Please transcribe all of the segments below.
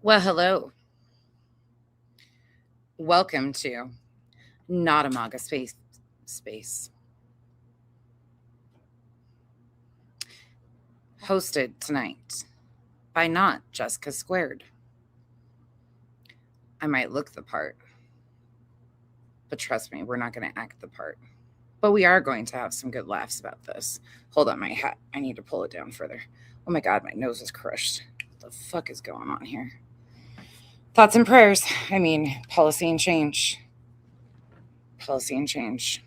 Well, hello. Welcome to Not a Maga Space. Hosted tonight by Not Jessica Squared. I might look the part, but trust me, we're not going to act the part. But we are going to have some good laughs about this. Hold on, my hat. I need to pull it down further. Oh my god, my nose is crushed. What the fuck is going on here? Thoughts and prayers. Policy and change. Policy and change.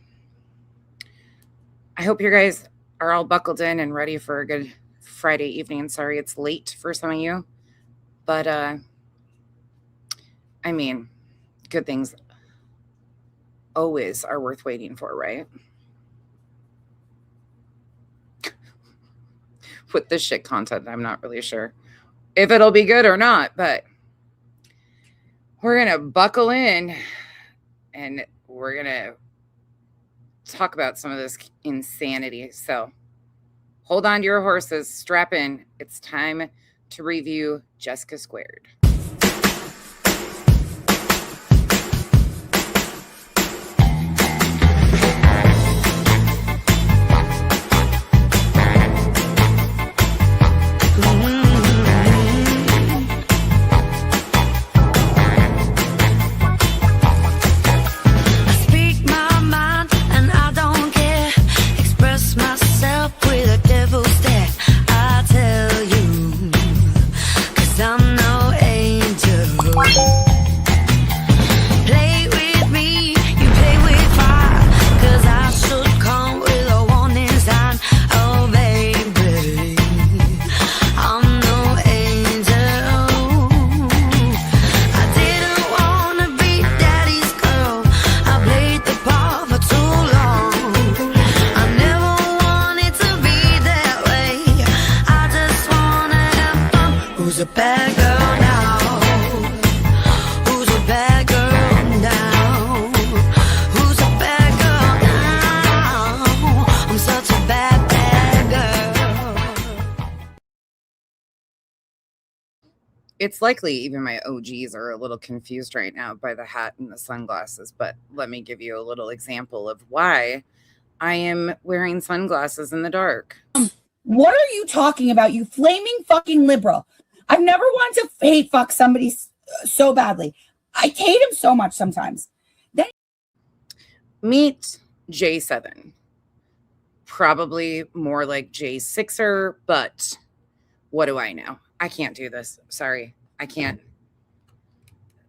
I hope you guys are all buckled in and ready for a good Friday evening. Sorry it's late for some of you. But, good things always are worth waiting for, right? With this shit content, I'm not really sure if it'll be good or not, but we're going to buckle in and we're going to talk about some of this insanity. So hold on to your horses, strap in. It's time to review Jessica Squared. It's likely even my OGs are a little confused right now by the hat and the sunglasses, but let me give you a little example of why I am wearing sunglasses in the dark. What are you talking about, you flaming fucking liberal? I've never wanted to hate fuck somebody so badly. I hate him so much sometimes. Then meet J7. Probably more like J6er, but what do I know? I can't do this. Sorry. I can't.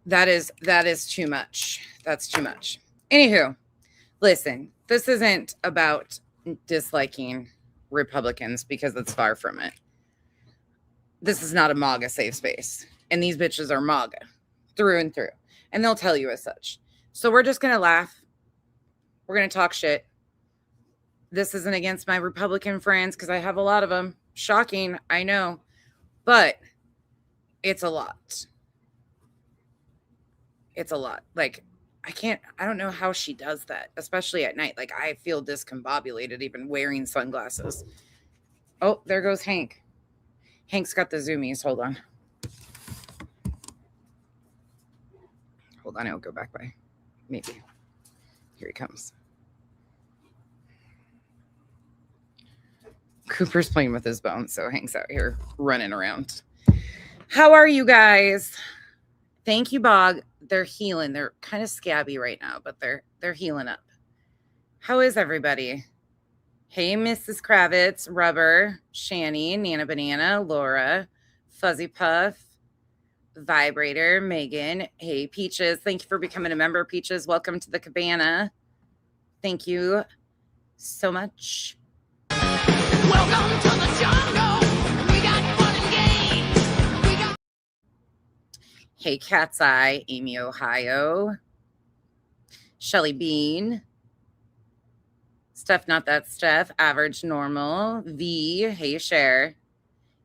That is too much. That's too much. Anywho, listen, this isn't about disliking Republicans because it's far from it. This is not a MAGA safe space. And these bitches are MAGA through and through. And they'll tell you as such. So we're just going to laugh. We're going to talk shit. This isn't against my Republican friends because I have a lot of them. Shocking, I know. But it's a lot. It's a lot. Like, I don't know how she does that, especially at night. Like, I feel discombobulated even wearing sunglasses. Oh, there goes Hank. Hank's got the zoomies. Hold on. Hold on, I'll go back by. Maybe. Here he comes. Cooper's playing with his bones, so Hank's out here running around. How are you guys? Thank you, Bog. They're healing. They're kind of scabby right now, but they're healing up. How is everybody? Hey, Mrs. Kravitz, Rubber, Shani, Nana Banana, Laura, Fuzzy Puff, Vibrator, Megan. Hey, Peaches. Thank you for becoming a member, Peaches. Welcome to the cabana. Thank you so much. Welcome to the jungle. We got fun and games. Hey, Cat's Eye, Amy, Ohio, Shelly Bean, Steph, Not That Steph, Average Normal, V, hey, Cher,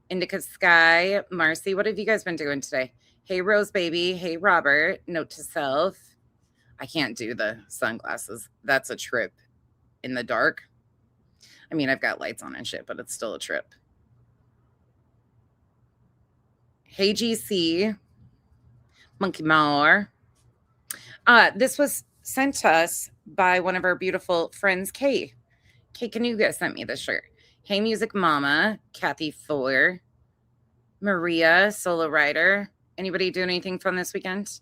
Indica Sky, Marcy, what have you guys been doing today? Hey, Rose Baby, hey, Robert, Note to Self. I can't do the sunglasses. That's a trip in the dark. I mean, I've got lights on and shit, but it's still a trip. Hey, GC. Monkey Mower. This was sent to us by one of our beautiful friends, Kay. Kay Canuga sent me this shirt. Hey Music Mama, Kathy Fuller, Maria, Solo Rider. Anybody doing anything fun this weekend?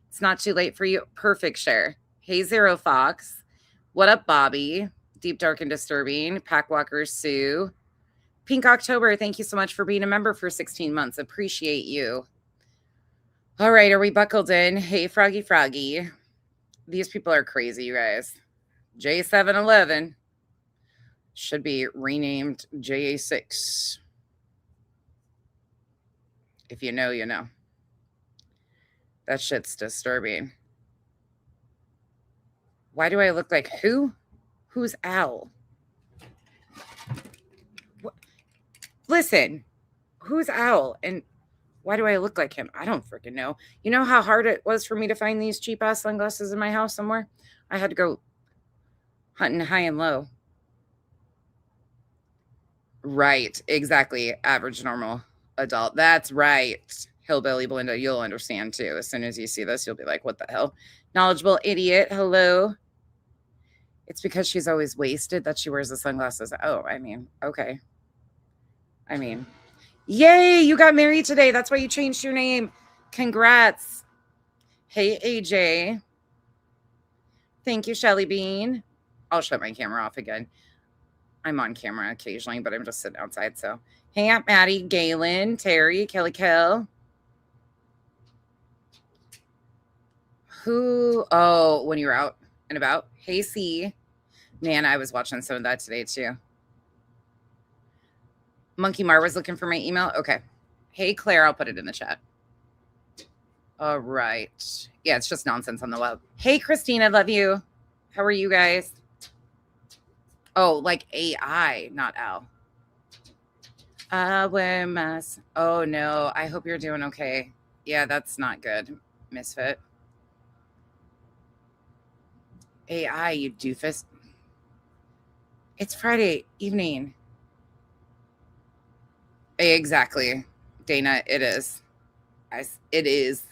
It's not too late for you. Perfect share. Hey Zero Fox. What up, Bobby? Deep Dark and Disturbing. Packwalker Sue. Pink October, thank you so much for being a member for 16 months. Appreciate you. All right, are we buckled in? Hey, Froggy Froggy. These people are crazy, you guys. J711 should be renamed JA6. If you know, you know. That shit's disturbing. Why do I look like who? Who's Al? What? Listen, who's Al? And why do I look like him? I don't freaking know. You know how hard it was for me to find these cheap ass sunglasses in my house somewhere? I had to go hunting high and low. Right, exactly. Average, normal adult. That's right. Hillbilly Belinda, you'll understand too. As soon as you see this, you'll be like, what the hell? Knowledgeable idiot, hello. It's because she's always wasted that she wears the sunglasses. Oh, I mean, okay. I mean, yay, you got married today. That's why you changed your name. Congrats. Hey, AJ. Thank you, Shelly Bean. I'll shut my camera off again. I'm on camera occasionally, but I'm just sitting outside. So, hey, Aunt Maddie, Galen, Terry, Kelly Kell. Who? Oh, when you were out and about. Hey, C. Man, I was watching some of that today, too. Monkey Mar was looking for my email. Okay. Hey, Claire, I'll put it in the chat. All right. Yeah, it's just nonsense on the web. Hey, Christina, love you. How are you guys? Oh, like AI, not Al. Wear mask. Oh, no. I hope you're doing okay. Yeah, that's not good, Misfit. AI, you doofus. It's Friday evening. Exactly. Dana, it is. It is.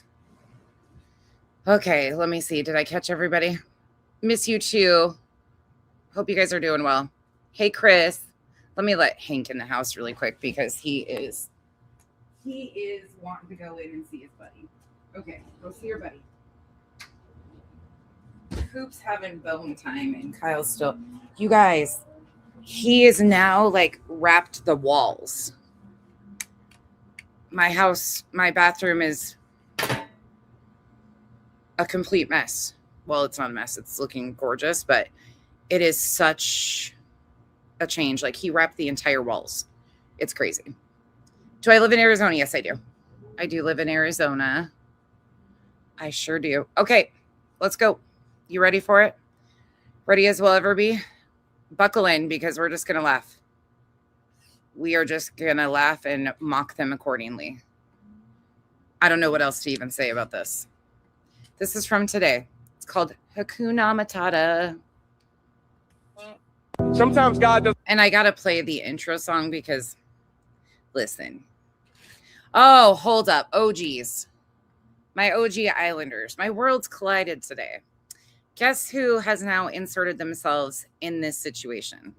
Okay, let me see. Did I catch everybody? Miss you too. Hope you guys are doing well. Hey, Chris. Let me let Hank in the house really quick because he is wanting to go in and see his buddy. Okay, go see your buddy. Coop's having bone time and Kyle's still. You guys, he is now like wrapped the walls. My house, my bathroom is a complete mess. Well, it's not a mess. It's looking gorgeous, but it is such a change. Like he wrapped the entire walls. It's crazy. Do I live in Arizona? Yes, I do. I do live in Arizona. I sure do. Okay, let's go. You ready for it? Ready as we'll ever be? Buckle in because we're just going to laugh. We are just going to laugh and mock them accordingly. I don't know what else to even say about this. This is from today. It's called Hakuna Matata. Sometimes God does. And I got to play the intro song because, listen. Oh, hold up. Oh, geez. My OG Islanders. My worlds collided today. Guess who has now inserted themselves in this situation?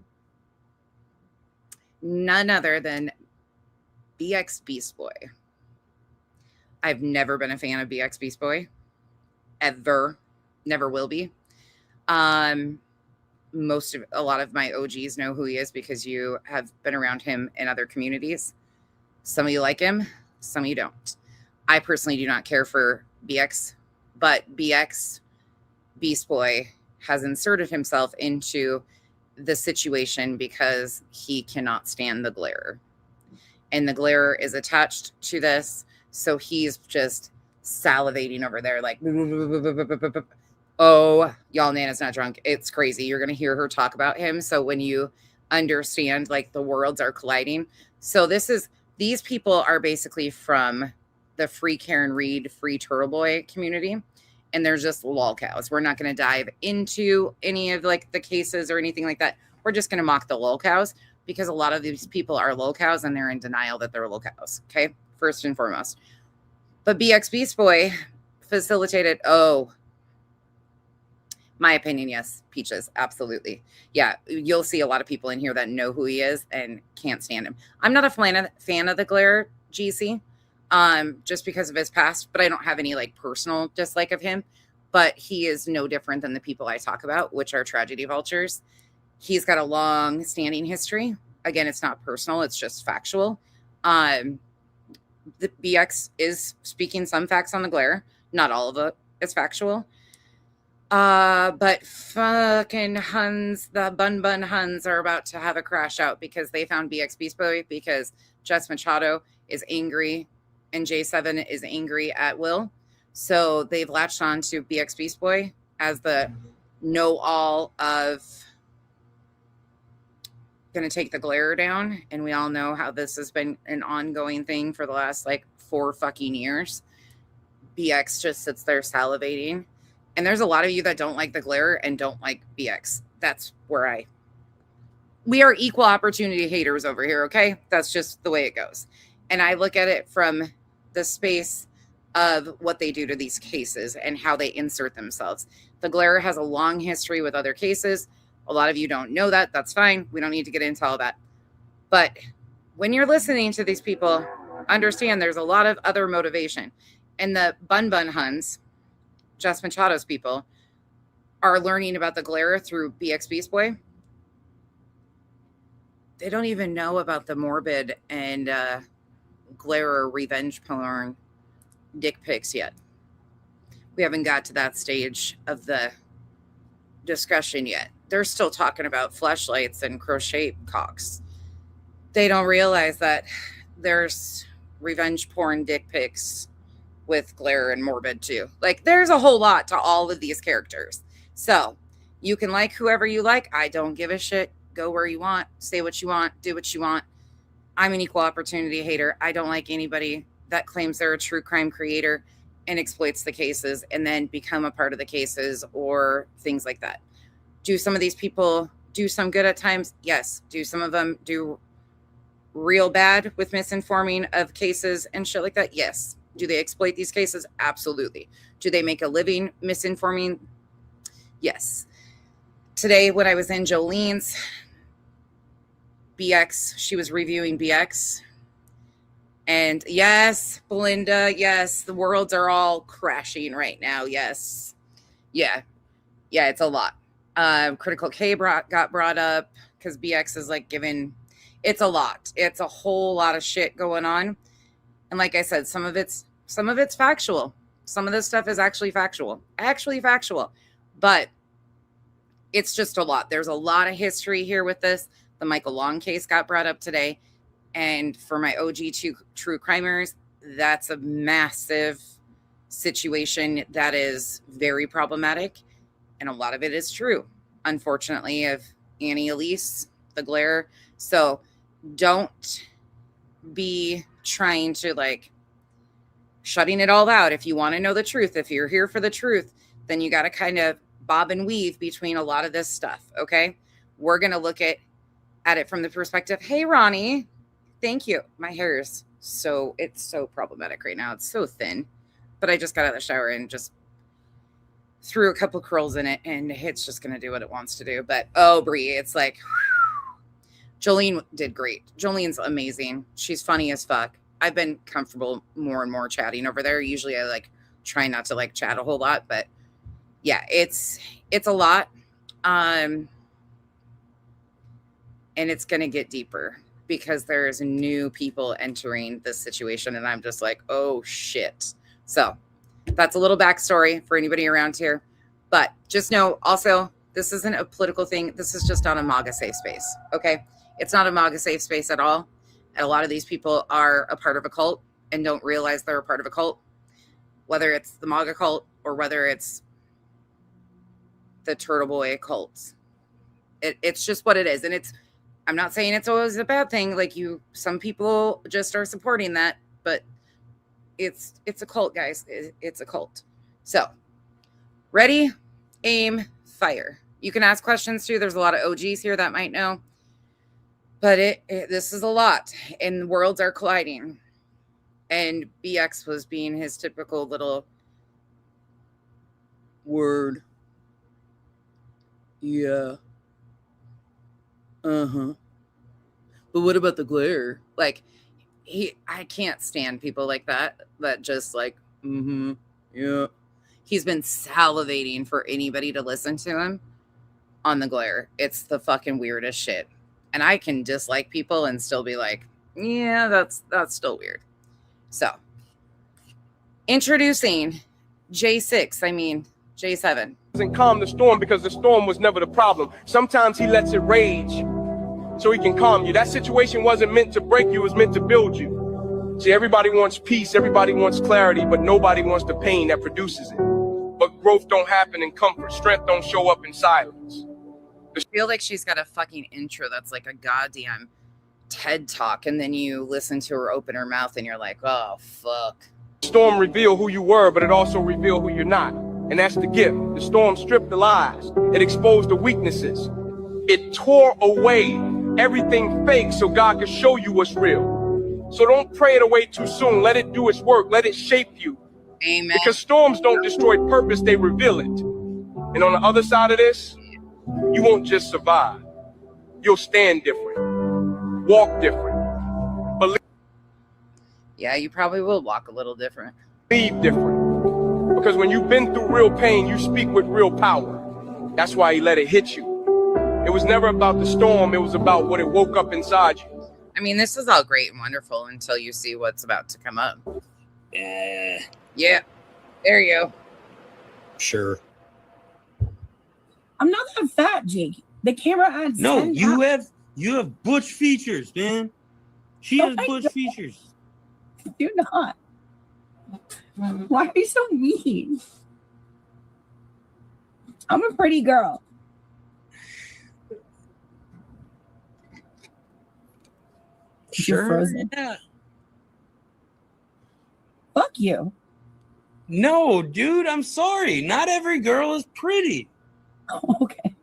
None other than BX Beast Boy. I've never been a fan of BX Beast Boy. Ever. Never will be. A lot of my OGs know who he is because you have been around him in other communities. Some of you like him, some of you don't. I personally do not care for BX, but BX Beast Boy has inserted himself into the situation because he cannot stand the glare. And the glare is attached to this, so he's just salivating over there like, oh, y'all, Nana's not drunk. It's crazy. You're going to hear her talk about him. So when you understand, like, the worlds are colliding. So these people are basically from the Free Karen Reed, Free Turtle Boy community. And they're just lol cows. We're not going to dive into any of like the cases or anything like that. We're just going to mock the lol cows because a lot of these people are lol cows and they're in denial that they're lol cows. Okay. First and foremost. But BX Beast Boy facilitated, oh, my opinion, yes, Peaches, absolutely. Yeah, you'll see a lot of people in here that know who he is and can't stand him. I'm not a fan of the Glare GC, just because of his past, but I don't have any like personal dislike of him. But he is no different than the people I talk about, which are tragedy vultures. He's got a long standing history. Again, it's not personal, it's just factual. The BX is speaking some facts on the Glare, not all of it is factual. But fucking Huns, the Bun Huns are about to have a crash out because they found BX Beast Boy because Jess Machado is angry and J7 is angry at Will. So they've latched on to BX Beast Boy as the know-all of going to take the Glare down. And we all know how this has been an ongoing thing for the last like 4 fucking years. BX just sits there salivating. And there's a lot of you that don't like the Glare and don't like BX. That's where we are equal opportunity haters over here, okay? That's just the way it goes. And I look at it from the space of what they do to these cases and how they insert themselves. The Glare has a long history with other cases. A lot of you don't know that. That's fine. We don't need to get into all that. But when you're listening to these people, understand there's a lot of other motivation. And the Bun Huns, Jess Machado's people, are learning about the Glare through BX Beast Boy. They don't even know about the morbid and Glare revenge porn dick pics yet. We haven't got to that stage of the discussion yet. They're still talking about fleshlights and crochet cocks. They don't realize that there's revenge porn dick pics with Glare and morbid too. Like there's a whole lot to all of these characters. So you can like whoever you like. I don't give a shit. Go where you want, say what you want, do what you want. I'm an equal opportunity hater. I don't like anybody that claims they're a true crime creator and exploits the cases and then become a part of the cases or things like that. Do some of these people do some good at times? Yes. Do some of them do real bad with misinforming of cases and shit like that? Yes. Do they exploit these cases? Absolutely. Do they make a living misinforming? Yes. Today, when I was in Jolene's BX, she was reviewing BX. And yes, Belinda, yes, the worlds are all crashing right now. Yes. Yeah. Yeah, it's a lot. Critical K got brought up because BX is like given, it's a lot. It's a whole lot of shit going on. And like I said, some of it's factual. Some of this stuff is actually factual, but it's just a lot. There's a lot of history here with this. The Michael Long case got brought up today. And for my OG true crimers, that's a massive situation that is very problematic. And a lot of it is true, unfortunately, of Annie Elise, the Glare. So don't be trying to like shutting it all out. If you want to know the truth, if you're here for the truth, then you got to kind of bob and weave between a lot of this stuff. Okay. We're going to look at it from the perspective. Hey, Ronnie, thank you. My hair is it's so problematic right now. It's so thin, but I just got out of the shower and just threw a couple curls in it and it's just going to do what it wants to do. But oh, Brie, it's like, Jolene did great. Jolene's amazing. She's funny as fuck. I've been comfortable more and more chatting over there. Usually I like try not to like chat a whole lot, but yeah, it's a lot. And it's going to get deeper because there's new people entering this situation. And I'm just like, oh shit. So that's a little backstory for anybody around here, but just know also, this isn't a political thing. This is just not a MAGA safe space. Okay. It's not a MAGA safe space at all. And a lot of these people are a part of a cult and don't realize they're a part of a cult, whether it's the MAGA cult or whether it's the Turtle Boy cult. It's just what it is. And I'm not saying it's always a bad thing. Like some people just are supporting that, but it's a cult, guys. It's a cult. So ready, aim, fire. You can ask questions too. There's a lot of OGs here that might know, but this is a lot and worlds are colliding. And BX was being his typical little word. Yeah. Uh-huh. But what about the glare? Like, I can't stand people like that just like, yeah. He's been salivating for anybody to listen to him on the glare. It's the fucking weirdest shit. And I can dislike people and still be like, yeah, that's still weird. So, introducing J7. Doesn't calm the storm because the storm was never the problem. Sometimes he lets it rage so he can calm you. That situation wasn't meant to break you, it was meant to build you. See, everybody wants peace, everybody wants clarity, but nobody wants the pain that produces it. But growth don't happen in comfort. Strength don't show up in silence. I feel like she's got a fucking intro that's like a goddamn TED Talk, and then you listen to her open her mouth and you're like, oh, fuck. The storm revealed who you were, but it also revealed who you're not. And that's the gift. The storm stripped the lies. It exposed the weaknesses. It tore away everything fake so God could show you what's real. So don't pray it away too soon. Let it do its work. Let it shape you. Amen. Because storms don't destroy purpose, they reveal it. And on the other side of this, you won't just survive. You'll stand different. Walk different. Believe Yeah, you probably will walk a little different. different. Because when you've been through real pain, you speak with real power. That's why he let it hit you. It was never about the storm. It was about what it woke up inside you. I mean, this is all great and wonderful until you see what's about to come up. Yeah. There you go. Sure. I'm not that fat, Jake. The camera adds. No, 10 you pounds. have butch features, man. She Oh has my butch God. features. Do not. Why are you so mean? I'm a pretty girl. You're frozen. Yeah. Fuck you. No, dude, I'm sorry. Not every girl is pretty. Oh, okay.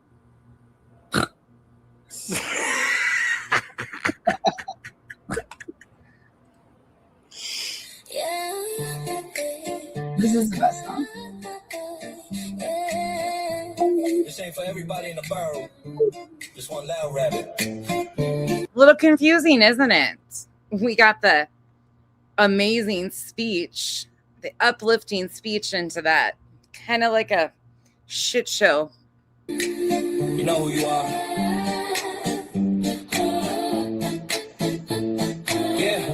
This is the best song. This ain't for everybody in the barrel. Just one loud rabbit. A little confusing, isn't it? We got the amazing speech, the uplifting speech into that. Kind of like a shit show. You know who you are. Yeah.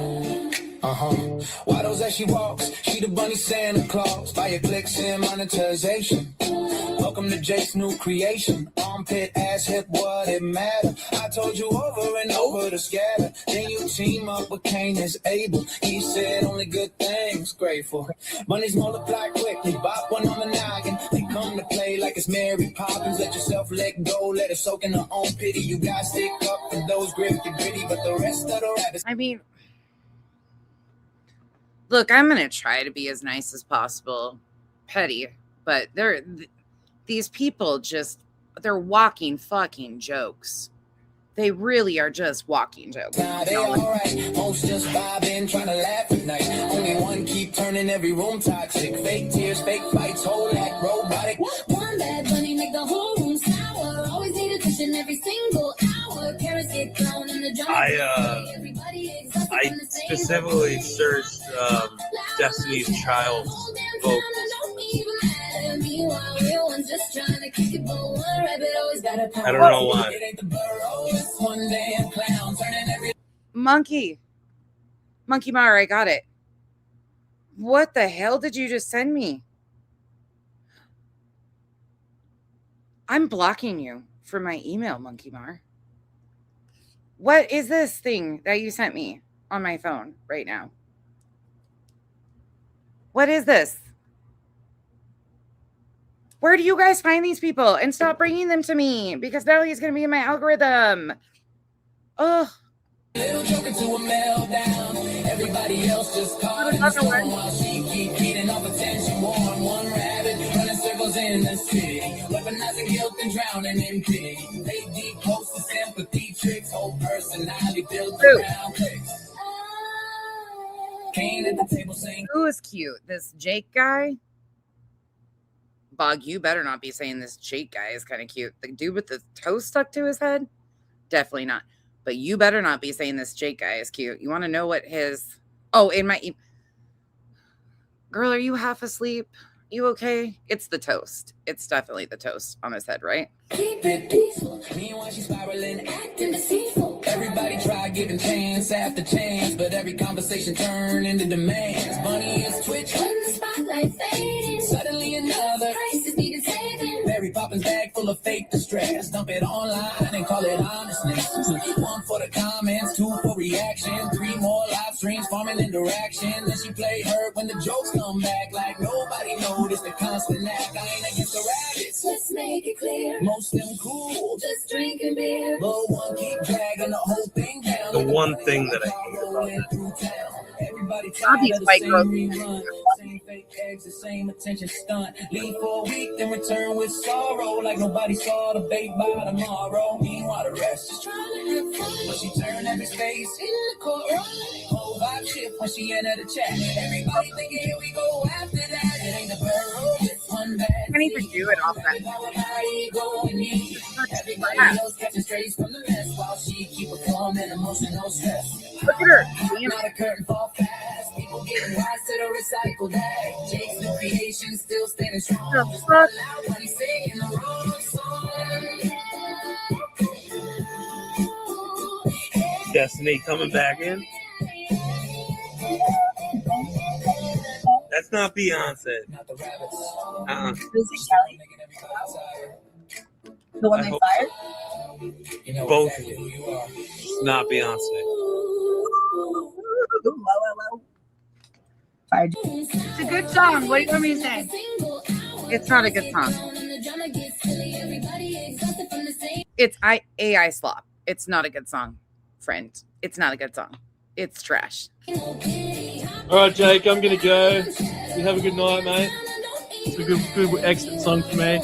Waddles as she walks. She the bunny Santa Claus. Fire clicks and monetization. Welcome to Jake's new creation. Armpit, ass, hip, what it matter. I told you over and over to scatter. Then you team up with Cain is Abel. He said only good things, grateful. Bunnies multiply quickly. Bop one on the noggin. They come to play like it's Mary Poppins. Let yourself let go. Let it soak in her own pity. You got stick up for those gritty gritty. But the rest of the rabbits. I mean, look, I'm going to try to be as nice as possible. Petty. But these people they're walking fucking jokes. They really are just walking jokes. Nah, they alright. Most just vibing, trying to laugh at night. Only one keep turning every room toxic. Fake tears, fake fights, whole act robotic. One bad bunny make the whole room sour. Always need attention every single hour. Carrots get thrown in the jar. I specifically searched Destiny's Child vocals. I don't know why. Monkey Mar, I got it. What the hell did you just send me? I'm blocking you from my email, Monkey Mar. What is this thing that you sent me on my phone right now? What is this? Where do you guys find these people? And stop bringing them to me, because now he's going to be in my algorithm. Ugh. Little joker to a meltdown. Everybody else just caught in the storm while she keep eating off attention. One rabbit running circles in the city, weaponizing guilt and drowning in pity. They deep close to sympathy tricks, whole personality built around clicks. Kane at the table saying, Who is cute? This Jake guy? Bog, you better not be saying this Jake guy is kind of cute. The dude with the toast stuck to his head? Definitely not. But you better not be saying this Jake guy is cute. You want to know what his... Oh, in my... Girl, are you half asleep? You okay? It's the toast. It's definitely the toast on his head, right? keep it peaceful. Meanwhile, she's spiraling, acting deceitful. Everybody try giving chance after chance, but every conversation turn into demands. Money is twitch When the spotlight fading, suddenly another. prices needed saving. Mary Poppins bag full of fake distress. Dump it online and call it honestness. 1 for the comments, 2 for reaction, 3 more live streams, farming interaction. Then she play hurt when the jokes come back, like nobody noticed the constant act. I ain't against the rabbits. Let's make it clear, Most them cool. just drinking beer. But one keep dragging the whole thing down. The one thing that I hate about it. Everybody All these tired of the white same girls. rerun. Same fake eggs, the same attention stunt. Leave for a week, then return with sorrow. Like nobody saw the bait by tomorrow. Meanwhile, the rest is Trying to have fun when she turned every space. in the courtroom. Whole vibe shift when she entered the chat. Everybody thinking here we go after that. It ain't the burrow, it's one bad. I can't even do it off that. Everybody else catching strays from the mess while she keep a calm and emotional stress. Look at her. Damn. Not a curtain fall fast. People getting wise to the recycled bag. Jake's new creation still standing strong. The Just fuck? loud when he's singing the wrong song. Destiny coming back in. That's not Beyonce. Not the rabbits. Who's it, Kelly? The one I they hope fired? You know Both exactly who you are. It's not Beyonce. Ooh, whoa, whoa, whoa. Fired. It's a good song. What do you want me to say? It's not a good song. It's AI slop. It's not a good song, friend. It's not a good song. It's trash. All right, Jake, I'm gonna go. You have a good night, mate. It's a good exit song for me.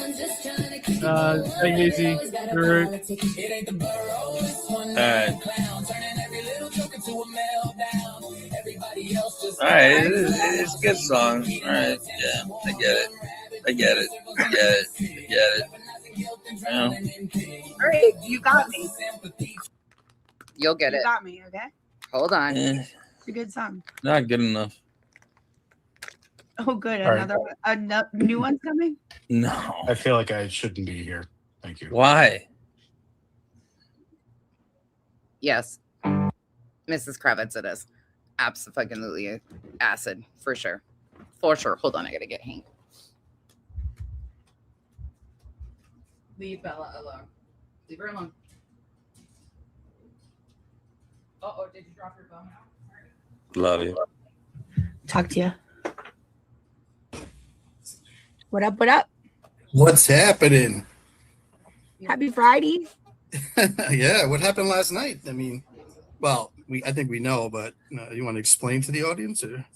Take it easy, Guru. It ain't the burrow, it's one Alright. clown, turning every little joke into a meltdown. Everybody else just Alright, it's a good song. Alright, yeah, I get it. Yeah. All right, you got me. You'll get You it. got me, okay? Hold on. It's a good song. Not good enough. Oh, good. All right. Another new one's coming? No. I feel like I shouldn't be here. Thank you. Why? Yes. Mrs. Kravitz, it is. Absolutely acid. For sure. For sure. Hold on. I got to get Hank. Leave Bella alone. Leave her alone. Uh-oh. Did you drop your phone out? Love you. Talk to you. What up? What up? What's happening? Happy Friday. Yeah, what happened last night? I mean, well, I think we know, but you want to explain to the audience? Or?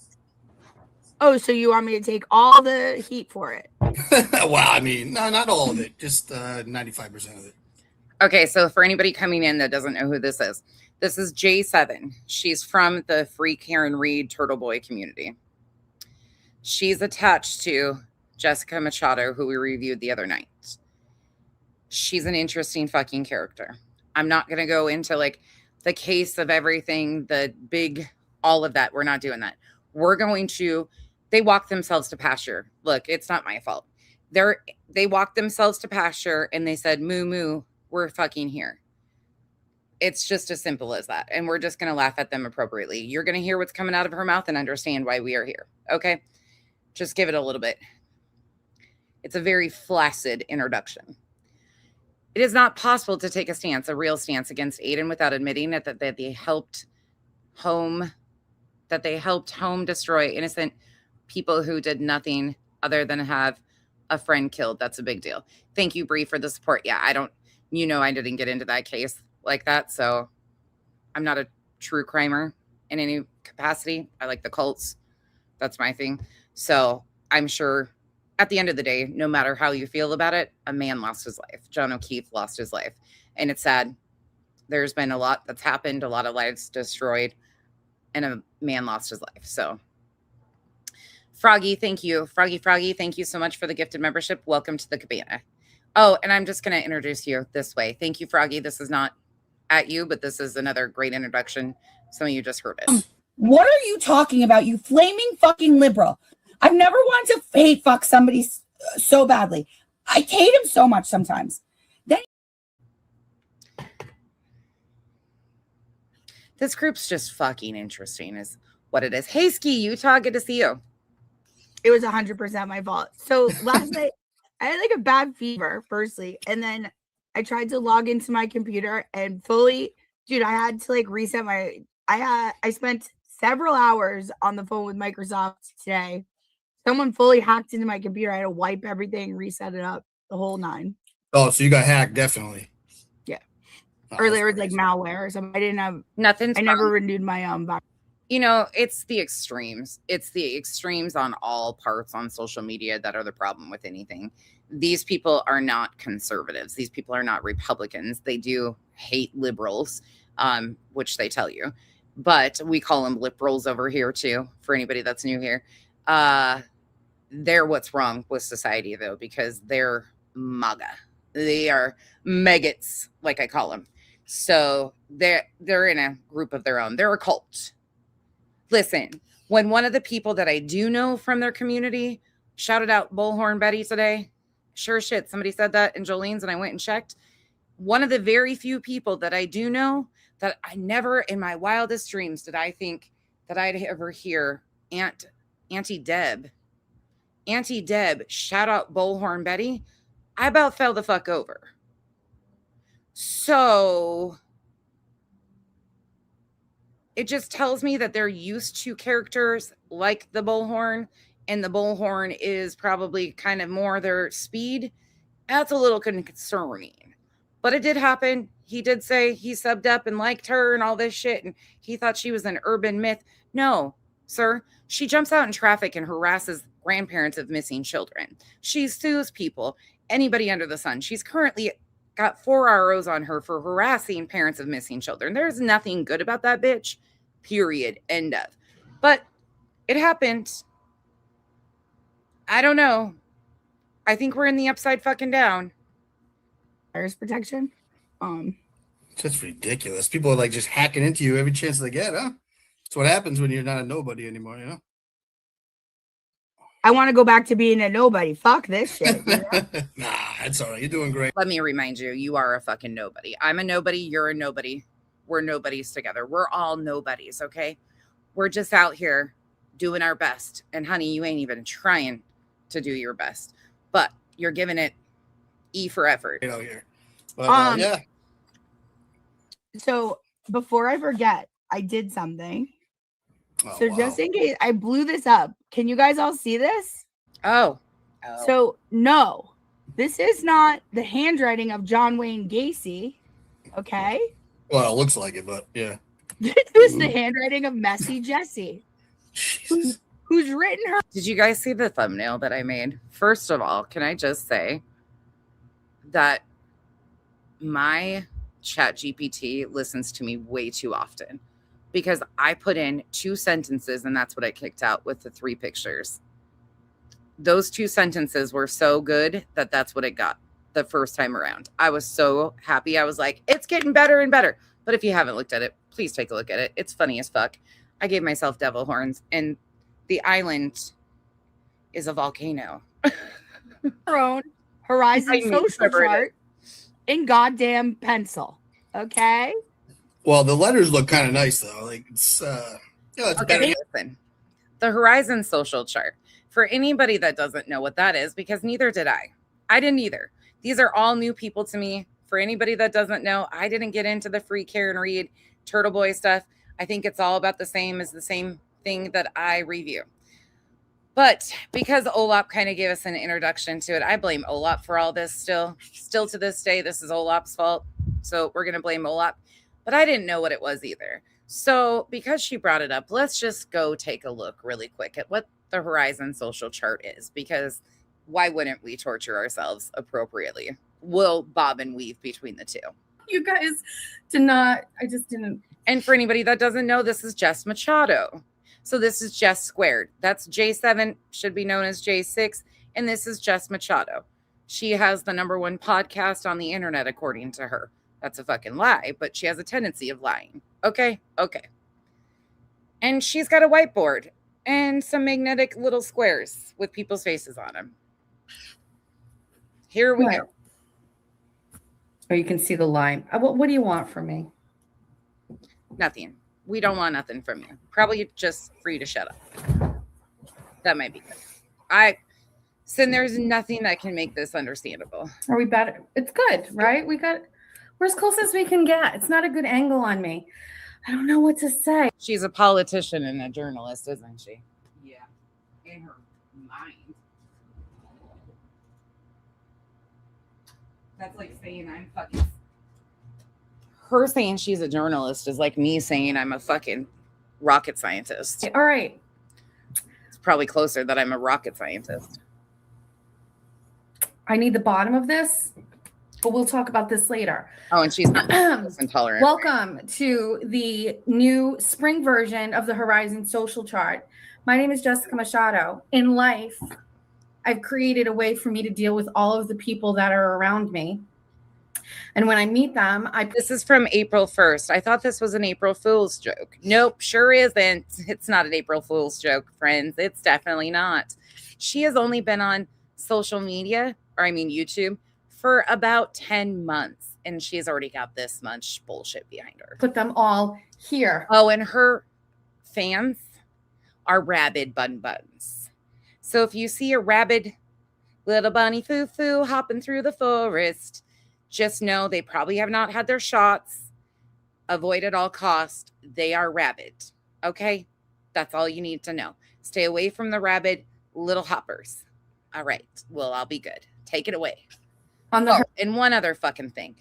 Oh, so you want me to take all the heat for it? Well, I mean, no, not all of it, just 95% of it. Okay, so for anybody coming in that doesn't know who this is J7. She's from the Free Karen Reed Turtle Boy community. She's attached to Jessica Machado, who we reviewed the other night. She's an interesting fucking character. I'm not going to go into like the case of everything, the big, all of that. We're not doing that. We're going to, they walk themselves to pasture. Look, it's not my fault. They walked themselves to pasture and they said, moo, moo, we're fucking here. It's just as simple as that. And we're just going to laugh at them appropriately. You're going to hear what's coming out of her mouth and understand why we are here. Okay. Just give it a little bit. It's a very flaccid introduction. It is not possible to take a real stance against Aiden without admitting that they helped home destroy innocent people who did nothing other than have a friend killed. That's a big deal. Thank you, Bree, for the support. Yeah, I didn't get into that case like that, so I'm not a true crimer in any capacity. I like the cults. That's my thing. So I'm sure at the end of the day, no matter how you feel about it, a man lost his life. John O'Keefe lost his life. And it's sad. There's been a lot that's happened, a lot of lives destroyed. and a man lost his life. So Froggy, thank you. Froggy, thank you so much for the gifted membership. Welcome to the cabana. Oh, and I'm just going to introduce you this way. Thank you, Froggy. This is not at you, but this is another great introduction. Some of you just heard it. What are you talking about, you flaming fucking liberal? I've never wanted to hate fuck somebody so badly. I hate him so much sometimes. Then this group's just fucking interesting is what it is. Hey, Ski, Utah, good to see you. It was 100% my fault. So last night, I had like a bad fever, firstly, and then I tried to log into my computer and fully, dude, I had to like reset my. I spent several hours on the phone with Microsoft today. Someone fully hacked into my computer. I had to wipe everything, reset it up, the whole 9. Oh, so you got hacked, definitely. Yeah. Oh, Or there was like malware or something. I didn't have nothing. I never renewed my You know, it's the extremes. It's the extremes on all parts on social media that are the problem with anything. These people are not conservatives. These people are not Republicans. They do hate liberals, which they tell you. But we call them liberals over here too, for anybody that's new here. They're what's wrong with society, though, because they're MAGA. They are maggots, like I call them. So they're in a group of their own. They're a cult. Listen, when one of the people that I do know from their community shouted out Bullhorn Betty today, sure shit, somebody said that in Jolene's and I went and checked. One of the very few people that I do know that I never in my wildest dreams did I think that I'd ever hear Auntie Deb shout out Bullhorn Betty. I about fell the fuck over. So it just tells me that they're used to characters like the Bullhorn, and the Bullhorn is probably kind of more their speed. That's a little concerning. But it did happen. He did say he subbed up and liked her and all this shit, and he thought she was an urban myth. No, sir. She jumps out in traffic and harasses grandparents of missing children. She sues people, anybody under the sun. She's currently got 4 ROs on her for harassing parents of missing children. There's nothing good about that bitch. Period. End of. But it happened. I don't know. I think we're in the upside fucking down. Virus protection. That's ridiculous. People are like just hacking into you every chance they get, huh? That's what happens when you're not a nobody anymore, you know? I want to go back to being a nobody. Fuck this shit. You know? Nah, it's all right. You're doing great. Let me remind you, you are a fucking nobody. I'm a nobody. You're a nobody. We're nobodies together. We're all nobodies, okay? We're just out here doing our best. And honey, you ain't even trying to do your best. But you're giving it E for effort. You know, here. But, yeah. So before I forget, I did something. Oh, So wow. just in case, I blew this up. Can you guys all see this? Oh. So no, this is not the handwriting of John Wayne Gacy. Okay. Well, it looks like it, but yeah. This is the handwriting of Messy Jessie. Who's written her? Did you guys see the thumbnail that I made? First of all, can I just say that my chat GPT listens to me way too often because I put in 2 sentences and that's what I kicked out with the 3 pictures. Those 2 sentences were so good that that's what it got the first time around. I was so happy. I was like, it's getting better and better. But if you haven't looked at it, please take a look at it. It's funny as fuck. I gave myself devil horns and the island is a volcano. Her own Horizon I mean, social whatever it chart in goddamn pencil. Okay. Well, the letters look kind of nice though. Like it's it's Okay, better. listen. The Horizon social chart. For anybody that doesn't know what that is, because neither did I. I didn't either. These are all new people to me. For anybody that doesn't know, I didn't get into the free Karen Reed Turtle Boy stuff. I think it's all about the same as the same thing that I review. But because Olap kind of gave us an introduction to it, I blame Olap for all this still. Still to this day, this is Olap's fault. So we're going to blame Olap. But I didn't know what it was either. So because she brought it up, let's just go take a look really quick at what the Horizon social chart is. Because why wouldn't we torture ourselves appropriately? We'll bob and weave between the two. You guys did not, I just didn't And for anybody that doesn't know, this is Jess Machado. So this is Jess squared. That's J7, should be known as J6. And this is Jess Machado. She has the #1 podcast on the internet, according to her. That's a fucking lie, but she has a tendency of lying. Okay. And she's got a whiteboard and some magnetic little squares with people's faces on them. Here we go. Or you can see the line. What do you want from me? Nothing. We don't want nothing from you. Probably just for you to shut up. That might be good. Sin, there's nothing that can make this understandable. Are we better? It's good, right? We're as close as we can get. It's not a good angle on me. I don't know what to say. She's a politician and a journalist, isn't she? Yeah. In her mind. That's like saying I'm fucking... Her saying she's a journalist is like me saying I'm a fucking rocket scientist. All right. It's probably closer that I'm a rocket scientist. I need the bottom of this, but we'll talk about this later. Oh, and she's intolerant. Welcome to the new spring version of the Horizon Social Chart. My name is Jessica Machado. In life, I've created a way for me to deal with all of the people that are around me. And when I meet them, This is from April 1st. I thought this was an April Fool's joke. Nope, sure isn't. It's not an April Fool's joke, friends. It's definitely not. She has only been on social media, YouTube, for about 10 months. And she's already got this much bullshit behind her. Put them all here. Oh, and her fans are rabid buns. So if you see a rabid little bunny foo-foo hopping through the forest, just know they probably have not had their shots. Avoid at all costs. They are rabid. Okay? That's all you need to know. Stay away from the rabid little hoppers. All right. Well, I'll be good. Take it away. And one other fucking thing.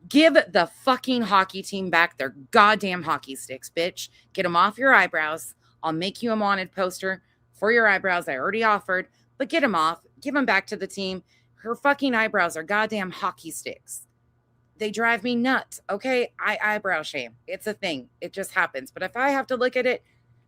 Give the fucking hockey team back their goddamn hockey sticks, bitch. Get them off your eyebrows. I'll make you a wanted poster for your eyebrows. I already offered, but get them off. Give them back to the team. Her fucking eyebrows are goddamn hockey sticks. They drive me nuts, okay? I eyebrow shame. It's a thing. It just happens. But if I have to look at it,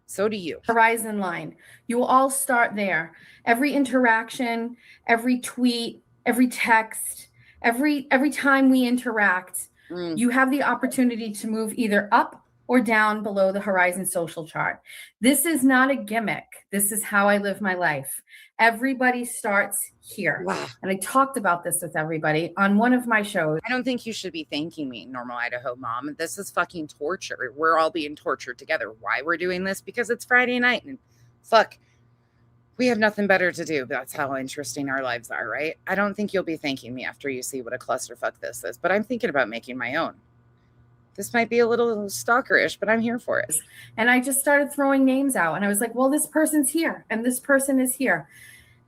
so do you. Horizon line. You will all start there. Every interaction, every tweet, every text, every time we interact, you have the opportunity to move either up or down below the Horizon Social Chart. This is not a gimmick. This is how I live my life. Everybody starts here. Wow. And I talked about this with everybody on one of my shows. I don't think you should be thanking me, Normal Idaho Mom. This is fucking torture. We're all being tortured together. Why we're doing this? Because it's Friday night and fuck, we have nothing better to do. That's how interesting our lives are, right? I don't think you'll be thanking me after you see what a clusterfuck this is, but I'm thinking about making my own. This might be a little stalkerish, but I'm here for it. And I just started throwing names out. And I was like, well, this person's here and this person is here.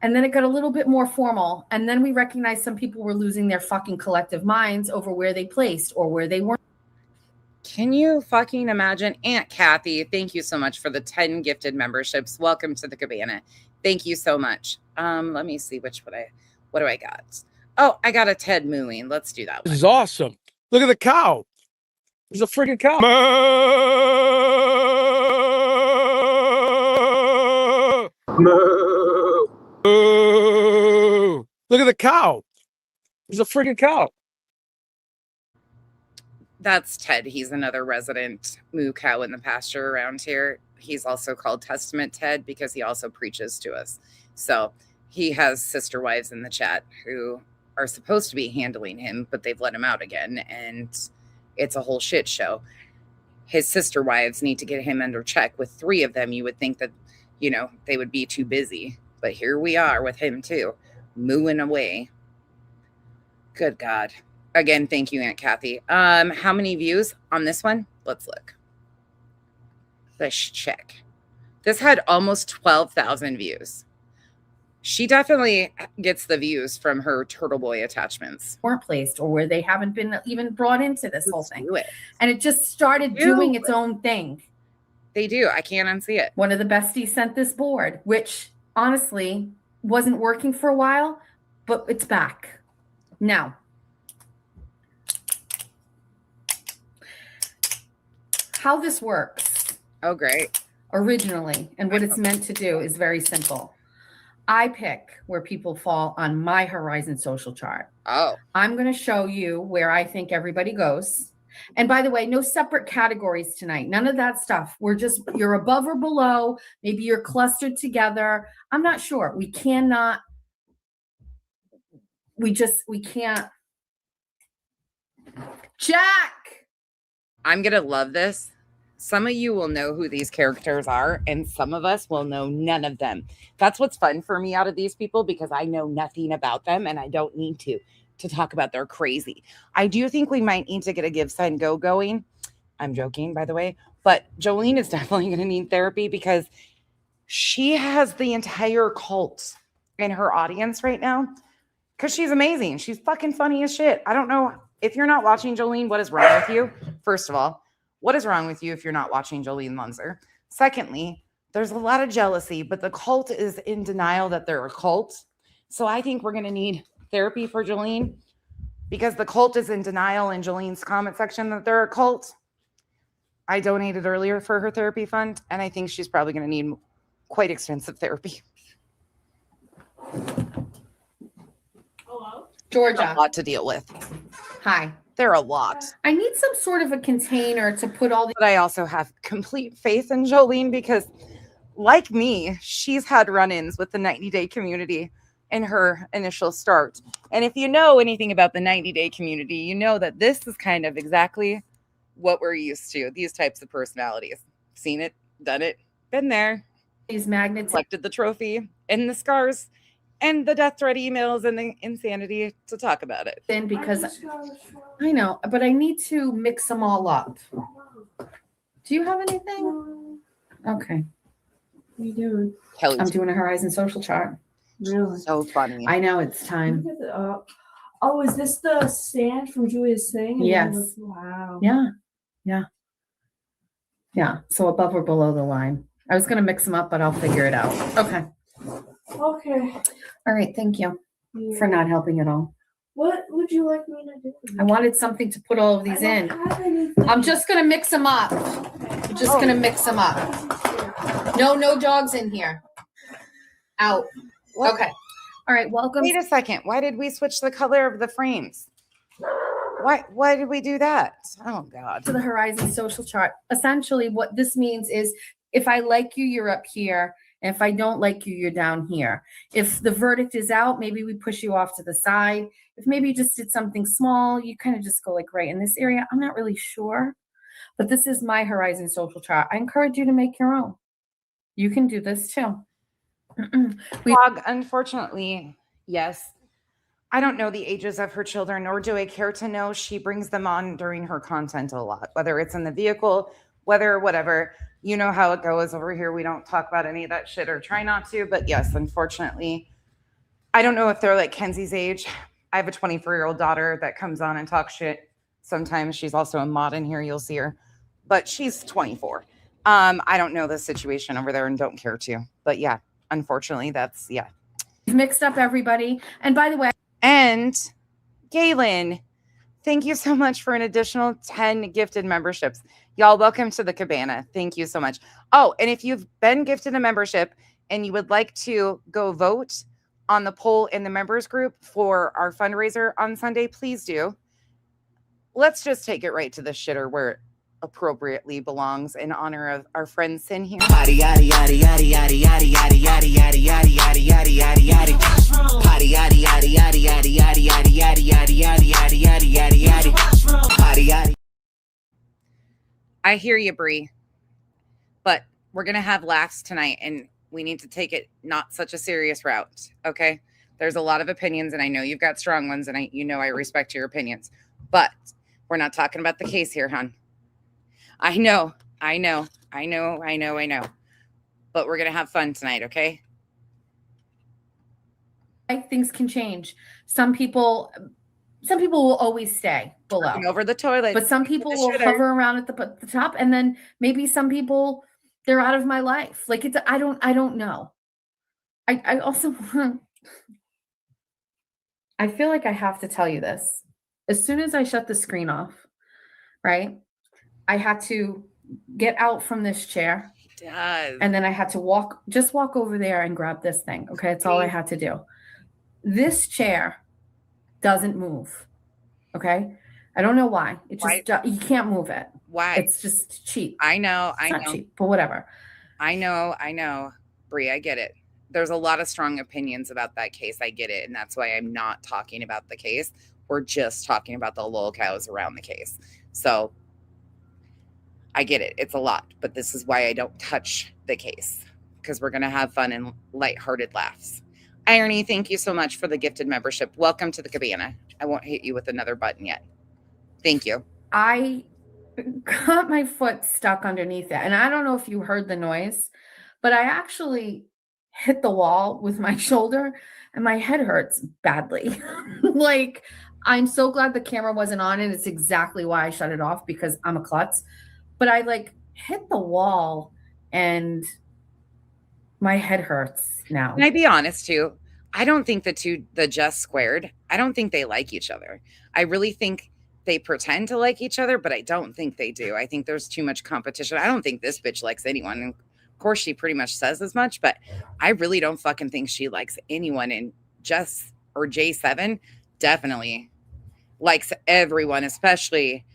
And then it got a little bit more formal. And then we recognized some people were losing their fucking collective minds over where they placed or where they weren't. Can you fucking imagine? Aunt Kathy, thank you so much for the 10 gifted memberships. Welcome to the cabana. Thank you so much. Let me see what do I got? Oh, I got a Ted mooing. Let's do that one. This is awesome. Look at the cow. There's a freaking cow. Look at the cow. There's a freaking cow. That's Ted. He's another resident moo cow in the pasture around here. He's also called Testament Ted because he also preaches to us. So he has sister wives in the chat who are supposed to be handling him, but they've let him out again. And it's a whole shit show. His sister wives need to get him under check. With 3 of them, you would think that, they would be too busy. But here we are with him too, mooing away. Good God. Again, thank you, Aunt Kathy. How many views on this one? Let's look. Let's check. This had almost 12,000 views. She definitely gets the views from her Turtle Boy attachments. Weren't placed or where they haven't been even brought into this whole thing. And it just started doing its own thing. They do. I can't unsee it. One of the besties sent this board, which honestly wasn't working for a while, but it's back. Now, how this works. Oh, great. Originally, and what it's meant to do is very simple. I pick where people fall on my Horizon social chart. Oh. I'm going to show you where I think everybody goes. And by the way, no separate categories tonight. None of that stuff. You're above or below. Maybe you're clustered together. I'm not sure. We can't. Jack! I'm going to love this. Some of you will know who these characters are, and some of us will know none of them. That's what's fun for me out of these people, because I know nothing about them, and I don't need to talk about their crazy. I do think we might need to get a give, sign, go going. I'm joking, by the way. But Jolene is definitely going to need therapy, because she has the entire cult in her audience right now, because she's amazing. She's fucking funny as shit. I don't know. If you're not watching Jolene, what is wrong with you? First of all, what is wrong with you if you're not watching Jolene Munzer? Secondly, there's a lot of jealousy, but the cult is in denial that they're a cult. So I think we're going to need therapy for Jolene, because the cult is in denial in Jolene's comment section that they're a cult. I donated earlier for her therapy fund, and I think she's probably going to need quite extensive therapy. Hello? Georgia. A lot to deal with. Hi. They're a lot. I need some sort of a container to put all the... But I also have complete faith in Jolene, because like me, she's had run-ins with the 90-day community in her initial start. And if you know anything about the 90-day community, you know that this is kind of exactly what we're used to. These types of personalities. Seen it, done it, been there. These magnets. Collected the trophy and the scars and the death threat emails and the insanity to talk about it. Then because I know, but I need to mix them all up. Do you have anything? Okay. What are you doing? Kelly's I'm doing a Horizon social chart. Really? so funny. I know, it's time. Look at the, oh, is this the stand from Julia's thing? And Yes. then look- Wow. Yeah. Yeah. Yeah. So above or below the line. I was going to mix them up, but I'll figure it out. Okay. Okay. All right. Thank you for not helping at all. What would you like me to do? I wanted something to put all of these in. I'm just going to mix them up. I'm just going to mix them up. No dogs in here. Out. What? Okay. All right. Welcome. Wait a second. Why did we switch the color of the frames? Why did we do that? Oh, God. To the Horizon social chart. Essentially, what this means is if I like you, you're up here. And if I don't like you, you're down here. If the verdict is out, maybe we push you off to the side. If maybe you just did something small, you kind of just go like right in this area. I'm not really sure. But this is my Horizon social chart. I encourage you to make your own. You can do this too. Dog, unfortunately, yes. I don't know the ages of her children, nor do I care to know. She brings them on during her content a lot, whether it's in the vehicle, whatever. You know how it goes over here. We don't talk about any of that shit, or try not to. But yes, unfortunately, I don't know if they're like Kenzie's age. I have a 24-year-old daughter that comes on and talks shit. Sometimes she's also a mod in here. You'll see her, but she's 24. I don't know the situation over there and don't care to. But yeah, unfortunately, that's yeah. Mixed up everybody. And by the way, and Galen, thank you so much for an additional 10 gifted memberships. Y'all, welcome to the cabana. Thank you so much. Oh, and if you've been gifted a membership and you would like to go vote on the poll in the members group for our fundraiser on Sunday, please do. Let's just take it right to the shitter where it appropriately belongs in honor of our friend Sin here. Potty yaddy yaddy yaddy yaddy yaddy yaddy yaddy yaddy yaddy yaddy yaddy yaddy yaddy. Potty yaddy yaddy yaddy yaddy yaddy yaddy yaddy yaddy yaddy yaddy yaddy yaddy yaddy. Potty yaddy. I hear you, Bree, but we're going to have laughs tonight, and we need to take it not such a serious route, okay? There's a lot of opinions, and I know you've got strong ones, and I respect your opinions, but we're not talking about the case here, hon. I know, but we're going to have fun tonight, okay? Things can change. Some people will always stay below. Over the toilet. But some people will hover around at the top, and then maybe some people, they're out of my life. Like I don't know. I also I feel like I have to tell you this. As soon as I shut the screen off, right? I had to get out from this chair. He does. And then I had to walk over there and grab this thing. Okay. That's all I had to do. This chair doesn't move. Okay. I don't know why. It just, you can't move it. Why? It's just cheap. I know. It's not cheap, but whatever. I know. Brie, I get it. There's a lot of strong opinions about that case. I get it. And that's why I'm not talking about the case. We're just talking about the lolcows around the case. So I get it. It's a lot, but this is why I don't touch the case, because we're going to have fun and lighthearted laughs. Irony, thank you so much for the gifted membership. Welcome to the cabana. I won't hit you with another button yet. Thank you. I got my foot stuck underneath it. And I don't know if you heard the noise, but I actually hit the wall with my shoulder and my head hurts badly. Like, I'm so glad the camera wasn't on, and it's exactly why I shut it off, because I'm a klutz. But I hit the wall and my head hurts now. Can I be honest too? I don't think the Jess squared, I don't think they like each other. I really think they pretend to like each other, but I don't think they do. I think there's too much competition. I don't think this bitch likes anyone. And of course, she pretty much says as much, but I really don't fucking think she likes anyone. And Jess or J7 definitely likes everyone, especially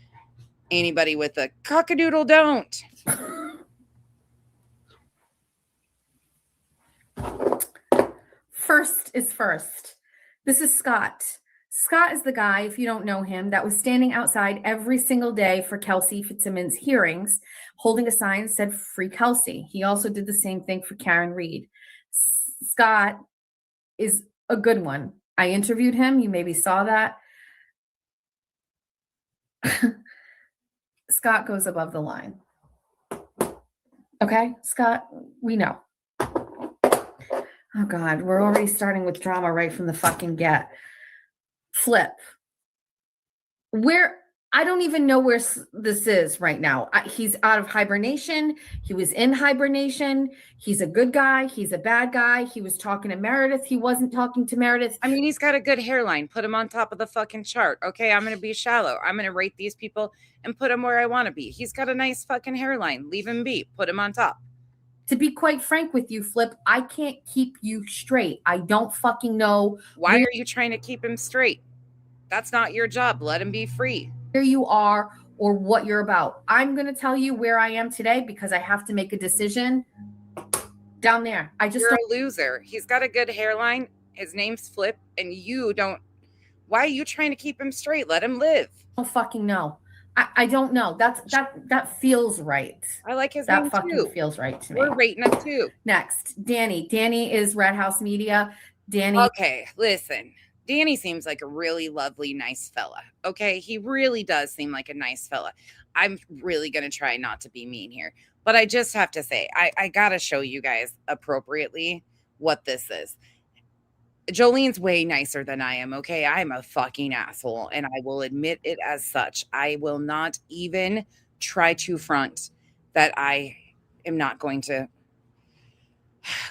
anybody with a cockadoodle don't. First is first. This is Scott. Scott is the guy, if you don't know him, that was standing outside every single day for Kelsey Fitzsimmons' hearings, holding a sign that said "Free Kelsey." He also did the same thing for Karen Reed. Scott is a good one. I interviewed him. You maybe saw that. Scott goes above the line. Okay, Scott, we know. Oh God, we're already starting with drama right from the fucking get. Flip. I don't even know where this is right now. He's out of hibernation. He was in hibernation. He's a good guy. He's a bad guy. He was talking to Meredith. He wasn't talking to Meredith. I mean, he's got a good hairline. Put him on top of the fucking chart. Okay, I'm going to be shallow. I'm going to rate these people and put him where I want to be. He's got a nice fucking hairline. Leave him be. Put him on top. To be quite frank with you, Flip, I can't keep you straight. I don't fucking know. Why are you trying to keep him straight? That's not your job. Let him be free. Where you are or what you're about. I'm going to tell you where I am today because I have to make a decision down there. You're a loser. He's got a good hairline. His name's Flip, and you don't. Why are you trying to keep him straight? Let him live. I don't fucking know. I don't know. That feels right. I like his name too. That fucking feels right to me. We're rating him too. Next, Danny. Danny is Red House Media. Danny. Okay, listen. Danny seems like a really lovely, nice fella. Okay, he really does seem like a nice fella. I'm really going to try not to be mean here, but I just have to say, I got to show you guys appropriately what this is. Jolene's way nicer than I am, okay? I'm a fucking asshole, and I will admit it as such. I will not even try to front that I am not going to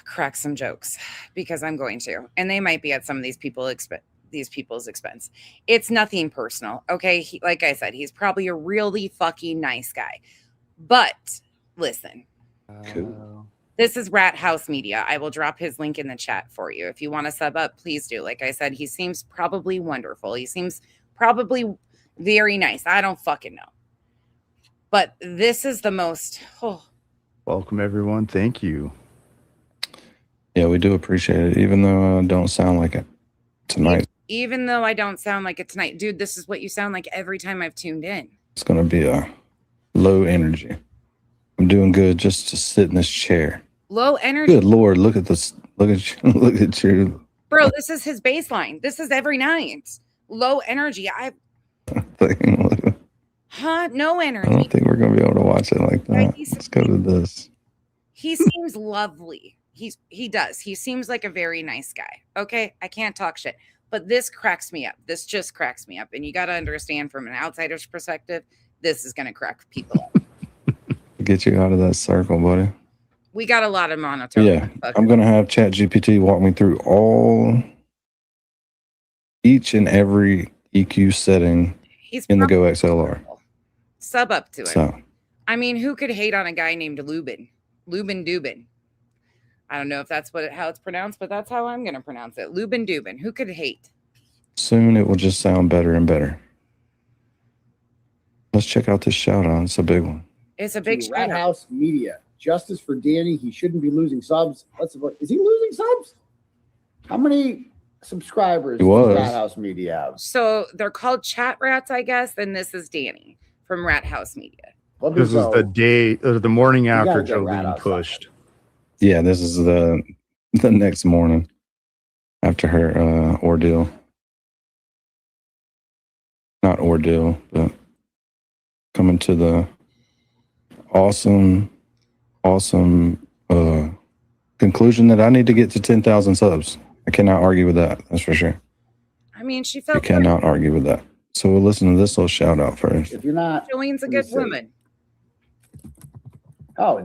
crack some jokes, because I'm going to, and they might be at some of these people's expense. It's nothing personal, okay? Like I said, he's probably a really fucking nice guy. But listen, cool. This is Rat House Media. I will drop his link in the chat for you. If you want to sub up, please do. Like I said, he seems probably wonderful. He seems probably very nice. I don't fucking know. But this is the most... Welcome, everyone. Thank you. Yeah, we do appreciate it, even though I don't sound like it tonight. Even though I don't sound like it tonight. Dude, this is what you sound like every time I've tuned in. It's going to be a low energy. I'm doing good just to sit in this chair. Low energy. Good Lord, look at this. Look at you. Bro, this is his baseline. This is every night. Low energy. No energy. I don't think we're going to be able to watch it like that. Let's go to this. He seems lovely. He does. He seems like a very nice guy. Okay, I can't talk shit. But this cracks me up. This just cracks me up. And you got to understand, from an outsider's perspective, this is going to crack people up. Get you out of that circle, buddy. We got a lot of monotone. Yeah, I'm going to have ChatGPT walk me through each and every EQ setting in the Go XLR. Sub up to it. So I mean, who could hate on a guy named Lubin? Lubin Dubin. I don't know if that's how it's pronounced, but that's how I'm going to pronounce it. Lubin Dubin. Who could hate? Soon it will just sound better and better. Let's check out this shout out. It's a big one. It's a big Rat House Media. Justice for Danny. He shouldn't be losing subs. Is he losing subs? How many subscribers does Rat House Media have? So they're called chat rats, I guess. And this is Danny from Rat House Media. This is the day, the morning after Jolene pushed. Yeah, this is the next morning after her ordeal. Not ordeal, but coming to the awesome conclusion that I need to get to 10,000 subs. I cannot argue with that. That's for sure. I mean, she I felt cannot argue with that. So we'll listen to this little shout out first. If you're not, Jolene's a good woman. Oh,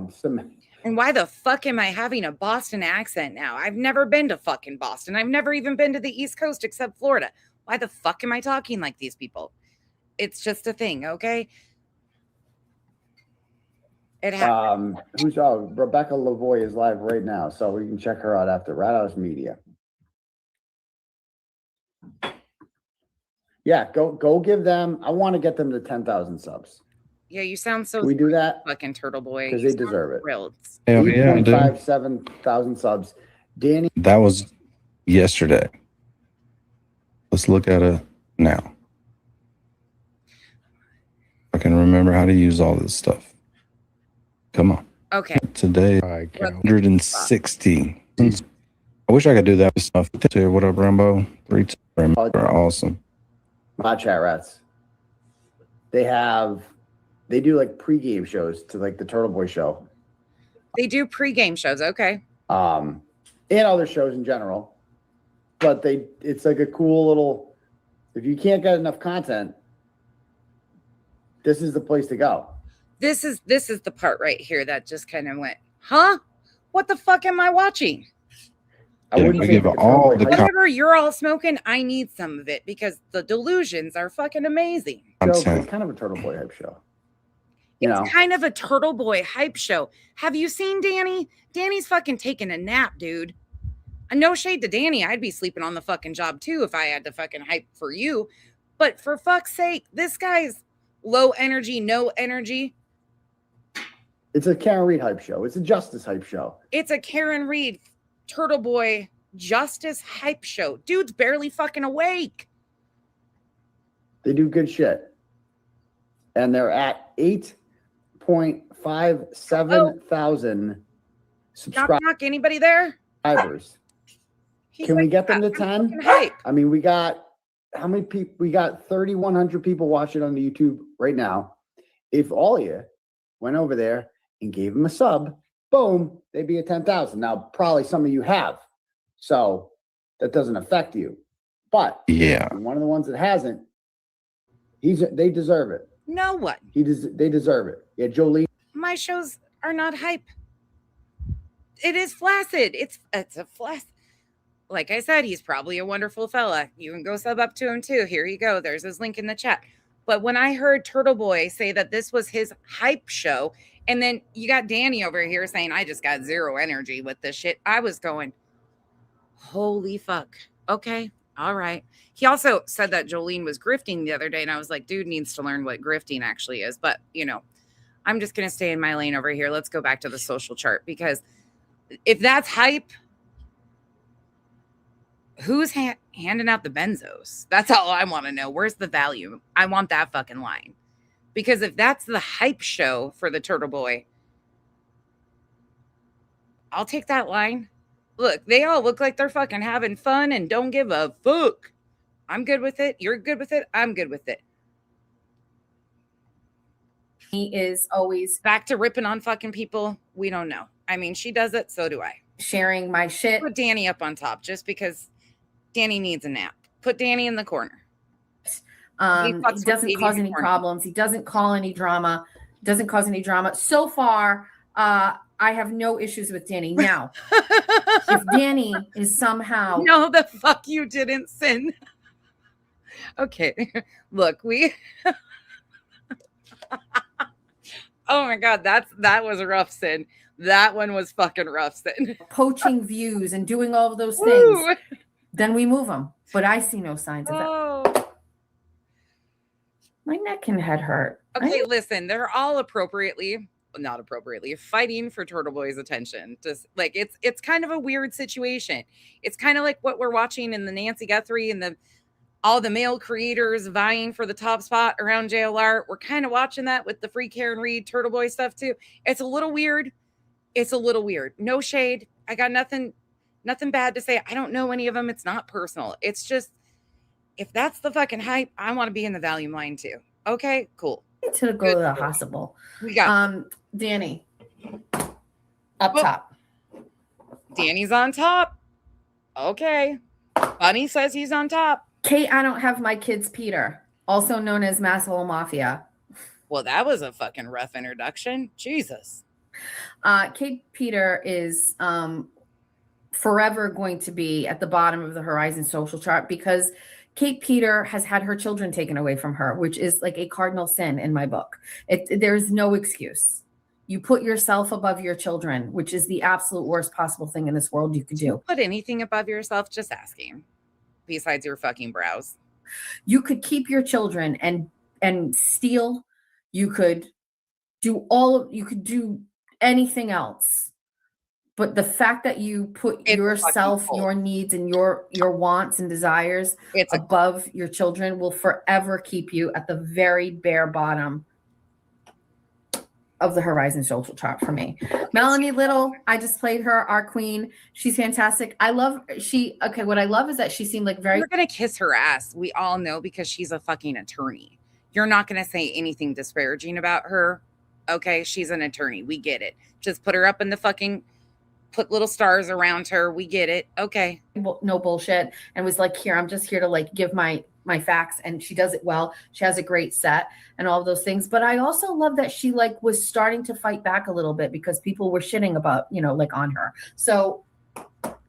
and why the fuck am I having a Boston accent now? I've never been to fucking Boston. I've never even been to the East Coast except Florida. Why the fuck am I talking like these people? It's just a thing, okay? It happens. Rebecca Lavoie is live right now, so we can check her out after Rat House Media. Yeah, go give them. I want to get them to 10,000 subs. Yeah, you sound so. Can we do that? Fucking Turtle Boy. Because they deserve it. Thrilled. Hell yeah, dude. 7,000 subs. Danny. That was yesterday. Let's look at it now. I can remember how to use all this stuff. Come on. Okay. Today, 160. I wish I could do that stuff. What up, Rambo? 3 are awesome. My chat rats. They do like pregame shows to like the Turtle Boy show. They do pregame shows, okay. And other shows in general. But it's like a cool little, if you can't get enough content, this is the place to go. This is the part right here that just kind of went, huh? What the fuck am I watching? I wouldn't give all the whatever you're all smoking, I need some of it because the delusions are fucking amazing. It's kind of a Turtle Boy hype show. It's kind of a Turtle Boy hype show. Have you seen Danny? Danny's fucking taking a nap, dude. No shade to Danny. I'd be sleeping on the fucking job too if I had to fucking hype for you. But for fuck's sake, this guy's low energy, no energy. It's a Karen Reed hype show. It's a Justice hype show. It's a Karen Reed Turtle Boy Justice hype show. Dude's barely fucking awake. They do good shit. And they're at 8.57 thousand subscribers. Knock, anybody there? Can we get them to 10? I mean, we got how many people? We got 3,100 people watching on the YouTube right now. If all of you went over there and gave them a sub, boom, they'd be at 10,000. Now, probably some of you have, so that doesn't affect you. But yeah, one of the ones that hasn't, they deserve it. No one. They deserve it. Yeah, Jolene. My shows are not hype. It is flaccid. It's a flaccid. Like I said, he's probably a wonderful fella. You can go sub up to him too. Here you go. There's his link in the chat. But when I heard Turtle Boy say that this was his hype show, and then you got Danny over here saying, I just got zero energy with this shit, I was going, holy fuck. Okay. All right. He also said that Jolene was grifting the other day, and I was like, dude needs to learn what grifting actually is. But, I'm just going to stay in my lane over here. Let's go back to the social chart, because if that's hype, who's handing out the benzos? That's all I want to know. Where's the value? I want that fucking line. Because if that's the hype show for the Turtle Boy, I'll take that line. Look, they all look like they're fucking having fun and don't give a fuck. I'm good with it. You're good with it. I'm good with it. He is always back to ripping on fucking people. We don't know. I mean, she does it. So do I. Sharing my shit. Put Danny up on top just because Danny needs a nap. Put Danny in the corner. He doesn't cause any problems. He doesn't call any drama. Doesn't cause any drama. So far, I have no issues with Danny. Now, if Danny is somehow... No, the fuck you didn't, Sin. Okay. Look, Oh my God, that was rough, Sin. That one was fucking rough, Sin. Poaching views and doing all of those things. Woo! Then we move them. But I see no signs of that. My neck and head hurt. Okay, listen, they're all not appropriately fighting for Turtle Boy's attention. Just like it's kind of a weird situation. It's kind of like what we're watching in the Nancy Guthrie and all the male creators vying for the top spot around JLR. We're kind of watching that with the free Karen Reed Turtle Boy stuff too. It's a little weird. No shade. I got nothing bad to say. I don't know any of them. It's not personal. It's just, if that's the fucking hype, I want to be in the volume line too. Okay, cool. To go to the hospital. We got Danny up top. Danny's on top. Okay. Bunny says he's on top. Kate, I don't have my kids, Peter, also known as Masshole Mafia. Well, that was a fucking rough introduction. Jesus. Kate Peter is forever going to be at the bottom of the Horizon social chart because Kate Peter has had her children taken away from her, which is like a cardinal sin in my book. There's no excuse. You put yourself above your children, which is the absolute worst possible thing in this world you could do. Put anything above yourself, just asking. Besides your fucking brows. You could keep your children and steal. You could do anything else. But the fact that you put yourself, your needs, and your wants and desires above your children will forever keep you at the very bare bottom of the Horizon social chart for me. Melanie Little, I just played her, our queen. She's fantastic. What I love is that she seemed like You're gonna kiss her ass. We all know because she's a fucking attorney. You're not gonna say anything disparaging about her. Okay, she's an attorney. We get it. Just put her up in the fucking, put little stars around her. We get it. Okay. No bullshit. And was like, here, I'm just here to like give my facts. And she does it well. She has a great set and all of those things. But I also love that she like was starting to fight back a little bit because people were shitting about, like on her. So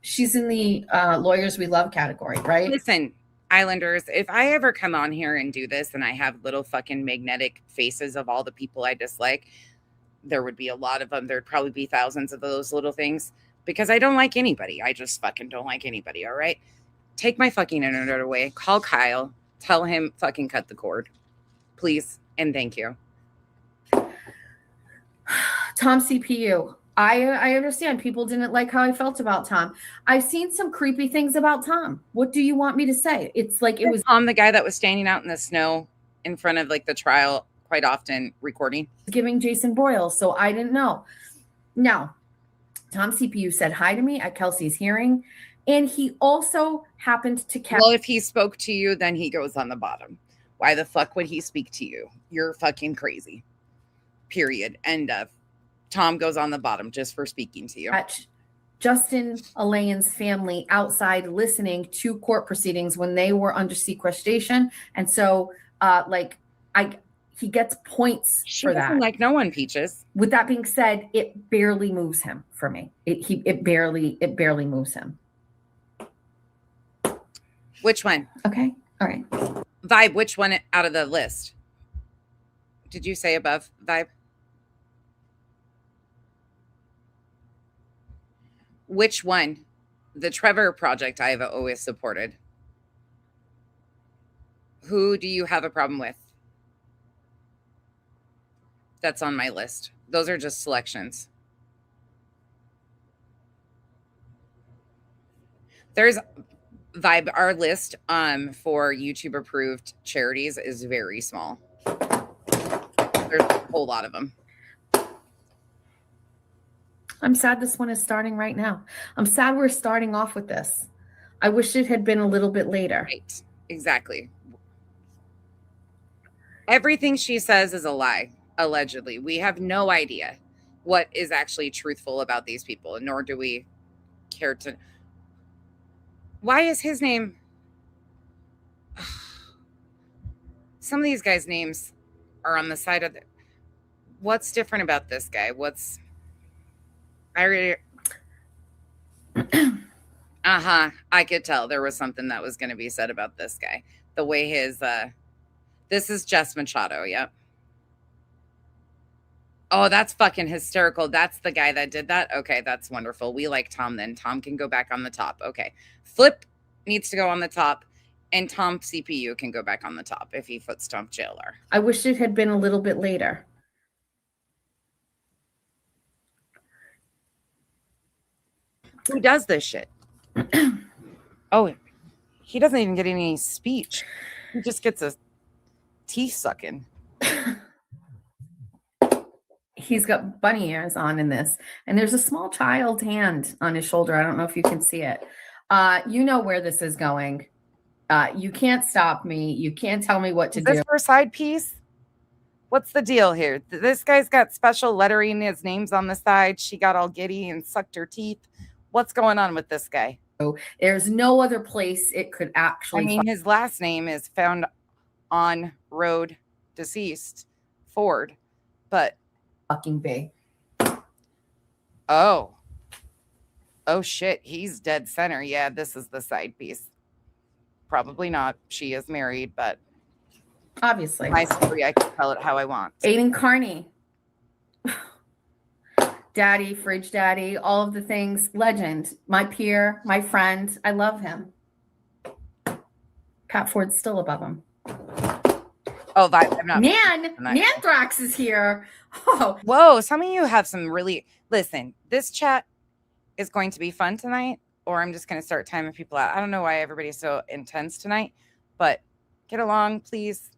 she's in the lawyers we love category, right? Listen, Islanders, if I ever come on here and do this and I have little fucking magnetic faces of all the people I dislike, there would be a lot of them. There'd probably be thousands of those little things because I don't like anybody. I just fucking don't like anybody. All right. Take my fucking internet away. Call Kyle. Tell him fucking cut the cord. Please. And thank you. Tom CPU. I understand people didn't like how I felt about Tom. I've seen some creepy things about Tom. What do you want me to say? It's like it was Tom, the guy that was standing out in the snow in front of like the trial quite often recording. Giving Jason Boyle, so I didn't know. Now, Tom CPU said hi to me at Kelsey's hearing, and he also happened to catch. Well, if he spoke to you, then he goes on the bottom. Why the fuck would he speak to you? You're fucking crazy. Period. End of. Tom goes on the bottom just for speaking to you. Justin Alain's family outside listening to court proceedings when they were under sequestration, and so he gets points for that. Like no one, Peaches. With that being said, it barely moves him for me. It barely moves him. Which one? Okay. All right. Vibe, which one out of the list? Did you say above, Vibe? Which one? The Trevor Project I've always supported. Who do you have a problem with? That's on my list. Those are just selections. There's Vibe. Our list for YouTube approved charities is very small. There's a whole lot of them. I'm sad this one is starting right now. I'm sad we're starting off with this. I wish it had been a little bit later. Right. Exactly. Everything she says is a lie, allegedly. We have no idea what is actually truthful about these people, nor do we care to. Why is his name? Some of these guys' names are on the side of the. What's different about this guy? I could tell there was something that was going to be said about this guy. The way his, this is Jess Machado. Yep. Oh, that's fucking hysterical. That's the guy that did that. Okay, that's wonderful. We like Tom then. Tom can go back on the top. Okay. Flip needs to go on the top, and Tom CPU can go back on the top if he foot stomped Jailer. I wish it had been a little bit later. Who does this shit? Oh, he doesn't even get any speech. He just gets a teeth sucking. He's got bunny ears on in this, and there's a small child's hand on his shoulder. I don't know if you can see it. You know where this is going. You can't stop me. You can't tell me what to do. Is this her side piece? What's the deal here? This guy's got special lettering. His name's on the side. She got all giddy and sucked her teeth. What's going on with this guy? There's no other place it could actually. I mean, his last name is found on road deceased Ford, but fucking B. Oh shit, he's dead center. Yeah, this is the side piece. Probably not. She is married, but obviously my story, I can tell it how I want. Aiden Carney, daddy, fridge daddy, all of the things. Legend, my peer, my friend. I love him. Pat Ford's still above him. Oh, I'm not. Nanthrax is here. Oh, whoa! Some of you have some really. Listen, this chat is going to be fun tonight, or I'm just going to start timing people out. I don't know why everybody's so intense tonight, but get along, please,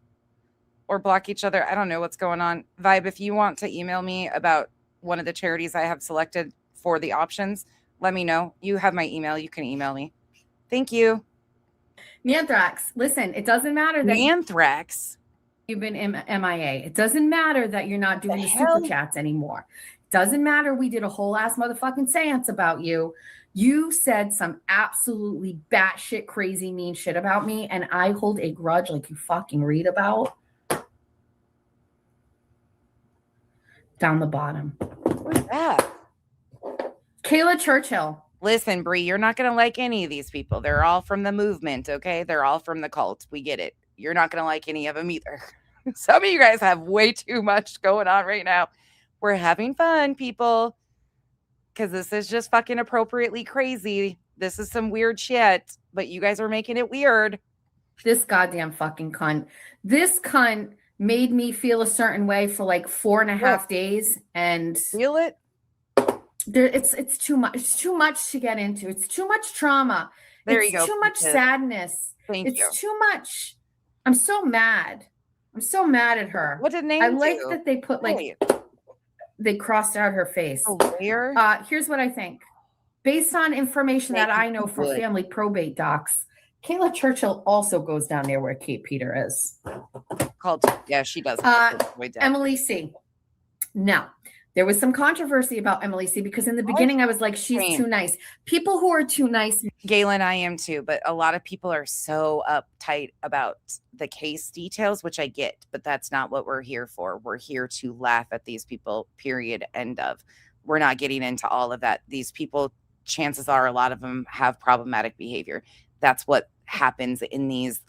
or block each other. I don't know what's going on. Vibe, if you want to email me about one of the charities I have selected for the options, let me know. You have my email. You can email me. Thank you. Nanthrax, listen, it doesn't matter that Nanthrax. You've been MIA. It doesn't matter that you're not doing the super chats anymore. It doesn't matter. We did a whole ass motherfucking seance about you. You said some absolutely batshit crazy mean shit about me, and I hold a grudge like you fucking read about. Down the bottom. What's that? Kayla Churchill. Listen, Bree, you're not going to like any of these people. They're all from the movement, okay? They're all from the cult. We get it. You're not going to like any of them either. Some of you guys have way too much going on right now. We're having fun, people, because this is just fucking appropriately crazy. This is some weird shit, but you guys are making it weird. This goddamn fucking cunt. This cunt made me feel a certain way for like 4.5 days, and feel it. It's too much. It's too much to get into. It's too much trauma. There it's you go. Too much sadness. It's too much. I'm so mad. I'm so mad at her. What did name I like do? that they put like they crossed out her face. Where? Here's what I think. Based on information that I know from family probate docs, Kayla Churchill also goes down there where Kate Peter is. Yeah, she does. Emily C. Now, there was some controversy about Emily C because in the beginning I was like, she's too nice. People who are too nice. Galen, I am too, but a lot of people are so uptight about the case details, which I get, but that's not what we're here for. We're here to laugh at these people, period, end of. We're not getting into all of that. These people, chances are a lot of them have problematic behavior. That's what happens in these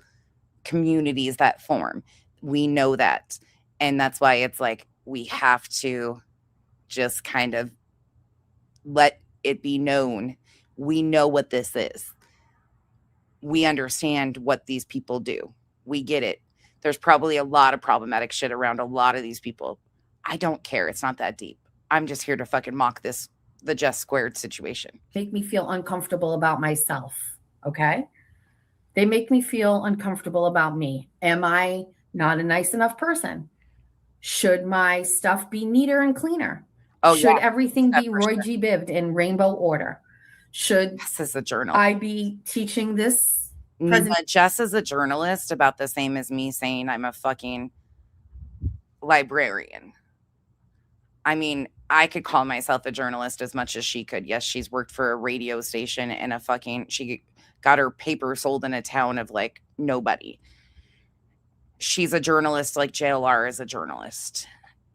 communities that form. We know that. And that's why it's like, we have to just kind of let it be known. We know what this is. We understand what these people do. We get it. There's probably a lot of problematic shit around a lot of these people. I don't care. It's not that deep. I'm just here to fucking mock the Jess Squared situation. Make me feel uncomfortable about myself. Okay. They make me feel uncomfortable about me. Am I not a nice enough person? Should my stuff be neater and cleaner? Oh, should everything be Roy G. Bibbed in rainbow order? Should Jess is a journal. I be teaching this? Jess is a journalist about the same as me saying I'm a fucking librarian. I mean, I could call myself a journalist as much as she could. Yes, she's worked for a radio station and she got her paper sold in a town of like nobody. She's a journalist like JLR is a journalist.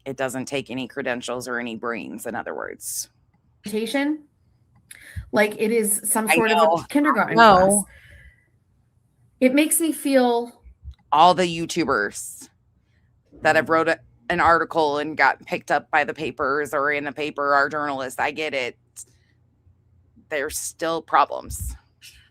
It doesn't take any credentials or any brains, in other words. Like it is some sort of a kindergarten class. It makes me feel... All the YouTubers that have wrote an article and got picked up by the papers or in a paper or journalist. I get it. There's still problems.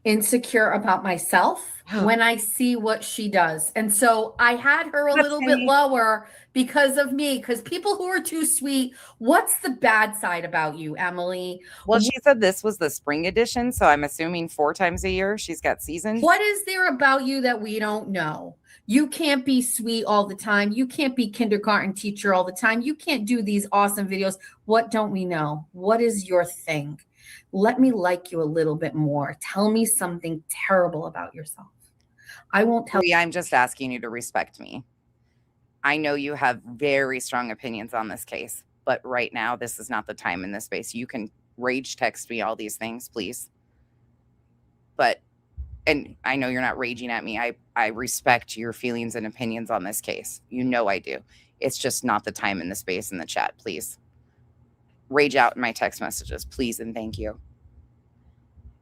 Insecure about myself when I see what she does. And so I had her a little bit lower because of me, because people who are too sweet, what's the bad side about you, Emily? Well, she said this was the spring edition, so I'm assuming 4 times a year she's got seasons. What is there about you that we don't know? You can't be sweet all the time. You can't be kindergarten teacher all the time. You can't do these awesome videos. What don't we know? What is your thing? Let me like you a little bit more. Tell me something terrible about yourself. I won't tell you. I'm just asking you to respect me. I know you have very strong opinions on this case, but right now, this is not the time in this space. You can rage text me all these things, please. But, and I know you're not raging at me. I respect your feelings and opinions on this case. You know I do. It's just not the time in the space in the chat, please. Rage out in my text messages, please and thank you.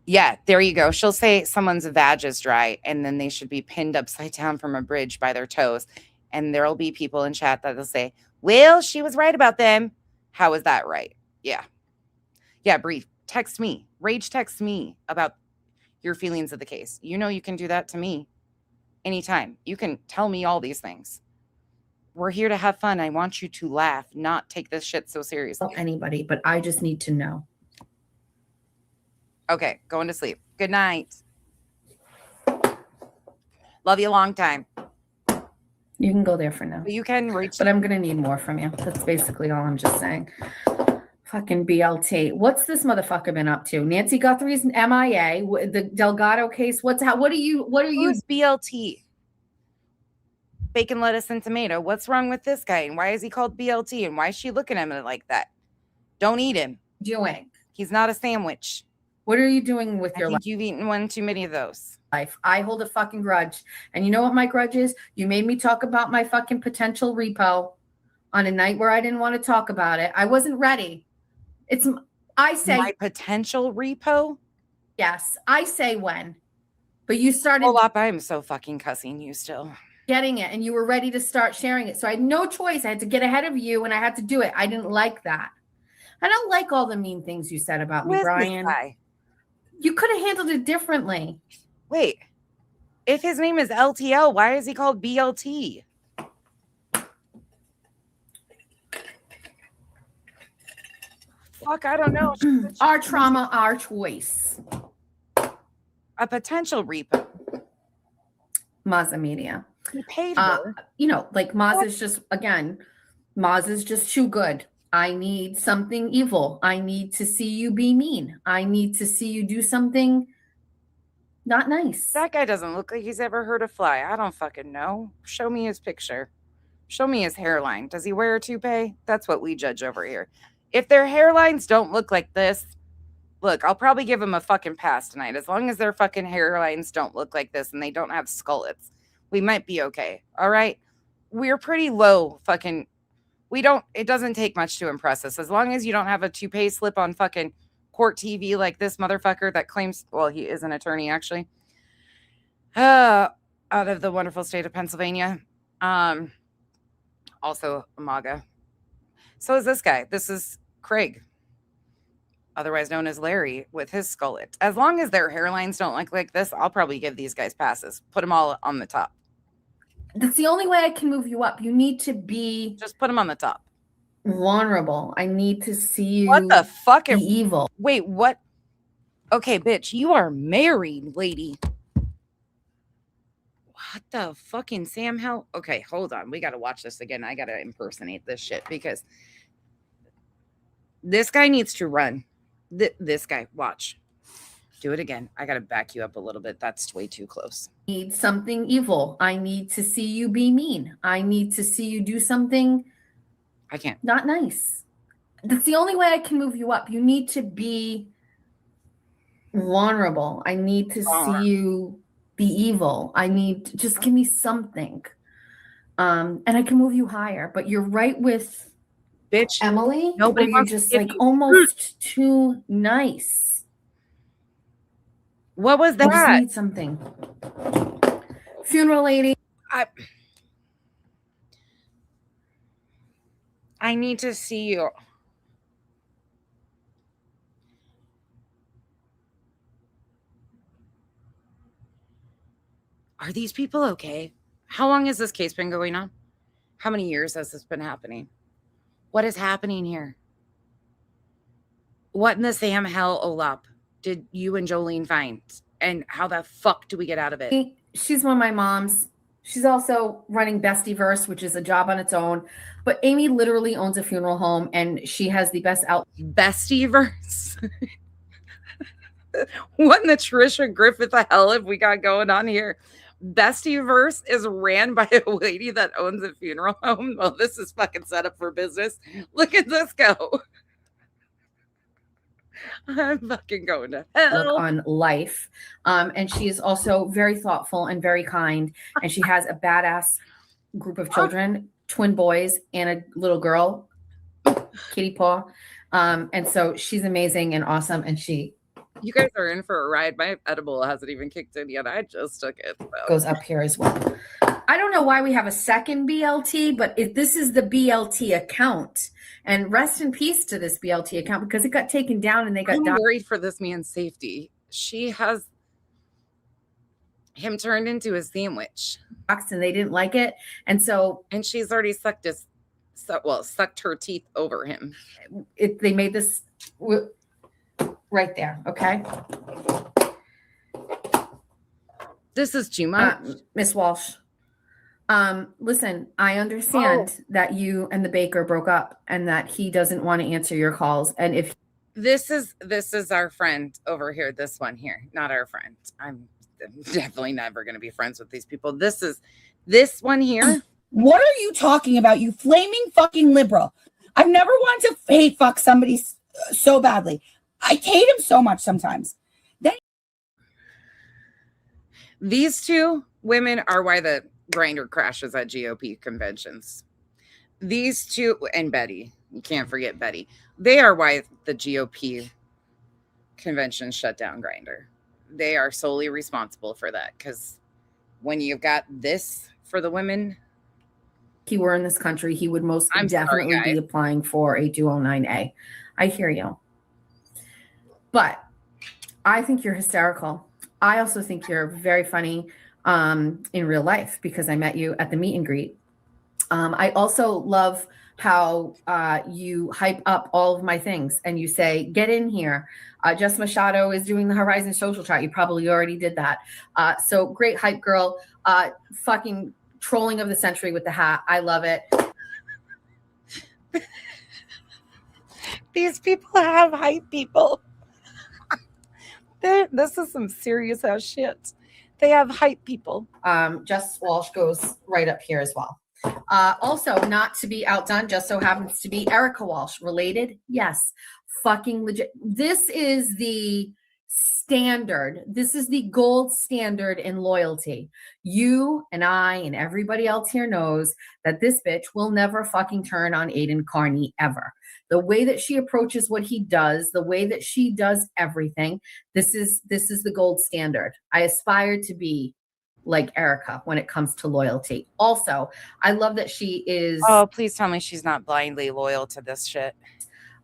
Yeah, there you go. She'll say someone's vag is dry and then they should be pinned upside down from a bridge by their toes. And there'll be people in chat that'll say, well, she was right about them. How is that right? Yeah. Yeah, Bree, text me. Rage text me about your feelings of the case. You know you can do that to me anytime. You can tell me all these things. We're here to have fun. I want you to laugh, not take this shit so seriously. Anybody, but I just need to know. Okay, going to sleep. Good night. Love you a long time. You can go there for now. You can reach. But I'm going to need more from you. That's basically all I'm just saying. Fucking BLT. What's this motherfucker been up to? Nancy Guthrie's MIA. The Delgado case. What are you? Who's BLT? Bacon, lettuce, and tomato. What's wrong with this guy? And why is he called BLT? And why is she looking at him like that? Don't eat him. Doing. He's not a sandwich. What are you doing with your life? You've eaten one too many of those. I hold a fucking grudge. And you know what my grudge is? You made me talk about my fucking potential repo on a night where I didn't want to talk about it. I wasn't ready. I say my potential repo? Yes, I say when. But you started. Hold up, I am so fucking cussing you still. Getting it, and you were ready to start sharing it. So I had no choice. I had to get ahead of you, and I had to do it. I didn't like that. I don't like all the mean things you said about me, Brian. You could have handled it differently. Wait, if his name is LTL, why is he called BLT? Fuck, I don't know. Our trauma, our choice. A potential repo. Mazda Media. He paid her. You know, like Maz is just, again, Maz is just too good. I need something evil. I need to see you be mean. I need to see you do something not nice. That guy doesn't look like he's ever heard a fly. I don't fucking know. Show me his picture. Show me his hairline. Does he wear a toupee? That's what we judge over here. If their hairlines don't look like this, look, I'll probably give him a fucking pass tonight. As long as their fucking hairlines don't look like this and they don't have skullets, we might be okay. All right? We're pretty low fucking. It doesn't take much to impress us. As long as you don't have a toupee slip on fucking court TV like this motherfucker that claims, well, he is an attorney actually. Out of the wonderful state of Pennsylvania. Also a MAGA. So is this guy. This is Craig, otherwise known as Larry, with his skullet. As long as their hairlines don't look like this, I'll probably give these guys passes. Put them all on the top. That's the only way I can move you up. You need to be just put them on the top. Vulnerable. I need to see you. What the fuck? Be evil. Wait, what? Okay, bitch, you are married, lady. What the fucking Sam hell? Okay, hold on. We got to watch this again. I got to impersonate this shit because this guy needs to run. This guy, watch. Do it again. I got to back you up a little bit. That's way too close. Need something evil. I need to see you be mean. I need to see you do something. I can't. Not nice. That's the only way I can move you up. You need to be vulnerable. I need to see you be evil. I need to just give me something. And I can move you higher. But you're right with bitch Emily. Nobody you're just like almost too nice. What was that? I just need something. Funeral lady. I need to see you. Are these people okay? How long has this case been going on? How many years has this been happening? What is happening here? What in the Sam hell, Olap, did you and Jolene find? And how the fuck do we get out of it? She's one of my moms. She's also running Bestieverse, which is a job on its own. But Amy literally owns a funeral home, and she has the best Bestieverse? What in the Trisha Griffith the hell have we got going on here? Bestieverse is ran by a lady that owns a funeral home. Well, this is fucking set up for business. Look at this go. I'm fucking going to hell. On life. And she is also very thoughtful and very kind. And she has a badass group of children, twin boys and a little girl, Kitty Paw. And so she's amazing and awesome. And she You guys are in for a ride. My edible hasn't even kicked in yet. I just took it. So. Goes up here as well. I don't know why we have a second BLT, but if this is the BLT account, and rest in peace to this BLT account because it got taken down and they got I'm worried for this man's safety. She has him turned into a sandwich. And they didn't like it. And she's already sucked her teeth over him. They made this right there. Okay. This is too much. Miss Walsh. Listen, I understand that you and the baker broke up and that he doesn't want to answer your calls. And if this is our friend over here, this one here, not our friend. I'm definitely never going to be friends with these people. This one here. What are you talking about? You flaming fucking liberal. I've never wanted to hate fuck somebody so badly. I hate him so much sometimes. These two women are why the grinder crashes at GOP conventions. These two, and Betty, you can't forget Betty. They are why the GOP convention shut down Grinder. They are solely responsible for that, because when you've got this for the women, he were in this country, he would most definitely be applying for a 209A. I hear you. But I think you're hysterical. I also think you're very funny in real life because I met you at the meet and greet. I also love how you hype up all of my things and you say, get in here. Jess Machado is doing the Horizon Social Chat. You probably already did that. So great hype girl. Fucking trolling of the century with the hat. I love it. These people have hype people. This is some serious ass shit. They have hype people. Jess Walsh goes right up here as well. Also, not to be outdone, just so happens to be Erica Walsh. Related? Yes. Fucking legit. This is the standard. This is the gold standard in loyalty. You and I and everybody else here knows that this bitch will never fucking turn on Aiden Carney ever. The way that she approaches what he does, the way that she does everything, this is the gold standard. I aspire to be like Erica when it comes to loyalty. Also, I love that she is... Oh, please tell me she's not blindly loyal to this shit.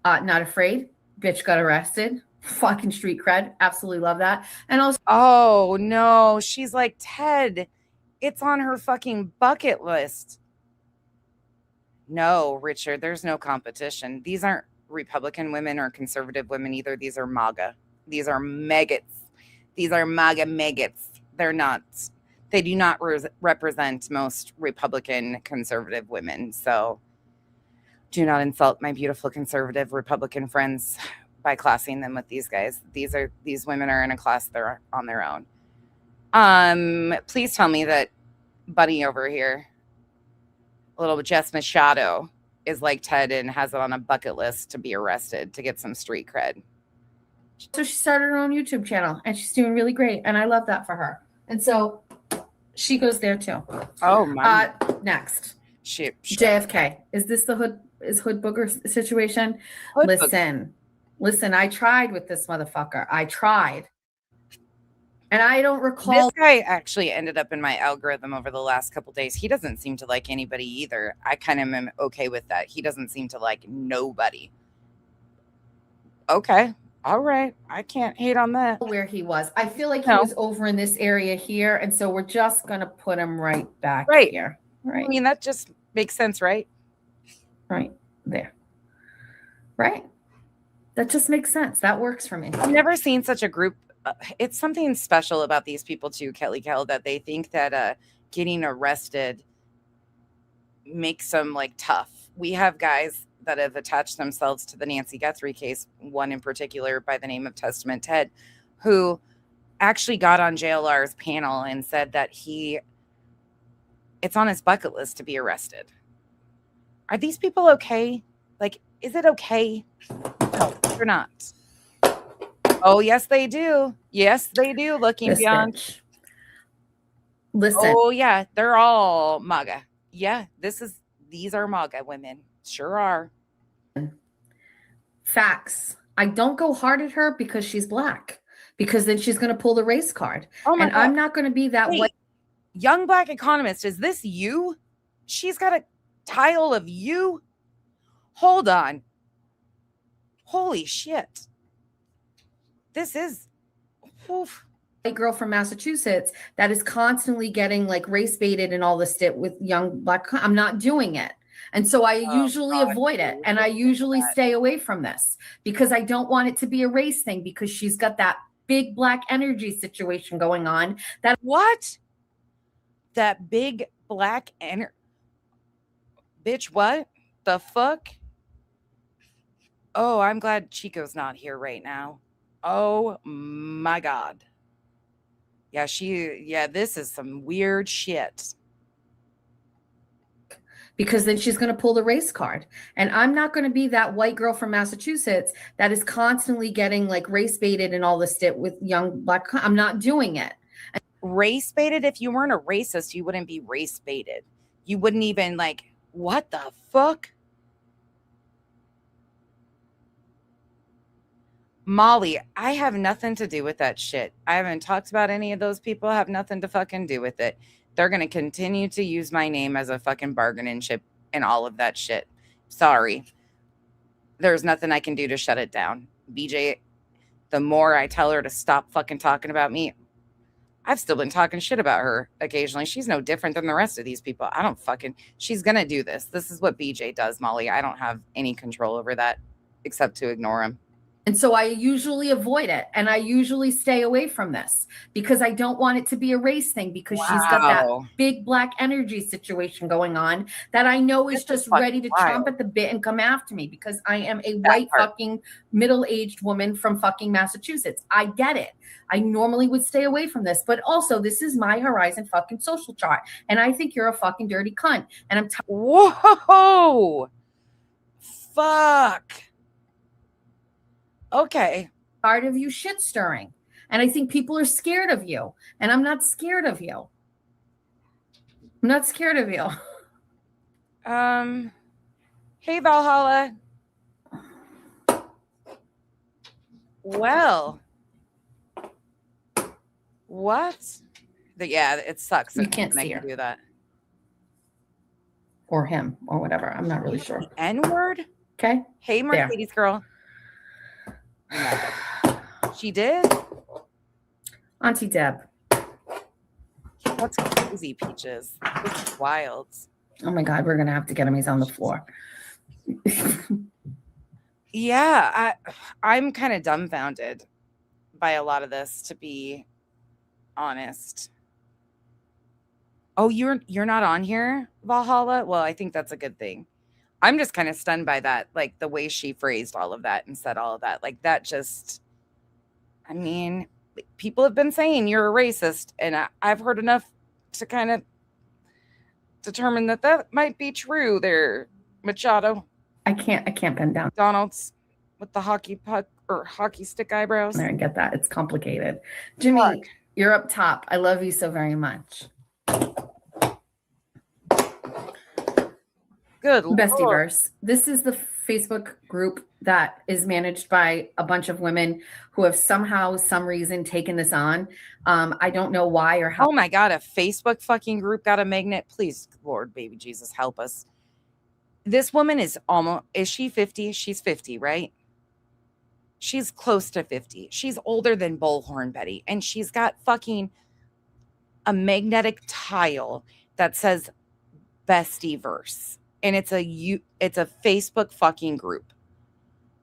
Not afraid. Bitch got arrested. Fucking street cred. Absolutely love that. And also... Oh, no. She's like Ted. It's on her fucking bucket list. No, Richard, there's no competition. These aren't Republican women or conservative women either. These are MAGA. These are maggots. These are MAGA maggots. They're not... They do not represent most Republican conservative women. So do not insult my beautiful conservative Republican friends by classing them with these guys. These women are in a class they're on their own. Please tell me that Bunny over here, little Jess Machado, is like Ted and has it on a bucket list to be arrested to get some street cred. So she started her own YouTube channel and she's doing really great. And I love that for her. And so she goes there too. Oh my! Next, shit. JFK. Is this the hood booger situation? Listen. I tried with this motherfucker. I tried. And I don't recall. This guy actually ended up in my algorithm over the last couple days. He doesn't seem to like anybody either. I kind of am okay with that. He doesn't seem to like nobody. Okay. All right. I can't hate on that. Where he was. I feel like he was over in this area here. And so we're just going to put him right back here. Right. I mean, that just makes sense, right? Right there. Right. That just makes sense. That works for me. I've never seen such a group. It's something special about these people too, Kelly Kell, that they think that getting arrested makes them like tough. We have guys that have attached themselves to the Nancy Guthrie case, one in particular by the name of Testament Ted, who actually got on JLR's panel and said that it's on his bucket list to be arrested. Are these people okay? Like, is it okay? No, they're not. Oh, yes, they do. Yes, they do. Looking This beyond. bitch. Listen. Oh, yeah, they're all MAGA. Yeah, these are MAGA women. Sure are. Facts. I don't go hard at her because she's black, because then she's going to pull the race card. Oh my and God. I'm not going to be that Wait, white. Young Black Economist, is this you? She's got a tile of you? Hold on. Holy shit. This is... Oof. White girl from Massachusetts that is constantly getting like race baited and all this shit with young black. I'm not doing it. And so I usually avoid it. And I usually stay away from this because I don't want it to be a race thing, because she's got that big black energy situation going on. That what? That big black energy. Bitch, what the fuck? Oh, I'm glad Chico's not here right now. Oh my God. Yeah, this is some weird shit. Because then she's going to pull the race card. And I'm not going to be that white girl from Massachusetts that is constantly getting like race baited and all this shit with young black. I'm not doing it. Race baited? If you weren't a racist, you wouldn't be race baited. You wouldn't even like, what the fuck? Molly, I have nothing to do with that shit. I haven't talked about any of those people. I have nothing to fucking do with it. They're going to continue to use my name as a fucking bargaining chip and all of that shit. Sorry. There's nothing I can do to shut it down. BJ, the more I tell her to stop fucking talking about me, I've still been talking shit about her occasionally. She's no different than the rest of these people. She's going to do this. This is what BJ does, Molly. I don't have any control over that except to ignore him. And so I usually avoid it. And I usually stay away from this because I don't want it to be a race thing, because she's got that big black energy situation going on that I know is just ready to chomp at the bit and come after me, because I am a white fucking middle-aged woman from fucking Massachusetts. I get it. I normally would stay away from this, but also this is my Horizon fucking social chart. And I think you're a fucking dirty cunt. And I'm whoa, fuck. Okay. Tired of you shit stirring. And I think people are scared of you. And I'm not scared of you. I'm not scared of you. Hey, Valhalla. Well. What? Yeah, it sucks. You can't I see can her. do that. Or him or whatever. I'm not really sure. N-word? Okay. Hey, Mercedes girl. She did? Auntie Deb. That's crazy, Peaches. This is wild. Oh my God, we're going to have to get him. He's on the floor. Yeah, I'm kind of dumbfounded by a lot of this, to be honest. Oh, you're not on here, Valhalla? Well, I think that's a good thing. I'm just kind of stunned by that, like the way she phrased all of that and said all of that. Like that just, I mean, people have been saying you're a racist, and I've heard enough to kind of determine that might be true there, Machado. I can't bend down. McDonald's with the hockey puck or hockey stick eyebrows. I get that. It's complicated. Jimmy, you're up top. I love you so very much. Good Bestie Lord. verse. This is the Facebook group that is managed by a bunch of women who have somehow, some reason taken this on. I don't know why or how. Oh my God, a Facebook fucking group got a magnet. Please, Lord, baby Jesus, help us. This woman is she 50? She's 50, right? She's close to 50. She's older than Bullhorn Betty. And she's got fucking a magnetic tile that says bestie verse. And it's a Facebook fucking group.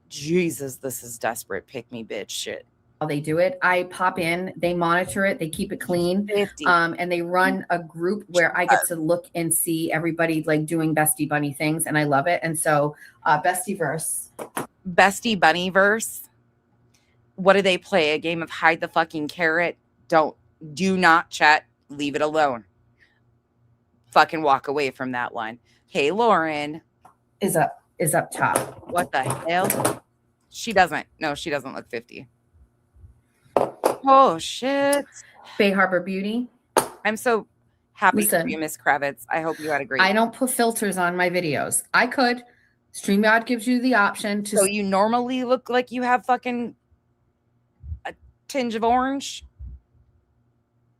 Jesus, this is desperate pick me bitch shit. How they do it. I pop in, they monitor it, they keep it clean. And they run a group where I get to look and see everybody like doing bestie bunny things, and I love it. And so bestie verse. Bestie bunny verse. What do they play? A game of hide the fucking carrot? Do not chat. Leave it alone. Fucking walk away from that one. Hey, Lauren. Is up top. What the hell? She doesn't look 50. Oh shit. Bay Harbor Beauty. I'm so happy for you, Miss Kravitz. I hope you had a great I don't put filters on my videos. I could. StreamYard gives you the option to. So you normally look like you have fucking a tinge of orange.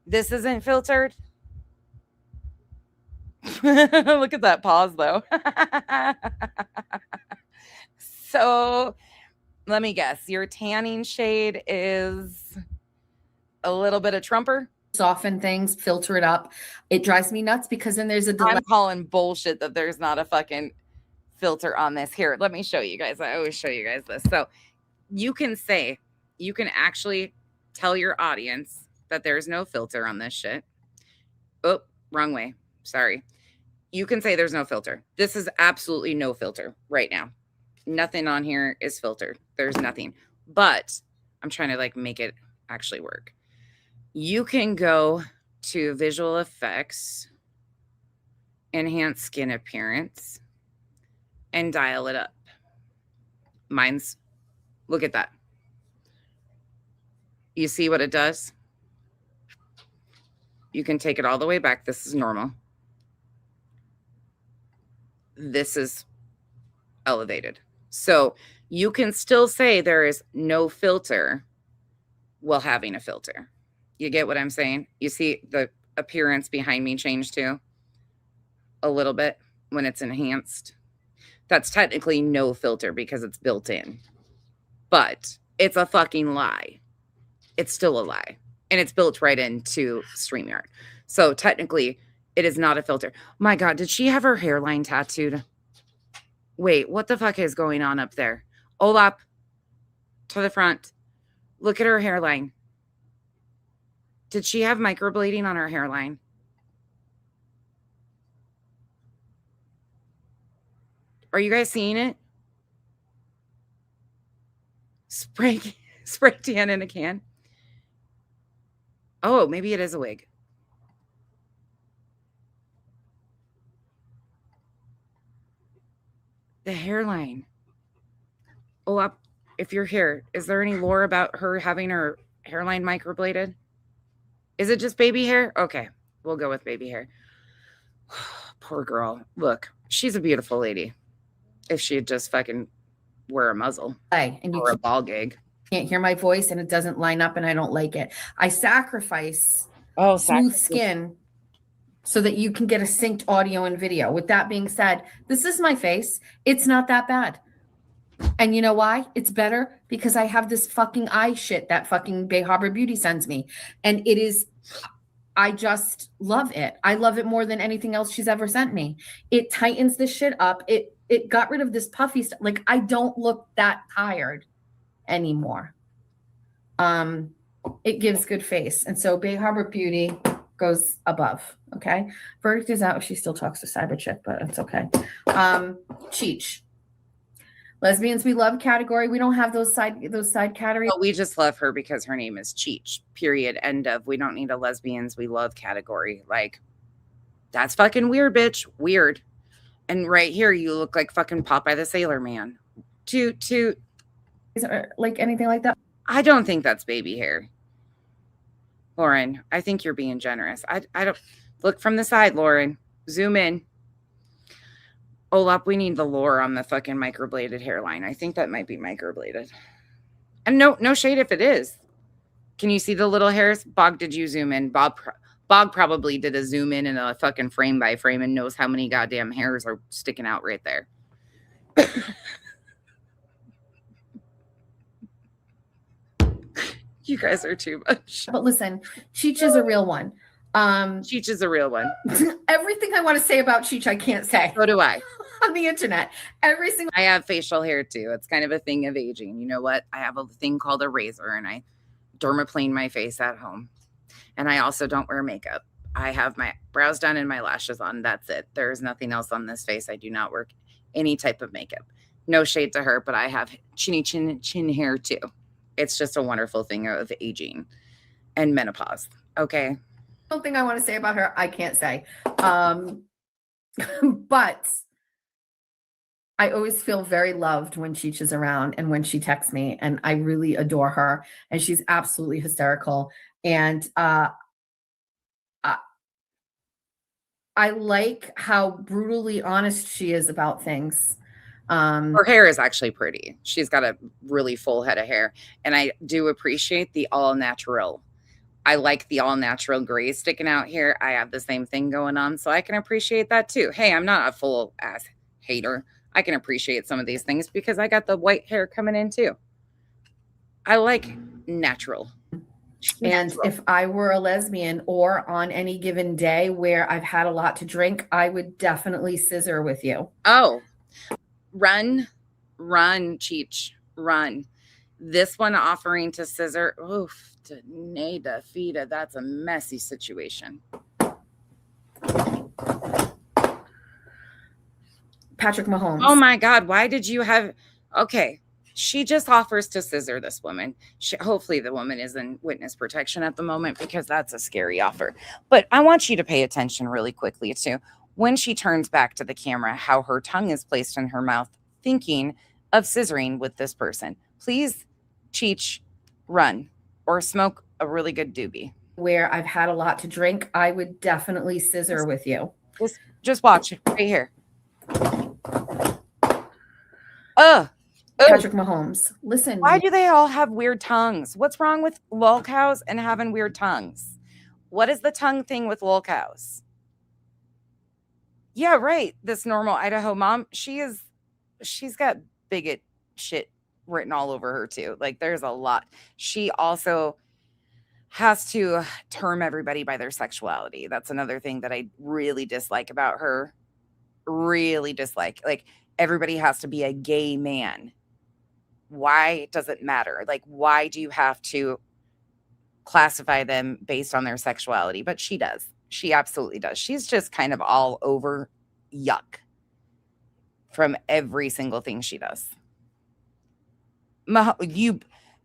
This isn't filtered. Look at that pause though. So let me guess. Your tanning shade is a little bit of Trumper. Soften things, filter it up. It drives me nuts because then there's a delay. I'm calling bullshit that there's not a fucking filter on this. Here, let me show you guys. I always show you guys this. So you can actually tell your audience that there's no filter on this shit. Oh, wrong way. Sorry. You can say there's no filter. This is absolutely no filter right now. Nothing on here is filtered. There's nothing. But I'm trying to like make it actually work. You can go to visual effects, enhance skin appearance, and dial it up. Look at that. You see what it does? You can take it all the way back. This is normal. This is elevated. So you can still say there is no filter while having a filter. You get what I'm saying? You see the appearance behind me change too a little bit when it's enhanced. That's technically no filter because it's built in. But it's a fucking lie. It's still a lie. And it's built right into StreamYard. So technically, it is not a filter. My God, did she have her hairline tattooed? Wait, what the fuck is going on up there? Hold up. To the front. Look at her hairline. Did she have microblading on her hairline? Are you guys seeing it? Spray tan in a can. Oh, maybe it is a wig. The hairline. Oh, up. If you're here, is there any lore about her having her hairline microbladed? Is it just baby hair? Okay, we'll go with baby hair. Poor girl. Look, she's a beautiful lady. If she'd just fucking wear a muzzle or a ball gag. Can't hear my voice and it doesn't line up and I don't like it. I sacrifice smooth skin so that you can get a synced audio and video. With that being said, this is my face. It's not that bad. And you know why? It's better because I have this fucking eye shit that fucking Bay Harbor Beauty sends me. And it is, I just love it. I love it more than anything else she's ever sent me. It tightens the shit up. It got rid of this puffy stuff. Like I don't look that tired anymore. It gives good face. And so Bay Harbor Beauty goes above. Okay. Verdict is out if she still talks to Cyber Chick, but it's okay. Cheech. Lesbians we love category. We don't have those side categories. Well, we just love her because her name is Cheech. Period. End of. We don't need a lesbians we love category. Like, that's fucking weird, bitch. Weird. And right here, you look like fucking Popeye the Sailor Man. Toot toot. Is it like anything like that? I don't think that's baby hair. Lauren, I think you're being generous. I don't look from the side, Lauren. Zoom in. Olap, we need the lore on the fucking microbladed hairline. I think that might be microbladed. And no shade if it is. Can you see the little hairs? Bog, did you zoom in? Bog probably did a zoom in and a fucking frame by frame and knows how many goddamn hairs are sticking out right there. You guys are too much. But listen, Cheech is a real one. Cheech is a real one. Everything I want to say about Cheech, I can't say. So do I. On the internet. I have facial hair too. It's kind of a thing of aging. You know what? I have a thing called a razor and I dermaplane my face at home. And I also don't wear makeup. I have my brows done and my lashes on. That's it. There is nothing else on this face. I do not work any type of makeup. No shade to her, but I have chin hair too. It's just a wonderful thing of aging and menopause. Okay. Something I want to say about her, I can't say. But I always feel very loved when Cheech is around and when she texts me, and I really adore her, and she's absolutely hysterical. And I like how brutally honest she is about things. Her hair is actually pretty. She's got a really full head of hair, and I do appreciate the all natural. I like the all natural gray sticking out here. I have the same thing going on, so I can appreciate that too. Hey, I'm not a full ass hater. I can appreciate some of these things because I got the white hair coming in too. I like natural. And if I were a lesbian or on any given day where I've had a lot to drink, I would definitely scissor with you. Oh, run, Cheech, run. This one offering to scissor. Oof, to Nada Fida. That's a messy situation. Patrick Mahomes. Oh my God. Why did you have? Okay. She just offers to scissor this woman. Hopefully the woman is in witness protection at the moment because that's a scary offer. But I want you to pay attention really quickly too. When she turns back to the camera, how her tongue is placed in her mouth, thinking of scissoring with this person. Please, Cheech, run or smoke a really good doobie. Where I've had a lot to drink, I would definitely scissor with you. Just watch it right here. Patrick Mahomes. Listen. Why do they all have weird tongues? What's wrong with lol cows and having weird tongues? What is the tongue thing with lol cows? Yeah, right. This normal Idaho mom, she's got bigot shit written all over her too. Like there's a lot. She also has to term everybody by their sexuality. That's another thing that I really dislike about her. Really dislike. Like everybody has to be a gay man. Why does it matter? Like, why do you have to classify them based on their sexuality? But she does. She absolutely does. She's just kind of all over yuck from every single thing she does. You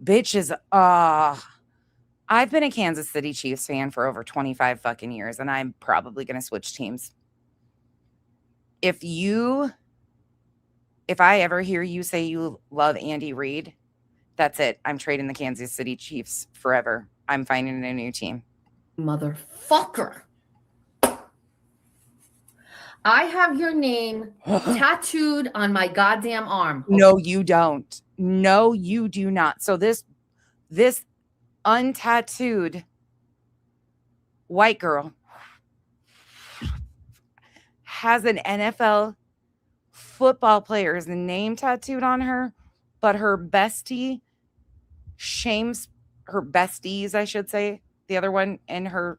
bitches. I've been a Kansas City Chiefs fan for over 25 fucking years, and I'm probably going to switch teams. If I ever hear you say you love Andy Reid, that's it. I'm trading the Kansas City Chiefs forever. I'm finding a new team. Motherfucker. I have your name tattooed on my goddamn arm. No, you don't. No, you do not. So this untattooed white girl has an NFL football player's name tattooed on her, but her bestie shames her besties, I should say. The other one and her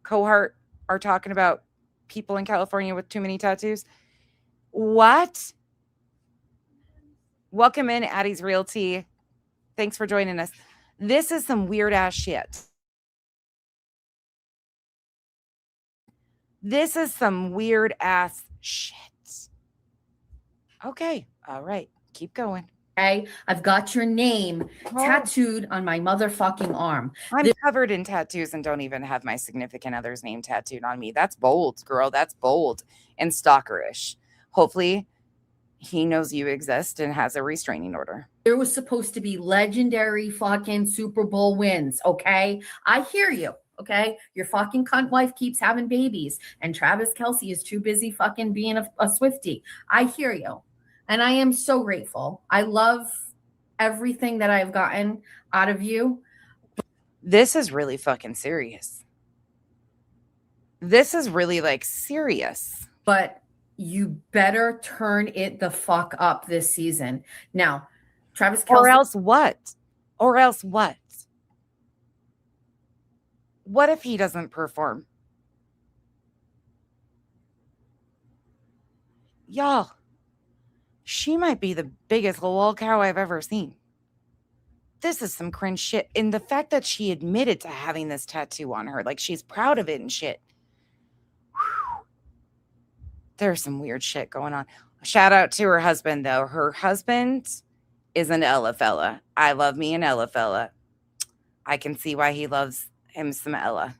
cohort are talking about people in California with too many tattoos. What? Welcome in, Addie's Realty. Thanks for joining us. This is some weird ass shit. This is some weird ass shit. Okay. All right. Keep going. Okay. I've got your name tattooed on my motherfucking arm. I'm covered in tattoos and don't even have my significant other's name tattooed on me. That's bold, girl. That's bold and stalkerish. Hopefully he knows you exist and has a restraining order. There was supposed to be legendary fucking Super Bowl wins. Okay. I hear you. Okay. Your fucking cunt wife keeps having babies, and Travis Kelce is too busy fucking being a Swiftie. I hear you. And I am so grateful. I love everything that I've gotten out of you. This is really fucking serious. This is really like serious. But you better turn it the fuck up this season. Now, Travis Kelce. Or else what? Or else what? What if he doesn't perform? Y'all, she might be the biggest lol cow I've ever seen. This is some cringe shit. And the fact that she admitted to having this tattoo on her, like she's proud of it and shit. Whew. There's some weird shit going on. Shout out to her husband, though. Her husband is an Ella fella. I love me an Ella fella. I can see why he loves him some Ella.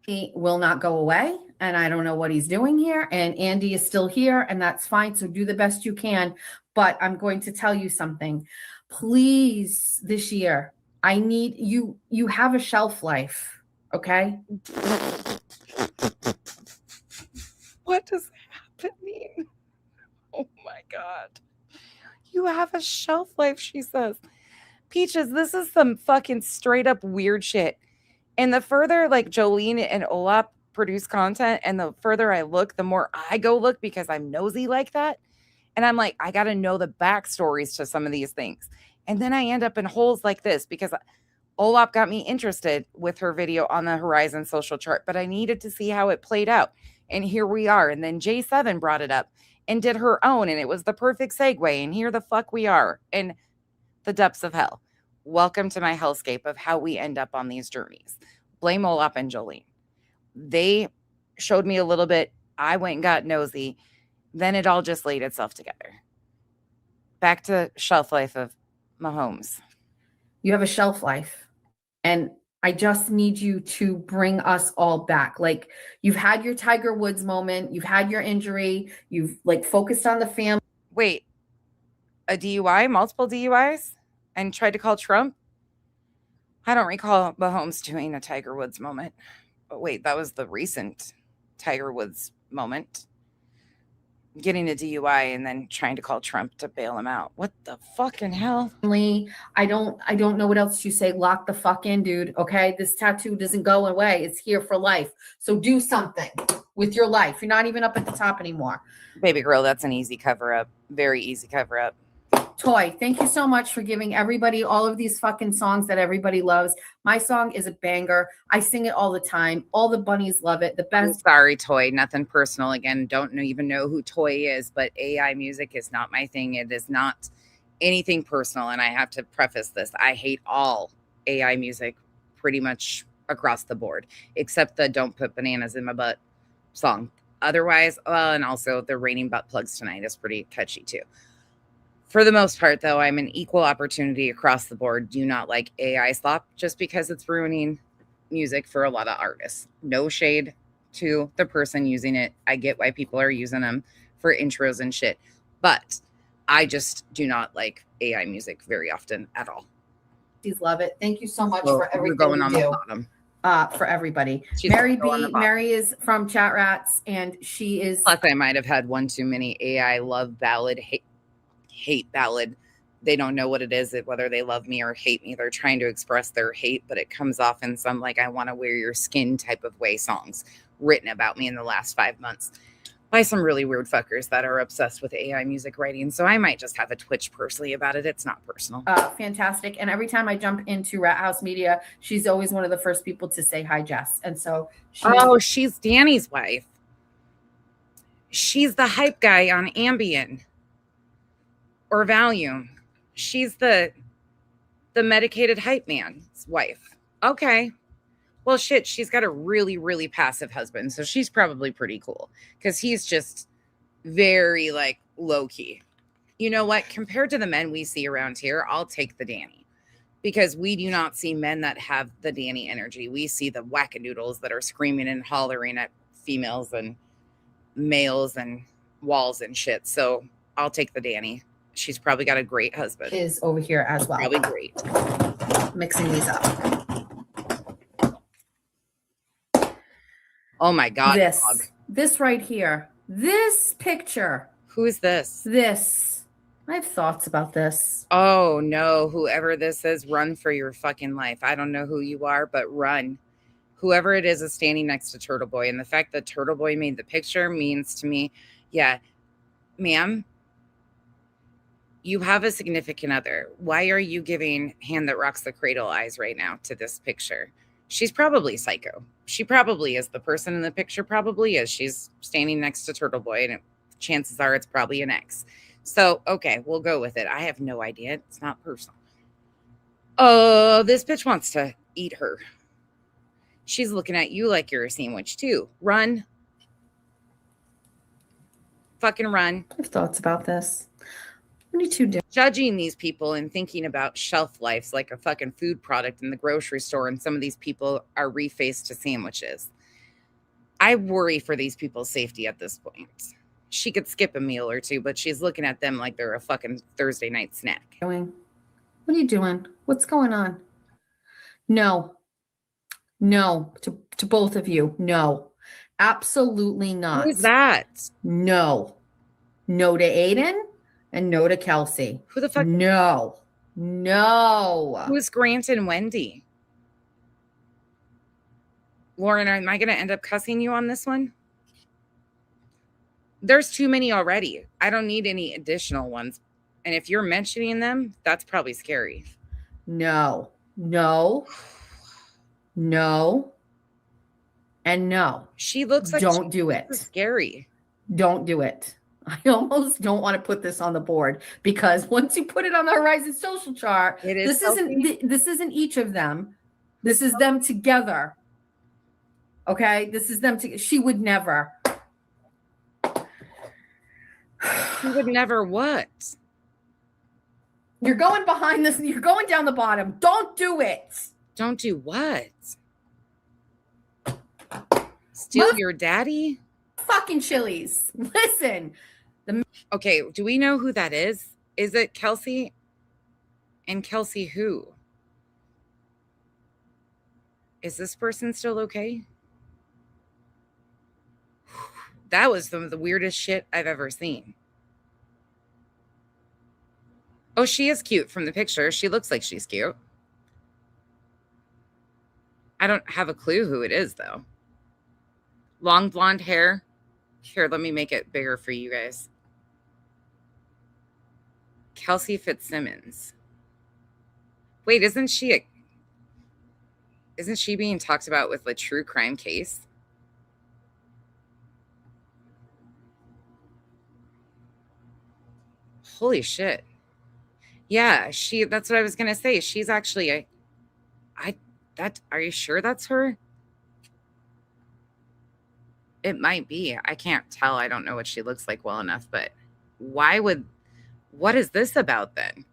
He will not go away, and I don't know what he's doing here. And Andy is still here, and that's fine. So do the best you can. But I'm going to tell you something. Please, this year, I need you. You have a shelf life, okay? What does that mean? Oh my God. You have a shelf life, she says. Peaches, this is some fucking straight up weird shit. And the further like Jolene and Olap produce content and the further I look, the more I go look because I'm nosy like that. And I'm like, I got to know the backstories to some of these things. And then I end up in holes like this because Olap got me interested with her video on the Horizon social chart, but I needed to see how it played out. And here we are. And then J7 brought it up and did her own. And it was the perfect segue. And here the fuck we are in the depths of hell. Welcome to my hellscape of how we end up on these journeys. Blame Olap and Jolene. They showed me a little bit. I went and got nosy. Then it all just laid itself together. Back to shelf life of Mahomes. You have a shelf life. And I just need you to bring us all back. Like, you've had your Tiger Woods moment. You've had your injury. You've like focused on the family. Wait, a DUI, multiple DUIs, and tried to call Trump? I don't recall Mahomes doing a Tiger Woods moment. But wait, that was the recent Tiger Woods moment. Getting a DUI and then trying to call Trump to bail him out. What the fucking hell? I don't know what else to say. Lock the fuck in, dude. Okay. This tattoo doesn't go away. It's here for life. So do something with your life. You're not even up at the top anymore. Baby girl, that's an easy cover up. Very easy cover up. Toy, thank you so much for giving everybody all of these fucking songs that everybody loves. My song is a banger. I sing it all the time. All the bunnies love it. The best. I'm sorry, Toy. Nothing personal. Again, don't even know who Toy is, but AI music is not my thing. It is not anything personal. And I have to preface this. I hate all AI music pretty much across the board, except the Don't Put Bananas in My Butt song. Otherwise, and also the Raining Butt Plugs Tonight is pretty catchy too. For the most part, though, I'm an equal opportunity across the board. Do not like AI slop just because it's ruining music for a lot of artists. No shade to the person using it. I get why people are using them for intros and shit. But I just do not like AI music very often at all. Please love it. Thank you so much for everything going you on do. the bottom. For everybody. She's Mary going on the B. bottom. Mary is from Chat Rats, and she is. Plus, I might have had one too many AI love ballad, hate ballad. They don't know what it is, whether they love me or hate me. They're trying to express their hate, but it comes off in some like I want to wear your skin type of way songs written about me in the last 5 months by some really weird fuckers that are obsessed with AI music writing. So I might just have a twitch personally about it. It's not personal. Fantastic. And every time I jump into Rat House Media, she's always one of the first people to say hi, Jess. And so she's Danny's wife. She's the hype guy on Ambien or Valium. She's the medicated hype man's wife. Okay. Well, shit, she's got a really, really passive husband. So she's probably pretty cool because he's just very like low key. You know what? Compared to the men we see around here, I'll take the Danny because we do not see men that have the Danny energy. We see the wackadoodles that are screaming and hollering at females and males and walls and shit. So I'll take the Danny. She's probably got a great husband. Is over here as well. Probably great. Mixing these up. Oh my God. Dog. This right here. This picture. Who is this? This. I have thoughts about this. Oh no, whoever this is, run for your fucking life. I don't know who you are, but run. Whoever it is standing next to Turtle Boy. And the fact that Turtle Boy made the picture means to me, yeah, ma'am, you have a significant other. Why are you giving Hand That Rocks the Cradle eyes right now to this picture? She's probably psycho. She probably is. The person in the picture probably is. She's standing next to Turtle Boy, and chances are it's probably an ex. So, okay, we'll go with it. I have no idea. It's not personal. Oh, this bitch wants to eat her. She's looking at you like you're a sandwich, too. Run. Fucking run. I have thoughts about this. What do you do? Judging these people and thinking about shelf lives like a fucking food product in the grocery store, and some of these people are refaced to sandwiches. I worry for these people's safety at this point. She could skip a meal or two, but she's looking at them like they're a fucking Thursday night snack. What are you doing? What's going on? No. No. To both of you. No. Absolutely not. Who's that? No. No to Aiden and no to Kelsey. Who the fuck? No. No. Who's Grant and Wendy? Lauren, am I going to end up cussing you on this one? There's too many already. I don't need any additional ones. And if you're mentioning them, that's probably scary. No. No. No. And no. She looks like don't do it. Scary. Don't do it. I almost don't want to put this on the board because once you put it on the Horizon social chart, this isn't each of them. This is them together. Okay? This is them together. She would never. She would never what? You're going behind this. You're going down the bottom. Don't do it. Don't do what? Steal your daddy? Fucking Chili's. Listen. Okay, do we know who that is? Is it Kelsey? And Kelsey who? Is this person still okay? That was some of the weirdest shit I've ever seen. Oh, she is cute from the picture. She looks like she's cute. I don't have a clue who it is, though. Long blonde hair. Here, let me make it bigger for you guys. Kelsey Fitzsimmons. Wait, isn't she being talked about with a true crime case? Holy shit. Yeah, that's what I was going to say. She's actually are you sure that's her? It might be. I can't tell. I don't know what she looks like well enough, but what is this about then?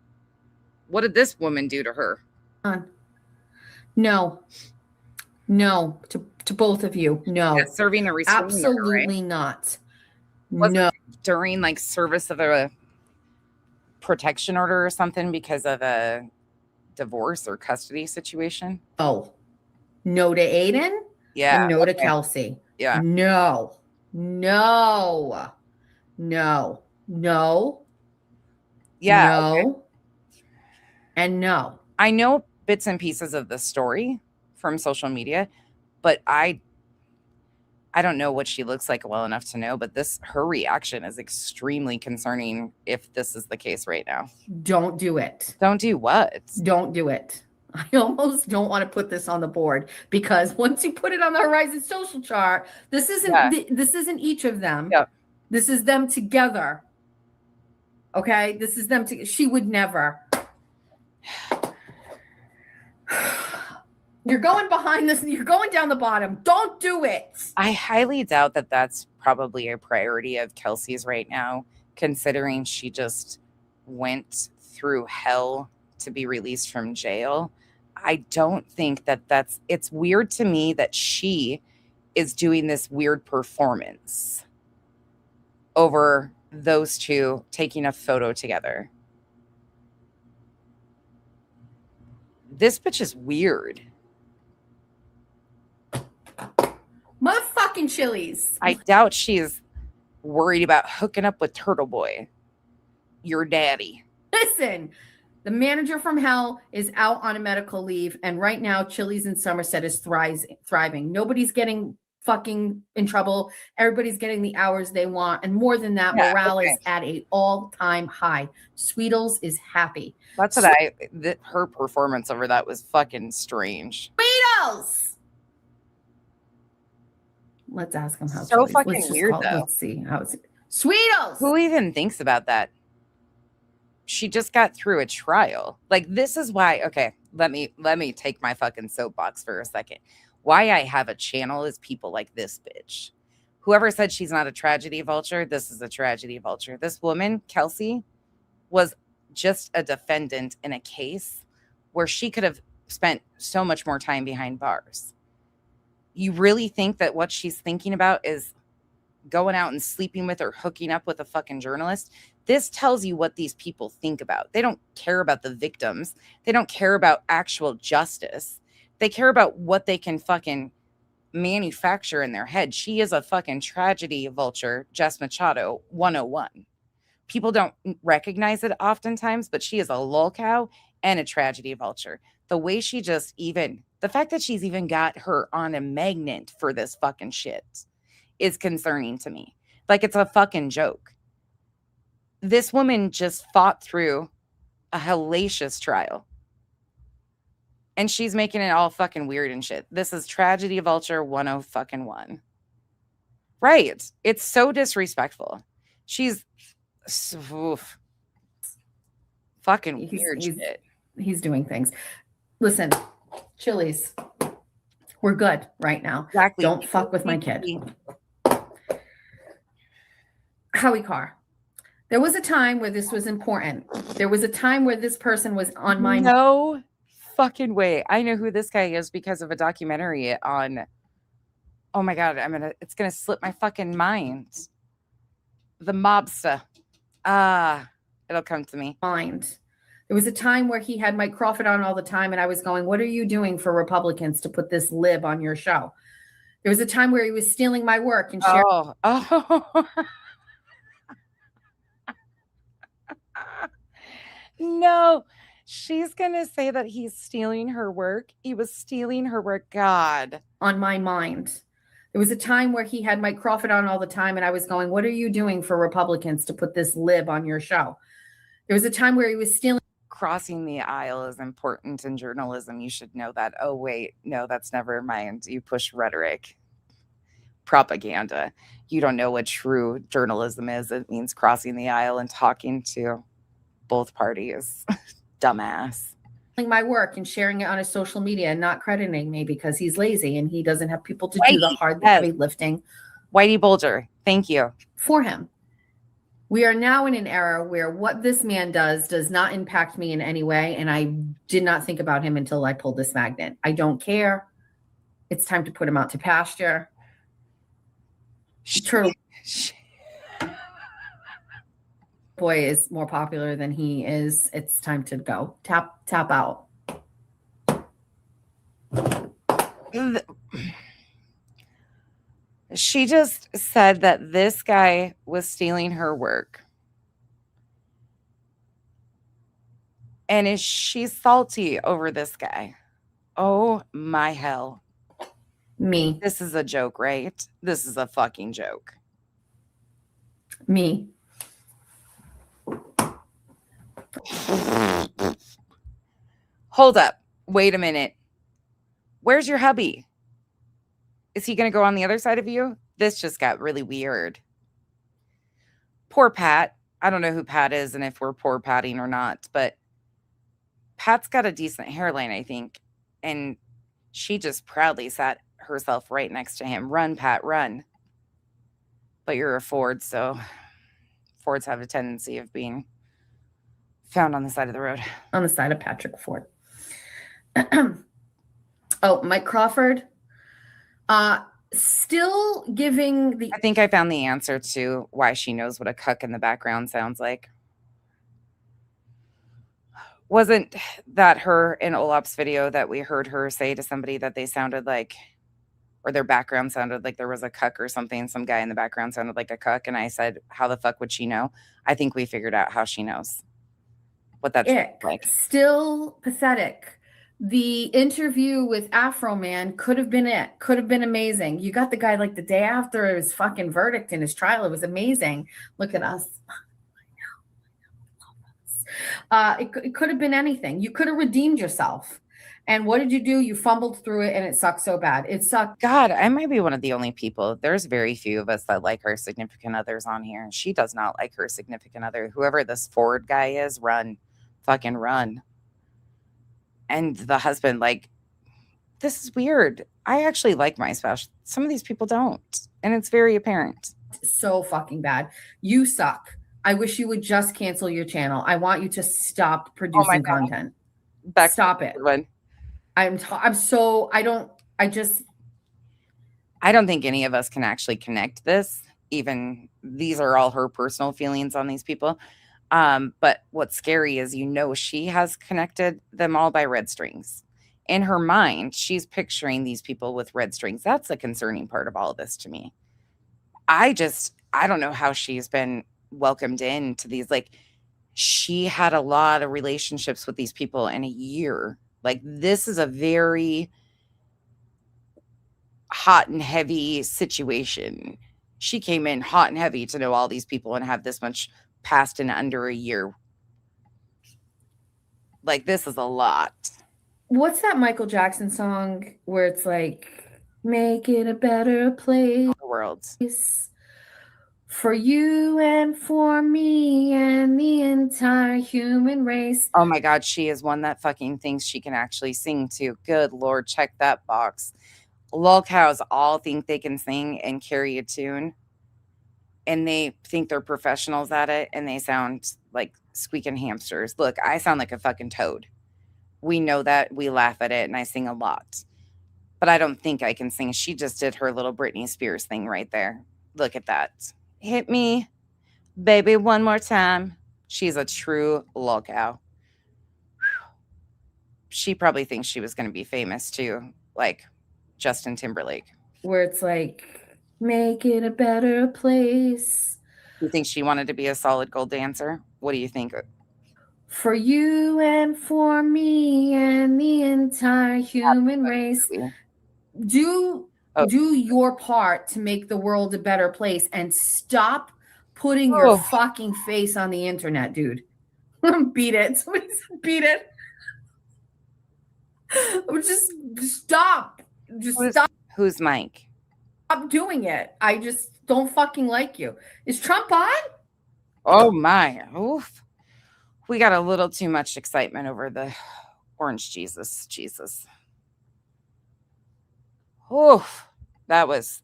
What did this woman do to her? No. No. To both of you. No. Yeah, serving a restraining order, absolutely right? Not. Was no. It during like service of a protection order or something because of a divorce or custody situation? Oh. No to Aiden? Yeah. And no to Kelsey. Yeah. No. No. No. No. Yeah. No. Okay. And no. I know bits and pieces of the story from social media, but I don't know what she looks like well enough to know, but her reaction is extremely concerning if this is the case right now. Don't do it. Don't do what? Don't do it. I almost don't want to put this on the board because once you put it on the Horizon social chart, this isn't each of them. Yeah. This is them together. Okay? This is them together. She would never. You're going behind this. You're going down the bottom. Don't do it. I highly doubt that that's probably a priority of Kelsey's right now, considering she just went through hell to be released from jail. I don't think it's weird to me that she is doing this weird performance over those two taking a photo together. This bitch is weird. Motherfucker. fucking Chili's. I doubt she's worried about hooking up with Turtle Boy, your daddy. Listen, the manager from hell is out on a medical leave, and right now Chili's in Somerset is thriving. Nobody's getting fucking in trouble. Everybody's getting the hours they want, and more than that, morale is at an all-time high. Sweetles is happy. That's what her performance over that was fucking strange. Sweetles. Let's ask him how. So Chili's. fucking weird though. Let's see how it's Sweetles. Who even thinks about that? She just got through a trial. Like, this is why. Okay, let me take my fucking soapbox for a second. Why I have a channel is people like this bitch. Whoever said she's not a tragedy vulture, this is a tragedy vulture. This woman, Kelsey, was just a defendant in a case where she could have spent so much more time behind bars. You really think that what she's thinking about is going out and sleeping with or hooking up with a fucking journalist? This tells you what these people think about. They don't care about the victims. They don't care about actual justice. They care about what they can fucking manufacture in their head. She is a fucking tragedy vulture, Jess Machado 101. People don't recognize it oftentimes, but she is a lolcow and a tragedy vulture. The way she just the fact that she's even got her on a magnet for this fucking shit is concerning to me. Like, it's a fucking joke. This woman just fought through a hellacious trial. And she's making it all fucking weird and shit. This is tragedy vulture 101. Right. It's so disrespectful. She's fucking weird shit. He's doing things. Listen, Chili's, we're good right now. Exactly. Don't fuck with my kid. Howie Carr. There was a time where this was important. There was a time where this person was on my mind. No fucking way. I know who this guy is because of a documentary on, oh my God, it's gonna slip my fucking mind. The mobster. It'll come to me. Mind. There was a time where he had Mike Crawford on all the time, and I was going, what are you doing for Republicans to put this lib on your show? There was a time where he was stealing my work and sharing. Oh. No, she's going to say that he's stealing her work. He was stealing her work. God. On my mind. There was a time where he had Mike Crawford on all the time, and I was going, what are you doing for Republicans to put this lib on your show? There was a time where he was stealing. Crossing the aisle is important in journalism. You should know that. Oh, wait. No, that's never mind. You push rhetoric. Propaganda. You don't know what true journalism is. It means crossing the aisle and talking to both parties. Dumbass. My work and sharing it on his social media and not crediting me because he's lazy and he doesn't have people to do the hard heavy lifting. Whitey Bulger, thank you. For him. We are now in an era where what this man does not impact me in any way, and I did not think about him until I pulled this magnet. I don't care. It's time to put him out to pasture. Turtle Boy is more popular than he is. It's time to go. Tap out. She just said that this guy was stealing her work. And is she salty over this guy? Oh my hell. Me. This is a joke, right? This is a fucking joke. Me. Hold up. Wait a minute. Where's your hubby? Is he going to go on the other side of you? This just got really weird. Poor Pat. I don't know who Pat is and if we're poor patting or not, but Pat's got a decent hairline, I think. And she just proudly sat herself right next to him. Run, Pat, run. But you're a Ford, so Fords have a tendency of being found on the side of the road. On the side of Patrick Ford. Oh, Mike Crawford. Still giving the... I think I found the answer to why she knows what a cuck in the background sounds like. Wasn't that her in Olap's video that we heard her say to somebody that they sounded like or their background sounded like there was a cuck or something. Some guy in the background sounded like a cuck. And I said, how the fuck would she know? I think we figured out how she knows what that's like. Still pathetic. The interview with Afro Man could have been it. Could have been amazing. You got the guy like the day after his fucking verdict in his trial. It was amazing. Look at us. It could have been anything. You could have redeemed yourself. And what did you do? You fumbled through it and it sucked so bad. It sucked. God, I might be one of the only people. There's very few of us that like our significant others on here. She does not like her significant other. Whoever this Ford guy is, run. Fucking run. And the husband, like, this is weird. I actually like my spouse. Some of these people don't. And it's very apparent. So fucking bad. You suck. I wish you would just cancel your channel. I want you to stop producing content. Stop it. I don't think any of us can actually connect this. Even these are all her personal feelings on these people. But what's scary is, she has connected them all by red strings. In her mind, she's picturing these people with red strings. That's the concerning part of all of this to me. I don't know how she's been welcomed into these. Like, she had a lot of relationships with these people in a year. Like, this is a very hot and heavy situation. She came in hot and heavy to know all these people and have this much passed in under a year. Like, this is a lot. What's that Michael Jackson song where it's like, make it a better place? The world. For you and for me and the entire human race. Oh my God, she is one that fucking thinks she can actually sing too. Good Lord, check that box. Lol cows all think they can sing and carry a tune. And they think they're professionals at it, and they sound like squeaking hamsters. Look, I sound like a fucking toad. We know that. We laugh at it, and I sing a lot. But I don't think I can sing. She just did her little Britney Spears thing right there. Look at that. Hit me, baby, one more time. She's a true lol cow. She probably thinks she was going to be famous too, like Justin Timberlake. Where it's like, make it a better place. You think she wanted to be a solid gold dancer? What do you think? For you and for me and the entire human race. Do your part to make the world a better place and stop putting your fucking face on the internet, dude. Beat it. Somebody beat it. Just stop. Stop. Who's Mike? Stop doing it. I just don't fucking like you. Is Trump on? Oh my. Oof. We got a little too much excitement over the orange Jesus. Oof. That was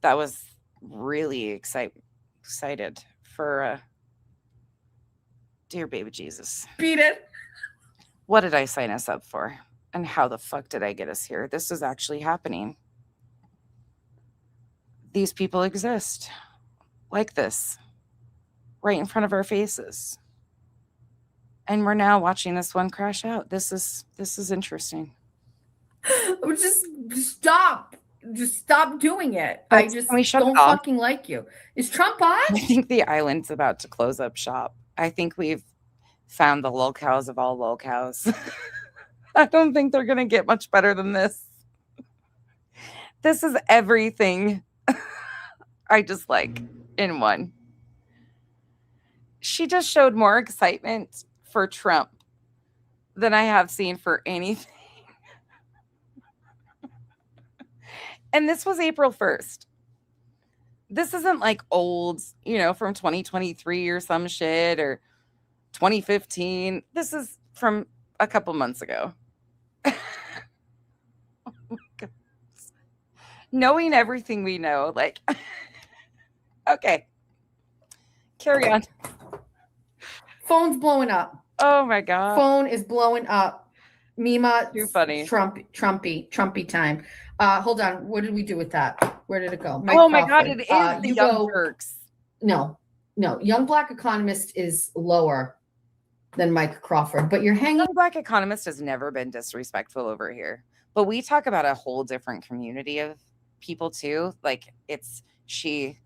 really excited for dear baby Jesus. Beat it. What did I sign us up for? And how the fuck did I get us here? This is actually happening. These people exist like this right in front of our faces. And we're now watching this one crash out. This is interesting. Just stop. Just stop doing it. I just don't fucking like you. Is Trump on? I think the island's about to close up shop. I think we've found the lol cows of all lol cows. I don't think they're going to get much better than this. This is everything I just like in one. She just showed more excitement for Trump than I have seen for anything. And this was April 1st. This isn't like old, from 2023 or some shit or 2015. This is from a couple months ago. Oh my God. Knowing everything we know, like, okay. Carry on. Phone's blowing up. Oh my God. Phone is blowing up. Mima. Too funny. Trumpy time. Hold on. What did we do with that? Where did it go? Mike Crawford. My God, it is the Young Turks. No. Young Black Economist is lower than Mike Crawford, but you're hanging. Young Black Economist has never been disrespectful over here, but we talk about a whole different community of people too, like she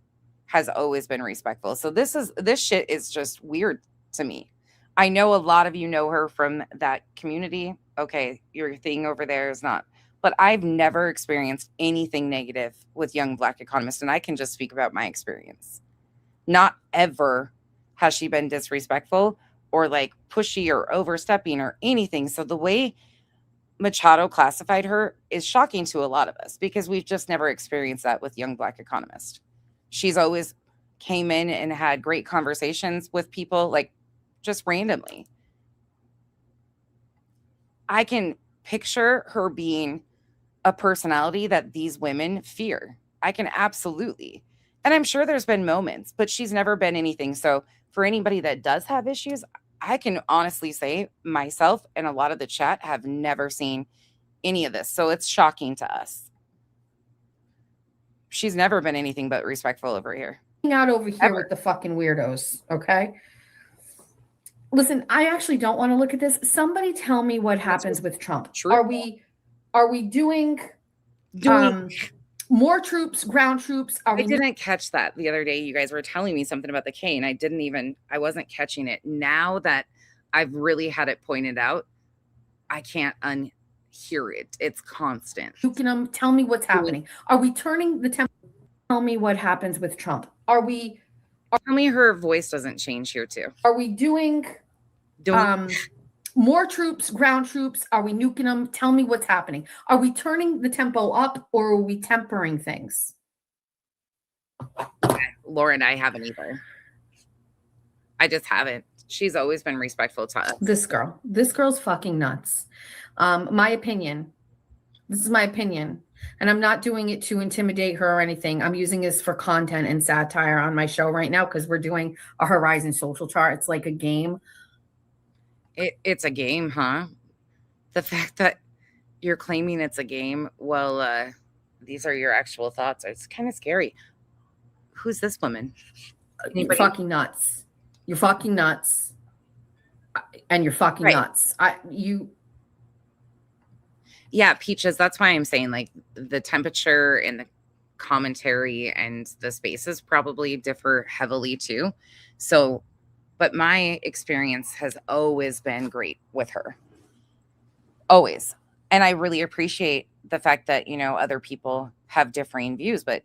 has always been respectful. So this shit is just weird to me. I know a lot of you know her from that community. Okay, your thing over there is not, but I've never experienced anything negative with Young Black Economist, and I can just speak about my experience. Not ever has she been disrespectful or like pushy or overstepping or anything. So the way Machado classified her is shocking to a lot of us because we've just never experienced that with Young Black Economist. She's always came in and had great conversations with people, like just randomly. I can picture her being a personality that these women fear. I can absolutely. And I'm sure there's been moments, but she's never been anything. So for anybody that does have issues, I can honestly say myself and a lot of the chat have never seen any of this. So it's shocking to us. She's never been anything but respectful over here. Out over here with the fucking weirdos, okay? Listen, I actually don't want to look at this. Somebody tell me what happens with Trump. True. Are we doing more troops, ground troops? I didn't catch that the other day. You guys were telling me something about the K, and I wasn't catching it. Now that I've really had it pointed out, I can't unhear it. It's constant. You can tell me what's happening. Are we turning the tempo? Tell me what happens with Trump. Tell me her voice doesn't change here too. Are we doing more troops, ground troops? Are we nuking them? Tell me what's happening. Are we turning the tempo up or are we tempering things? Lauren, I haven't either. I just haven't. She's always been respectful to us. This girl's fucking nuts. My opinion. This is my opinion. And I'm not doing it to intimidate her or anything. I'm using this for content and satire on my show right now because we're doing a Horizon social chart. It's like a game. It's a game, huh? The fact that you're claiming it's a game, well, these are your actual thoughts. It's kind of scary. Who's this woman? You're fucking nuts. You're fucking nuts. And you're fucking nuts. Yeah, Peaches, that's why I'm saying like the temperature and the commentary and the spaces probably differ heavily too. So, but my experience has always been great with her. Always. And I really appreciate the fact that, you know, other people have differing views, but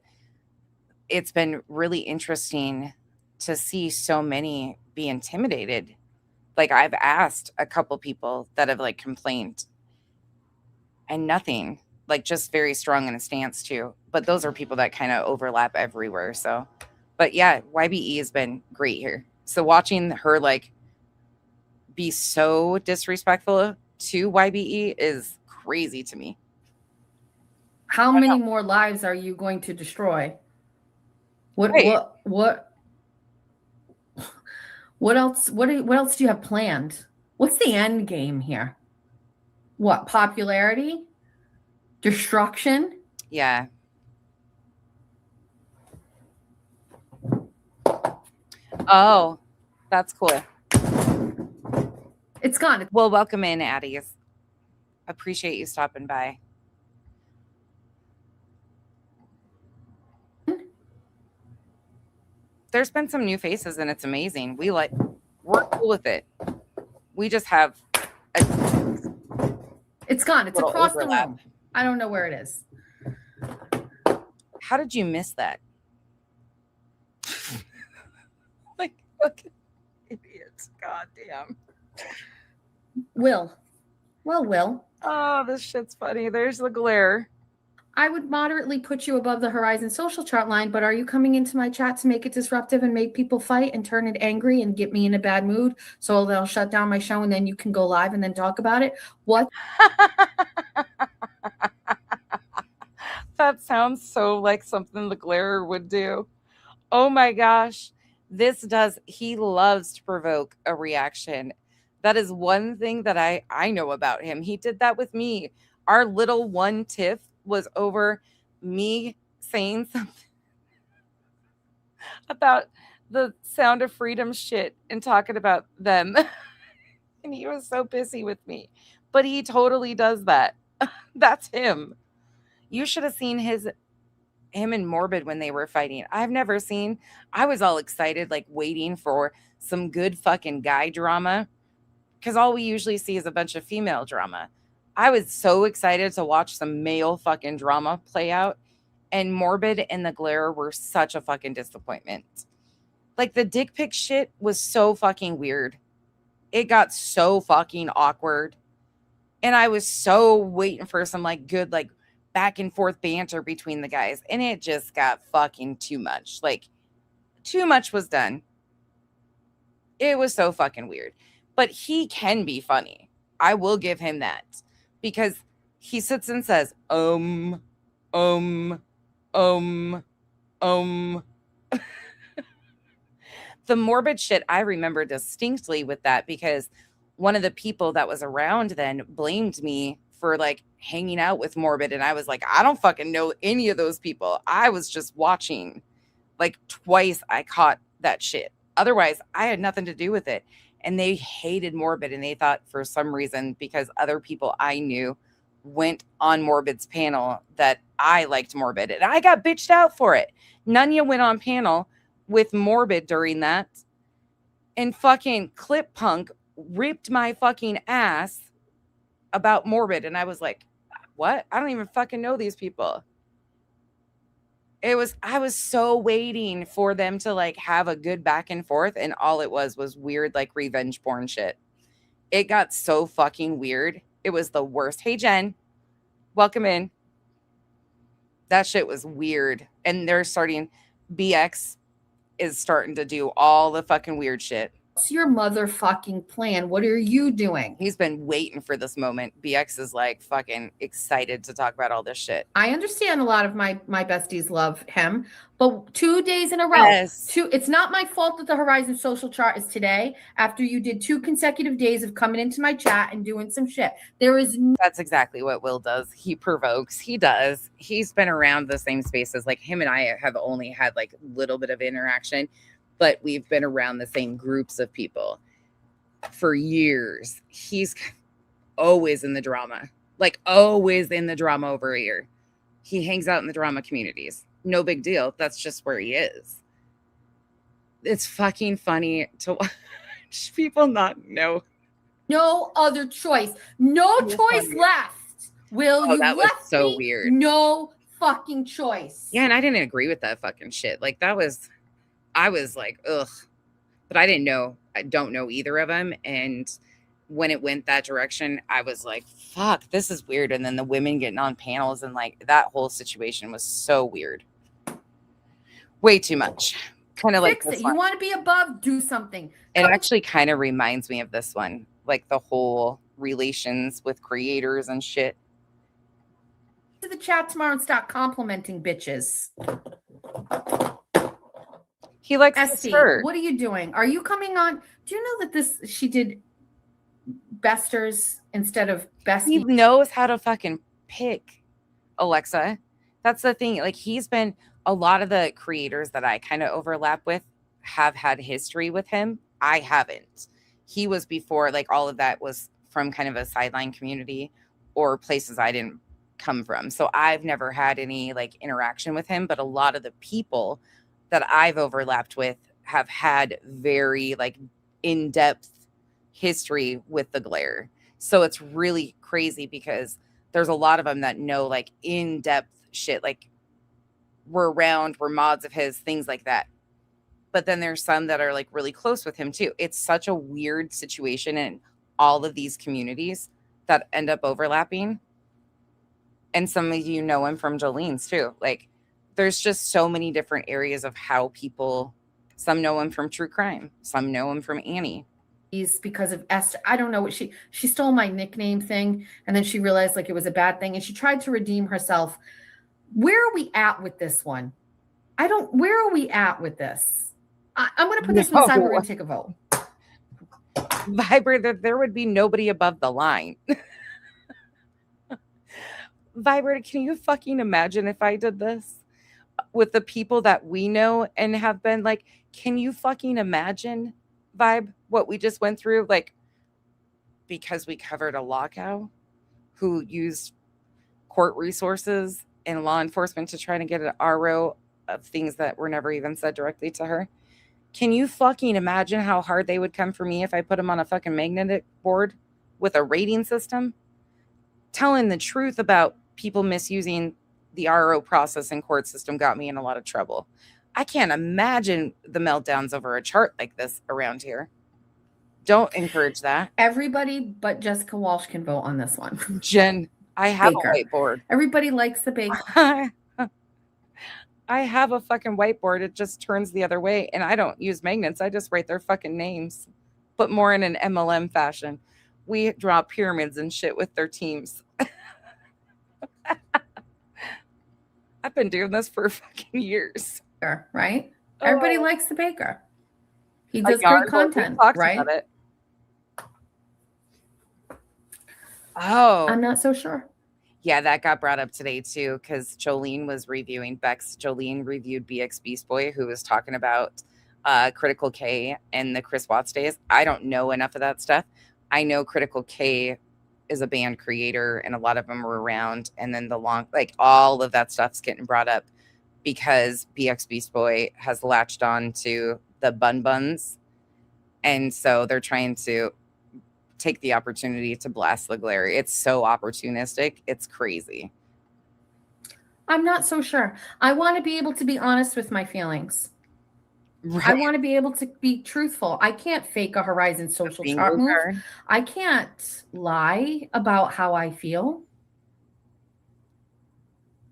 it's been really interesting to see so many be intimidated. Like I've asked a couple people that have like complained and nothing, like just very strong in a stance too. But those are people that kind of overlap everywhere. So, but yeah, YBE has been great here. So watching her like be so disrespectful to YBE is crazy to me. How many more lives are you going to destroy? What else do you have planned? What's the end game here? What, popularity? Destruction? Yeah. Oh, that's cool. It's gone. Well, welcome in, Addie. Appreciate you stopping by. There's been some new faces and it's amazing. We're cool with it. We just have it's gone. It's across the room. I don't know where it is. How did you miss that? Like, fucking idiots. God damn. Will. Oh, this shit's funny. There's the glare. I would moderately put you above the Horizon social chart line, but are you coming into my chat to make it disruptive and make people fight and turn it angry and get me in a bad mood so they'll shut down my show and then you can go live and then talk about it? What? That sounds so like something the Glare would do. Oh my gosh. He loves to provoke a reaction. That is one thing that I know about him. He did that with me. Our little one tiff was over me saying something about the Sound of Freedom shit and talking about them. And he was so pissy with me. But he totally does that. That's him. You should have seen his him and Morbid when they were fighting. I've never seen. I was all excited, like waiting for some good fucking guy drama, because all we usually see is a bunch of female drama. I was so excited to watch some male fucking drama play out, and Morbid and the Glare were such a fucking disappointment. Like, the dick pic shit was so fucking weird. It got so fucking awkward. And I was so waiting for some like good, like back and forth banter between the guys. And it just got fucking too much. Like, too much was done. It was so fucking weird. But he can be funny. I will give him that. Because he sits and says, The Morbid shit I remember distinctly with that, because one of the people that was around then blamed me for like hanging out with Morbid, and I was like, I don't fucking know any of those people. I was just watching. Like, twice I caught that shit. Otherwise, I had nothing to do with it. And they hated Morbid, and they thought for some reason, because other people I knew went on Morbid's panel, that I liked Morbid, and I got bitched out for it. Nunya went on panel with Morbid during that, and fucking Clip Punk ripped my fucking ass about Morbid, and I was like, what? I don't even fucking know these people. I was so waiting for them to like have a good back and forth, and all it was weird, like revenge porn shit. It got so fucking weird. It was the worst. Hey, Jen, welcome in. That shit was weird. And BX is starting to do all the fucking weird shit. What's your motherfucking plan? What are you doing? He's been waiting for this moment. BX is like fucking excited to talk about all this shit. I understand a lot of my besties love him, but 2 days in a row. Yes. It's not my fault that the Horizon social chart is today after you did 2 consecutive days of coming into my chat and doing some shit. That's exactly what Will does. He provokes. He does. He's been around the same spaces. Like, him and I have only had like a little bit of interaction, but we've been around the same groups of people for years. He's always in the drama, like always in the drama over here. He hangs out in the drama communities. No big deal. That's just where he is. It's fucking funny to watch people not know. No other choice. No choice left. Will you that was left so me? weird. No fucking choice. Yeah, and I didn't agree with that fucking shit. Like, I was like, ugh. But I don't know either of them. And when it went that direction, I was like, fuck, this is weird. And then the women getting on panels and like that whole situation was so weird. Way too much. Kind of like Fix it. You want to be above, do something. It actually kind of reminds me of this one. Like the whole relations with creators and shit. To the chat tomorrow and stop complimenting bitches. He likes Esty, what are you doing? Are you coming on? Do you know that she did besters instead of besties? He knows how to fucking pick, Alexa. That's the thing. Like, a lot of the creators that I kind of overlap with have had history with him. I haven't. He was before, like, all of that was from kind of a sideline community or places I didn't come from. So I've never had any like interaction with him, but a lot of the people that I've overlapped with have had very like in-depth history with the Glare. So it's really crazy because there's a lot of them that know like in-depth shit, like we're mods of his, things like that. But then there's some that are like really close with him too. It's such a weird situation in all of these communities that end up overlapping. And some of you know him from Jolene's too. Like, there's just so many different areas of how some know him from true crime. Some know him from Annie. He's because of Esther. I don't know what she stole my nickname thing. And then she realized like it was a bad thing. And she tried to redeem herself. Where are we at with this one? Where are we at with this? I'm going to put this one aside. We're going to take a vote. Vibrator, there would be nobody above the line. Vibrator, can you fucking imagine if I did this with the people that we know and have been like, can you fucking imagine, Vibe, what we just went through? Like, because we covered a lockout who used court resources in law enforcement to try to get an RO of things that were never even said directly to her. Can you fucking imagine how hard they would come for me if I put them on a fucking magnetic board with a rating system? Telling the truth about people misusing the RO process and court system got me in a lot of trouble. I can't imagine the meltdowns over a chart like this around here. Don't encourage that. Everybody but Jessica Walsh can vote on this one. Jen, I have Baker. a whiteboard. Everybody likes the Baker. I have a fucking whiteboard. It just turns the other way, and I don't use magnets. I just write their fucking names, but more in an MLM fashion. We draw pyramids and shit with their teams. I've been doing this for fucking years. Right? Everybody likes the Baker. He Like does great content, right? About it. Oh. I'm not so sure. Yeah, that got brought up today too, because Jolene was reviewing Jolene reviewed BX Beast Boy, who was talking about Critical K and the Chris Watts days. I don't know enough of that stuff. I know Critical K is a band creator, and a lot of them were around. And then all of that stuff's getting brought up because BX Beast Boy has latched on to the Bun Buns, and so they're trying to take the opportunity to blast LeGlaire. It's so opportunistic. It's crazy. I'm not so sure. I want to be able to be honest with my feelings. Right. I want to be able to be truthful. I can't fake a Horizon social chart move. I can't lie about how I feel.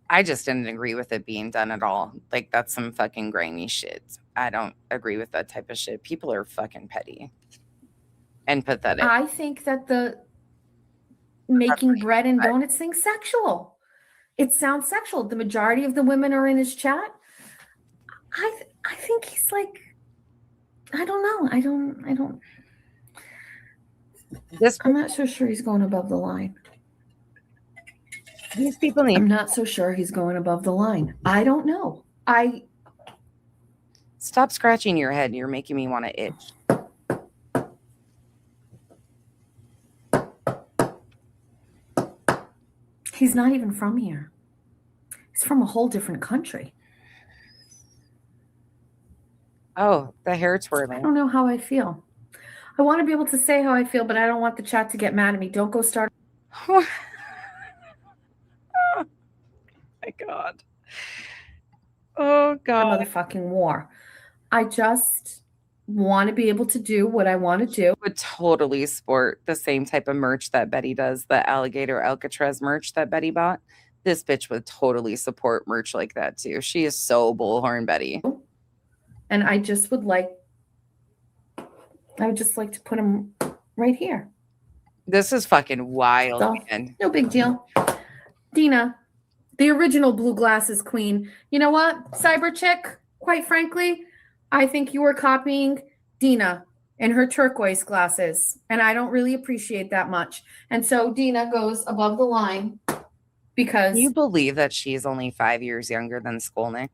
I just didn't agree with it being done at all. Like, that's some fucking grimy shit. I don't agree with that type of shit. People are fucking petty and pathetic. I think that the making bread and donuts thing's sexual. It sounds sexual. The majority of the women are in his chat. I think he's like, I don't know. I'm not so sure he's going above the line. These people need. I'm not so sure he's going above the line. I don't know. Stop scratching your head. You're making me want to itch. He's not even from here. He's from a whole different country. Oh, the hair twirling. I don't know how I feel. I want to be able to say how I feel, but I don't want the chat to get mad at me. Don't go start. Oh my God. Oh God. A motherfucking war. I just want to be able to do what I want to do. Would totally sport the same type of merch that Betty does, the alligator Alcatraz merch that Betty bought. This bitch would totally support merch like that too. She is so Bullhorn Betty. And I would just like to put him right here. This is fucking wild, so, man. No big deal. Dina, the original blue glasses queen. You know what, Cyber Chick? Quite frankly, I think you were copying Dina in her turquoise glasses, and I don't really appreciate that much. And so Dina goes above the line because... Can you believe that she's only 5 years younger than Skolnick?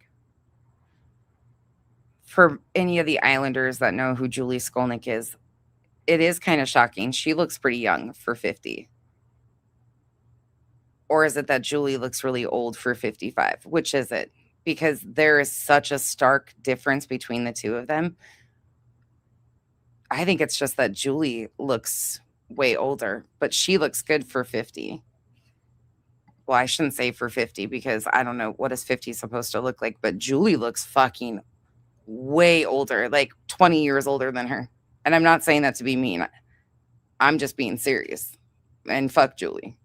For any of the Islanders that know who Julie Skolnick is, it is kind of shocking. She looks pretty young for 50. Or is it that Julie looks really old for 55? Which is it? Because there is such a stark difference between the two of them. I think it's just that Julie looks way older, but she looks good for 50. Well, I shouldn't say for 50 because I don't know what is 50 supposed to look like, but Julie looks fucking way older, like 20 years older than her. And I'm not saying that to be mean. I'm just being serious. And fuck Julie.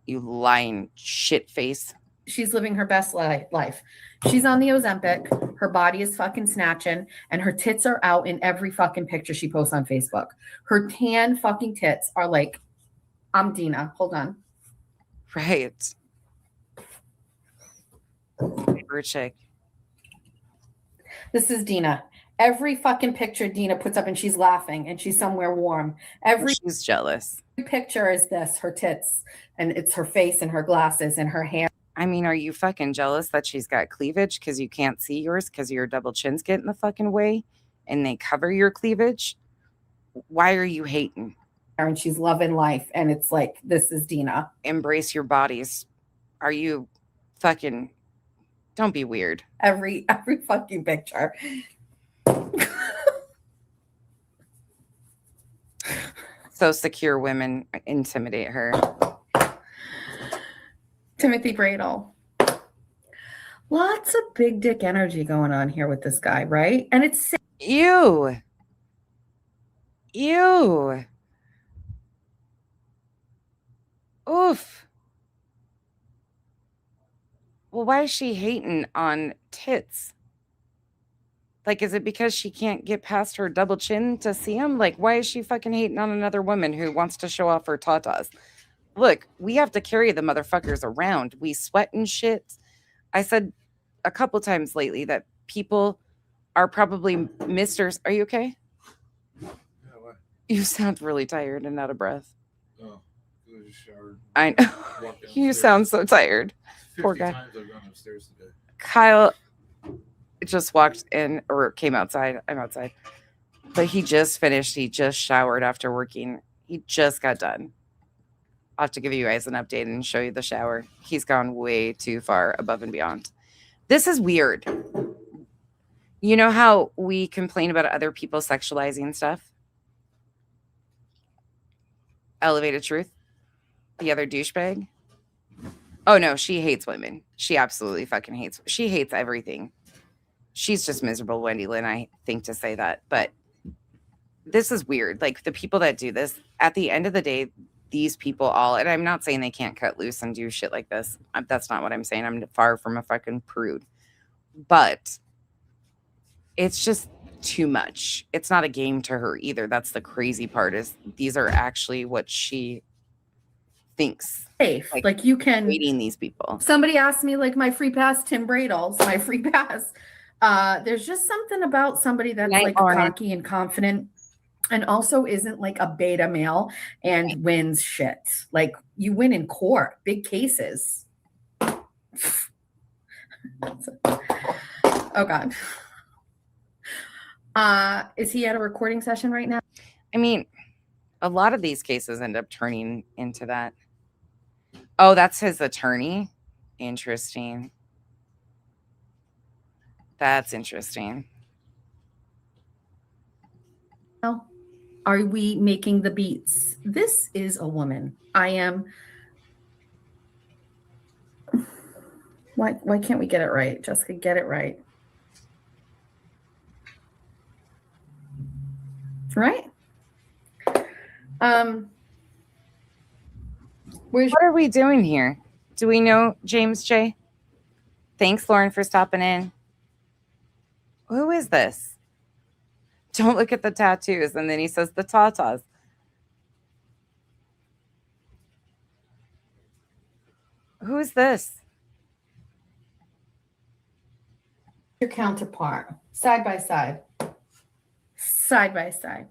You lying shit face. She's living her best life. She's on the Ozempic. Her body is fucking snatching, and her tits are out in every fucking picture she posts on Facebook. Her tan fucking tits are like, I'm Dina. Hold on. Right. Favorite chick. This is Dina. Every fucking picture Dina puts up and she's laughing and she's somewhere warm. She's jealous. Picture is this, her tits, and it's her face and her glasses and her hair. I mean, are you fucking jealous that she's got cleavage because you can't see yours because your double chins get in the fucking way and they cover your cleavage? Why are you hating? And she's loving life, and it's like, this is Dina. Embrace your bodies. Are you fucking, don't be weird. Every fucking picture. So secure women intimidate her. Timothy Bradle. Lots of big dick energy going on here with this guy, right? And it's Ew. Oof. Well, why is she hating on tits? Like, is it because she can't get past her double chin to see them? Like, why is she fucking hating on another woman who wants to show off her tatas? Look, we have to carry the motherfuckers around. We sweat and shit. I said a couple times lately that people are probably misters. Are you okay? Yeah, what? You sound really tired and out of breath. Oh, I just showered. I know. You sound so tired. Poor 50 guy. times I've gone upstairs today. Kyle just walked in or came outside. I'm outside. But he just finished. He just showered after working. He just got done. I'll have to give you guys an update and show you the shower. He's gone way too far above and beyond. This is weird. You know how we complain about other people sexualizing stuff? Elevated Truth? The other douchebag? Oh, no, she hates women. She absolutely fucking hates. She hates everything. She's just miserable, Wendy Lynn, I think, to say that. But this is weird. Like, the people that do this, at the end of the day, these people all, and I'm not saying they can't cut loose and do shit like this. That's not what I'm saying. I'm far from a fucking prude. But it's just too much. It's not a game to her either. That's the crazy part, is these are actually what she thinks. Safe. Like you can reading these people. Somebody asked me like my free pass, Tim Bradle's my free pass. There's just something about somebody that's like cocky and confident and also isn't like a beta male and wins shit. Like you win in court, big cases. Oh God. Is he at a recording session right now? I mean, a lot of these cases end up turning into that. Oh, that's his attorney. Interesting. That's interesting. Well, are we making the beats? This is a woman. I am. Why can't we get it right? Jessica, get it right. Right? What are we doing here? Do we know James J? Thanks, Lauren, for stopping in. Who is this? Don't look at the tattoos. And then he says the tatas. Who is this? Your counterpart, side by side. Side by side.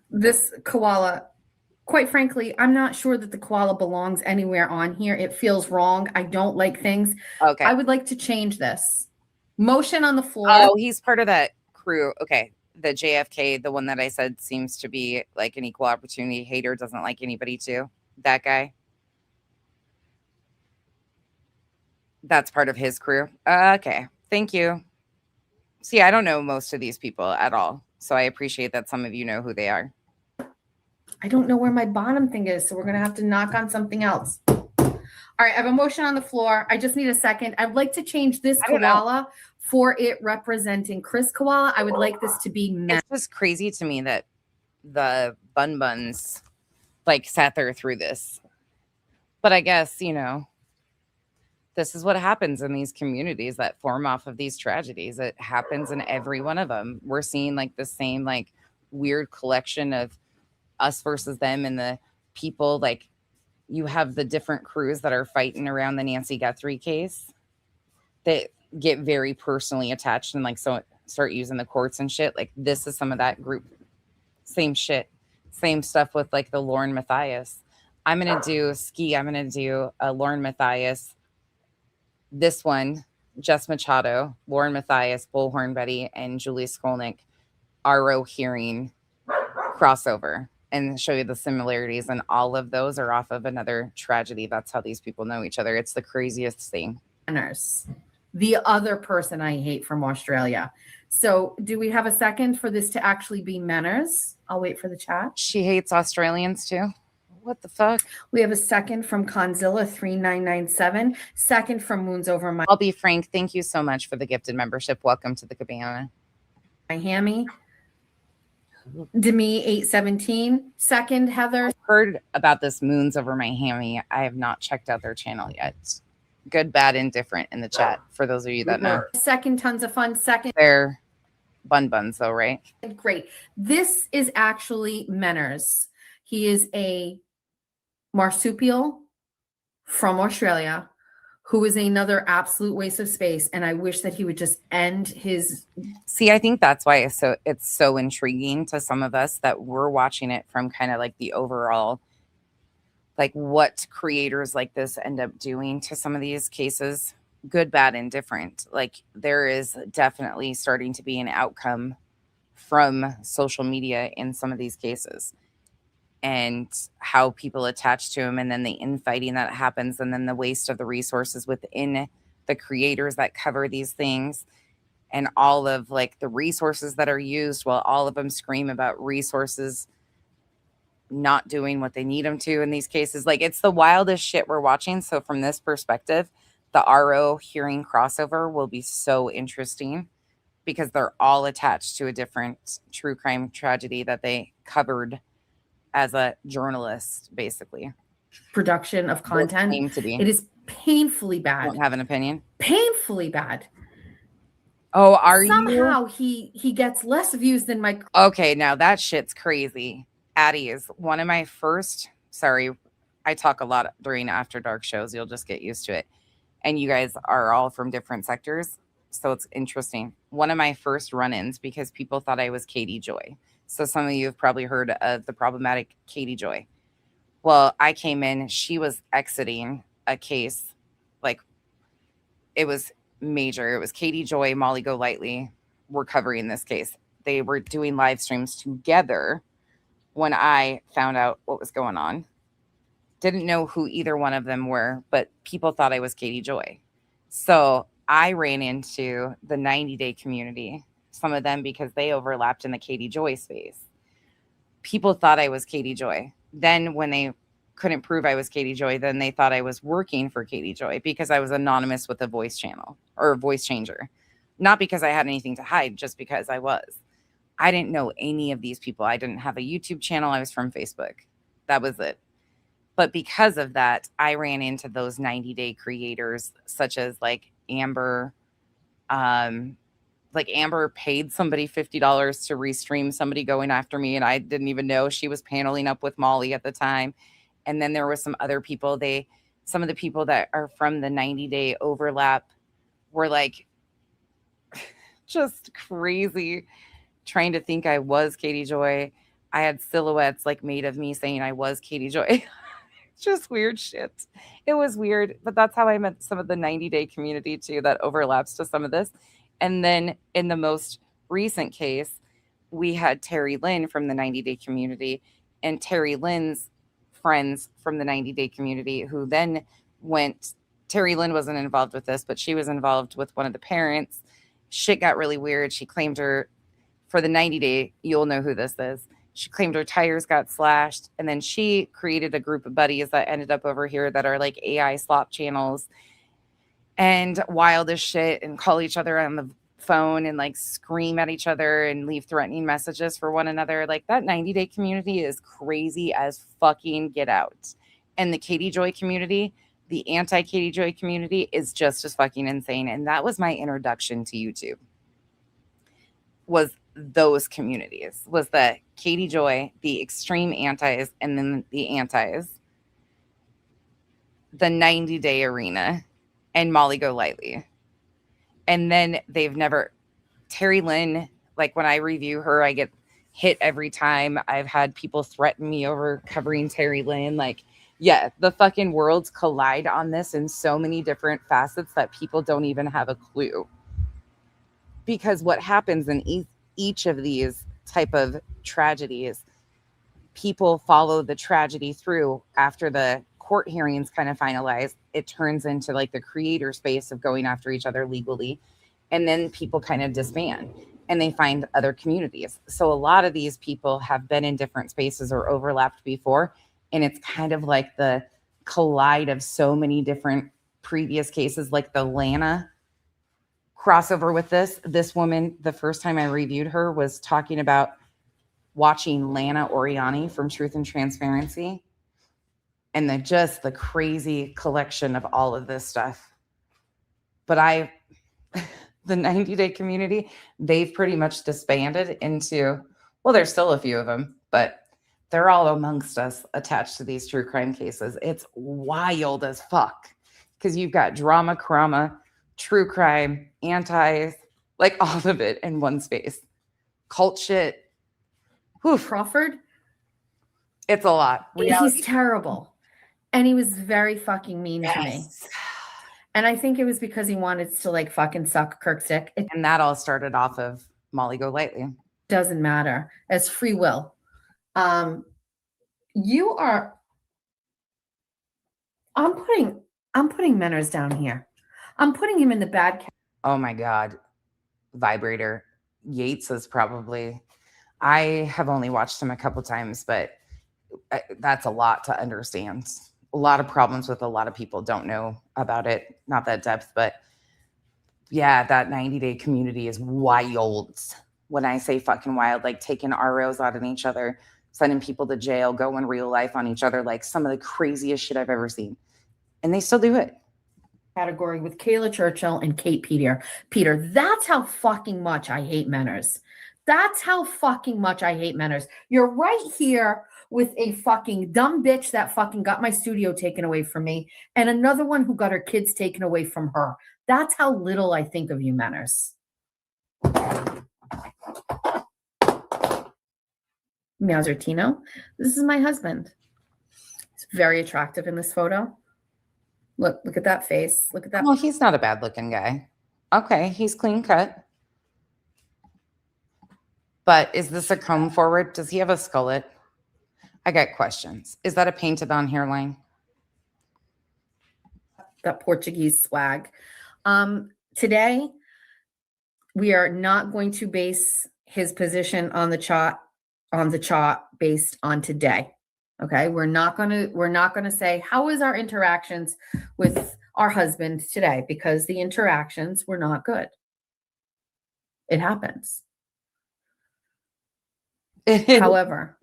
This koala, quite frankly, I'm not sure that the koala belongs anywhere on here. It feels wrong. I don't like things. Okay. I would like to change this. Motion on the floor. Oh, he's part of that crew. Okay. The JFK, the one that I said seems to be like an equal opportunity hater, doesn't like anybody too. That guy. That's part of his crew. Okay. Thank you. See, I don't know most of these people at all. So I appreciate that some of you know who they are. I don't know where my bottom thing is, so we're going to have to knock on something else. All right, I have a motion on the floor. I just need a second. I'd like to change this koala for it representing Chris Koala. I would like this to be men. It's just crazy to me that the Bun Buns like sat there through this. But I guess, you know, this is what happens in these communities that form off of these tragedies. It happens in every one of them. We're seeing like the same like weird collection of us versus them, and the people, like you have the different crews that are fighting around the Nancy Guthrie case that get very personally attached and like so start using the courts and shit. Like this is some of that group. Same shit. Same stuff with like the Lauren Matthias. I'm going to do I'm going to do a Lauren Matthias. This one, Jess Machado, Lauren Matthias, Bullhorn Betty, and Julie Skolnick RO hearing crossover. and show you the similarities. And all of those are off of another tragedy. That's how these people know each other. It's the craziest thing. The other person I hate from Australia. So do we have a second for this to actually be Menners? I'll wait for the chat. She hates Australians too. What the fuck? We have a second from Conzilla 3997. Second from Moons Over My. I'll be frank. Thank you so much for the gifted membership. Welcome to the cabana. My hammy. Demi 817. Second, Heather. I've heard about this Moons Over My Hammy. I have not checked out their channel yet. Good, bad, indifferent in the chat for those of you that know. Second, tons of fun. Second. They're buns though, right? Great. This is actually Menners. He is a marsupial from Australia who is another absolute waste of space. And I wish that he would just end his. See, I think that's why it's so intriguing to some of us that we're watching it from kind of like the overall, like what creators like this end up doing to some of these cases, good, bad, and different. Like there is definitely starting to be an outcome from social media in some of these cases and how people attach to them, and then the infighting that happens, and then the waste of the resources within the creators that cover these things, and all of like the resources that are used while all of them scream about resources not doing what they need them to in these cases. Like it's the wildest shit we're watching. So from this perspective, the RO hearing crossover will be so interesting because they're all attached to a different true crime tragedy that they covered as a journalist, basically. Production of content. To be. It is painfully bad. Don't have an opinion. Painfully bad. Oh, are Somehow you? he gets less views than my. Okay, now that shit's crazy. Addie is one of my first. Sorry, I talk a lot during After Dark shows. You'll just get used to it. And you guys are all from different sectors, so it's interesting. One of my first run-ins because people thought I was Katie Joy. So some of you have probably heard of the problematic Katie Joy. Well, I came in, she was exiting a case, like it was major. It was Katie Joy, Molly Golightly were covering this case. They were doing live streams together when I found out what was going on. Didn't know who either one of them were, but people thought I was Katie Joy. So I ran into the 90-day community, some of them because they overlapped in the Katie Joy space. People thought I was Katie Joy. Then when they couldn't prove I was Katie Joy, then they thought I was working for Katie Joy because I was anonymous with a voice channel or a voice changer. Not because I had anything to hide, just because I was. I didn't know any of these people. I didn't have a YouTube channel. I was from Facebook. That was it. But because of that, I ran into those 90-day creators, such as like Amber. Like Amber paid somebody $50 to restream somebody going after me, and I didn't even know. She was paneling up with Molly at the time. And then there was some other people. Some of the people that are from the 90-day overlap were like just crazy, trying to think I was Katie Joy. I had silhouettes like made of me saying I was Katie Joy. Just weird shit. It was weird, but that's how I met some of the 90-day community too that overlaps to some of this. And then in the most recent case, we had Terry Lynn from the 90-day community and Terry Lynn's friends from the 90-day community who then went. Terry Lynn wasn't involved with this, but she was involved with one of the parents. Shit got really weird. She claimed her for the 90-day. You'll know who this is. She claimed her tires got slashed. And then she created a group of buddies that ended up over here that are like AI slop channels and wild as shit and call each other on the phone and like scream at each other and leave threatening messages for one another. Like that 90-day community is crazy as fucking get out. And the Katie Joy community, the anti-Katie Joy community is just as fucking insane. And that was my introduction to YouTube. Was those communities, was the Katie Joy, the extreme antis, and then the antis, the 90-day arena, and Molly Golightly. And then Terry Lynn, like when I review her, I get hit every time. I've had people threaten me over covering Terry Lynn. Like, yeah, the fucking worlds collide on this in so many different facets that people don't even have a clue. Because what happens in each of these type of tragedies, people follow the tragedy through after the court hearings kind of finalized, it turns into like the creator space of going after each other legally. And then people kind of disband and they find other communities. So a lot of these people have been in different spaces or overlapped before. And it's kind of like the collide of so many different previous cases, like the Lana crossover with this woman. The first time I reviewed her was talking about watching Lana Oriani from Truth and Transparency, and the crazy collection of all of this stuff. But the 90-day community, they've pretty much disbanded into, well, there's still a few of them, but they're all amongst us attached to these true crime cases. It's wild as fuck because you've got drama, crama, true crime, like all of it in one space. Cult shit. Who, Crawford? It's a lot. He's terrible. And he was very fucking mean to me. And I think it was because he wanted to like fucking suck Kirk's dick. And that all started off of Molly Go Lightly. Doesn't matter. As free will. I'm putting Menners down here. I'm putting him in the bad category. Oh my God. Vibrator. Yates is probably, I have only watched him a couple times, but that's a lot to understand. A lot of problems with a lot of people don't know about it. Not that depth, but yeah, that 90-day community is wild. When I say fucking wild, like taking ROs out on each other, sending people to jail, going real life on each other, like some of the craziest shit I've ever seen. And they still do it. Category with Kayla Churchill and Kate Peter. That's how fucking much I hate Menners. That's how fucking much I hate Menners. You're right here with a fucking dumb bitch that fucking got my studio taken away from me and another one who got her kids taken away from her. That's how little I think of you, Menners. Meowsertino. This is my husband. He's very attractive in this photo. Look at that face. Look at that. Well, he's not a bad looking guy. Okay, he's clean cut. But is this a comb forward? Does he have a skullet? I got questions. Is that a painted on hairline? That Portuguese swag. Today, we are not going to base his position on the chart based on today. Okay, we're not gonna say how is our interactions with our husband today, because the interactions were not good. It happens. However,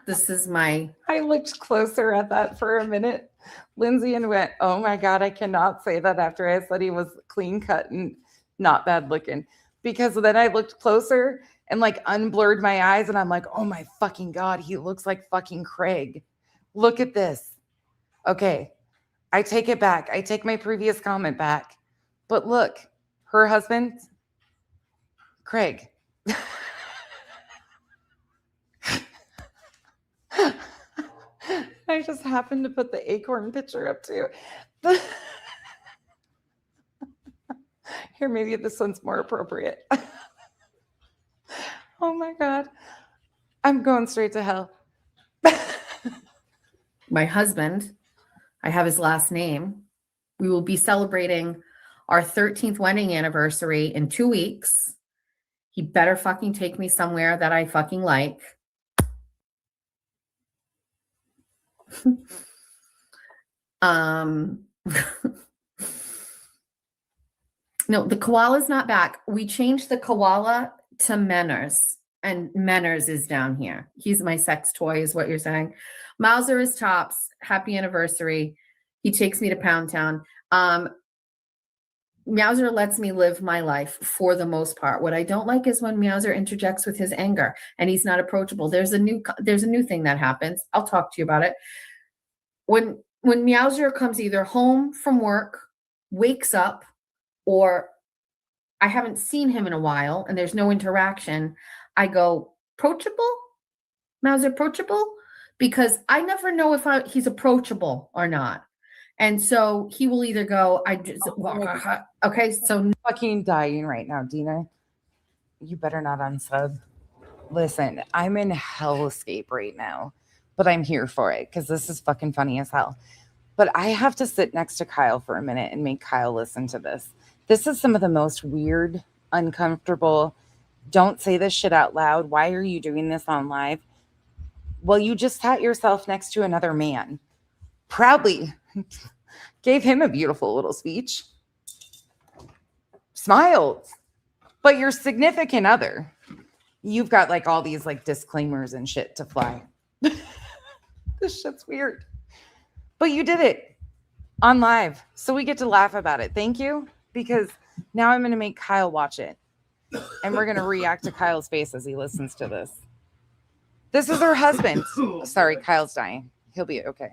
this is my. I looked closer at that for a minute, Lindsay, and went, "Oh my God, I cannot say that after I said he was clean cut and not bad looking." Because then I looked closer and like unblurred my eyes, and I'm like, "Oh my fucking God, he looks like fucking Craig. Look at this." Okay, I take it back. I take my previous comment back. But look, her husband, Craig. I just happened to put the acorn picture up too. Here, maybe this one's more appropriate. Oh my God. I'm going straight to hell. My husband, I have his last name. We will be celebrating our 13th wedding anniversary in 2 weeks. He better fucking take me somewhere that I fucking like. No, the koala's not back. We changed the koala to Menners, and Menners is down here. He's my sex toy, is what you're saying. Mauser is tops. Happy anniversary. He takes me to Pound Town. Meowser lets me live my life for the most part. What I don't like is when Meowser interjects with his anger and he's not approachable. There's a new thing that happens. I'll talk to you about it. When Meowser comes either home from work, wakes up, or I haven't seen him in a while and there's no interaction, I go, approachable? Meowser approachable? Because I never know if he's approachable or not. And so he will either go, okay, so fucking dying right now, Dina. You better not unsub. Listen, I'm in hellscape right now, but I'm here for it because this is fucking funny as hell. But I have to sit next to Kyle for a minute and make Kyle listen to this. This is some of the most weird, uncomfortable, don't say this shit out loud. Why are you doing this on live? Well, you just sat yourself next to another man. Proudly gave him a beautiful little speech. Smiled. But your significant other, you've got like all these like disclaimers and shit to fly. This shit's weird. But you did it on live. So we get to laugh about it. Thank you. Because now I'm going to make Kyle watch it. And we're going to react to Kyle's face as he listens to this. This is her husband. Sorry, Kyle's dying. He'll be okay.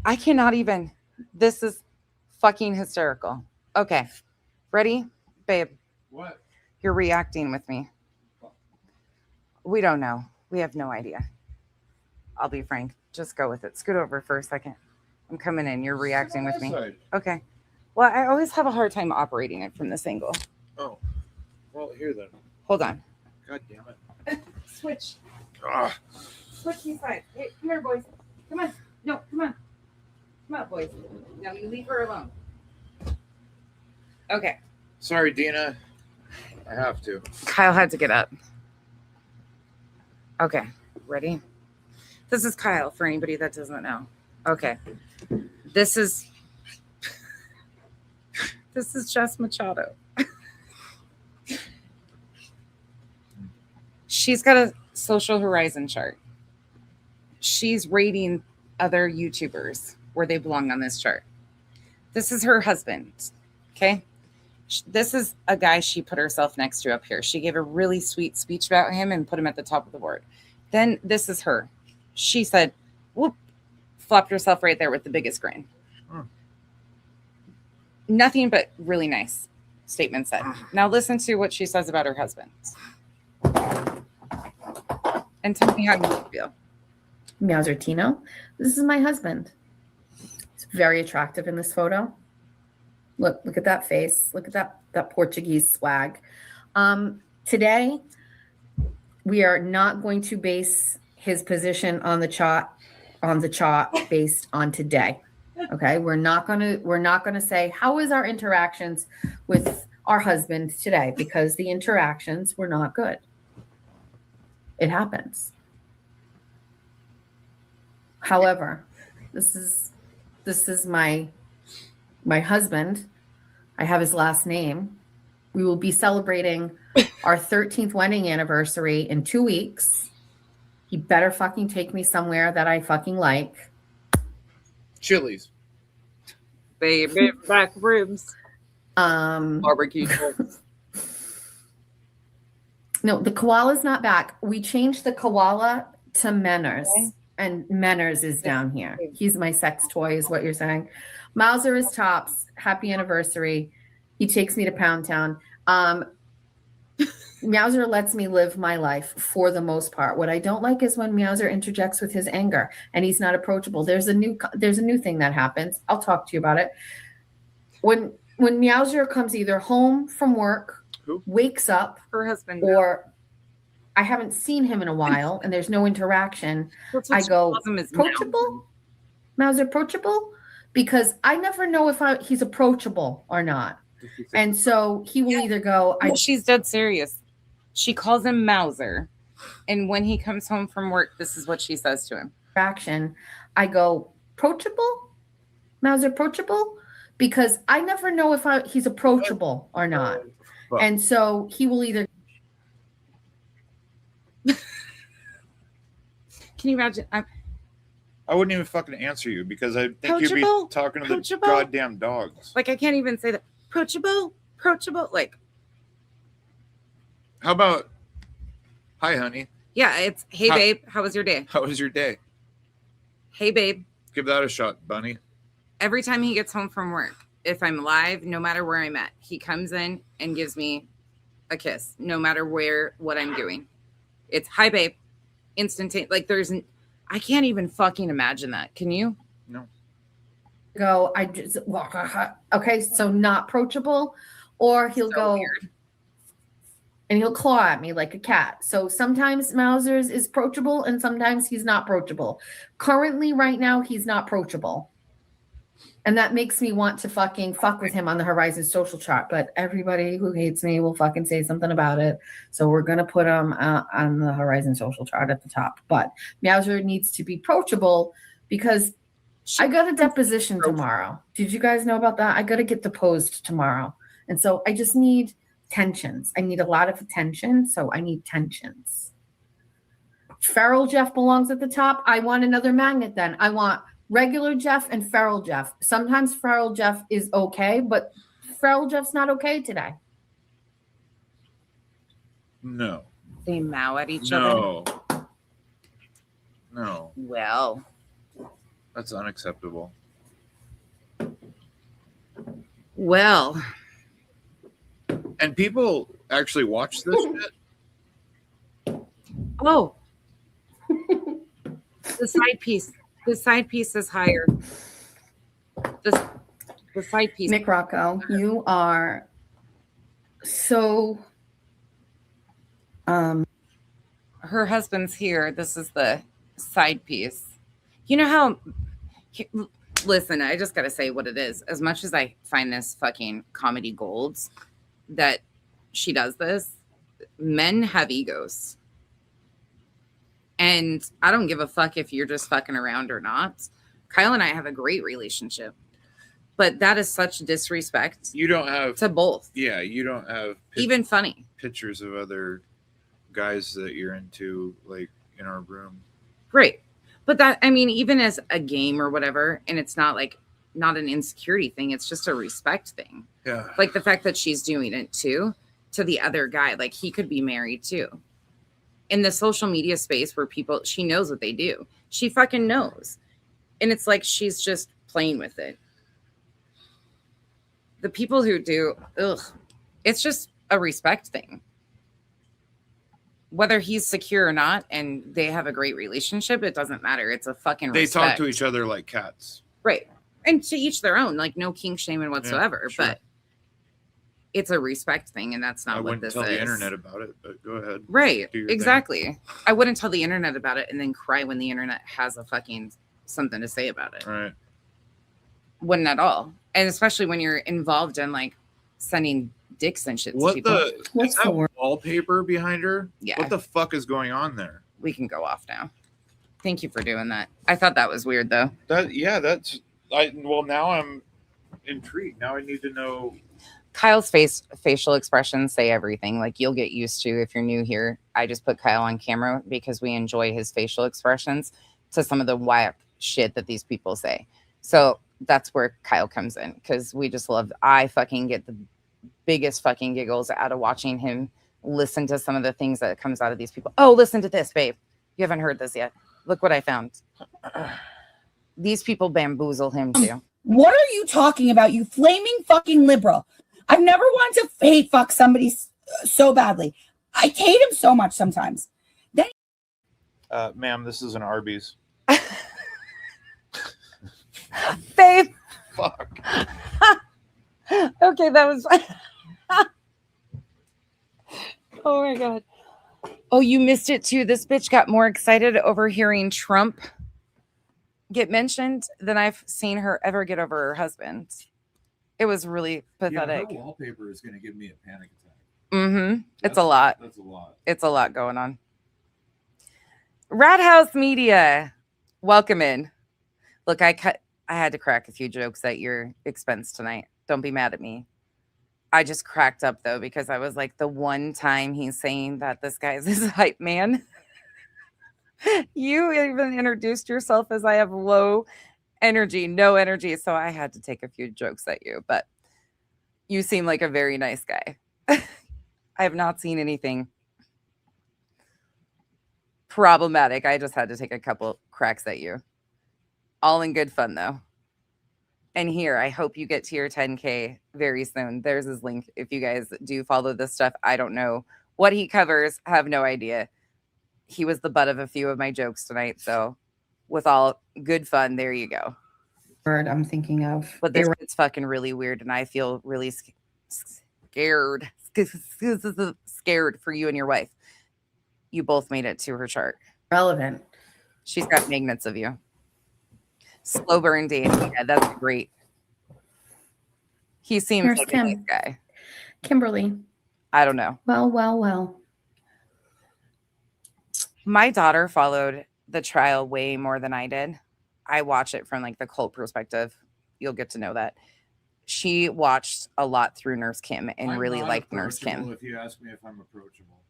I cannot even. This is fucking hysterical. Okay. Ready? Babe. What? You're reacting with me. We don't know. We have no idea. I'll be frank. Just go with it. Scoot over for a second. I'm coming in. You're reacting with me. Side. Okay. Well, I always have a hard time operating it from this angle. Oh. Well, here then. Hold on. God damn it. Switch. Ah. Switch me side. Hey, come here, boys. Come on. No, come on. Come on, boys. Now you leave her alone. Okay. Sorry, Dina. I have to. Kyle had to get up. Okay. Ready? This is Kyle, for anybody that doesn't know. Okay. This is Jess Machado. She's got a social horizon chart. She's rating other YouTubers where they belong on this chart. This is her husband. Okay. This is a guy she put herself next to up here. She gave a really sweet speech about him and put him at the top of the board. Then this is her. She said, whoop, flopped herself right there with the biggest grin. Nothing but really nice statements said. Now listen to what she says about her husband. And tell me how you feel. Meowser Tino, this is my husband. He's very attractive in this photo. Look at that face. Look at that Portuguese swag. Today, we are not going to base his position on the chart based on today. Okay, we're not gonna say how is our interactions with our husband today, because the interactions were not good. It happens. However, this is my husband. I have his last name. We will be celebrating our 13th wedding anniversary in 2 weeks. He better fucking take me somewhere that I fucking like. Chili's. Baby back ribs. Barbecue. No, the koala's not back. We changed the koala to Menners. Okay. And Menners is down here. He's my sex toy, is what you're saying. Mauser is tops. Happy anniversary. He takes me to Pound Town. Meowser lets me live my life for the most part. What I don't like is when Meowser interjects with his anger and he's not approachable. There's a new thing that happens. I'll talk to you about it. When Meowser comes either home from work, wakes up, her husband, or I haven't seen him in a while and there's no interaction, I go, approachable? Meowser approachable? Because I never know if he's approachable or not. And so he will either go. She's dead serious. She calls him Mauser. And when he comes home from work, this is what she says to him. Action. I go, approachable? Mauser approachable? Because I never know if he's approachable or not. And so he will either. Can you imagine? I wouldn't even fucking answer you because I think you'd be talking to the goddamn dogs. Like, I can't even say that. Approachable. Like, how about, hi, honey? Yeah, it's, hey, babe, how was your day? How was your day? Hey, babe. Give that a shot, bunny. Every time he gets home from work, if I'm live, no matter where I'm at, he comes in and gives me a kiss, no matter what I'm doing. It's, hi, babe. Instantaneous. Like, I can't even fucking imagine that. Can you? No. Go, I just walk. Okay, so not approachable, or he'll go. Weird. and he'll claw at me like a cat. So sometimes Mausers is approachable and sometimes he's not approachable. Currently, right now, he's not approachable. And that makes me want to fucking fuck with him on the Horizon social chart. But everybody who hates me will fucking say something about it. So we're going to put him on the Horizon social chart at the top. But Meowser needs to be approachable because I got a deposition tomorrow. Did you guys know about that? I got to get deposed tomorrow. And so I just need tensions. I need a lot of attention. So I need tensions. Feral Jeff belongs at the top. I want another magnet then. I want regular Jeff and Feral Jeff. Sometimes Feral Jeff is okay, but Feral Jeff's not okay today. No. They mow at each other. No. Well, that's unacceptable. Well. And people actually watch this shit? Oh. The side piece. The side piece is higher. The side piece. Nick Rocco, you are so her husband's here. This is the side piece. You know how listen, I just gotta say what it is. As much as I find this fucking comedy golds that she does this, men have egos. And I don't give a fuck if you're just fucking around or not. Kyle and I have a great relationship. But that is such disrespect. You don't have to both. Yeah, you don't have even funny pictures of other guys that you're into, like in our room. Right. But that, I mean, even as a game or whatever, and it's not like not an insecurity thing, it's just a respect thing. Yeah. Like the fact that she's doing it too to the other guy, like he could be married too. In the social media space where people, she knows what they do. She fucking knows. And it's like she's just playing with it. The people who do, it's just a respect thing. Whether he's secure or not, and they have a great relationship, it doesn't matter. It's a fucking They respect. talk to each other like cats. Right. And to each their own, like no kink shaming whatsoever. Yeah, sure. But it's a respect thing, and that's not I what wouldn't this tell is. the internet about it, but go ahead. Right. Do your Exactly. thing. I wouldn't tell the internet about it and then cry when the internet has a fucking something to say about it. Right. Wouldn't at all. And especially when you're involved in like sending dicks and shit to What people. is that wallpaper behind her? Yeah. What the fuck is going on there? We can go off now. Thank you for doing that. I thought that was weird though. Well, now I'm intrigued. Now I need to know. Kyle's facial expressions say everything. Like you'll get used to if you're new here. I just put Kyle on camera because we enjoy his facial expressions to some of the whack shit that these people say. So that's where Kyle comes in because we just love. I fucking get the biggest fucking giggles out of watching him listen to some of the things that comes out of these people. Oh, listen to this, babe. You haven't heard this yet. Look what I found. These people bamboozle him too. What are you talking about, you flaming fucking liberal? I've never wanted to hate fuck somebody so badly. I hate him so much sometimes. Then, Ma'am, this is an Arby's. Babe. Fuck. Okay, that was. Oh my god. Oh, you missed it too. This bitch got more excited over hearing Trump get mentioned than I've seen her ever get over her husband. It was really pathetic. Yeah, her wallpaper is going to give me a panic attack. Mm-hmm. It's a lot. That's a lot. It's a lot going on. Rat House Media, welcome in. Look, I had to crack a few jokes at your expense tonight. Don't be mad at me. I just cracked up though because I was like, the one time he's saying that this guy is his hype man. You even introduced yourself as I have low energy, no energy. So I had to take a few jokes at you, but you seem like a very nice guy. I have not seen anything problematic. I just had to take a couple cracks at you. All in good fun though. And here, I hope you get to your 10K very soon. There's his link. If you guys do follow this stuff, I don't know what he covers. Have no idea. He was the butt of a few of my jokes tonight. So with all good fun, there you go. Word I'm thinking of. But this it's fucking really weird. And I feel really scared for you and your wife. You both made it to her chart. Relevant. She's got magnets of you. Slow burn Dave. Yeah, that's great. He seems Here's like Kim. a nice guy. Kimberly. I don't know. Well. My daughter followed the trial way more than I did. I watch it from like the cult perspective. You'll get to know that. She watched a lot through Nurse Kim and I'm really not liked Nurse approachable Kim. If you ask me if I'm approachable.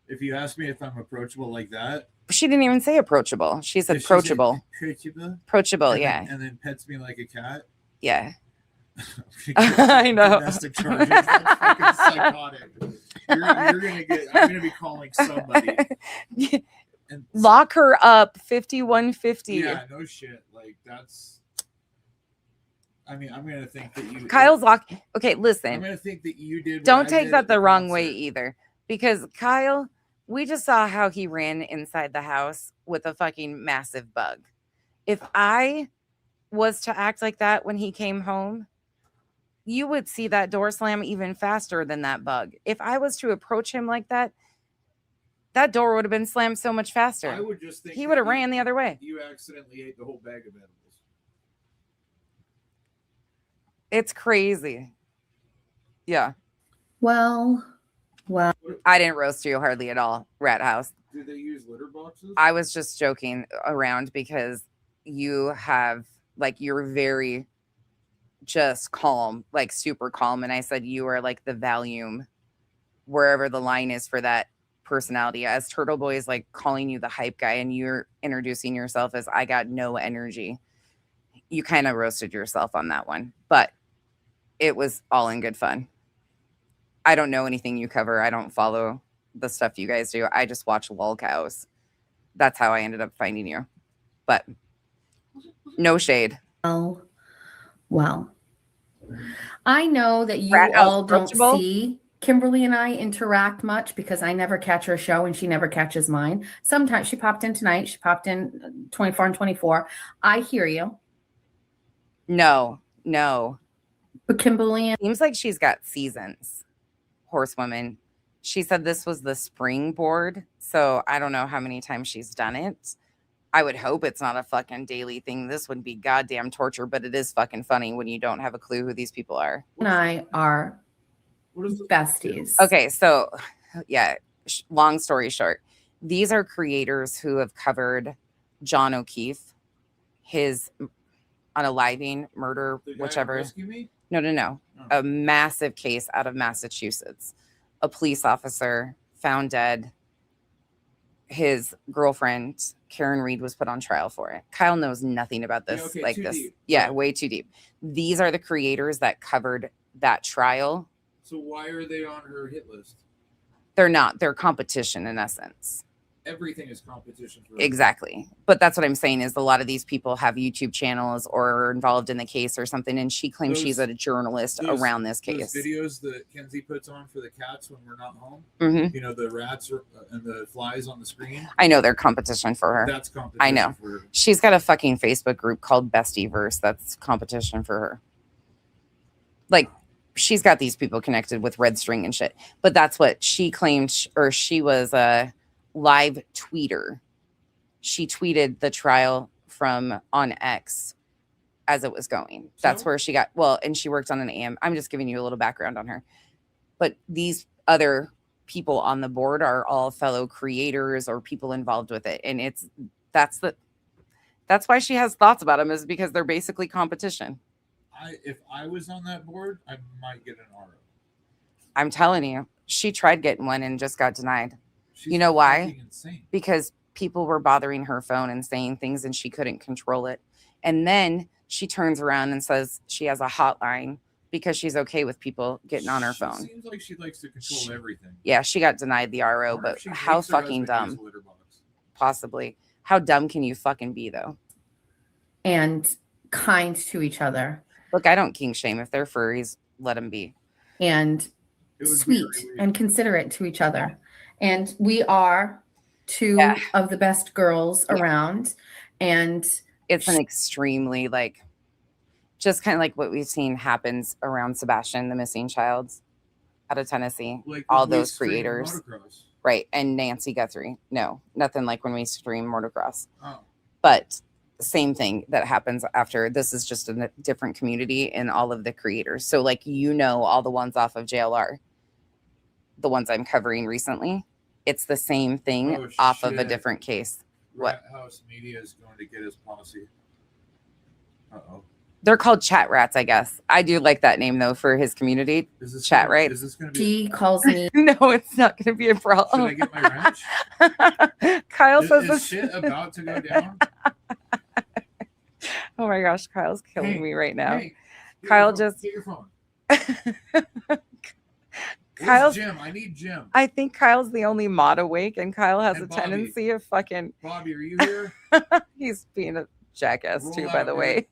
If you ask me if I'm approachable like that. She didn't even say approachable. She said approachable. Approachable, yeah. And then pets me like a cat. Yeah. I know. Domestic charges. That's fucking psychotic. I'm gonna be calling somebody. And lock her up 5150. Yeah, no shit. Like that's. I mean, I'm gonna think that you. Kyle's lock. Okay, listen. I'm gonna think that you did. Don't take that the wrong way either, because Kyle, we just saw how he ran inside the house with a fucking massive bug. If I was to act like that when he came home, you would see that door slam even faster than that bug. If I was to approach him like that, that door would have been slammed so much faster. I would just think he would have ran the other way. You accidentally ate the whole bag of edibles. It's crazy. Yeah. Well. I didn't roast you hardly at all, Rat House. Do they use litter boxes? I was just joking around because you have, like, you're very just calm, like super calm. And I said you are like the Valium, wherever the line is for that personality. As Turtle Boy is like calling you the hype guy and you're introducing yourself as I got no energy. You kind of roasted yourself on that one, but it was all in good fun. I don't know anything you cover. I don't follow the stuff you guys do. I just watch Lol Cows. That's how I ended up finding you. But no shade. Well, I know that you all don't see Kimberly and I interact much because I never catch her show and she never catches mine. Sometimes she popped in tonight. She popped in 24 and 24. I hear you. No. But Kimberly seems like she's got seasons. Horsewoman. She said this was the springboard. So I don't know how many times she's done it. I would hope it's not a fucking daily thing. This would be goddamn torture, but it is fucking funny when you don't have a clue who these people are. And I are besties. Okay, so yeah, long story short, these are creators who have covered John O'Keefe, his unaliving, murder, whichever. No. A massive case out of Massachusetts. A police officer found dead. His girlfriend, Karen Reed, was put on trial for it. Kyle knows nothing about this. Deep. Yeah, way too deep. These are the creators that covered that trial. So why are they on her hit list? They're not. They're competition in essence. Everything is competition for Exactly. But that's what I'm saying is a lot of these people have YouTube channels or are involved in the case or something. And she claims she's a journalist around this case. Those videos that Kenzie puts on for the cats when we're not home, Mm-hmm. The rats and the flies on the screen. I know they're competition for her. That's competition. I know. For her. She's got a fucking Facebook group called Bestieverse. That's competition for her. Like, she's got these people connected with Red String and shit. But that's what she claimed, or she was a live tweeter. She tweeted the trial from on X as it was going. That's where she got, and she worked on an AM. I'm just giving you a little background on her. But these other people on the board are all fellow creators or people involved with it. And that's why she has thoughts about them, is because they're basically competition. If I was on that board, I might get an RO. I'm telling you, she tried getting one and just got denied. You know why? Insane. Because people were bothering her phone and saying things and she couldn't control it. And then she turns around and says she has a hotline because she's okay with people getting on her phone. Seems like she likes to control everything. Yeah, she got denied the RO, but how fucking dumb. Possibly. How dumb can you fucking be, though? And kind to each other. Look, I don't king shame. If they're furries, let them be. And sweet and considerate to each other. And we are two of the best girls around. And it's an extremely, just kind of like what we've seen happens around Sebastian, the missing child. out of Tennessee. Like all when we those stream creators. motocross. Right. And Nancy Guthrie. No, nothing like when we stream motocross. Oh. But same thing that happens after. This is just a different community in all of the creators. So like, all the ones off of JLR, the ones I'm covering recently, it's the same thing off of a different case. Rat House Media is going to get his posse. Uh-oh. They're called chat rats, I guess. I do like that name though for his community. Chat, right? Is this going to She calls me. No, it's not going to be a problem. Should I get my wrench? Kyle says is this shit about to go down? Oh my gosh, Kyle's killing me right now. Hey, Kyle get just your phone. Kyle's Jim. I need Jim. I think Kyle's the only mod awake, and Kyle has And a Bobby. tendency of fucking. Bobby, are you here? He's being a jackass Roll too, out, by the dude. way.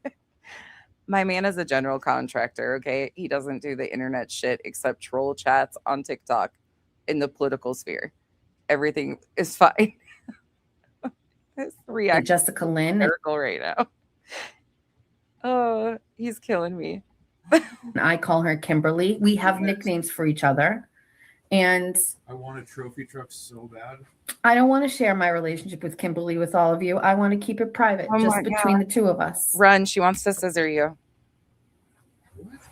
My man is a general contractor. Okay, he doesn't do the internet shit except troll chats on TikTok in the political sphere. Everything is fine. His reaction, Jessica Lynn. Miracle right now. Oh, he's killing me. I call her Kimberly. We have nicknames for each other. And I want a trophy truck so bad. I don't want to share my relationship with Kimberly with all of you. I want to keep it private, Oh just my between God. the two of us. Run. She wants to scissor you.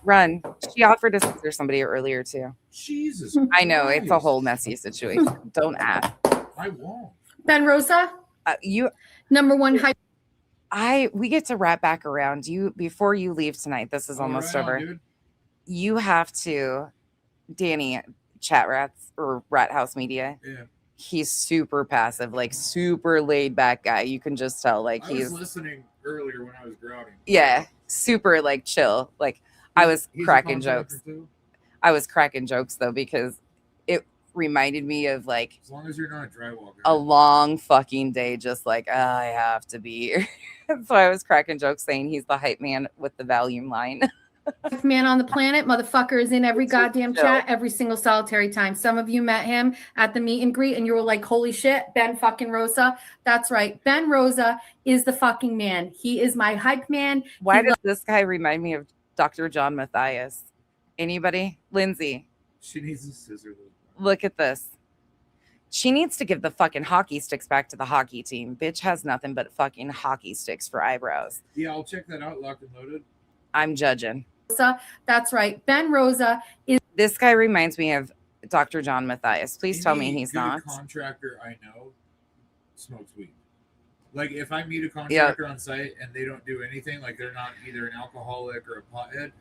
Run. She offered to scissor somebody earlier too. Jesus. I know. It's a Christ. whole messy situation. Don't ask. I won't. Ben Rosa, you number one hype. We get to wrap back around. Before you leave tonight, this is almost right on, over. dude. You have to, Danny, Chat Rats or Rat House Media. Yeah. He's super passive, like super laid back guy. You can just tell, like I he's was listening earlier when I was grouting. yeah, super like chill. Like I was He's a cracking contractor, jokes. too? I was cracking jokes though because it reminded me of like As long as you're not a drywall guy. a long fucking day, just like I have to be here. So I was cracking jokes saying he's the hype man with the volume line. Man on the planet, motherfucker is in every goddamn chill. chat every single solitary time. Some of you met him at the meet and greet and you were like, holy shit, Ben fucking Rosa. That's right. Ben Rosa is the fucking man. He is my hype man. Why does this guy remind me of Dr. John Matthias? Anybody? Lindsay, She needs a scissor. look at this. She needs to give the fucking hockey sticks back to the hockey team. Bitch has nothing but fucking hockey sticks for eyebrows. Yeah, I'll check that out. Locked and loaded. I'm judging. That's right. Ben Rosa is. This guy reminds me of Dr. John Matthias. Please tell me Any he's good not. contractor I know smokes weed. Like if I meet a contractor on site and they don't do anything, like they're not either an alcoholic or a pothead,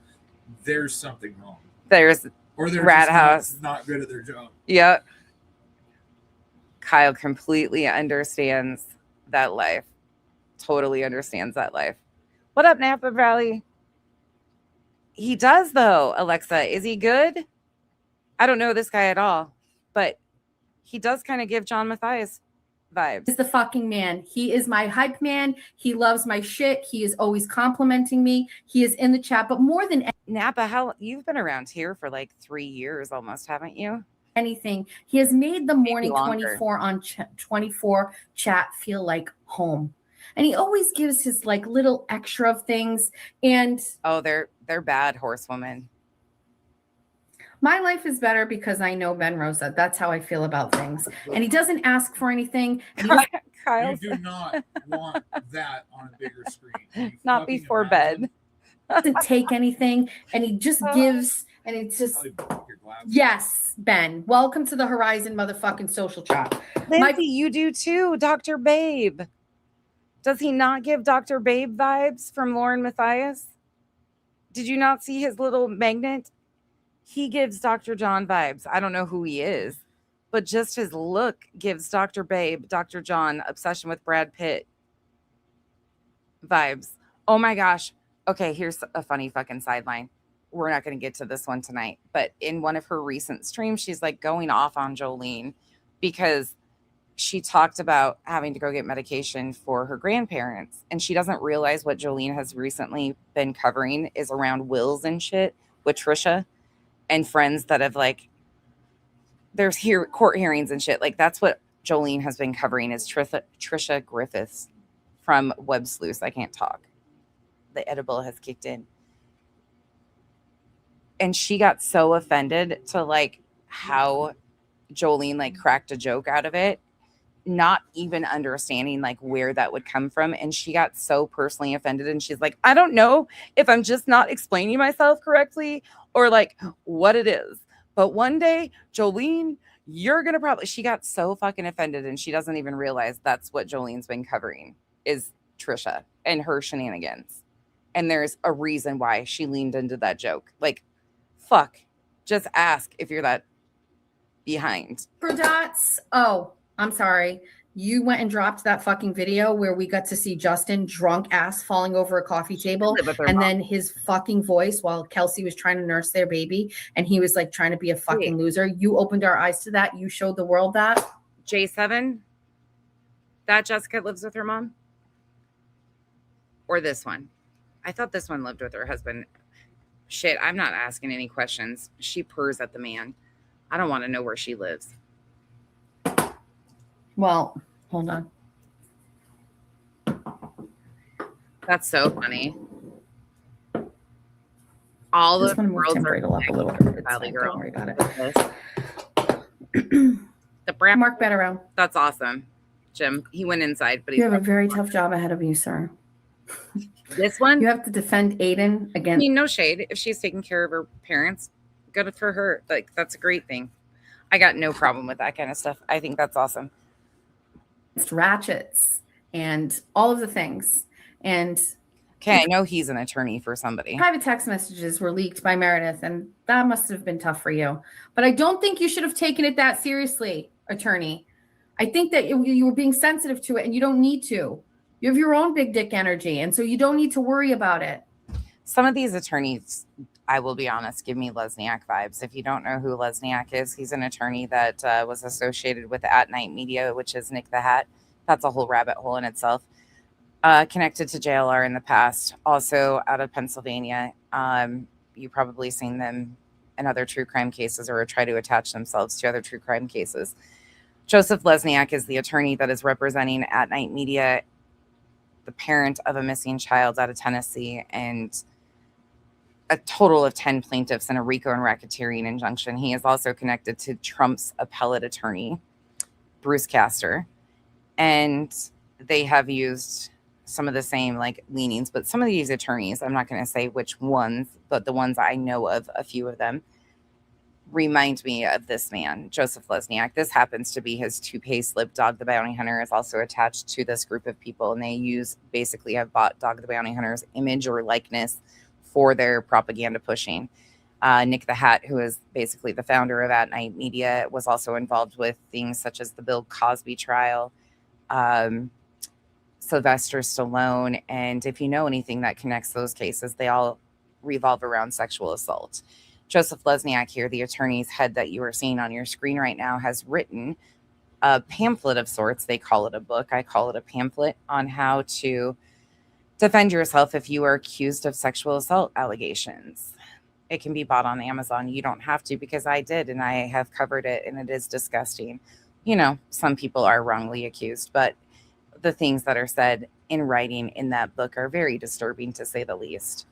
there's something wrong. There's Or they're Rat just House. not good at their job. Yep. Kyle completely understands that life. Totally understands that life. What up, Napa Valley? He does, though, Alexa. Is he good? I don't know this guy at all, but he does kind of give John Matthias vibes. Is the fucking man. He is my hype man. He loves my shit. He is always complimenting me. He is in the chat, but more than Napa, how you've been around here for like 3 years almost, haven't you? anything, he has made the morning longer. 24 on 24 chat feel like home. And he always gives his like little extra of things. And oh, they're bad horsewomen. My life is better because I know Ben Rosa. That's how I feel about things. And he doesn't ask for anything. And he You do not want that on a bigger screen. Not before bed. doesn't take anything. And he just gives. And it's just, yes, Ben. Welcome to the Horizon motherfucking social chat. Lindsay, you do too, Dr. Babe. Does he not give Dr. Babe vibes from Lauren Matthias? Did you not see his little magnet? He gives Dr. John vibes. I don't know who he is, but just his look gives Dr. Babe, Dr. John, obsession with Brad Pitt vibes. Oh my gosh. Okay, here's a funny fucking sideline. We're not going to get to this one tonight, but in one of her recent streams, she's like going off on Jolene because she talked about having to go get medication for her grandparents. And she doesn't realize what Jolene has recently been covering is around wills and shit with Trisha and friends that have like, there's here court hearings and shit. Like that's what Jolene has been covering is Trisha Griffiths from Web Sleuths. I can't talk. The edible has kicked in. And she got so offended to like how Jolene like cracked a joke out of it, not even understanding like where that would come from. And she got so personally offended. And she's like, I don't know if I'm just not explaining myself correctly or like what it is. But one day, Jolene, you're going to probably, she got so fucking offended and she doesn't even realize that's what Jolene's been covering is Trisha and her shenanigans. And there's a reason why she leaned into that joke. Like, fuck, just ask if you're that behind. For dots. Oh, I'm sorry. You went and dropped that fucking video where we got to see Justin drunk ass falling over a coffee table and then his fucking voice while Kelsey was trying to nurse their baby and he was like trying to be a fucking loser. You opened our eyes to that. You showed the world that. J7, that Jessica lives with her mom? Or this one? I thought this one lived with her husband. Shit, I'm not asking any questions. She purrs at the man. I don't want to know where she lives. Well, hold on. That's so funny. All This the one moved girls Tim are Bradle up a little bit. It's Valley fine, girl. don't worry about it. The brand Mark Bettero. That's awesome. Jim, he went inside, but You have a very tough job ahead of you, sir. This one, you have to defend Aiden I against. mean, no shade. If she's taking care of her parents, good for her. Like, that's a great thing. I got no problem with that kind of stuff. I think that's awesome. Ratchets and all of the things. And okay, I know he's an attorney for somebody. Private text messages were leaked by Meredith, and that must have been tough for you. But I don't think you should have taken it that seriously, attorney. I think that you were being sensitive to it, and you don't need to. You have your own big dick energy, and so you don't need to worry about it. Some of these attorneys, I will be honest, give me Lesniak vibes. If you don't know who Lesniak is, he's an attorney that was associated with At Night Media, which is Nick the Hat. That's a whole rabbit hole in itself. Connected to JLR in the past, also out of Pennsylvania. You've probably seen them in other true crime cases or try to attach themselves to other true crime cases. Joseph Lesniak is the attorney that is representing At Night Media, the parent of a missing child out of Tennessee, and a total of 10 plaintiffs in a RICO and racketeering injunction. He is also connected to Trump's appellate attorney, Bruce Castor. And they have used some of the same like leanings, but some of these attorneys, I'm not going to say which ones, but the ones I know of, a few of them, remind me of this man, Joseph Lesniak. This happens to be his toupee slip. Dog the Bounty Hunter is also attached to this group of people, and they basically have bought Dog the Bounty Hunter's image or likeness for their propaganda pushing. Nick the Hat, who is basically the founder of At Night Media, was also involved with things such as the Bill Cosby trial, Sylvester Stallone, and if you know anything that connects those cases, they all revolve around sexual assault. Joseph Lesniak here, the attorney's head that you are seeing on your screen right now, has written a pamphlet of sorts. They call it a book. I call it a pamphlet on how to defend yourself if you are accused of sexual assault allegations. It can be bought on Amazon. You don't have to, because I did, and I have covered it, and it is disgusting. You know, some people are wrongly accused, but the things that are said in writing in that book are very disturbing, to say the least.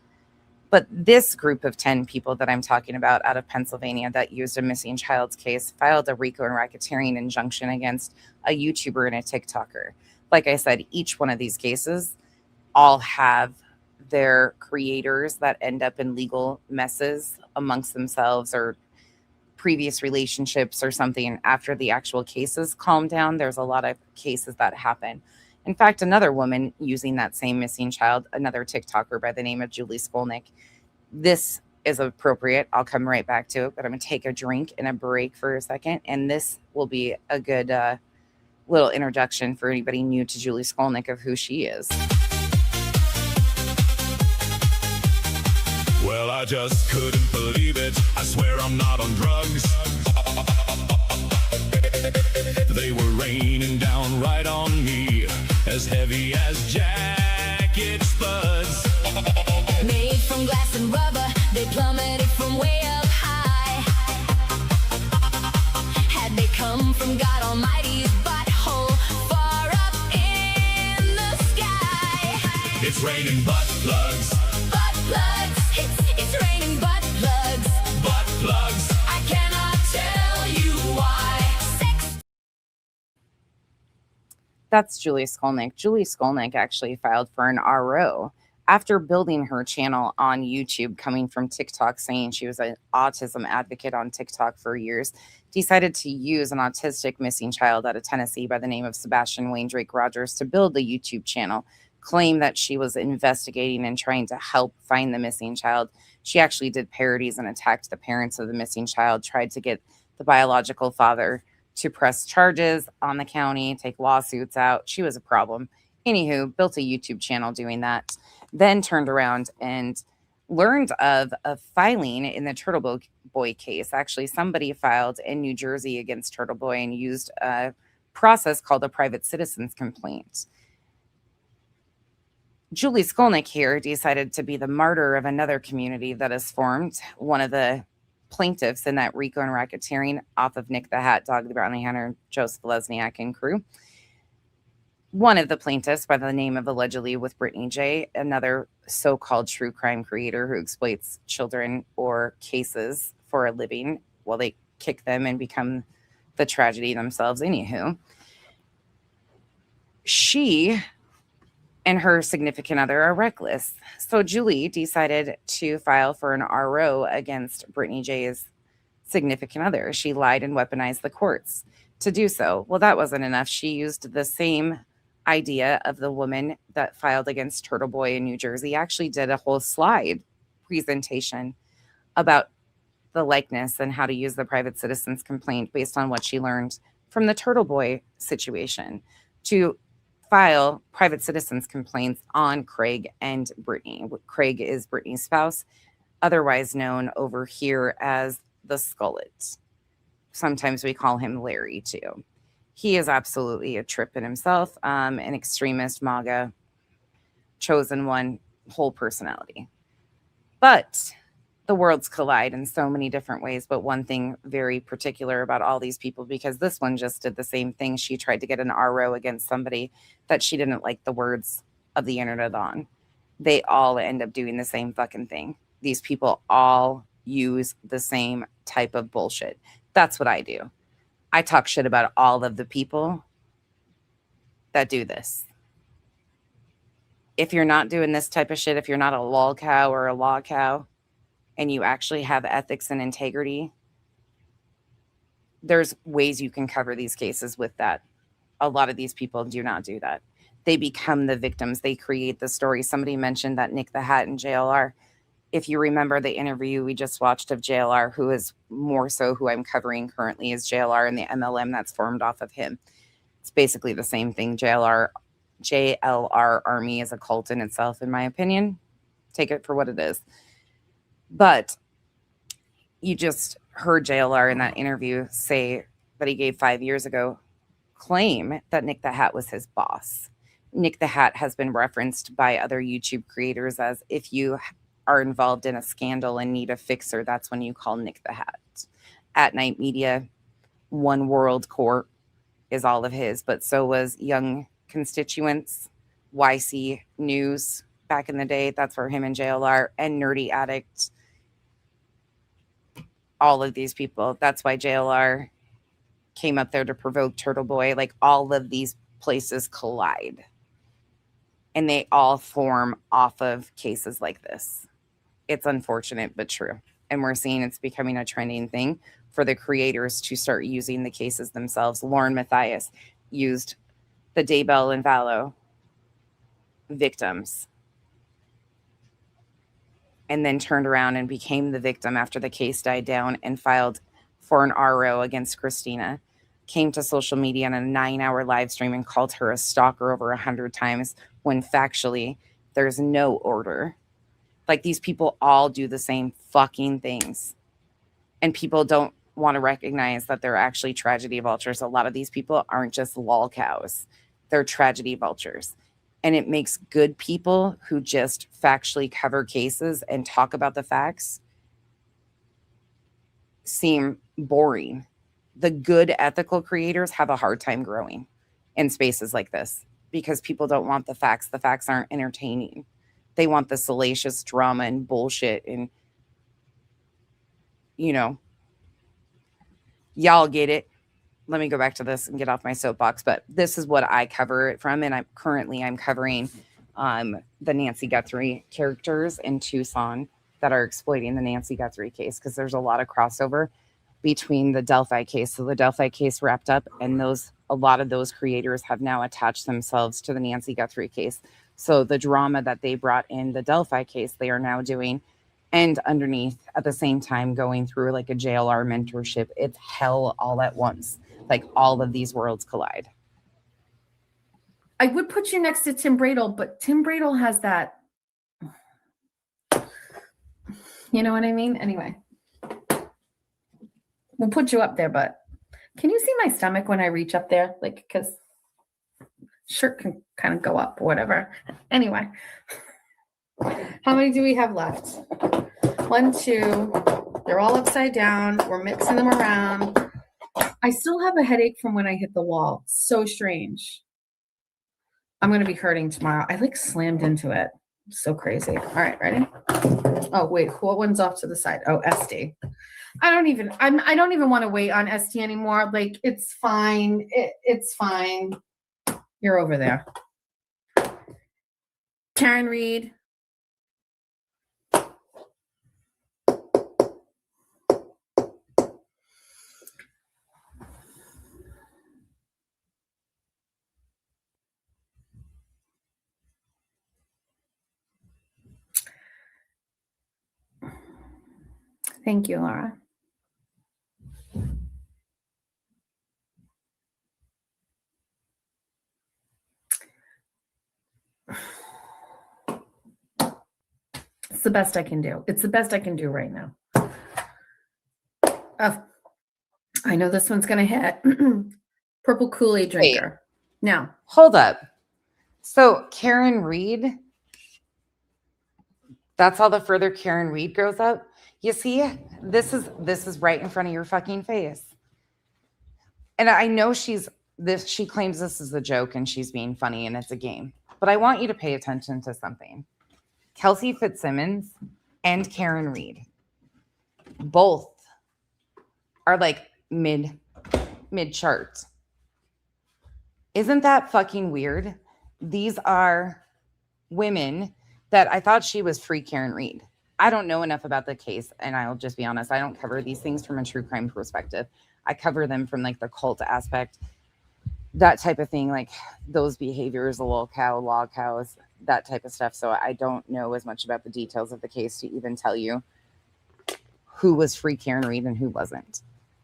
But this group of 10 people that I'm talking about out of Pennsylvania that used a missing child's case filed a RICO and racketeering injunction against a YouTuber and a TikToker. Like I said, each one of these cases all have their creators that end up in legal messes amongst themselves or previous relationships or something after the actual cases calm down. There's a lot of cases that happen. In fact, another woman using that same missing child, another TikToker by the name of Julie Skolnick. This is appropriate. I'll come right back to it, but I'm going to take a drink and a break for a second. And this will be a good little introduction for anybody new to Julie Skolnick of who she is. Well, I just couldn't believe it. I swear I'm not on drugs. They were raining down right on me, as heavy as jacket spuds. Made from glass and rubber, they plummeted from way up high. Had they come from God Almighty's butthole, far up in the sky. It's raining butt plugs. Butt plugs. It's raining butt plugs. That's Julie Skolnick. Julie Skolnick actually filed for an RO after building her channel on YouTube, coming from TikTok, saying she was an autism advocate on TikTok for years, decided to use an autistic missing child out of Tennessee by the name of Sebastian Wayne Drake Rogers to build the YouTube channel, claimed that she was investigating and trying to help find the missing child. She actually did parodies and attacked the parents of the missing child, tried to get the biological father to press charges on the county, take lawsuits out. She was a problem. Anywho, built a YouTube channel doing that, then turned around and learned of a filing in the Turtle Boy case. Actually, somebody filed in New Jersey against Turtle Boy and used a process called a private citizen's complaint. Julie Skolnick here decided to be the martyr of another community that is formed. One of the plaintiffs in that RICO and racketeering off of Nick the Hat, Dog the Bounty Hunter, Joseph Lesniak and crew. One of the plaintiffs by the name of allegedly with Brittany J, another so-called true crime creator who exploits children or cases for a living while they kick them and become the tragedy themselves. Anywho, she and her significant other are reckless. So Julie decided to file for an RO against Brittany J's significant other. She lied and weaponized the courts to do so. Well, that wasn't enough. She used the same idea of the woman that filed against Turtle Boy in New Jersey, actually did a whole slide presentation about the likeness and how to use the private citizen's complaint based on what she learned from the Turtle Boy situation to file private citizens complaints on Craig and Brittany. Craig is Brittany's spouse, otherwise known over here as the Skullet. Sometimes we call him Larry too. He is absolutely a trip in himself, an extremist, MAGA, chosen one, whole personality. But the worlds collide in so many different ways. But one thing very particular about all these people, because this one just did the same thing. She tried to get an RO against somebody that she didn't like the words of the internet on. They all end up doing the same fucking thing. These people all use the same type of bullshit. That's what I do. I talk shit about all of the people that do this. If you're not doing this type of shit, if you're not a lol cow or a law cow, and you actually have ethics and integrity, there's ways you can cover these cases with that. A lot of these people do not do that. They become the victims. They create the story. Somebody mentioned that Nick the Hat and JLR. If you remember the interview we just watched of JLR, who is more so who I'm covering currently is JLR and the MLM that's formed off of him. It's basically the same thing. JLR Army is a cult in itself, in my opinion. Take it for what it is. But you just heard JLR in that interview say that he gave 5 years ago, claim that Nick the Hat was his boss. Nick the Hat has been referenced by other YouTube creators as if you are involved in a scandal and need a fixer, that's when you call Nick the Hat. At Night Media, One World Court is all of his, but so was Young Constituents, YC News back in the day. That's for him and JLR, and Nerdy Addict. All of these people. That's why JLR came up there to provoke Turtle Boy. Like, all of these places collide. And they all form off of cases like this. It's unfortunate, but true. And we're seeing it's becoming a trending thing for the creators to start using the cases themselves. Lauren Matthias used the Daybell and Vallow victims and then turned around and became the victim after the case died down and filed for an RO against Christina. Came to social media on a 9-hour live stream and called her a stalker over 100 times when factually there's no order. Like, these people all do the same fucking things. And people don't want to recognize that they're actually tragedy vultures. A lot of these people aren't just lol cows. They're tragedy vultures. And it makes good people who just factually cover cases and talk about the facts seem boring. The good ethical creators have a hard time growing in spaces like this because people don't want the facts. The facts aren't entertaining. They want the salacious drama and bullshit and, you know, y'all get it. let me go back to this and get off my soapbox, but this is what I cover it from. And I'm covering the Nancy Guthrie characters in Tucson that are exploiting the Nancy Guthrie case, because there's a lot of crossover between the Delphi case. So the Delphi case wrapped up, and a lot of those creators have now attached themselves to the Nancy Guthrie case. So the drama that they brought in the Delphi case, they are now doing, and underneath at the same time going through like a JLR mentorship. It's hell all at once. Like all of these worlds collide. I would put you next to Tim Bradle, but Tim Bradle has that, you know what I mean? Anyway, we'll put you up there, but can you see my stomach when I reach up there? Like, because shirt can kind of go up or whatever. Anyway, how many do we have left? 1, 2, they're all upside down. We're mixing them around. I still have a headache from when I hit the wall. So strange. I'm going to be hurting tomorrow. I like slammed into it. So crazy. All right, ready? Oh, wait, what one's off to the side? Oh, SD. I don't even want to wait on SD anymore. Like, it's fine. It's fine. You're over there. Karen Reed. Thank you, Laura. It's the best I can do. It's the best I can do right now. Oh, I know this one's going to hit. Purple Kool-Aid drinker. Now, hold up. So Karen Reed, that's how the further Karen Reed grows up. You see, this is right in front of your fucking face. And I know she claims this is a joke and she's being funny and it's a game. But I want you to pay attention to something. Kelsey Fitzsimmons and Karen Reed both are like mid chart. Isn't that fucking weird? These are women that I thought she was free Karen Reed. I don't know enough about the case, and I'll just be honest. I don't cover these things from a true crime perspective. I cover them from like the cult aspect, that type of thing, like those behaviors, the lol cow, log cows, that type of stuff. So I don't know as much about the details of the case to even tell you who was free Karen Reed and who wasn't,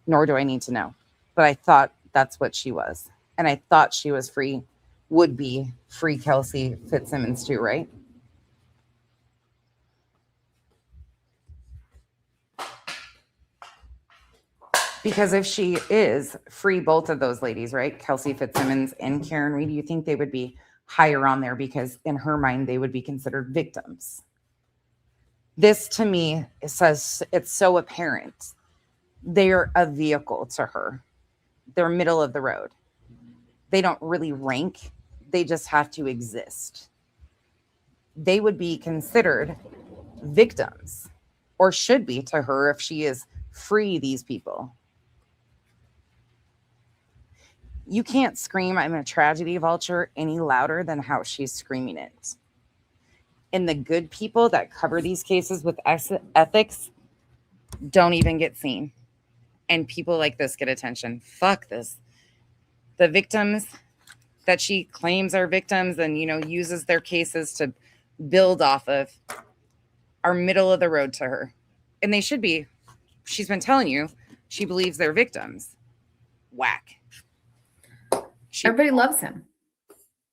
nor do I need to know. But I thought that's what she was. And I thought she was free, would be free Kelsey Fitzsimmons too, right? Because if she is free both of those ladies, right? Kelsey Fitzsimmons and Karen Reed, you think they would be higher on there because in her mind, they would be considered victims. This to me, it says it's so apparent. They're a vehicle to her. They're middle of the road. They don't really rank. They just have to exist. They would be considered victims, or should be to her if she is free these people. You can't scream "I'm a tragedy vulture" any louder than how she's screaming it. And the good people that cover these cases with ethics don't even get seen. And people like this get attention. Fuck this. The victims that she claims are victims and, uses their cases to build off of are middle of the road to her. And they should be. She's been telling you she believes they're victims. Whack. Everybody loves him,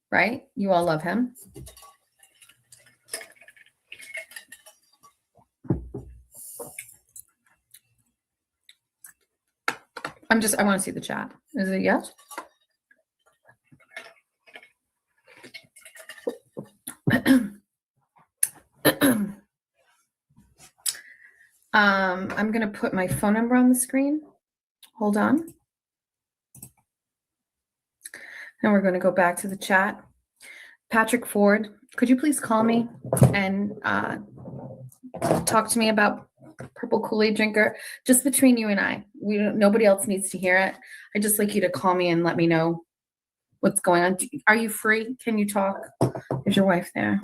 right? You all love him. I want to see the chat. Is it yes? I'm going to put my phone number on the screen. Hold on. And we're going to go back to the chat. Patrick Ford, could you please call me and talk to me about Purple Kool-Aid drinker? Just between you and I. Nobody else needs to hear it. I'd just like you to call me and let me know what's going on. Are you free? Can you talk? Is your wife there?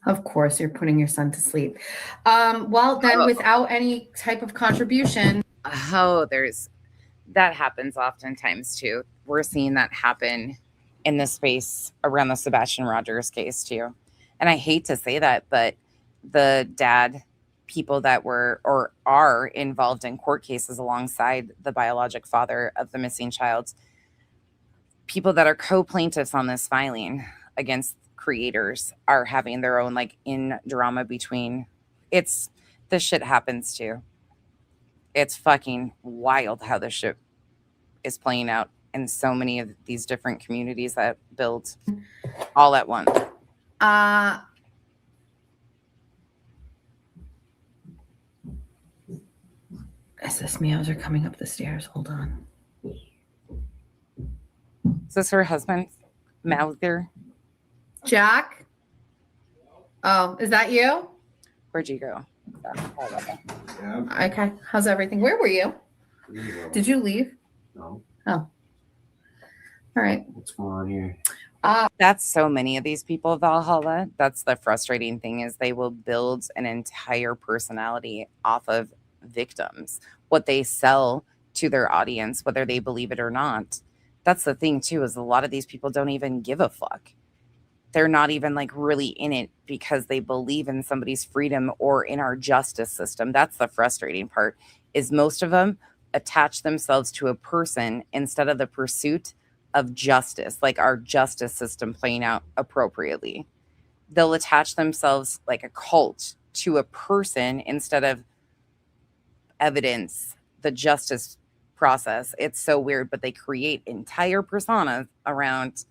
Of course, you're putting your son to sleep. Well, then, without any type of contribution. Oh, that happens oftentimes too. We're seeing that happen in the space around the Sebastian Rogers case too. And I hate to say that, but the dad, people that were or are involved in court cases alongside the biologic father of the missing child, people that are co-plaintiffs on this filing against creators are having their own like in drama between. This shit happens too. It's fucking wild how this shit is playing out in so many of these different communities that build all at once. SS meows are coming up the stairs. Hold on. Is this her husband? Mouther? Jack? Oh, is that you? Where'd you go? Okay. How's everything? Where were you? Did you leave? No. Oh. All right. What's going on here? That's so many of these people, Valhalla. That's the frustrating thing is they will build an entire personality off of victims, what they sell to their audience, whether they believe it or not. That's the thing too, is a lot of these people don't even give a fuck. They're not even like really in it because they believe in somebody's freedom or in our justice system. That's the frustrating part, is most of them attach themselves to a person instead of the pursuit of justice, like our justice system playing out appropriately. They'll attach themselves like a cult to a person instead of evidence, the justice process. It's so weird, but they create entire personas around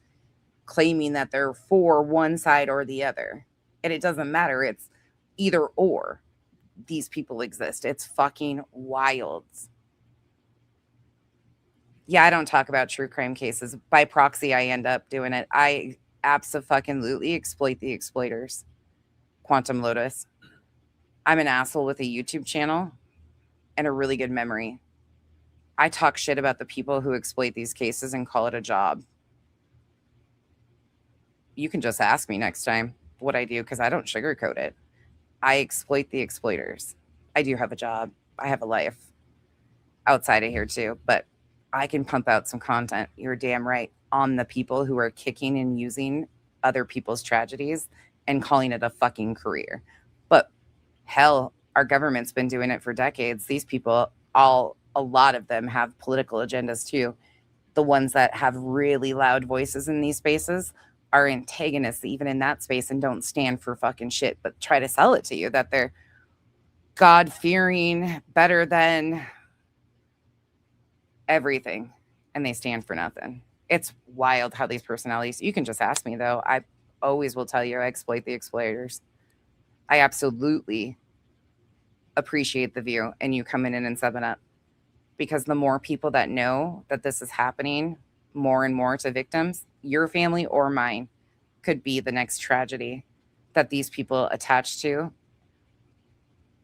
claiming that they're for one side or the other. And it doesn't matter. It's either or. These people exist. It's fucking wild. Yeah, I don't talk about true crime cases. By proxy, I end up doing it. I abso-fucking-lutely exploit the exploiters. Quantum Lotus. I'm an asshole with a YouTube channel and a really good memory. I talk shit about the people who exploit these cases and call it a job. You can just ask me next time what I do because I don't sugarcoat it. I exploit the exploiters. I do have a job. I have a life outside of here too, but I can pump out some content, you're damn right, on the people who are kicking and using other people's tragedies and calling it a fucking career. But hell, our government's been doing it for decades. These people, a lot of them have political agendas too. The ones that have really loud voices in these spaces are antagonists even in that space and don't stand for fucking shit, but try to sell it to you that they're God-fearing, better than everything, and they stand for nothing. It's wild how these personalities, you can just ask me though. I always will tell you I exploit the exploiters. I absolutely appreciate the view and you coming in and subbing up, because the more people that know that this is happening more and more to victims, your family or mine could be the next tragedy that these people attach to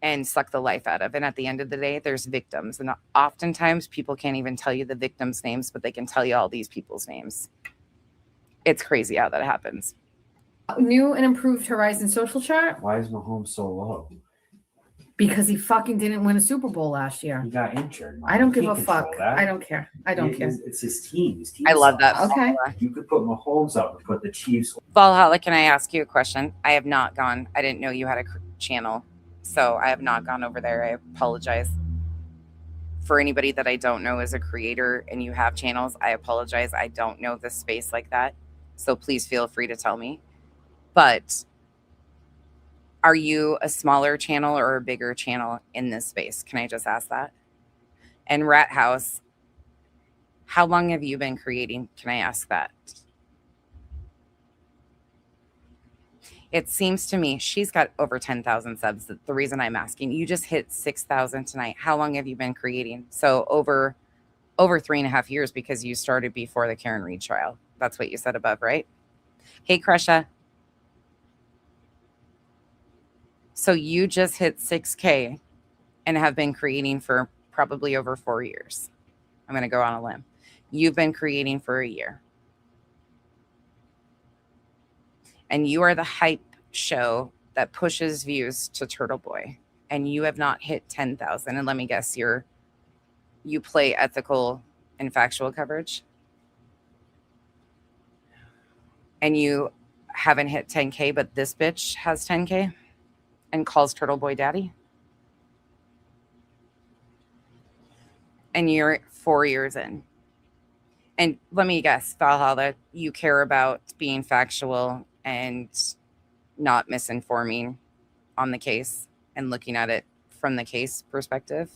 and suck the life out of. And at the end of the day, there's victims. And oftentimes people can't even tell you the victims' names, but they can tell you all these people's names. It's crazy how that happens. New and improved Horizon social chart. Why is Mahomes so low? Because he fucking didn't win a Super Bowl last year. He got injured. I don't give a fuck. I don't care. I don't care. It's his team. His team I love that. Okay. You could put Mahomes up and put the Chiefs. Valhalla, can I ask you a question? I have not gone. I didn't know you had a channel, so I have not gone over there. I apologize. For anybody that I don't know is a creator and you have channels, I apologize. I don't know this space like that, so please feel free to tell me. But are you a smaller channel or a bigger channel in this space? Can I just ask that? And Rat House, how long have you been creating? Can I ask that? It seems to me she's got over 10,000 subs. The reason I'm asking, you just hit 6,000 tonight. How long have you been creating? So over 3.5 years, because you started before the Karen Reed trial. That's what you said above, right? Hey, Crusha. So you just hit 6K and have been creating for probably over 4 years. I'm going to go on a limb. You've been creating for a year. And you are the hype show that pushes views to Turtle Boy. And you have not hit 10,000. And let me guess, you play ethical and factual coverage. And you haven't hit 10K, but this bitch has 10K and calls Turtle Boy daddy. And you're 4 years in. And let me guess, Valhalla, you care about being factual and not misinforming on the case and looking at it from the case perspective.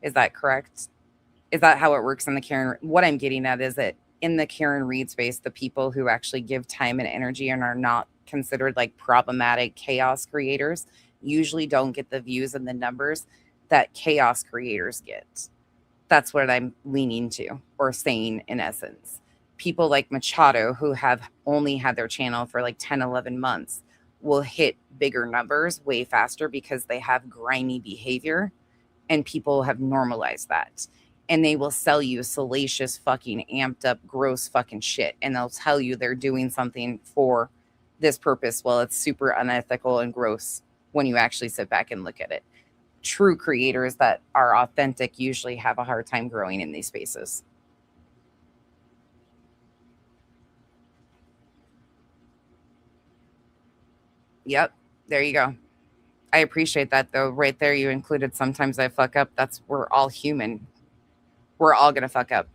Is that correct? Is that how it works in the Karen? What I'm getting at is that in the Karen Reed space, the people who actually give time and energy and are not considered like problematic chaos creators usually don't get the views and the numbers that chaos creators get. That's what I'm leaning to or saying in essence. People like Machado, who have only had their channel for like 10, 11 months, will hit bigger numbers way faster because they have grimy behavior and people have normalized that. And they will sell you salacious, fucking amped up, gross fucking shit. And they'll tell you they're doing something for this purpose. Well, it's super unethical and gross when you actually sit back and look at it. True creators that are authentic usually have a hard time growing in these spaces. Yep, there you go. I appreciate that though. Right there, you included sometimes I fuck up. We're all human. We're all gonna fuck up.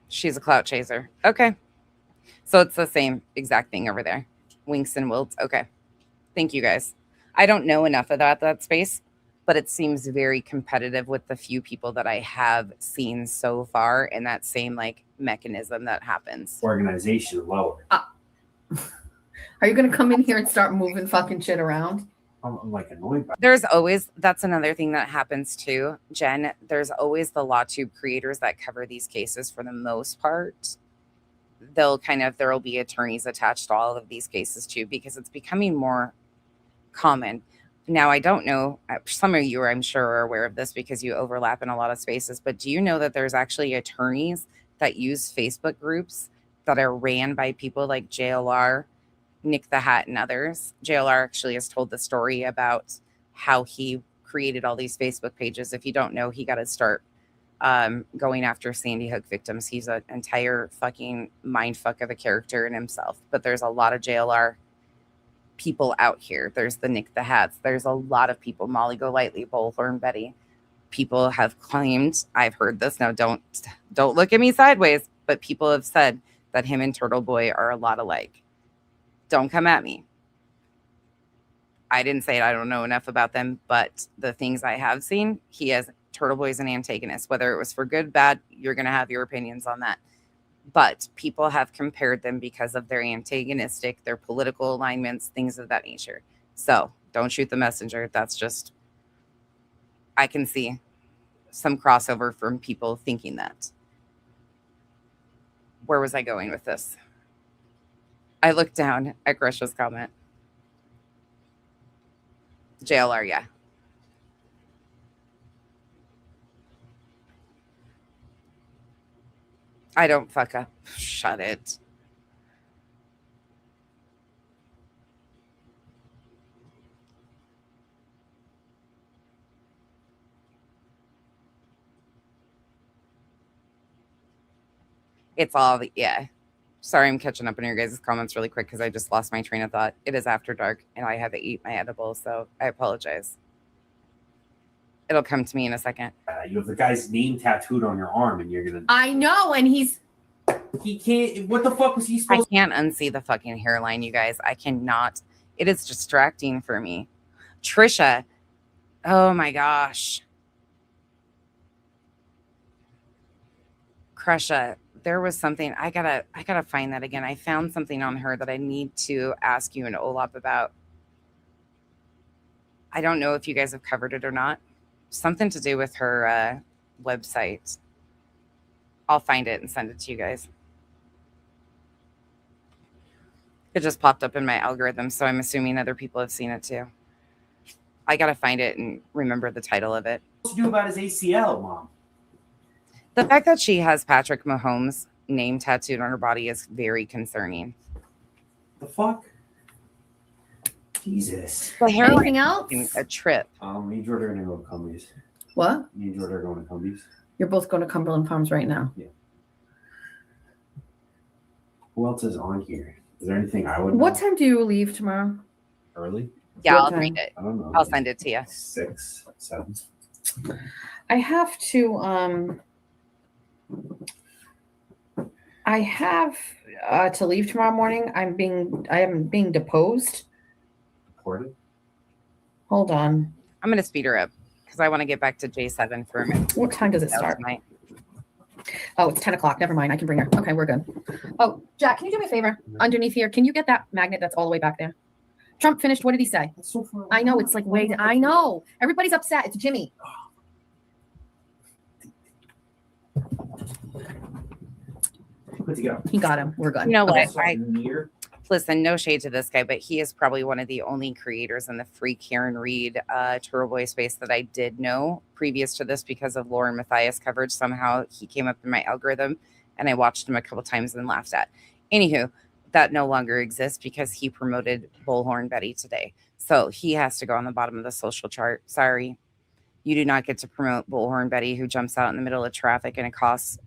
She's a clout chaser. Okay. So it's the same exact thing over there. Winks and wilts. Okay. Thank you guys. I don't know enough about that space, but it seems very competitive with the few people that I have seen so far in that same like mechanism that happens. Organization lower. Are you going to come in here and start moving fucking shit around? I'm like annoyed by There's always, that's another thing that happens too, Jen. There's always the LawTube creators that cover these cases for the most part. There will be attorneys attached to all of these cases too, because it's becoming more common. Now, I don't know, some of you I'm sure are aware of this because you overlap in a lot of spaces, but do you know that there's actually attorneys that use Facebook groups that are ran by people like JLR, Nick the Hat, and others? JLR actually has told the story about how he created all these Facebook pages. If you don't know, he got to start going after Sandy Hook victims. He's an entire fucking mindfuck of a character in himself. But there's a lot of JLR people out here. There's the Nick the Hats. There's a lot of people. Molly Golightly, Bullhorn, Betty. People have claimed, I've heard this. Now, don't look at me sideways, but people have said that him and Turtle Boy are a lot alike. Don't come at me. I didn't say it. I don't know enough about them, but the things I have seen, Turtle Boy's an antagonist. Whether it was for good, bad, you're going to have your opinions on that. But people have compared them because of their antagonistic, their political alignments, things of that nature. So don't shoot the messenger. That's just, I can see some crossover from people thinking that. Where was I going with this? I looked down at Grisha's comment. JLR, yeah. I don't fuck up. Shut it. It's all, yeah. Sorry, I'm catching up on your guys' comments really quick because I just lost my train of thought. It is after dark and I had to eat my edible, so I apologize. It'll come to me in a second. you have the guy's name tattooed on your arm, and you're gonna. I know, and he can't. What the fuck was he supposed? I can't unsee the fucking hairline, you guys. I cannot. It is distracting for me. Trisha, oh my gosh. Crusha, there was something. I gotta find that again. I found something on her that I need to ask you and Olap about. I don't know if you guys have covered it or not. Something to do with her website. I'll find it and send it to you guys. It just popped up in my algorithm, so I'm assuming other people have seen it too. I gotta find it and remember the title of it. What's to do about his ACL, Mom? The fact that she has Patrick Mahomes' name tattooed on her body is very concerning. The fuck? Jesus. The hair Anything else? A trip. Me and Jordan are gonna go to Cumbies. What? Me and Jordan are going to Cumbies. You're both going to Cumberland Farms right now. Yeah. Who else is on here? Is there anything I would know? What time do you leave tomorrow? Early? Yeah, What I'll time? read it. I don't know. I'll send it to you. 6, 7. I have to to leave tomorrow morning. I am being deposed. Reported? Hold on. I'm gonna speed her up because I want to get back to J7 for a minute. What time does it start? Oh, it's 10 o'clock. Never mind. I can bring her. Okay, we're good. Oh, Jack, can you do me a favor? Underneath here, can you get that magnet that's all the way back there? Trump finished. What did he say? So far I know. It's like way. I know. Everybody's upset. It's Jimmy. Good to go. He got him. We're good. You know Okay. what? Listen, no shade to this guy, but he is probably one of the only creators in the free Karen Reed Turtle Boy space that I did know previous to this because of Lauren Matthias coverage. Somehow he came up in my algorithm and I watched him a couple times and laughed at. Anywho, that no longer exists because he promoted Bullhorn Betty today. So he has to go on the bottom of the social chart. Sorry. You do not get to promote Bullhorn Betty, who jumps out in the middle of traffic and accosts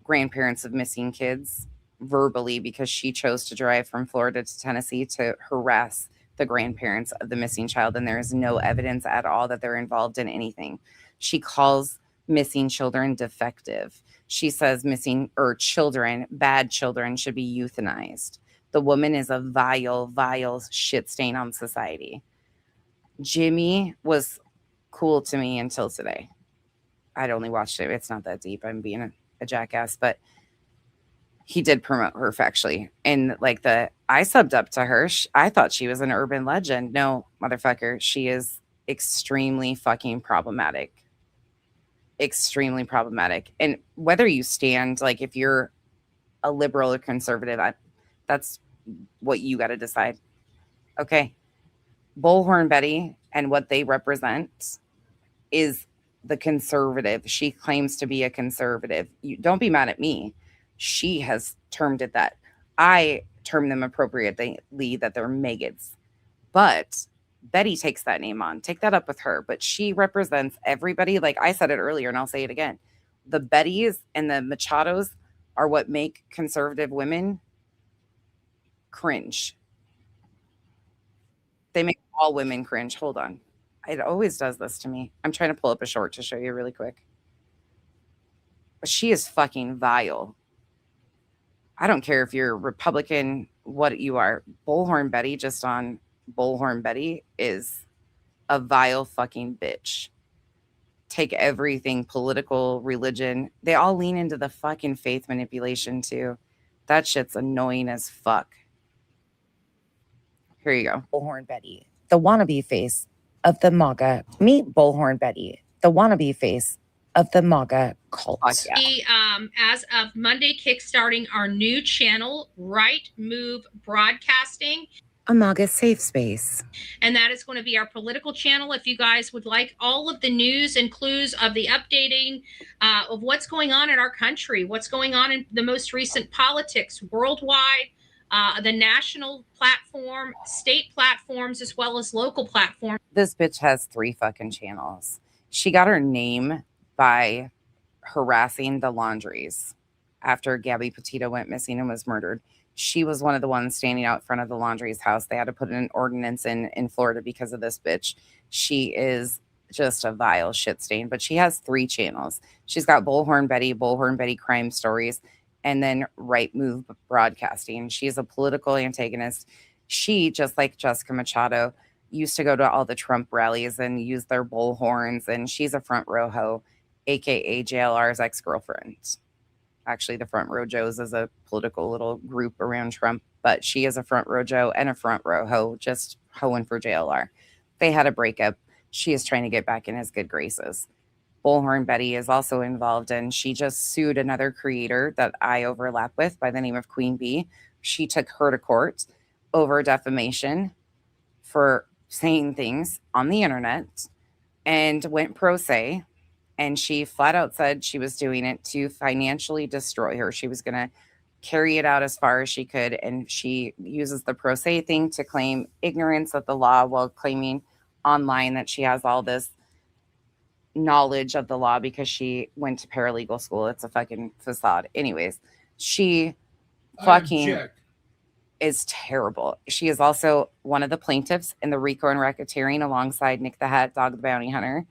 grandparents of missing kids verbally because she chose to drive from Florida to Tennessee to harass the grandparents of the missing child. And there is no evidence at all that they're involved in anything. She calls missing children defective. She says missing or children, bad children, should be euthanized. The woman is a vile, vile shit stain on society. Jimmy was cool to me until today. I'd only watched it. It's not that deep. I'm being a jackass, but he did promote her factually. And like I subbed up to her. I thought she was an urban legend. No, motherfucker. She is extremely fucking problematic. Extremely problematic. And whether you stand, like if you're a liberal or conservative, that's what you got to decide. Okay. Bullhorn Betty and what they represent is the conservative. She claims to be a conservative. You don't be mad at me. She has termed it that. I term them appropriately that they're maggots. But Betty takes that name on. Take that up with her. But she represents everybody. Like I said it earlier, and I'll say it again. The Bettys and the Machados are what make conservative women cringe. They make all women cringe. Hold on. It always does this to me. I'm trying to pull up a short to show you really quick. But she is fucking vile. I don't care if you're Republican, what you are. Bullhorn Betty, just on Bullhorn Betty, is a vile fucking bitch. Take everything, political, religion. They all lean into the fucking faith manipulation too. That shit's annoying as fuck. Here you go. Bullhorn Betty, the wannabe face of the MAGA. Meet Bullhorn Betty, the wannabe face of the MAGA cult. We, as of Monday, kickstarting our new channel, Right Move Broadcasting. A MAGA safe space. And that is going to be our political channel. If you guys would like all of the news and clues of the updating of what's going on in our country, what's going on in the most recent politics worldwide, the national platform, state platforms, as well as local platforms. This bitch has 3 fucking channels. She got her name by harassing the laundries after Gabby Petito went missing and was murdered. She was one of the ones standing out front of the laundry's house. They had to put an ordinance in Florida because of this bitch. She is just a vile shit stain, but she has 3 channels. She's got Bullhorn Betty Crime Stories, and then Right Move Broadcasting. She's a political antagonist. She, just like Jessica Machado, used to go to all the Trump rallies and use their bullhorns, and she's a front row hoe, aka JLR's ex-girlfriend. Actually, the Front Row Joes is a political little group around Trump, but she is a front row Joe and a front row hoe, just hoeing for JLR. They had a breakup. She is trying to get back in his good graces. Bullhorn Betty is also involved, and she just sued another creator that I overlap with by the name of Queen Bee. She took her to court over defamation for saying things on the internet and went pro se. And she flat out said she was doing it to financially destroy her. She was going to carry it out as far as she could. And she uses the pro se thing to claim ignorance of the law while claiming online that she has all this knowledge of the law because she went to paralegal school. It's a fucking facade. Anyways, she fucking is terrible. She is also one of the plaintiffs in the RICO and racketeering alongside Nick the Hat, Dog the Bounty Hunter,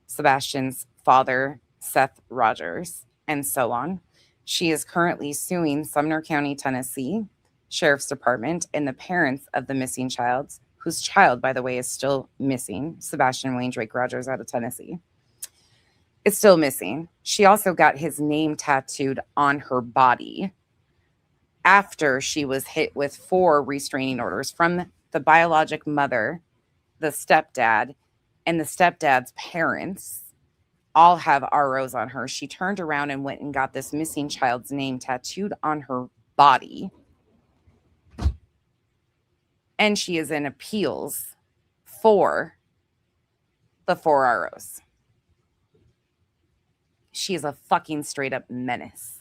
Sebastian's father, Seth Rogers, and so on. She is currently suing Sumner County, Tennessee Sheriff's Department and the parents of the missing child, whose child, by the way, is still missing. Sebastian Wayne Drake Rogers out of Tennessee. It's still missing. She also got his name tattooed on her body after she was hit with 4 restraining orders from the biologic mother, the stepdad, and the stepdad's parents. All have ROs on her. She turned around and went and got this missing child's name tattooed on her body. And she is in appeals for the 4 ROs. She is a fucking straight up menace.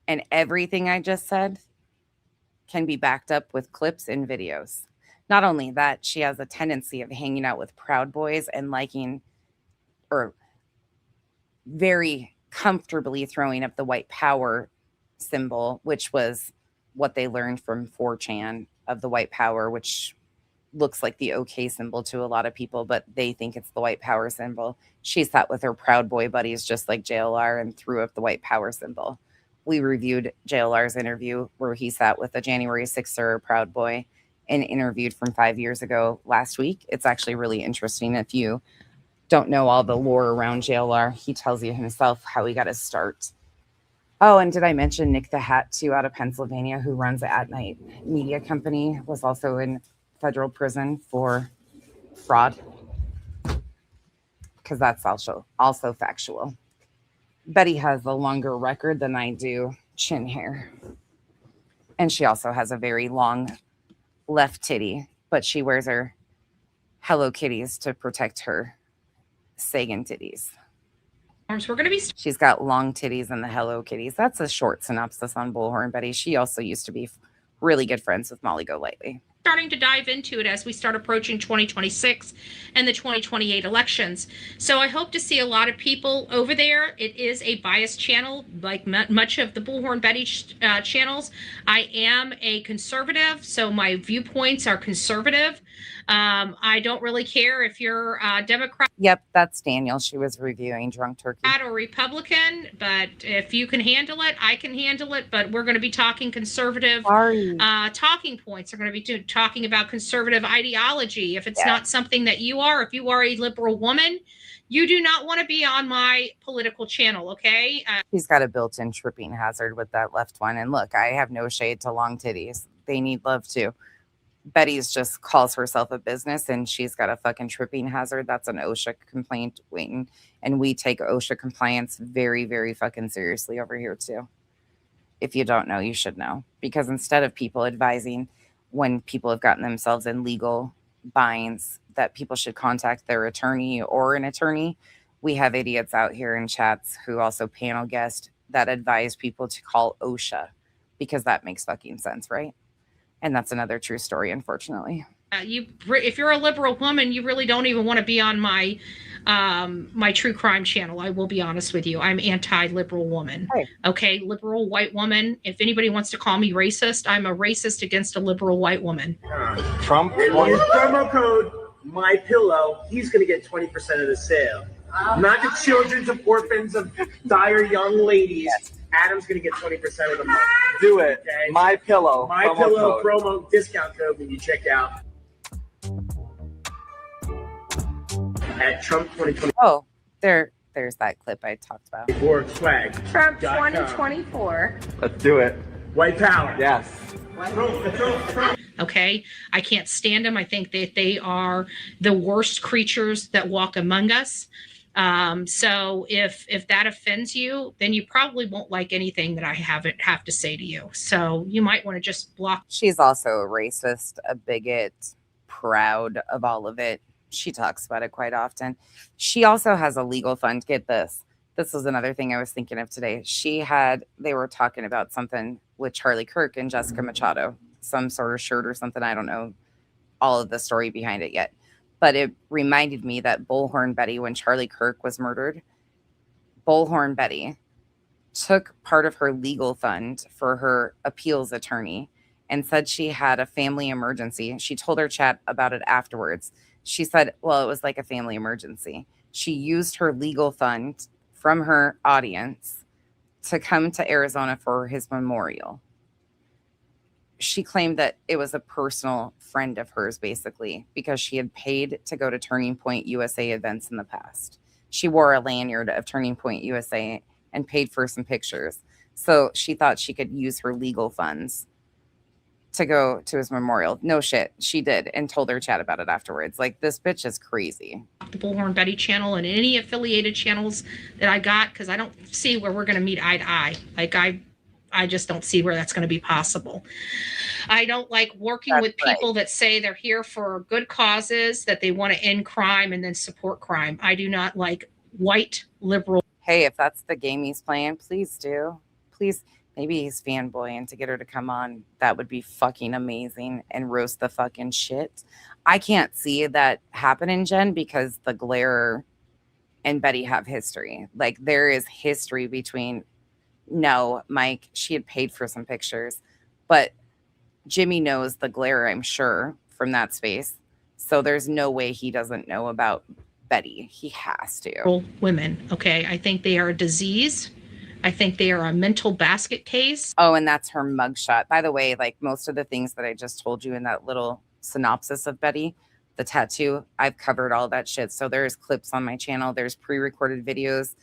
And everything I just said can be backed up with clips and videos. Not only that, she has a tendency of hanging out with Proud Boys and liking or very comfortably throwing up the white power symbol, which was what they learned from 4chan of the white power, which looks like the OK symbol to a lot of people, but they think it's the white power symbol. She sat with her Proud Boy buddies just like JLR and threw up the white power symbol. We reviewed JLR's interview where he sat with a January 6er Proud Boy and interviewed from 5 years ago last week. It's actually really interesting. If you don't know all the lore around JLR, he tells you himself how he got his start. Oh, and did I mention Nick the Hat, too, out of Pennsylvania, who runs the At Night Media Company, was also in federal prison for fraud? Because that's also factual. Betty has a longer record than I do chin hair. And she also has a very long left titty, but she wears her Hello Kitties to protect her Sagan titties. We're going to be. She's got long titties and the Hello Kitties. That's a short synopsis on Bullhorn Betty. She also used to be really good friends with Molly Golightly. Starting to dive into it as we start approaching 2026 and the 2028 elections. So I hope to see a lot of people over there. It is a biased channel, like much of the Bullhorn Betty channels. I am a conservative, so my viewpoints are conservative. I don't really care if you're a Democrat. Yep, that's Daniel. She was reviewing Drunk Turkey. Or Republican, but if you can handle it, I can handle it. But we're going to be talking conservative talking points. We're going to be talking about conservative ideology. If it's not something that you are, if you are a liberal woman, you do not want to be on my political channel, okay? He's got a built-in tripping hazard with that left one. And look, I have no shade to long titties. They need love too. Betty's just calls herself a business and she's got a fucking tripping hazard. That's an OSHA complaint waiting. And we take OSHA compliance very, very fucking seriously over here too. If you don't know, you should know. Because instead of people advising when people have gotten themselves in legal binds that people should contact their attorney or an attorney, we have idiots out here in chats who also panel guest that advise people to call OSHA because that makes fucking sense, right? And that's another true story, unfortunately. If you're a liberal woman, you really don't even want to be on my my true crime channel. I will be honest with you. I'm anti-liberal woman. Hey. Okay, liberal white woman. If anybody wants to call me racist, I'm a racist against a liberal white woman. Trump. And with his promo code MyPillow, he's going to get 20% of the sale. Not the children of orphans of dire young ladies. Yes. Adam's going to get 20% of the money. Do it. Okay? MyPillow. MyPillow promo discount code when you check out at Trump 2020. Oh, there's that clip I talked about. Or swag. Trump 2024. Let's do it. White power. Yes. Okay, I can't stand them. I think that they are the worst creatures that walk among us. So if that offends you, then you probably won't like anything that I have to say to you. So you might want to just block. She's also a racist, a bigot, proud of all of it. She talks about it quite often. She also has a legal fund. Get this. This was another thing I was thinking of today. They were talking about something with Charlie Kirk and Jessica Machado, some sort of shirt or something. I don't know all of the story behind it yet. But it reminded me that Bullhorn Betty, when Charlie Kirk was murdered, Bullhorn Betty took part of her legal fund for her appeals attorney and said she had a family emergency. She told her chat about it afterwards. She said, well, it was like a family emergency. She used her legal fund from her audience to come to Arizona for his memorial. She claimed that it was a personal friend of hers, basically, because she had paid to go to Turning Point USA events in the past. She wore a lanyard of Turning Point USA and paid for some pictures. So she thought she could use her legal funds to go to his memorial. No shit. She did, and told her chat about it afterwards. Like, this bitch is crazy. The Bullhorn Betty channel and any affiliated channels that I got, because I don't see where we're going to meet eye to eye. Like, I just don't see where that's going to be possible. I don't like working with people that say they're here for good causes, that they want to end crime and then support crime. I do not like white liberal. Hey, if that's the game he's playing, please do. Please. Maybe he's fanboying to get her to come on. That would be fucking amazing and roast the fucking shit. I can't see that happening, Jen, because the Glare and Betty have history. Like, there is history between. No, Mike, she had paid for some pictures, but Jimmy knows the Glare, I'm sure, from that space. So there's no way he doesn't know about Betty. He has to. Women, okay? I think they are a disease. I think they are a mental basket case. Oh, and that's her mugshot. By the way, like most of the things that I just told you in that little synopsis of Betty, the tattoo, I've covered all that shit. So there's clips on my channel. There's pre-recorded videos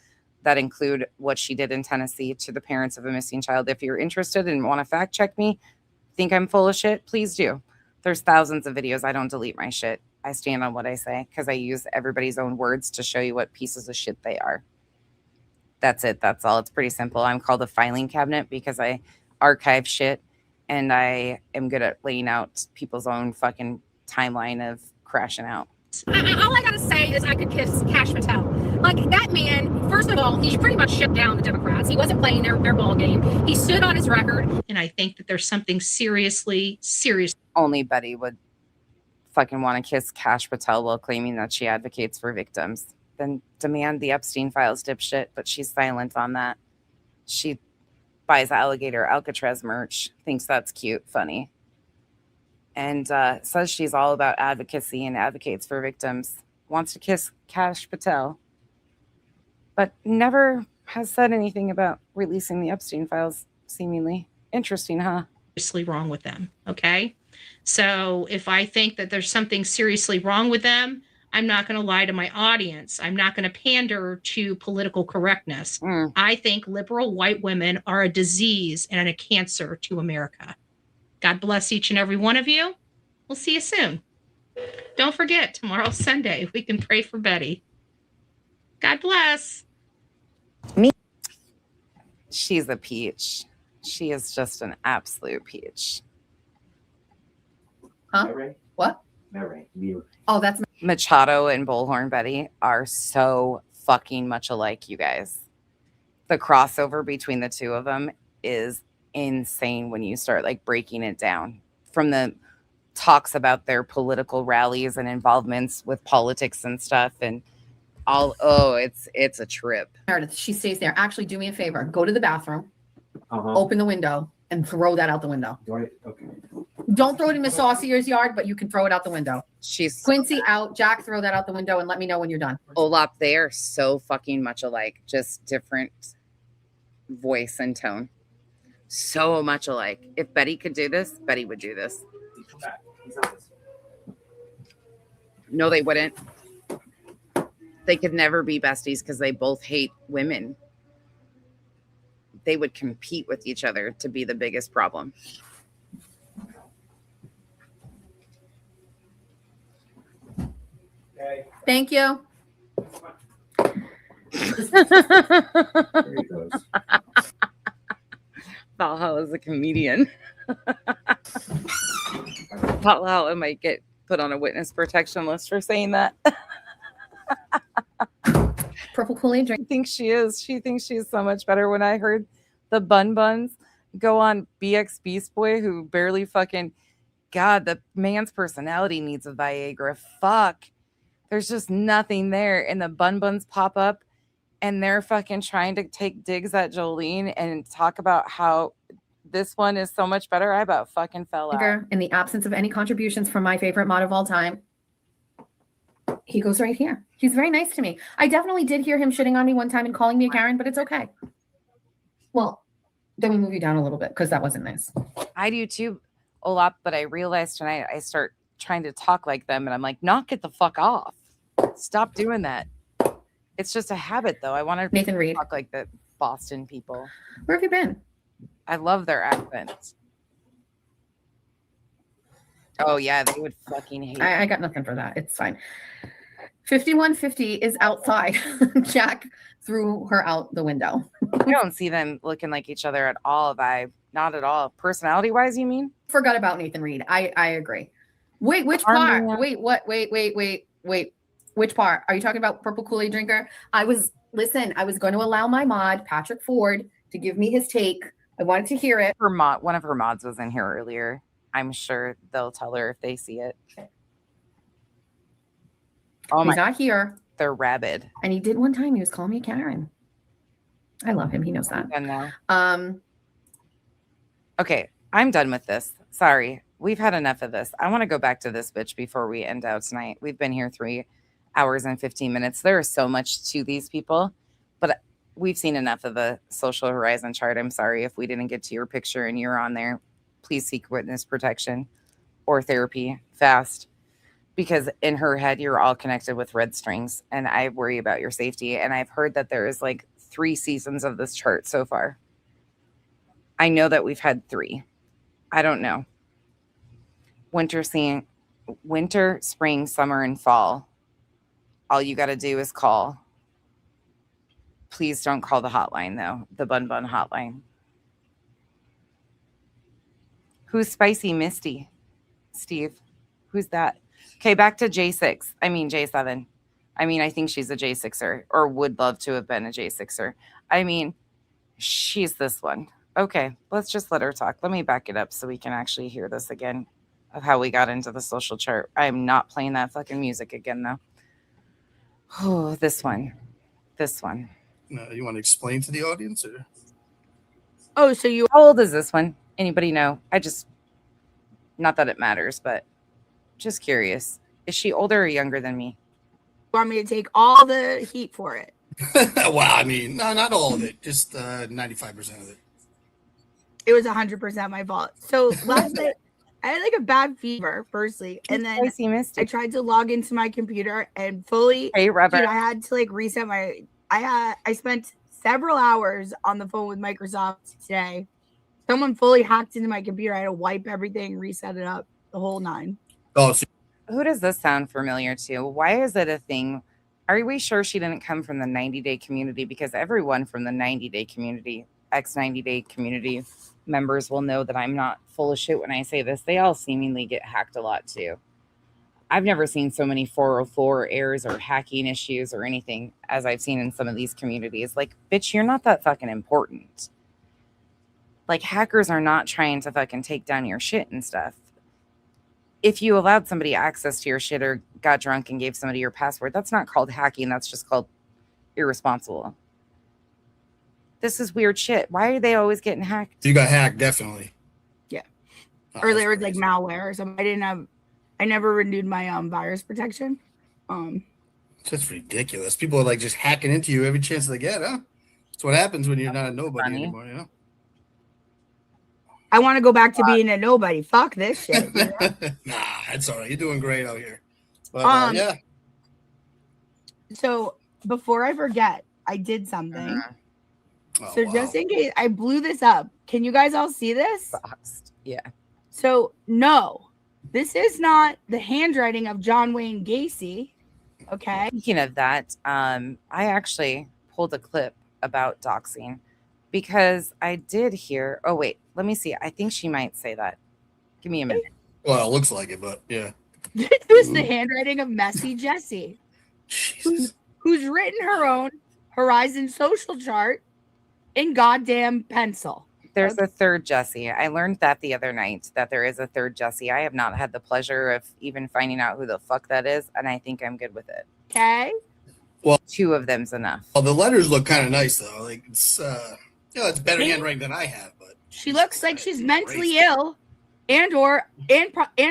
that include what she did in Tennessee to the parents of a missing child. If you're interested and want to fact check me, think I'm full of shit, please do. There's thousands of videos. I don't delete my shit. I stand on what I say because I use everybody's own words to show you what pieces of shit they are. That's it. That's all. It's pretty simple. I'm called a filing cabinet because I archive shit and I am good at laying out people's own fucking timeline of crashing out. All I gotta say is I could kiss Kash Patel. Like, that man, first of all, he pretty much shut down the Democrats. He wasn't playing their ball game. He stood on his record. And I think that there's something serious. Only Betty would fucking want to kiss Kash Patel while claiming that she advocates for victims. Then demand the Epstein files, dipshit, but she's silent on that. She buys alligator Alcatraz merch, thinks that's cute, funny, and says she's all about advocacy and advocates for victims, wants to kiss Kash Patel, but never has said anything about releasing the Epstein files, seemingly. Interesting, huh? Seriously wrong with them, okay? So if I think that there's something seriously wrong with them, I'm not going to lie to my audience. I'm not going to pander to political correctness. I think liberal white women are a disease and a cancer to America. God bless each and every one of you. We'll see you soon. Don't forget, tomorrow's Sunday. We can pray for Betty. God bless. Me. She's a peach. She is just an absolute peach. Huh? What? Oh, that's Machado and Bullhorn Betty are so fucking much alike, you guys. The crossover between the two of them is insane when you start like breaking it down. From the talks about their political rallies and involvements with politics and stuff and all, it's a trip. Meredith, she stays there. Actually, do me a favor. Go to the bathroom, open the window, and throw that out the window. Okay. Don't throw it in Miss Saucier's yard, but you can throw it out the window. She's Quincy out. Jack, throw that out the window and let me know when you're done. Olap, they are so fucking much alike, just different voice and tone. So much alike. If Betty could do this, Betty would do this. No, they wouldn't. They could never be besties because they both hate women. They would compete with each other to be the biggest problem. Thank you. Valhalla is a comedian. Valhalla might get put on a witness protection list for saying that. Purple Kool-Aid drink. I think she is. She thinks she's so much better. When I heard the Bun Buns go on BX Beast Boy, who barely fucking, God, the man's personality needs a Viagra. Fuck. There's just nothing there. And the Bun Buns pop up and they're fucking trying to take digs at Jolene and talk about how this one is so much better. I about fucking fell out. In the absence of any contributions from my favorite mod of all time, he goes right here. He's very nice to me. I definitely did hear him shitting on me one time and calling me a Karen, but it's okay. Well, then we move you down a little bit because that wasn't nice. I do too, Olap, but I realized tonight I start trying to talk like them and I'm like, knock it the fuck off. Stop doing that. It's just a habit though. I want to Nathan Reed. Talk like the Boston people. Where have you been? I love their accents. Oh yeah, they would fucking hate. I got nothing for that. It's fine. 5150 is outside. Jack threw her out the window. I don't see them looking like each other at all. Not at all. Personality wise, you mean? Forgot about Nathan Reed. I agree. Wait, which part? Wait, what? Wait. Which part? Are you talking about Purple Kool-Aid drinker? I was going to allow my mod, Patrick Ford, to give me his take. I wanted to hear it. One of her mods was in here earlier. I'm sure they'll tell her if they see it. Oh, he's not here. They're rabid. And he did one time. He was calling me Karen. I love him. He knows that. And now. Okay, I'm done with this. Sorry. We've had enough of this. I want to go back to this bitch before we end out tonight. We've been here 3 hours and 15 minutes. There is so much to these people, but we've seen enough of the social horizon chart. I'm sorry if we didn't get to your picture and you're on there. Please seek witness protection or therapy fast, because in her head, you're all connected with red strings and I worry about your safety. And I've heard that there is like 3 seasons of this chart so far. I know that we've had 3. I don't know. Winter, spring, summer, and fall. All you got to do is call. Please don't call the hotline, though. The Bun Bun hotline. Who's Spicy Misty? Steve. Who's that? Okay, back to J6. I mean, J7. I mean, I think she's a J6er or would love to have been a J6er. I mean, she's this one. Okay, let's just let her talk. Let me back it up so we can actually hear this again of how we got into the social chart. I'm not playing that fucking music again, though. Oh, this one. No, you want to explain to the audience? Or? Oh, so how old is this one? Anybody know? Not that it matters, but just curious. Is she older or younger than me? Want me to take all the heat for it? Well, I mean, no, not all of it. Just 95% of it. It was 100% my fault. So last night, I had like a bad fever, firstly, and then I tried to log into my computer and fully. Hey, Robert. Dude, I had to like reset my. I spent several hours on the phone with Microsoft today. Someone fully hacked into my computer. I had to wipe everything, reset it up, the whole 9. Oh, so who does this sound familiar to? Why is it a thing? Are we sure she didn't come from the 90-day community? Because everyone from the 90-day community, ex-90-day community members will know that I'm not full of shit when I say this. They all seemingly get hacked a lot too. I've never seen so many 404 errors or hacking issues or anything as I've seen in some of these communities. Like, bitch, you're not that fucking important. Like, hackers are not trying to fucking take down your shit and stuff. If you allowed somebody access to your shit or got drunk and gave somebody your password, that's not called hacking. That's just called irresponsible. This is weird shit. Why are they always getting hacked? You got hacked, definitely. Yeah. Or there was like malware or something. I never renewed my virus protection. That's ridiculous. People are like just hacking into you every chance they get, huh? That's what happens when you're not a nobody anymore, you know? I want to go back to being a nobody. Fuck this shit. You know? Nah, it's all right. You're doing great out here. But, yeah. So before I forget, I did something. Oh, so just in case I blew this up, can you guys all see this? Yeah. So no, this is not the handwriting of John Wayne Gacy. Okay. Speaking of that, I actually pulled a clip about doxing because I did hear. Oh, wait, let me see. I think she might say that. Give me a minute. Well, it looks like it, but yeah. This was the handwriting of Messy Jessie, who's written her own Horizon social chart in goddamn pencil. There's a third Jessie. I learned that the other night, that there is a third Jessie. I have not had the pleasure of even finding out who the fuck that is, and I think I'm good with it. Okay. Well, 2 of them's enough. Well, the letters look kind of nice though. Like it's it's better handwriting than I have, but she looks like she's mentally ill and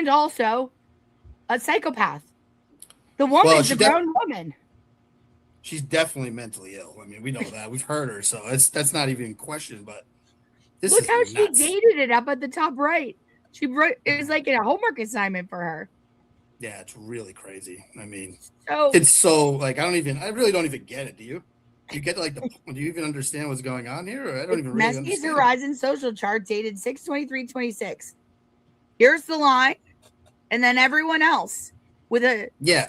also a psychopath. The woman's a grown woman. She's definitely mentally ill. I mean, we know that. We've heard her, so that's not even in question, but look how she dated it up at the top right. It was like a homework assignment for her. Yeah, it's really crazy. I mean, so, it's so like I really don't even get it. Do you? Do you get like do you even understand what's going on here? Or I don't even really Messy's understand. Horizon social chart dated 6/23/26. Here's the line, and then everyone else with a I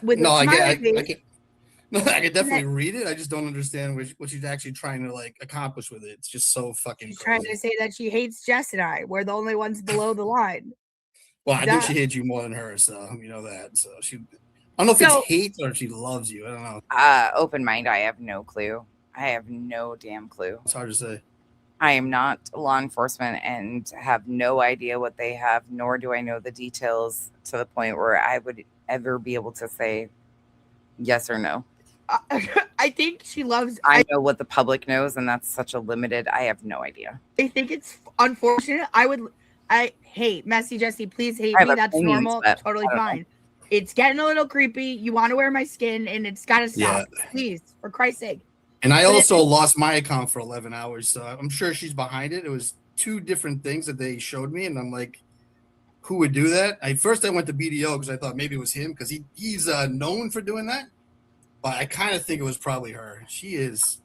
can definitely read it. I just don't understand what she's actually trying to like accomplish with it. It's just so fucking she's crazy. trying to say that she hates Jess and I. We're the only ones below the line. Well, I think she hates you more than her, so you know that. So I don't know if it's hate or if she loves you. I don't know. Open mind, I have no clue. I have no damn clue. It's hard to say. I am not law enforcement and have no idea what they have, nor do I know the details to the point where I would ever be able to say yes or no. I think she loves. I know what the public knows, and that's such a limited. I have no idea. I think it's unfortunate. I hate Messy Jessie. Please hate me. That's normal. Totally fine. Know. It's getting a little creepy. You want to wear my skin, and it's got to stop. Yeah. Please, for Christ's sake. And I also lost my account for 11 hours, so I'm sure she's behind it. It was 2 different things that they showed me, and I'm like, who would do that? First I went to BDO because I thought maybe it was him because he's known for doing that. But I kind of think it was probably her. She is,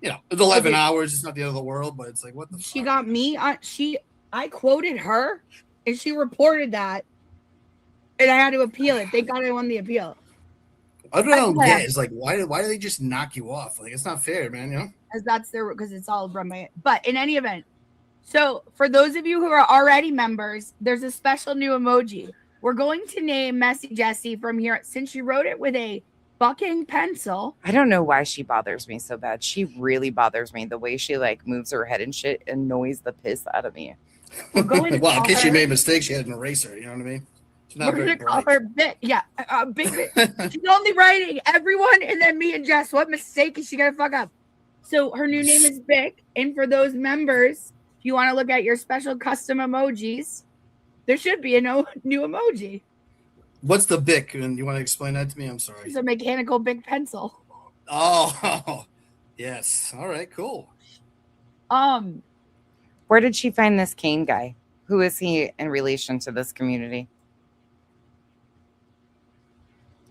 it's 11 hours. It's not the end of the world, but it's like, what the She fuck? Got me. I quoted her, and she reported that, and I had to appeal it. Thank God I won the appeal. I don't get is like, why do they just knock you off? Like, it's not fair, man, Because it's all run by it. But in any event, so for those of you who are already members, there's a special new emoji. We're going to name Messy Jessie from here, since she wrote it with a fucking pencil. I don't know why she bothers me so bad. She really bothers me. The way she like moves her head and shit annoys the piss out of me. Well, in case she made mistakes, she had an eraser. You know what I mean? She's not We're gonna call her Bit. Yeah, Big Bit. She's only writing everyone, and then me and Jess. What mistake is she gonna fuck up? So her new name is Bic, and for those members, if you want to look at your special custom emojis, there should be a new emoji. What's the Bic? And you want to explain that to me? I'm sorry. It's a mechanical Bic pencil. Oh, yes. All right, cool. Where did she find this Kane guy? Who is he in relation to this community?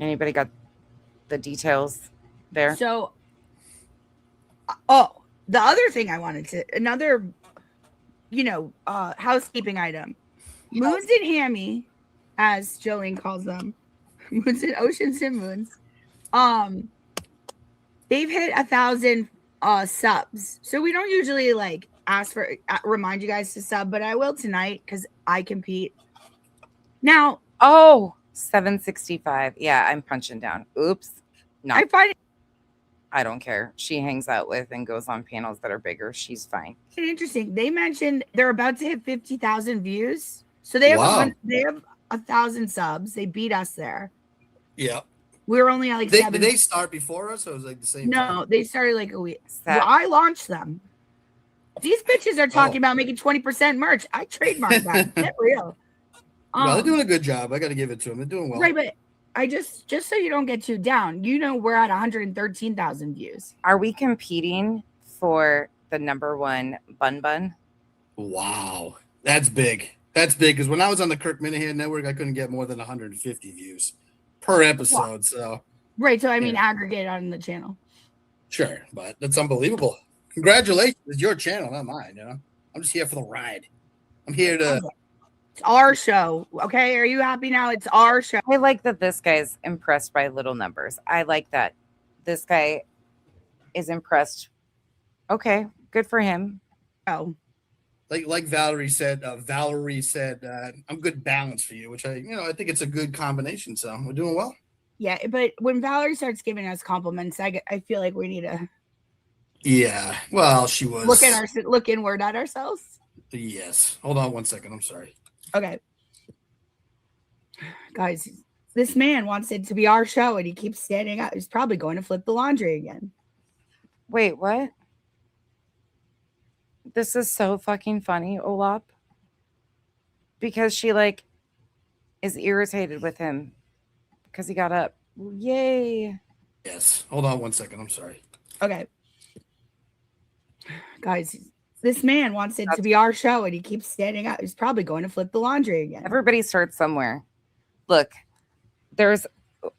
Anybody got the details there? So, the other thing I wanted to, another, housekeeping item. Moons and Hammy, as Jolene calls them, Moons and Oceans and Moons. They've hit 1,000 subs. So we don't usually remind you guys to sub, but I will tonight because I compete. Now, 765. Yeah, I'm punching down. Oops. No. I don't care. She hangs out with and goes on panels that are bigger. She's fine. Interesting. They mentioned they're about to hit 50,000 views. So they have 1,000 subs. They beat us there. Yeah. We were only at Did they start before us, or it was like the same time? No, they started like a week. Well, I launched them. These bitches are talking about making 20% merch. I trademarked that. Get real. No, they're doing a good job. I got to give it to them. They're doing well. Right, but I just so you don't get too down, we're at 113,000 views. Are we competing for the #1 bun? Wow. That's big. That's big, because when I was on the Kirk Minahan network, I couldn't get more than 150 views per episode. Wow. So right, so I mean aggregate on the channel. Sure, but that's unbelievable. Congratulations. It's your channel, not mine, I'm just here for the ride. I'm here to It's our show. Okay. Are you happy now? It's our show. I like that this guy's impressed by little numbers. I like that this guy is impressed. Okay, good for him. Oh, like Valerie said, I'm good balance for you, which I think it's a good combination. So we're doing well. Yeah, but when Valerie starts giving us compliments, I feel like we need to. Yeah, well, she was look inward at ourselves. Yes. Hold on 1 second. I'm sorry. Okay, guys, this man wants it to be our show, and he keeps standing up. He's probably going to flip the laundry again. Wait, what? This is so fucking funny, Olap. Because she is irritated with him because he got up. Yay. Yes. Hold on 1 second. I'm sorry. Okay. Guys, this man wants it to be our show, and he keeps standing up. He's probably going to flip the laundry again. Everybody starts somewhere. Look, there's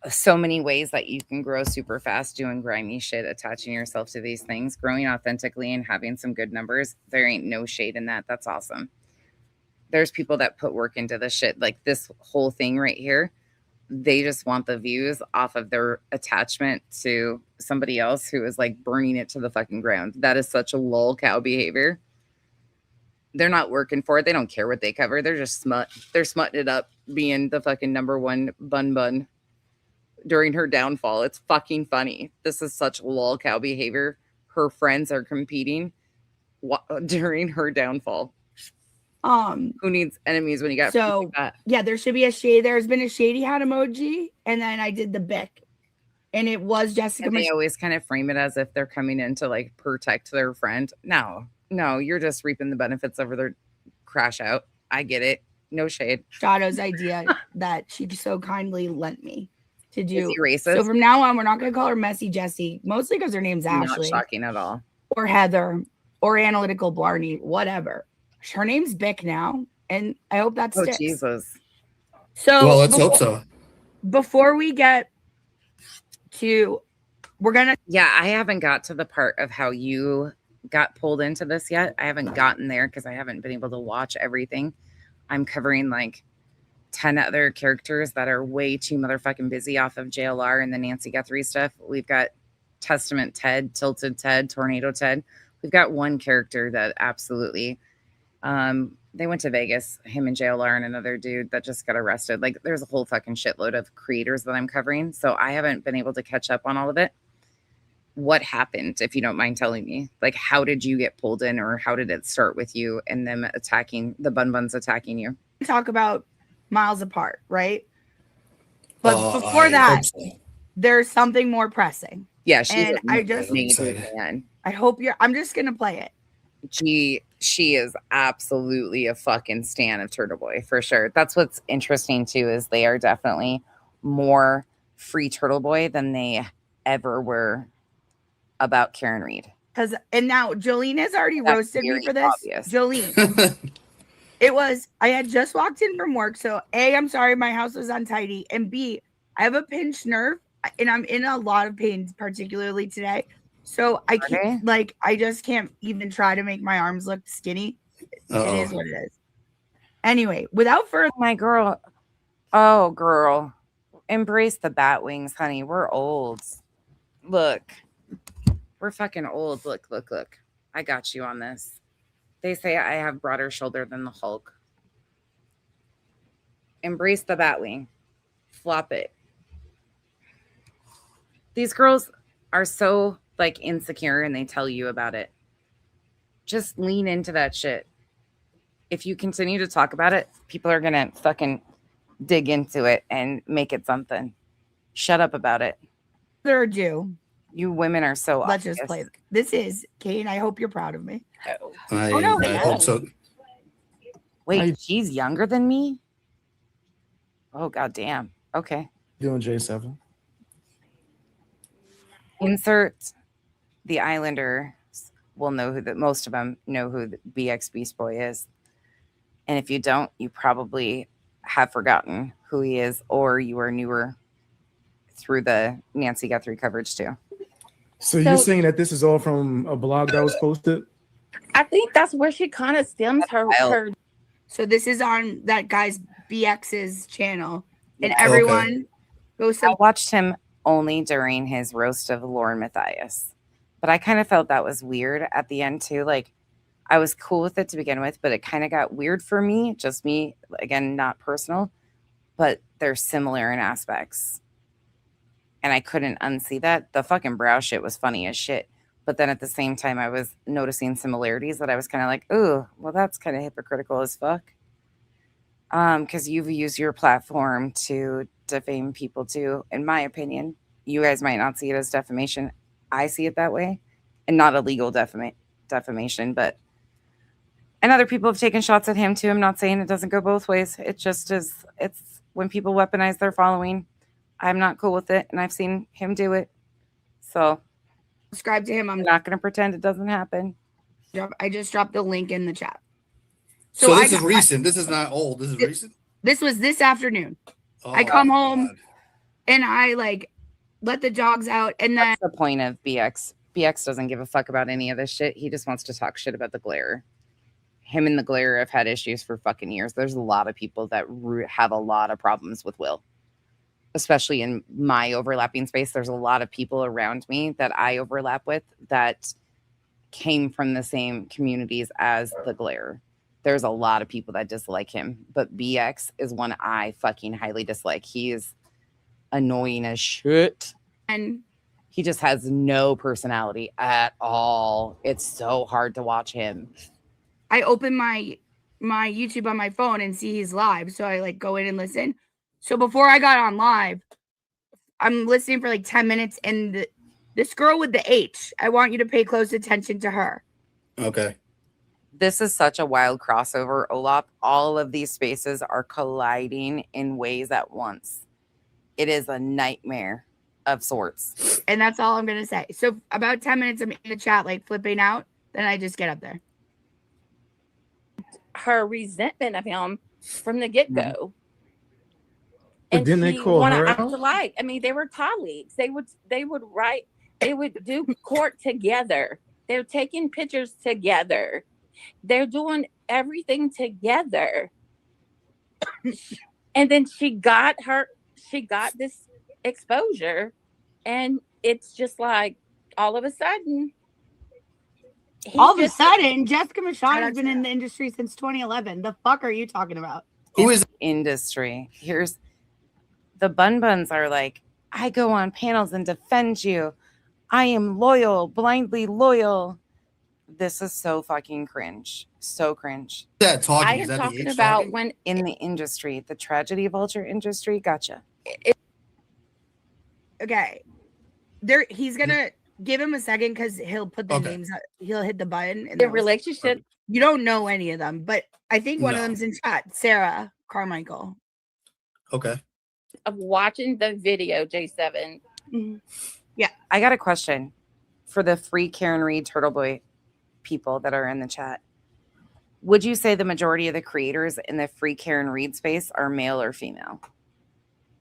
so many ways that you can grow super fast doing grimy shit, attaching yourself to these things, growing authentically and having some good numbers. There ain't no shade in that. That's awesome. There's people that put work into this shit. Like this whole thing right here, they just want the views off of their attachment to somebody else who is burning it to the fucking ground. That is such a lol cow behavior. They're not working for it. They don't care what they cover. They're just they're smutting it up, being the fucking number one bun during her downfall. It's fucking funny. This is such lol cow behavior. Her friends are competing during her downfall. Who needs enemies when you got so like that? Yeah, there should be a shade. There's been a shady hat emoji, and then I did the Bic, and it was Jessica. And they always kind of frame it as if they're coming in to protect their friend. No, you're just reaping the benefits of their crash out. I get it. No shade. Shadow's idea that she so kindly lent me to do. Is he racist? So from now on, we're not going to call her Messy Jessie, mostly because her name's Ashley. Not shocking at all. Or Heather, or Analytical Blarney, whatever. Her name's Bic now, and I hope that sticks. Oh, Jesus. So, well, let's hope so. Before we get to, Yeah, I haven't got to the part of how you got pulled into this yet. I haven't gotten there because I haven't been able to watch everything. I'm covering 10 other characters that are way too motherfucking busy off of JLR and the Nancy Guthrie stuff. We've got Testament Ted, Tilted Ted, Tornado Ted. We've got one character that absolutely... they went to Vegas, him and JLR and another dude that just got arrested. There's a whole fucking shitload of creators that I'm covering. So I haven't been able to catch up on all of it. What happened, if you don't mind telling me? How did you get pulled in, or how did it start with you and them attacking, the Buns attacking you? Talk about miles apart, right? But before that, there's something more pressing. Yeah, I hope I'm just going to play it. She is absolutely a fucking stan of Turtle Boy, for sure. That's what's interesting too, is they are definitely more free Turtle Boy than they ever were about Karen Reed. And now Jolene has already roasted me for this. Obvious. Jolene, I had just walked in from work, so A, I'm sorry my house was untidy, and B, I have a pinched nerve and I'm in a lot of pain, particularly today. So I can't, I just can't even try to make my arms look skinny. It is what it is. Anyway, without further, my girl. Oh, girl, embrace the bat wings, honey. We're old. Look, we're fucking old. Look. I got you on this. They say I have broader shoulder than the Hulk. Embrace the bat wing. Flop it. These girls are so insecure, and they tell you about it. Just lean into that shit. If you continue to talk about it, people are gonna fucking dig into it and make it something. Shut up about it. Further ado, you women are so let's just play. This is Kate. I hope you're proud of me. I hope so. Wait, she's younger than me? Oh, goddamn. Okay. Doing J7. Insert the Islanders will know most of them know who the BX Beast Boy is. And if you don't, you probably have forgotten who he is, or you are newer through the Nancy Guthrie coverage too. So you're saying that this is all from a blog that was posted? I think that's where she kind of stems her. So this is on that guy's BX's channel, and everyone goes. I watched him only during his roast of Lauren Matthias, But I kind of felt that was weird at the end too. Like I was cool with it to begin with, but it kind of got weird for me. Just me, again, not personal, but they're similar in aspects. And I couldn't unsee that. The fucking brow shit was funny as shit. But then at the same time, I was noticing similarities that I was kind of like, ooh, well, that's kind of hypocritical as fuck. Because you've used your platform to defame people too, in my opinion. You guys might not see it as defamation. I see it that way, and not a legal defamation, but and other people have taken shots at him too. I'm not saying it doesn't go both ways. It just is. It's when people weaponize their following. I'm not cool with it, and I've seen him do it. So subscribe to him. I'm not going to pretend it doesn't happen. I just dropped the link in the chat. So this is recent. This is not old. This is recent. This was this afternoon. Oh, I come home and I like let the dogs out, and then that's the point of BX. BX doesn't give a fuck about any of this shit. He just wants to talk shit about the Glare. Him and the Glare have had issues for fucking years. There's a lot of people that have a lot of problems with Will, especially in my overlapping space. There's a lot of people around me that I overlap with that came from the same communities as the Glare. There's a lot of people that dislike him, but BX is one I fucking highly dislike. He is annoying as shit. And he just has no personality at all. It's so hard to watch him. I open my YouTube on my phone and see he's live. So I like go in and listen. So before I got on live, I'm listening for like 10 minutes. And this girl with the H, I want you to pay close attention to her. Okay. This is such a wild crossover, Olap. All of these spaces are colliding in ways at once. It is a nightmare of sorts. And that's all I'm going to say. So about 10 minutes I'm in the chat, like flipping out. Then I just get up there. Her resentment of him from the get-go. But didn't they call her out? I mean, they were colleagues. They would do court together. They're taking pictures together. They're doing everything together. And then she got this exposure, and it's just like all of a sudden Jessica Machado has been in the industry since 2011. The fuck are you talking about? Who is industry? Here's the Buns are like, I go on panels and defend you. I am loyal, blindly loyal. This is so fucking cringe. So cringe. That talking. I am talking about talking? When in the industry, the tragedy vulture industry. Gotcha. Okay. He's gonna give him a second because he'll put the names. He'll hit the button. And the relationship. You don't know any of them, but I think one of them's in chat. Sarah Carmichael. Okay. Of watching the video, J7. Mm-hmm. Yeah. I got a question for the free Karen Reed Turtle Boy people that are in the chat. Would you say the majority of the creators in the free Karen Reed space are male or female?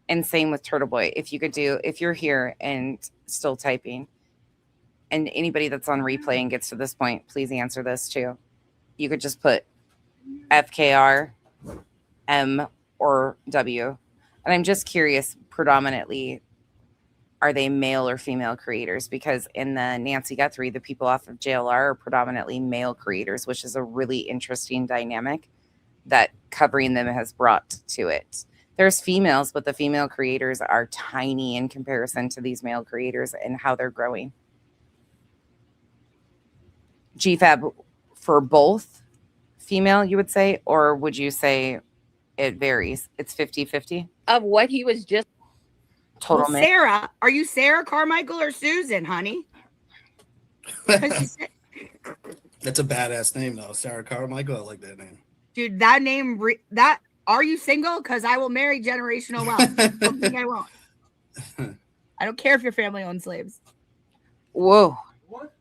And same with Turtle Boy. If you're here and still typing, and anybody that's on replay and gets to this point, please answer this too. You could just put FKR, M, or W. And I'm just curious, predominantly, are they male or female creators? Because in the Nancy Guthrie, the people off of JLR are predominantly male creators, which is a really interesting dynamic that covering them has brought to it. There's females, but the female creators are tiny in comparison to these male creators and how they're growing. GFAB for both female, you would say, or would you say it varies? It's 50-50? Of what he was just total well, Sarah, are you Sarah Carmichael or Susan, honey? That's a badass name, though. Sarah Carmichael. I like that name. Dude, that name, are you single? Because I will marry generational wealth. Don't think I won't. I don't care if your family owns slaves. Whoa. What?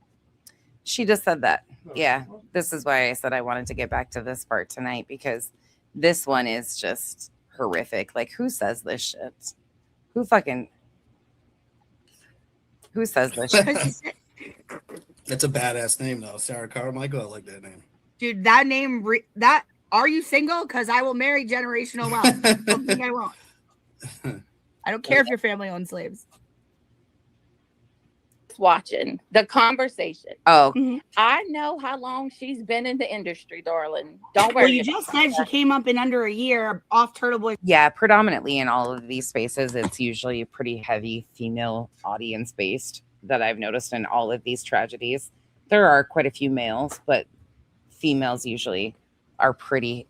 She just said that. Yeah. This is why I said I wanted to get back to this part tonight, because this one is just horrific. Like, who says this shit? Who says this shit? That's a badass name, though. Sarah Carmichael. I like that name. Dude, that name, are you single? Because I will marry generational wealth. Don't think I won't. I don't care if your family owns slaves. watching the conversation. Oh, I know how long she's been in the industry, darling. Don't worry. Well, you just said she came up in under a year off Turtle Boy. yeah, predominantly in all of these spaces, it's usually pretty heavy female audience based that I've noticed in all of these tragedies. There are quite a few males, but females usually are pretty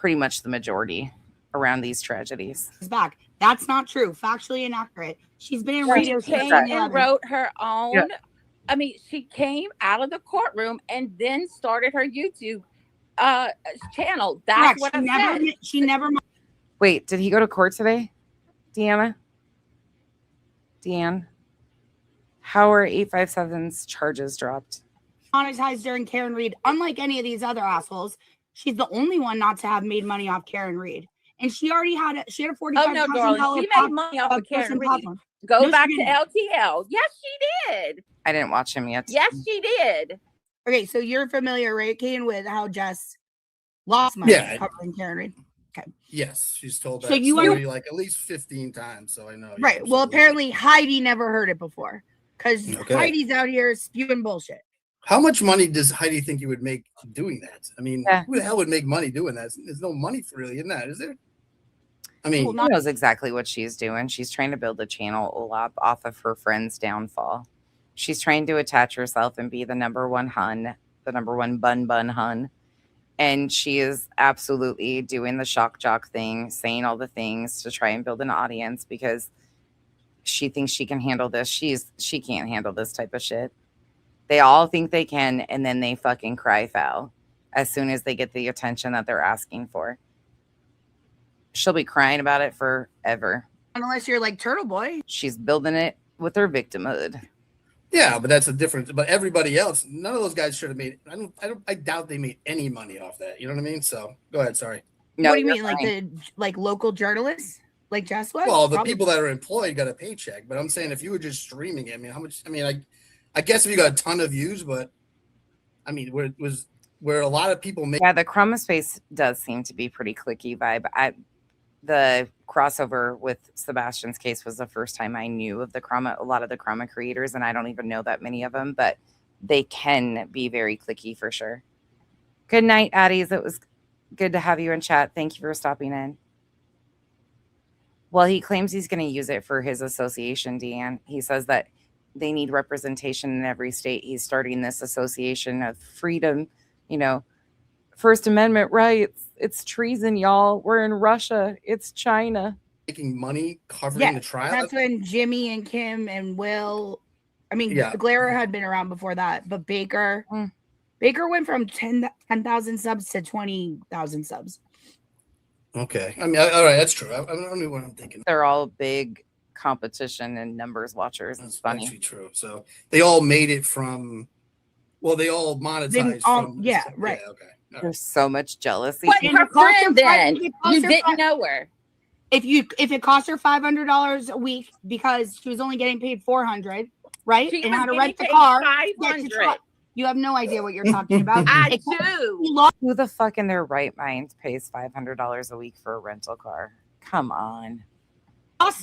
much the majority around these tragedies. Back. That's not true. Factually inaccurate. She's been in She radio came since and wrote her own. Yeah. I mean, she came out of the courtroom and then started her YouTube channel. That's what I said. She never. Wait, did he go to court today, Deanna? Deanne? How are 857's charges dropped? Monetized during Karen Reed. Unlike any of these other assholes, she's the only one not to have made money off Karen Reed. And she already had a $45,000. Oh no, darling, she made money off of Karen Reed. Go back to LTL. Yes, she did. I didn't watch him yet. Yes, she did. Okay, so you're familiar, right, Kane, with how Jess lost money covering Karen Reed? Okay. Yes, she's told that So you story like at least 15 times, so I know. Right. Well, apparently Heidi never heard it before because Okay. Heidi's out here spewing bullshit. How much money does Heidi think you would make doing that? I mean, who the hell would make money doing that? There's no money really in that, is there? I mean, She knows exactly what she's doing. She's trying to build a channel off of her friend's downfall. She's trying to attach herself and be the number one hun, the number one bun hun. And she is absolutely doing the shock jock thing, saying all the things to try and build an audience because she thinks she can handle this. She can't handle this type of shit. They all think they can, and then they fucking cry foul as soon as they get the attention that they're asking for. She'll be crying about it forever. Unless you're like Turtle Boy. She's building it with her victimhood. yeah, but that's a difference. But everybody else, none of those guys should have made. I doubt they made any money off that. You know what I mean? So go ahead. Sorry. No, what do you mean, like local journalists, like Jess was? Well, the people that are employed got a paycheck, but I'm saying if you were just streaming it, I mean, how much? I mean, I guess if you got a ton of views, but I mean, where a lot of people make. Yeah, the Chroma space does seem to be pretty clicky vibe. The crossover with Sebastian's case was the first time I knew of a lot of the Chroma creators, and I don't even know that many of them, but they can be very clicky for sure. Good night, Addies. It was good to have you in chat. Thank you for stopping in. Well, he claims he's going to use it for his association, Deanne. He says that they need representation in every state. He's starting this association of freedom, First Amendment rights. It's treason, y'all. We're in Russia. It's China. Making money covering the trial. That's when Jimmy and Kim and Will. I mean, Glera had been around before that, but Baker went from 10,000 subs to 20,000 subs. Okay. I mean, all right, that's true. I don't know what I'm thinking. They're all big competition and numbers watchers. It's funny. Actually true. So they all made it from. Well, they all monetized. Right. Yeah, okay. There's so much jealousy. What her friend then? You didn't know her. If it cost her $500 a week because she was only getting paid $400, right? She and was had to getting rent the paid car. $500. You have no idea what you're talking about. I do. Who the fuck in their right mind pays $500 a week for a rental car? Come on.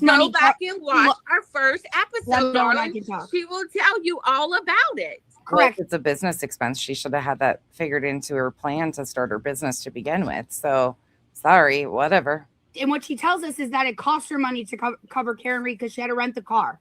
Go back and watch our first episode. I can talk. She will tell you all about it. Correct. It's a business expense. She should have had that figured into her plan to start her business to begin with. So, sorry, whatever. And what she tells us is that it cost her money to cover Karen Reed because she had to rent the car.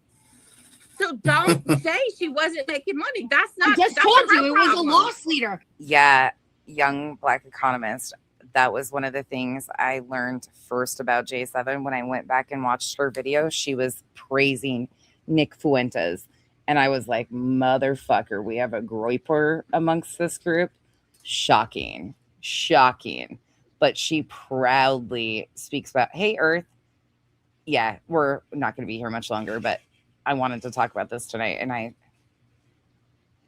So don't say she wasn't making money. That's not. I just told you it was a loss leader. Yeah, young Black economist. That was one of the things I learned first about J7 when I went back and watched her video. She was praising Nick Fuentes. And I was like, motherfucker, we have a groiper amongst this group. Shocking. But she proudly speaks about, hey, Earth. Yeah, we're not going to be here much longer, but I wanted to talk about this tonight. And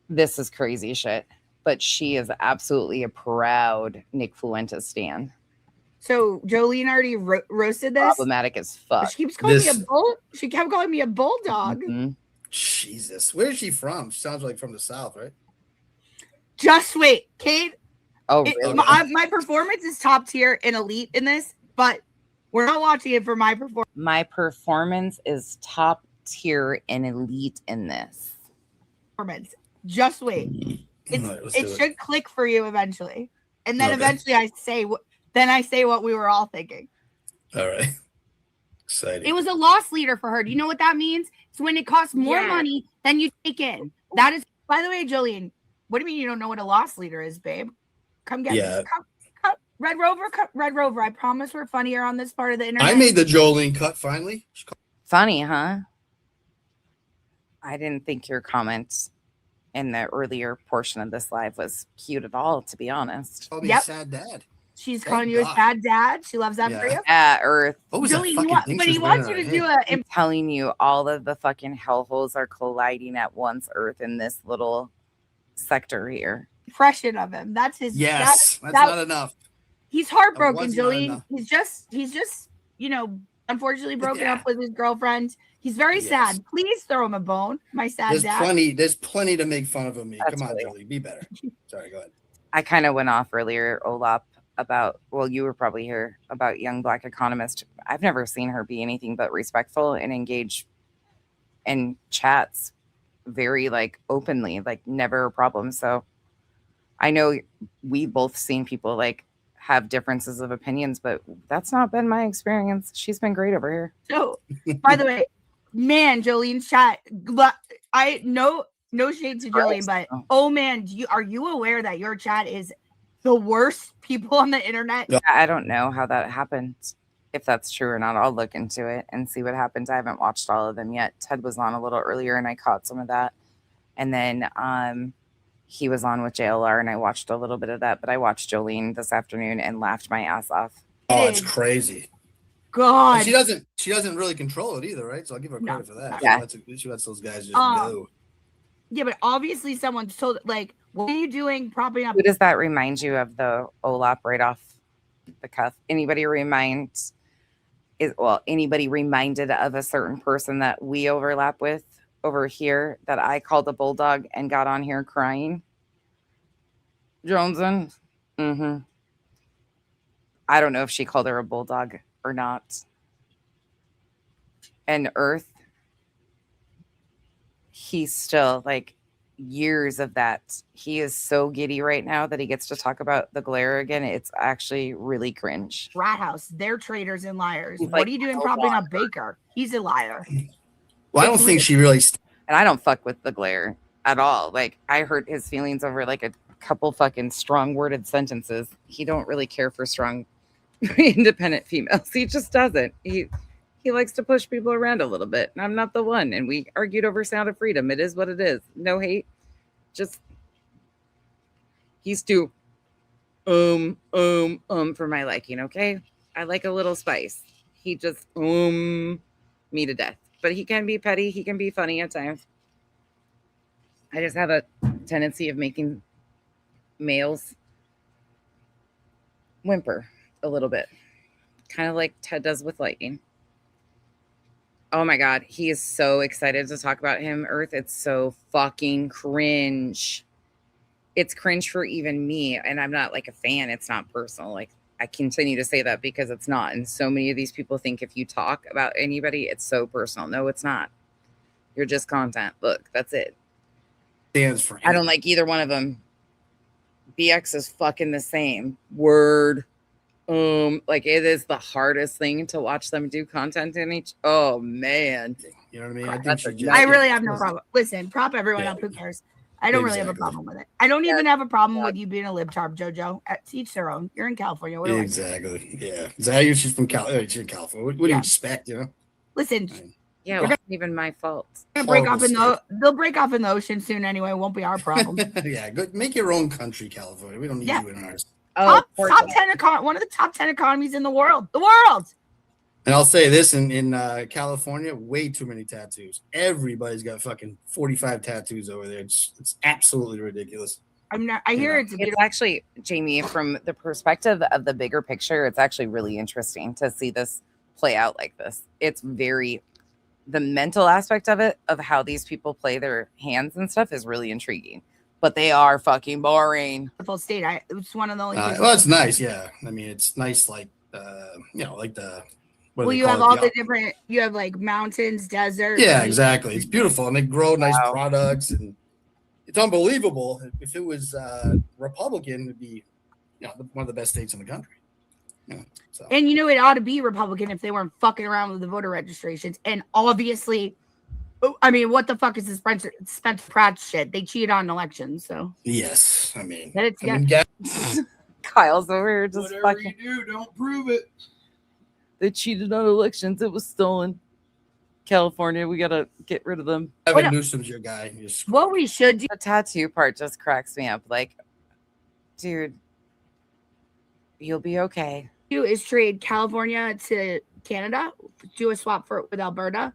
this is crazy shit. But she is absolutely a proud Nick Fuentes stan. So Jolene already roasted this? Problematic as fuck. She keeps calling me a bull. She kept calling me a bulldog. Mm-hmm. Jesus. Where is she from? She sounds like from the South, right? Just wait, Kate. Oh, really? My performance is top tier and elite in this, but we're not watching it for my performance. My performance is top tier and elite in this. Just wait. It should click for you eventually. And then Okay. eventually I say what we were all thinking. All right. Exciting. It was a loss leader for her. Do you know what that means? It's when it costs more money than you take in. That is, by the way, Jolene, what do you mean you don't know what a loss leader is, babe? Come get me. Come, Red Rover. I promise we're funnier on this part of the internet. I made the Jolene cut finally. Funny, huh? I didn't think your comments in the earlier portion of this live was cute at all, to be honest. Call me a sad dad. She's calling you a sad dad. She loves that for you. Earth. What was Jolene, that but he wants you to do a. I'm telling you, all of the fucking hellholes are colliding at once, Earth, in this little sector here. Impression of him. That's his. Yes, that's not enough. He's heartbroken, That was not Jolene. enough. He's just, unfortunately broken up with his girlfriend. He's very sad. Please throw him a bone, my sad dad. There's plenty to make fun of him. Come on, Jolene, be better. Sorry, go ahead. I kind of went off earlier, Olap, about, well, you were probably here, about young Black economist. I've never seen her be anything but respectful and engage in chats very openly, never a problem. So I know we've both seen people have differences of opinions, but that's not been my experience. She's been great over here. So, by the way, man, Jolene's chat. I no shade to Jolene, but oh man, are you aware that your chat is the worst people on the internet? Yeah, I don't know how that happened, if that's true or not. I'll look into it and see what happens. I haven't watched all of them yet. Ted was on a little earlier and I caught some of that. And then he was on with JLR and I watched a little bit of that, but I watched Jolene this afternoon and laughed my ass off. Oh, it's crazy. God. And she doesn't really control it either, right? So I'll give her credit for that. Yeah. She lets those guys just go. Yeah, but obviously someone told what are you doing propping up? Who does that remind you of, the Olap, right off the cuff? Anybody reminded of a certain person that we overlap with over here that I called a bulldog and got on here crying? Joneson? Mm-hmm. I don't know if she called her a bulldog or not. And Earth, he's still years of that. He is so giddy right now that he gets to talk about the glare again. It's actually really cringe. Rat House, they're traitors and liars. What are you doing propping up Baker? He's a liar. Well, I don't think she really. And I don't fuck with the glare at all. I hurt his feelings over a couple fucking strong worded sentences. He don't really care for strong, independent females. He just doesn't. He likes to push people around a little bit. And I'm not the one. And we argued over Sound of Freedom. It is what it is. No hate. Just he's too for my liking. Okay. I like a little spice. He just me to death. But he can be petty. He can be funny at times. I just have a tendency of making males whimper a little bit. Kind of like Ted does with Lightning. Oh my God. He is so excited to talk about him, Earth. It's so fucking cringe. It's cringe for even me. And I'm not a fan. It's not personal. I continue to say that because it's not. And so many of these people think if you talk about anybody, it's so personal. No, it's not. You're just content. Look, that's it. Stands for. I don't like either one of them. BX is fucking the same. Word. It is the hardest thing to watch them do content in each. Oh man. You know what I mean? I really have no problem. Listen, prop everyone up. Who cares? I don't really have a problem with it. I don't even have a problem with you being a libtard, JoJo. To each their own. You're in California. What do I do? Exactly. Yeah. Is that you? She's from California. She's in California. What do you expect? Listen. Yeah, it wasn't even my fault. They'll break off in the ocean soon anyway. It won't be our problem. Yeah, go make your own country, California. We don't need you in ours. Top 10 one of the top 10 economies in the world. The world. And I'll say this in California, way too many tattoos. Everybody's got fucking 45 tattoos over there. It's absolutely ridiculous. I hear it's actually, Jamie, from the perspective of the bigger picture, it's actually really interesting to see this play out like this. It's the mental aspect of it, of how these people play their hands and stuff, is really intriguing. But they are fucking boring. Full state. It's one of the only. Well, it's nice. Yeah. I mean, it's nice. Like the Well, you have all the different. You have like mountains, desert. Yeah, exactly. It's beautiful, and they grow nice products, and it's unbelievable. If it was Republican, it'd be one of the best states in the country. Yeah, so. And it ought to be Republican if they weren't fucking around with the voter registrations. And obviously, I mean, what the fuck is this Spencer Pratt shit? They cheated on elections, so yes, I mean, Kyle's over here just Whatever fucking. you do, don't prove it. They cheated on elections. It was stolen. California, we gotta get rid of them. Gavin Newsom's your guy. What we should do. The tattoo part just cracks me up. Like, dude, you'll be okay. Is trade California to Canada, do a swap with Alberta.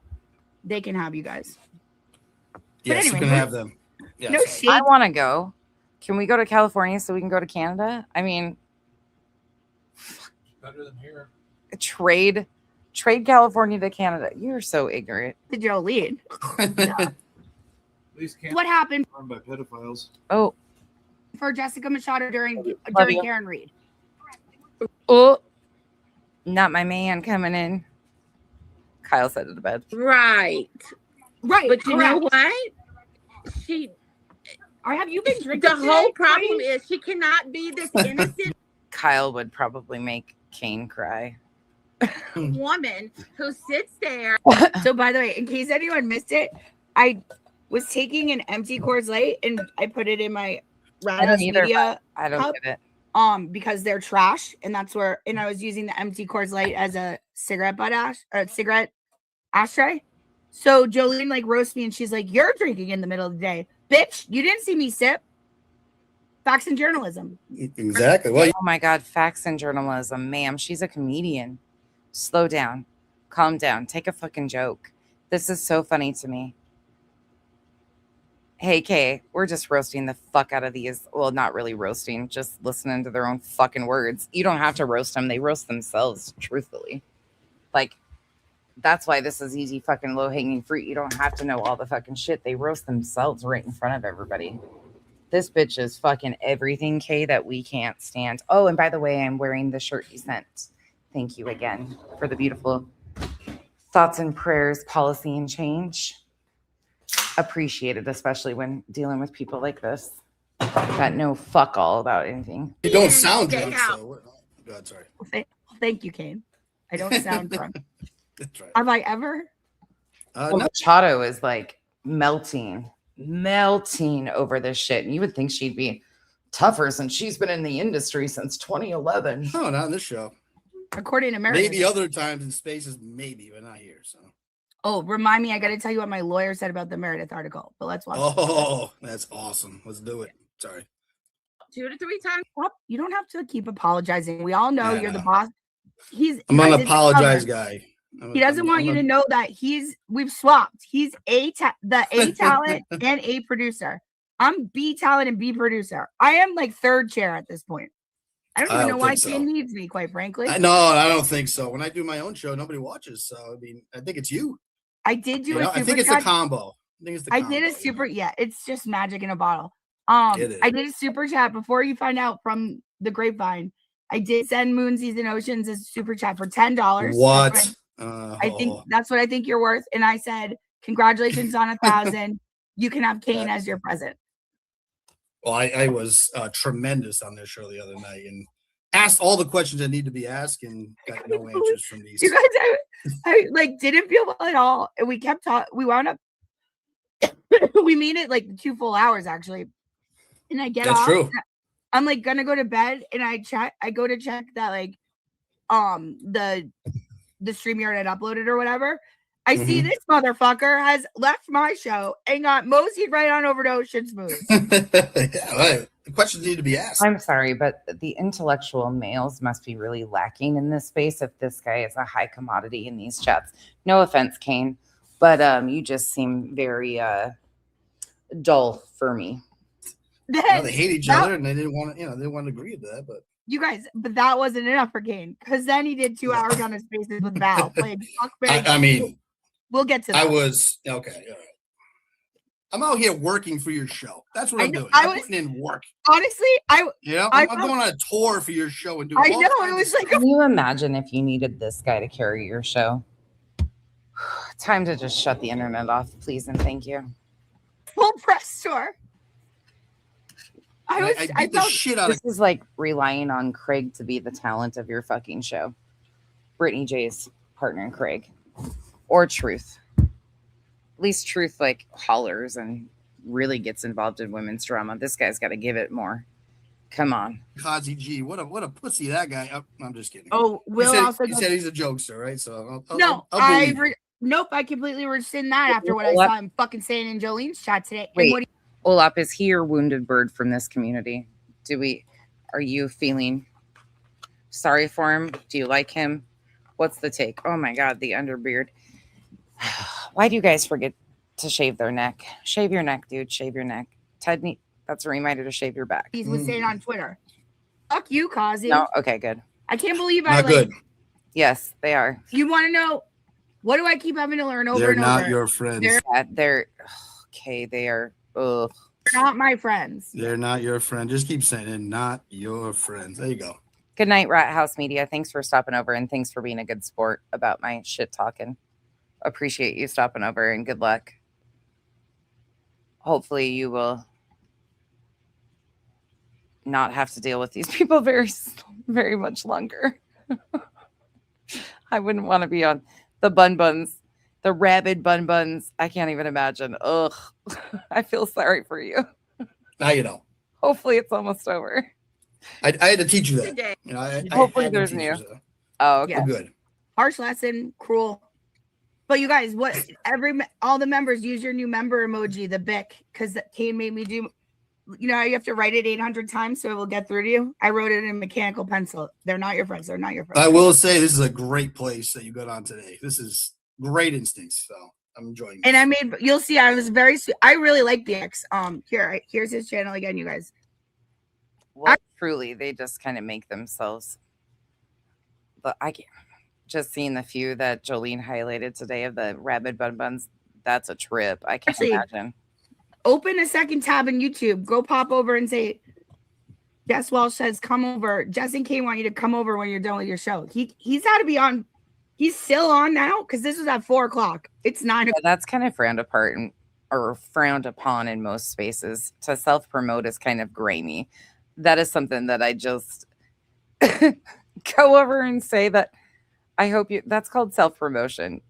They can have you guys. Yes, anyway, you can have them. Yes. No shade. I want to go. Can we go to California so we can go to Canada? I mean, Better than here. Trade California to Canada. You're so ignorant. Did you lead? At least What happened? Run by pedophiles. Oh, For Jessica Machado during you. Karen Reed. Oh, not my man coming in. Kyle said to the bed. Right. But you know what? Have you been drinking? The whole problem is she cannot be this innocent Kyle would probably make Kane cry. woman who sits there. So, by the way, in case anyone missed it, I was taking an empty Coors Light and I put it in my Radis Media I don't cup, get it. because they're trash, and that's where. And I was using the empty Coors Light as a cigarette cigarette ashtray. So Jolene like roasts me, and she's like, "You're drinking in the middle of the day, bitch! You didn't see me sip." Facts and journalism. Exactly. Well, oh my God, facts and journalism, ma'am. She's a comedian. Slow down, calm down, take a fucking joke. This is so funny to me. Hey, Kay, we're just roasting the fuck out of these. Well, not really roasting, just listening to their own fucking words. You don't have to roast them. They roast themselves, truthfully. Like, that's why this is easy fucking low-hanging fruit. You don't have to know all the fucking shit. They roast themselves right in front of everybody. This bitch is fucking everything, Kay, that we can't stand. Oh, and by the way, I'm wearing the shirt you sent. Thank you again for the beautiful thoughts and prayers, policy and change. Appreciated, especially when dealing with people like this that know fuck all about anything. You don't sound drunk, so God, sorry. Thank you, Kane. I don't sound drunk. That's right. Have I ever? Well, Machado is like melting over this shit. And you would think she'd be tougher since she's been in the industry since 2011. No, not in this show. According to America. Maybe other times in spaces, maybe, but not here. So. Oh, remind me, I got to tell you what my lawyer said about the Meredith article. But let's watch. Oh, that's awesome. Let's do it. Sorry. 2 to 3 times. You don't have to keep apologizing. We all know you're the boss. I'm an apologize guy. He doesn't want you to know that we've swapped. He's the A talent and A producer. I'm B talent and B producer. I am like third chair at this point. I don't even know why Ken needs me, quite frankly. No, I don't think so. When I do my own show, nobody watches. So I mean, I think it's you. I did do a super I think it's a combo. I did a super, it's just magic in a bottle. I did a super chat before you find out from the grapevine. I did send Moonsies and Oceans a super chat for $10. What? I think that's what I think you're worth. And I said, congratulations on 1,000. You can have Kane as your present. Well, I was tremendous on their show the other night and asked all the questions that need to be asked and got no answers from these. You guys, I like didn't feel well at all. And we kept talking. We wound up, we made it like 2 full hours actually. And I get off. True. I'm like gonna go to bed and I go to check that like the StreamYard had uploaded or whatever. I see this motherfucker has left my show and got moseyed right on over to Ocean Smooth. Yeah, right. The questions need to be asked. I'm sorry, but the intellectual males must be really lacking in this space if this guy is a high commodity in these chats. No offense, Kane, but you just seem very dull for me. Well, they hate each other and they didn't want to, they didn't want to agree to that, but you guys, but that wasn't enough for Kane because then he did 2 hours on his faces with Val playing. I mean, we'll get to that. I was okay. All right. I'm out here working for your show. That's what I'm doing. I I'm was putting in work. Honestly, I'm going on a tour for your show and doing. I know it was like. Can you imagine if you needed this guy to carry your show? Time to just shut the internet off, please and thank you. Full press tour. I the shit out this is like relying on Craig to be the talent of your fucking show. Brittany J's partner, Craig, or Truth. At least Truth like hollers and really gets involved in women's drama. This guy's got to give it more. Come on, Kazi G. What a pussy that guy. Oh, I'm just kidding. Oh, Will he said he's a jokester, right? So nope. I completely rescind that after what I saw him fucking saying in Jolene's chat today. Wait, Olap, is he your wounded bird from this community? Are you feeling sorry for him? Do you like him? What's the take? Oh my God, the underbeard. Why do you guys forget to shave their neck? Shave your neck, dude. Shave your neck. Ted, that's a reminder to shave your back. He was saying on Twitter. Fuck you, Kazi. No, okay, good. I can't believe Not good. Yes, they are. You want to know what do I keep having to learn over They're and over? They're not your friends. They're okay. They are. Ugh. They're not my friends. They're not your friend. Just keep saying it. Not your friends. There you go. Good night, Rat House Media. Thanks for stopping over and thanks for being a good sport about my shit talking. Appreciate you stopping over and good luck. Hopefully you will not have to deal with these people very, very much longer. I wouldn't want to be on the buns, the rabid buns. I can't even imagine. Ugh. I feel sorry for you. Now you know. Hopefully it's almost over. I had to teach you that. You know, hopefully there's new. Oh, okay. Yeah. Good. Harsh lesson, cruel. But you guys, all the members use your new member emoji, the Bic, because Kane made me do. You know, you have to write it 800 times so it will get through to you. I wrote it in mechanical pencil. They're not your friends. They're not your friends. I will say this is a great place that you got on today. This is great instincts. So I'm enjoying it. And you'll see, I was very sweet. I really like BX. Here's his channel again, you guys. Well, truly, they just kind of make themselves. But I can't. Just seeing the few that Jolene highlighted today of the rabid buns, that's a trip. I can't imagine. Open a second tab in YouTube. Go pop over and say, Jess Walsh says, come over. Jess and Kane want you to come over when you're done with your show. He's had to be on. He's still on now because this was at 4:00. It's 9:00. That's kind of frowned upon in most spaces. To self-promote is kind of grimy. That is something that I just go over and say that I hope you. That's called self-promotion.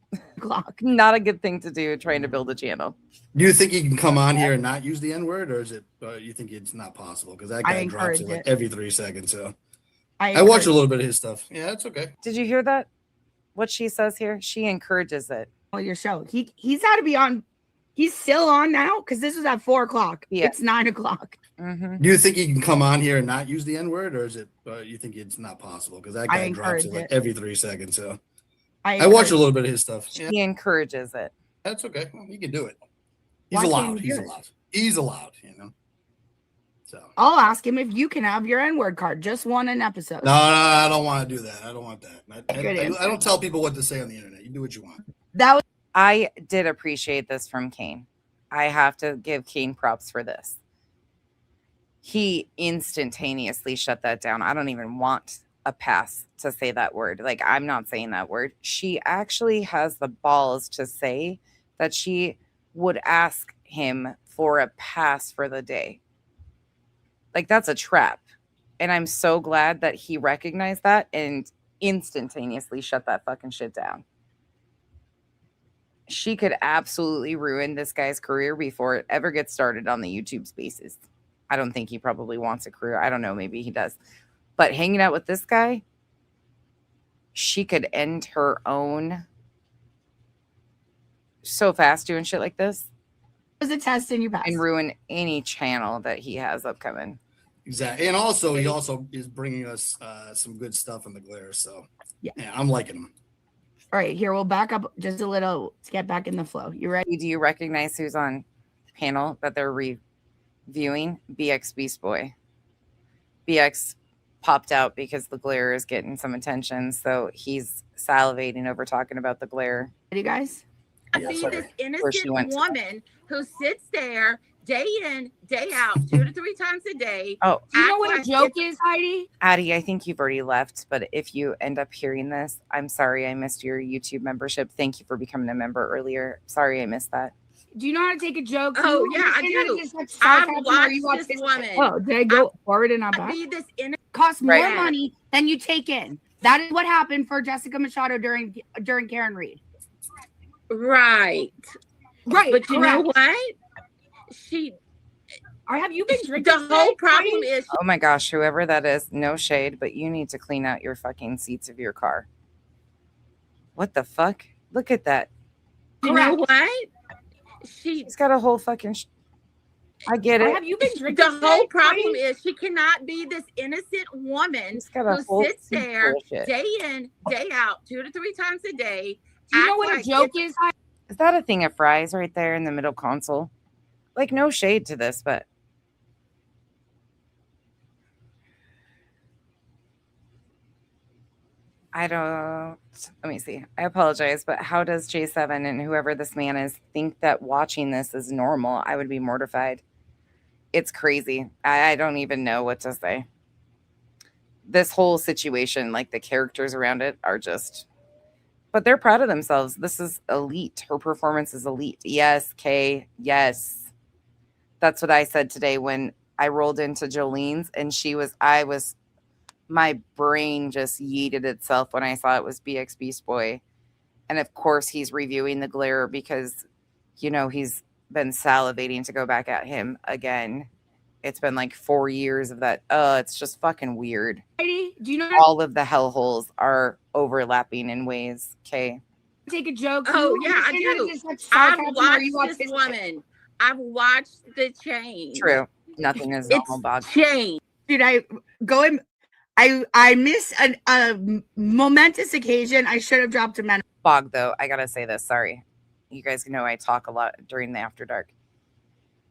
Not a good thing to do trying to build a channel. Do you think he can come on here and not use the N-word, or is it? You think it's not possible? Because that guy drops it like every 3 seconds. So I watch a little bit of his stuff. Yeah, that's okay. Did you hear that? What she says here? She encourages it. Oh, your show. He's had to be on. He's still on now because this was at 4:00. Yeah. It's 9:00. Mm-hmm. Do you think he can come on here and not use the N-word, or is it? You think it's not possible? Because that guy drops it like every 3 seconds. So I watch a little bit of his stuff. He encourages it. That's okay. Well, he can do it. He's allowed. He's allowed. You know. So I'll ask him if you can have your N-word card. Just one an episode. No, I don't want to do that. I don't want that. I don't tell people what to say on the internet. You do what you want. I did appreciate this from Kane. I have to give Kane props for this. He instantaneously shut that down. I don't even want a pass to say that word. Like, I'm not saying that word. She actually has the balls to say that she would ask him for a pass for the day. Like, that's a trap. And I'm so glad that he recognized that and instantaneously shut that fucking shit down. She could absolutely ruin this guy's career before it ever gets started on the YouTube spaces. I don't think he probably wants a career. I don't know. Maybe he does. But hanging out with this guy, she could end her own so fast doing shit like this. It was a test and you passed. And ruin any channel that he has upcoming. Exactly. And also, he also is bringing us some good stuff in the glare. So, yeah, I'm liking him. All right, here, we'll back up just a little to get back in the flow. You ready? Do you recognize who's on panel that they're reviewing? BX Beast Boy. BX popped out because the glare is getting some attention. So he's salivating over talking about the glare. Ready, guys? Be this innocent woman who sits there day in, day out, 2 to 3 times a day. Oh, do you know what a joke is, Heidi? Addie, I think you've already left, but if you end up hearing this, I'm sorry I missed your YouTube membership. Thank you for becoming a member earlier. Sorry I missed that. Do you know how to take a joke? Oh, yeah, I do. I've watched this woman. Oh, did I go forward and not back? Costs more money than you take in. That is what happened for Jessica Machado during Karen Reed. Right. But you know what? Have you been drinking? The whole problem is. Oh my gosh, whoever that is, no shade, but you need to clean out your fucking seats of your car. What the fuck? Look at that. You know what? She's got a whole fucking. I get it. Have you been drinking? The whole problem is she cannot be this innocent woman who sits there day in, day out, 2 to 3 times a day. Do you know what a joke is? Is that a thing of fries right there in the middle console? Like, no shade to this, but I don't. Let me see. I apologize, but how does J7 and whoever this man is think that watching this is normal? I would be mortified. It's crazy. I don't even know what to say. This whole situation, like the characters around it are just, but they're proud of themselves. This is elite. Her performance is elite. Yes, Kay. Yes. That's what I said today when I rolled into Jolene's and my brain just yeeted itself when I saw it was BX Beast Boy. And of course he's reviewing the glare because, he's been salivating to go back at him again. It's been like 4 years of that. It's just fucking weird. Heidi, do you know all of the hellholes are overlapping in ways? Okay. Take a joke. Oh, yeah, I do. I've watched this woman. I've watched the change. True. Nothing is normal, Bog. Change. Dude, I miss a momentous occasion. I should have dropped a man. Bog, though, I gotta say this. Sorry. You guys know I talk a lot during the After Dark.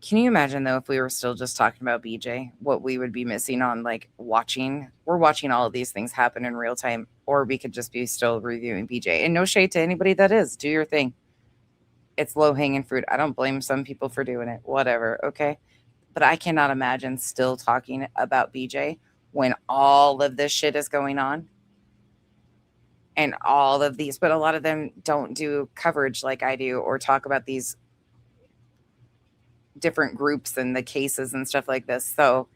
Can you imagine, though, if we were still just talking about BJ, what we would be missing on, like, watching? We're watching all of these things happen in real time, or we could just be still reviewing BJ. And no shade to anybody that is. Do your thing. It's low-hanging fruit. I don't blame some people for doing it. Whatever, okay? But I cannot imagine still talking about BJ when all of this shit is going on. And all of these, but a lot of them don't do coverage like I do or talk about these different groups and the cases and stuff like this. So,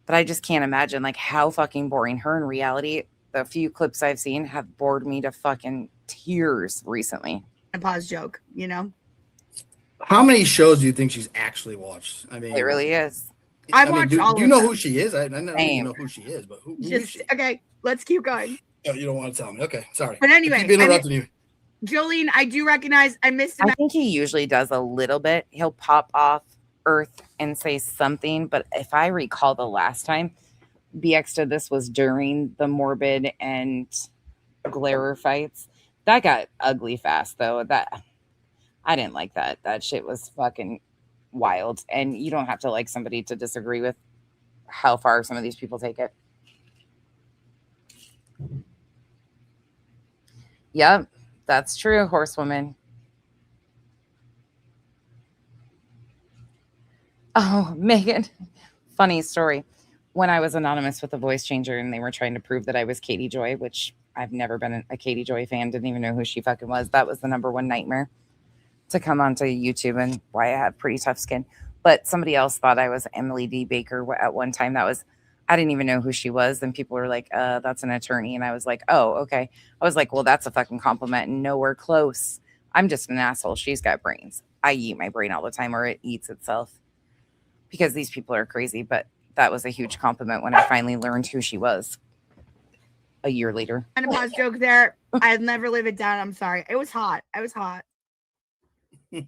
but I just can't imagine like how fucking boring her in reality. The few clips I've seen have bored me to fucking tears recently. A pause joke, How many shows do you think she's actually watched? I mean, it really is. I watched all of them. Do you know who she is? I don't even know who she is, but who is she? Okay, let's keep going. Oh, you don't want to tell me. Okay, sorry. But anyway, keep interrupting you. Jolene, I do recognize I missed him. I think he usually does a little bit. He'll pop off Earth and say something, but if I recall the last time BX did this was during the Morbid and Glarer fights. That got ugly fast though. That I didn't like that. That shit was fucking wild. And you don't have to like somebody to disagree with how far some of these people take it. Yep, that's true, horsewoman. Oh, Megan, funny story. When I was anonymous with a voice changer and they were trying to prove that I was Katie Joy, which I've never been a Katie Joy fan, didn't even know who she fucking was. That was the number one nightmare to come onto YouTube and why I have pretty tough skin. But somebody else thought I was Emily D. Baker at one time. I didn't even know who she was. And people were like, that's an attorney. And I was like, oh, okay. I was like, well, that's a fucking compliment and nowhere close. I'm just an asshole. She's got brains. I eat my brain all the time or it eats itself because these people are crazy. But that was a huge compliment when I finally learned who she was a year later. And a pause joke there. I'll never live it down. I'm sorry. It was hot. I was hot. Yeah.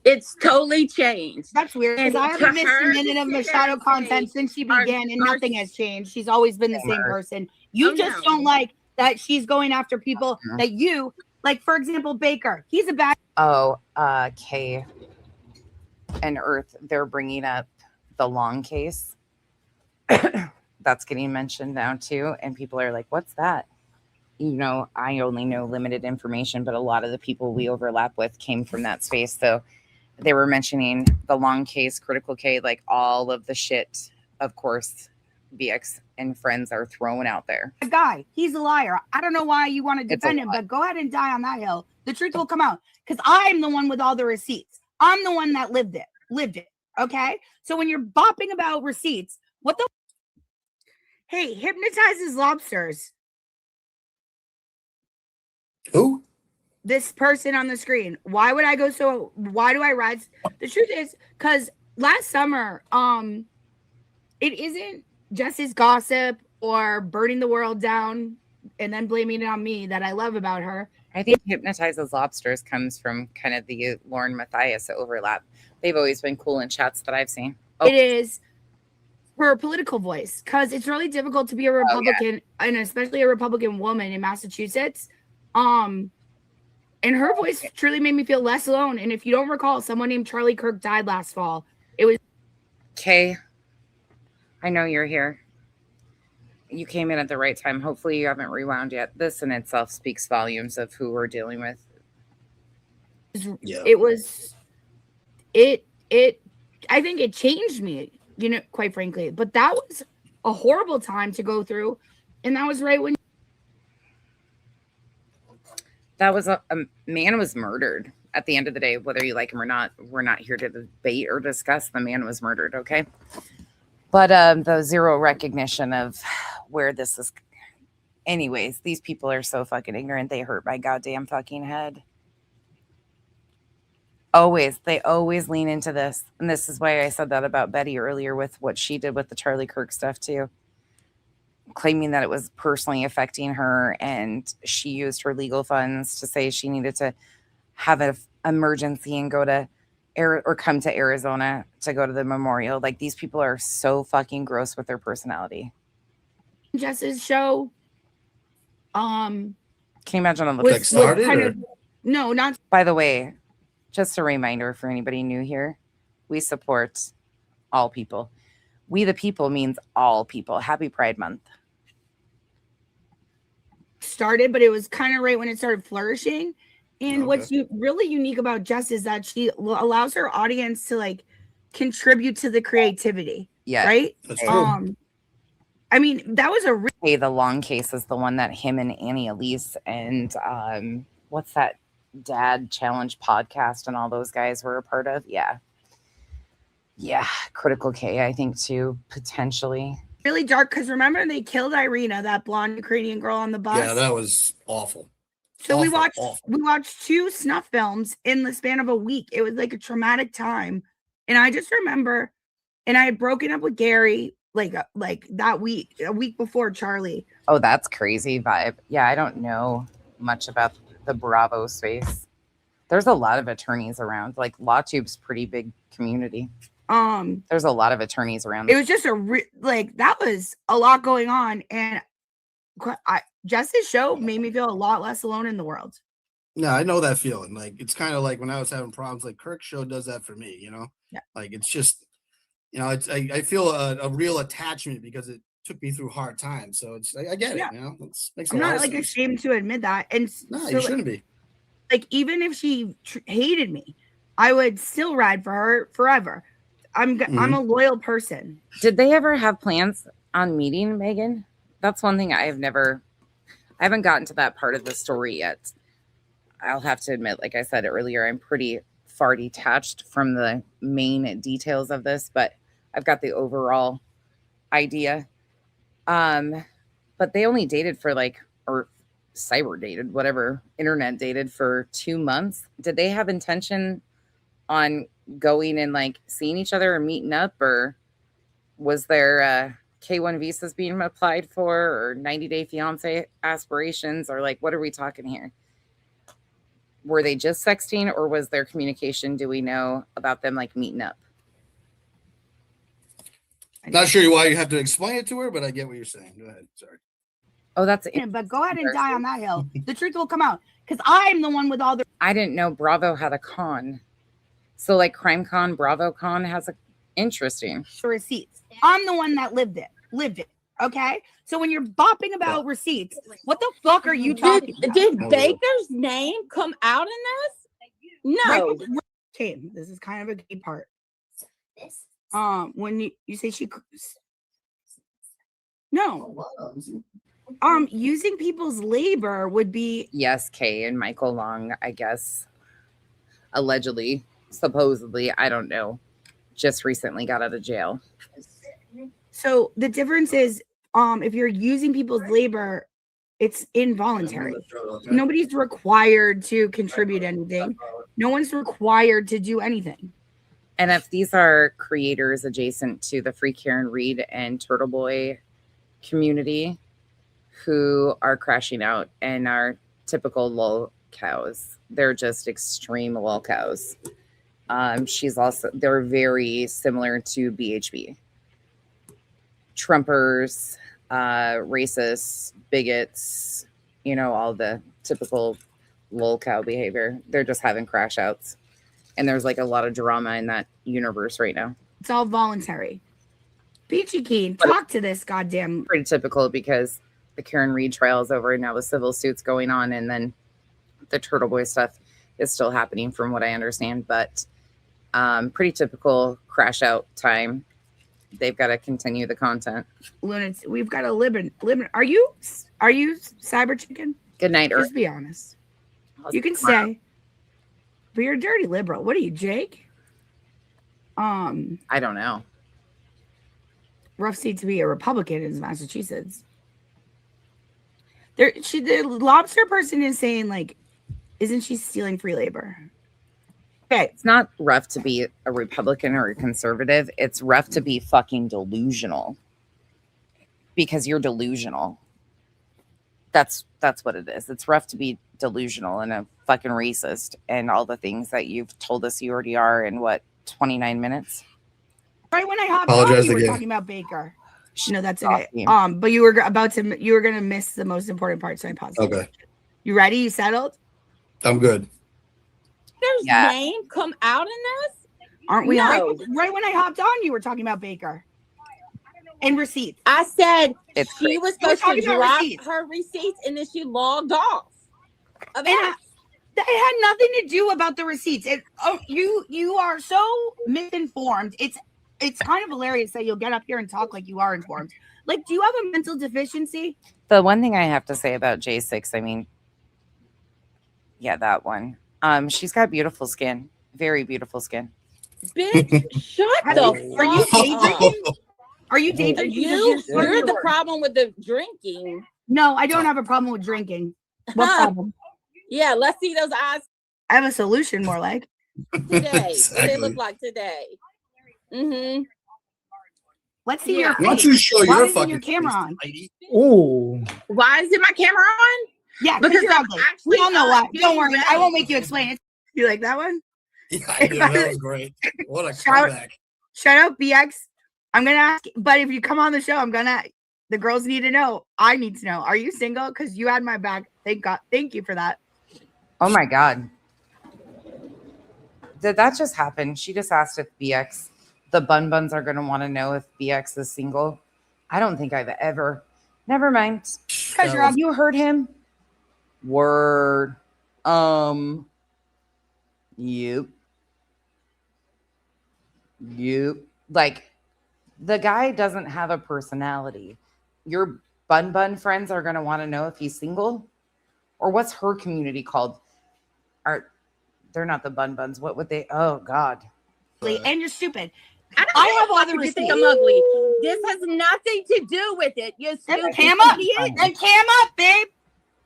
It's totally changed. That's weird because I haven't missed a minute of Machado content since she began and nothing has changed. She's always been the same person. You just don't like that she's going after people that you like, for example, Baker. He's a bad. Oh, Kay and Earth, they're bringing up the Long case. That's getting mentioned now too. And people are like, what's that? you know, I only know limited information, but a lot of the people we overlap with came from that space. So they were mentioning the long case, critical K, like all of the shit, of course, BX and friends are throwing out there. A guy, he's a liar. I don't know why you want to defend him, but go ahead and die on that hill. The truth will come out because I'm the one with all the receipts. I'm the one that lived it. Okay. So when you're bopping about receipts, what the? Hey, hypnotizes lobsters. Who? This person on the screen. Why do I ride? The truth is, because last summer, it isn't Jess's gossip or burning the world down and then blaming it on me that I love about her. I think hypnotizes lobsters comes from kind of the Lauren Matthias overlap. They've always been cool in chats that I've seen. It is her political voice, because it's really difficult to be a Republican and especially a Republican woman in Massachusetts. And her voice truly made me feel less alone. And if you don't recall, someone named Charlie Kirk died last fall. It was Kay. I know you're here. You came in at the right time. Hopefully you haven't rewound yet. This in itself speaks volumes of who we're dealing with. Yeah. I think it changed me, you know, quite frankly. But that was a horrible time to go through. And that was right when that was a man was murdered. At the end of the day, whether you like him or not, we're not here to debate or discuss. The man was murdered, okay? But the zero recognition of where this is. Anyways, these people are so fucking ignorant. They hurt my goddamn fucking head. They always lean into this. And this is why I said that about Betty earlier with what she did with the Charlie Kirk stuff too. Claiming that it was personally affecting her, and she used her legal funds to say she needed to have an emergency and go to come to Arizona to go to the memorial. Like, these people are so fucking gross with their personality. Jess's show. Can you imagine on the like started? Kind of, no, not. By the way, just a reminder for anybody new here, we support all people. We the people means all people. Happy Pride Month. Started, but it was kind of right when it started flourishing. And what's really unique about Jess is that she allows her audience to like contribute to the creativity. Yeah. Right. I mean, that was the long case is the one that him and Annie Elise and what's that Dad Challenge podcast and all those guys were a part of. Yeah. Critical K, I think too, potentially. Really dark, because remember they killed Irina, that blonde Ukrainian girl on the bus. Yeah, that was awful. So we watched 2 snuff films in the span of a week. It was like a traumatic time. And I just remember, and I had broken up with Gary like that week, a week before Charlie. Oh, that's crazy vibe. Yeah, I don't know much about the Bravo space. There's a lot of attorneys around. Like, LawTube's pretty big community. There's a lot of attorneys around. It was just that was a lot going on, and Jess's show made me feel a lot less alone in the world. No, I know that feeling. Like, it's kind of like when I was having problems. Like, Kirk's show does that for me. You know, like it's just, you know, it's I feel a real attachment because it took me through hard times. So it's I get it. You know, makes I'm not like ashamed to admit that, and no, you shouldn't be. Like, even if she hated me, I would still ride for her forever. I'm a loyal person. Did they ever have plans on meeting Megan? That's one thing I haven't gotten to that part of the story yet. I'll have to admit, like I said earlier, I'm pretty far detached from the main details of this, but I've got the overall idea. But they only dated for or cyber dated, whatever, internet dated for 2 months. Did they have intention on going and seeing each other or meeting up, or was there K1 visas being applied for, or 90-day fiance aspirations, or what are we talking here? Were they just sexting, or was there communication? Do we know about them meeting up? Not sure why you have to explain it to her, but I get what you're saying. Go ahead. Sorry. Oh, that's it. But go ahead and die on that hill. The truth will come out, because I'm the one with all the. I didn't know Bravo had a con. So Crime Con, Bravo Con has a interesting receipts. I'm the one that lived it. Okay, so when you're bopping about receipts, what the fuck are you talking about? Did Baker's name come out in this? No. Okay, this is kind of a key part. When you say she, no, using people's labor would be yes, Kay and Michael Long, I guess, allegedly, supposedly, I don't know, just recently got out of jail. So the difference is, if you're using people's labor, it's involuntary. Nobody's required to contribute anything. No one's required to do anything. And if these are creators adjacent to the Free Karen Reed and Turtle Boy community who are crashing out and are typical lol cows, they're just extreme lol cows. They're very similar to BHB. Trumpers, racists, bigots, all the typical lol cow behavior. They're just having crash outs. And there's like a lot of drama in that universe right now. It's all voluntary. Peachy Keen, talk to this goddamn. Pretty typical because the Karen Reed trial is over and now the civil suit's going on. And then the Turtle Boy stuff is still happening from what I understand. But pretty typical crash out time. They've got to continue the content. Lunatics, we've got to live. Are you Cyber Chicken? Good night, Earth. Just be honest. You can stay. But you're a dirty liberal. What are you, Jake? I don't know. Rough seat to be a Republican in Massachusetts. The lobster person is saying, like, isn't she stealing free labor? Okay, it's not rough to be a Republican or a conservative. It's rough to be fucking delusional. Because you're delusional. That's what it is. It's rough to be delusional and a fucking racist and all the things that you've told us you already are in 29 minutes. Right when I hopped on, you were talking about Baker. No, that's okay. But you were gonna miss the most important part, so I paused. Okay. You ready? You settled? I'm good. There's name come out in this? Aren't we? No. Right when I hopped on, you were talking about Baker and receipts. I said she was We're supposed to talking about drop receipts. her receipts and then she logged off. That had nothing to do about the receipts. You are so misinformed. It's kind of hilarious that you'll get up here and talk like you are informed. Like, do you have a mental deficiency? The one thing I have to say about J6, I mean, yeah, that one. She's got beautiful skin. Very beautiful skin. Bitch, shut the Are you day drinking? Are you day drinking? You're the problem with the drinking. No, I don't have a problem with drinking. What problem? Yeah, let's see those eyes I have a solution, more like. today. What they look like today. Mm-hmm. Let's see your face. Why don't you show Why your isn't fucking your camera on? Ooh. Why is it my camera on? Yeah, Because you're I'm ugly. actually We all know why. Don't getting worry. ready. I won't make you explain it. You like that one? Yeah, I do. That was great. What a Shout- comeback. Shout out BX. I'm gonna ask, but if you come on the show, the girls need to know. I need to know. Are you single? Because you had my back. Thank God. Thank you for that. Oh my God. Did that just happen? She just asked if BX, the Bun Buns are going to want to know if BX is single. I don't think I've ever. Never mind. Because you heard him. Word. Yep. Like, the guy doesn't have a personality. Your Bun Bun friends are going to want to know if he's single? Or what's her community called? They're not the Bun Buns. What would they? Oh, God. And you're stupid. I have other you think receipts. I'm ugly. This has nothing to do with it. You stupid Cam up. idiot. Then cam up, babe.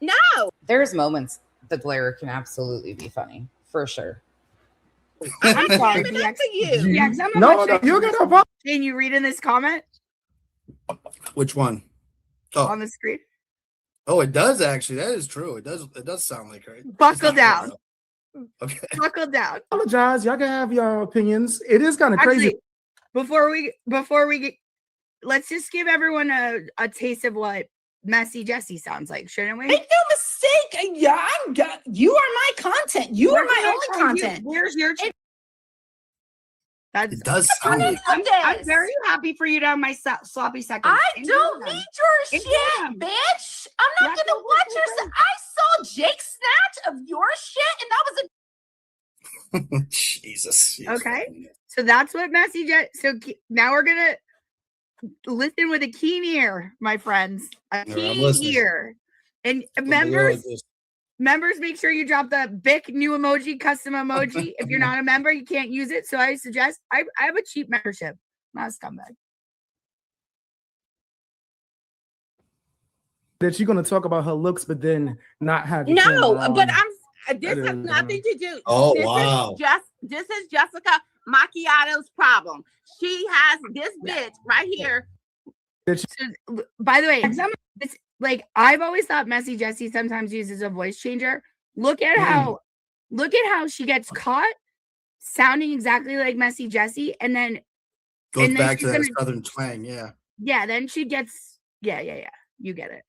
No. There's moments the glare can absolutely be funny. For sure. I'm sorry, Give it up BX. to you. BX, I'm No, about to- you got a Can you read in this comment Which one? on the screen? Oh, it does actually. That is true. It does sound like her. Buckle down. Okay. Buckle down. apologize. Y'all can have your opinions. It is kind of crazy. Actually, before we get, let's just give everyone a taste of what Messy Jessie sounds like, shouldn't we? Make no mistake. Yeah, you are my content. You are my only content. Where's your That's it does sound like I'm very happy for you to have my sloppy seconds. I don't need your shit, bitch. I'm not gonna watch your. I saw Jake snatch of your shit, and that was a. Jesus. Okay, so that's what Messy Jess. So now we're gonna listen with a keen ear, my friends. A keen ear, and members. Members, make sure you drop the Bic new emoji, custom emoji. If you're not a member, you can't use it. So I suggest I have a cheap membership, not a scumbag. That you're gonna talk about her looks, but then not have your No, camera on. but this That has is, nothing to do. Oh, this wow. This is Jessica Macchiato's problem. She has this bitch right here. So, by the way, it's like I've always thought Messy Jessie sometimes uses a voice changer. Look at how she gets caught sounding exactly like Messy Jessie, and then goes back to that southern twang. Yeah. Then she gets yeah. You get it.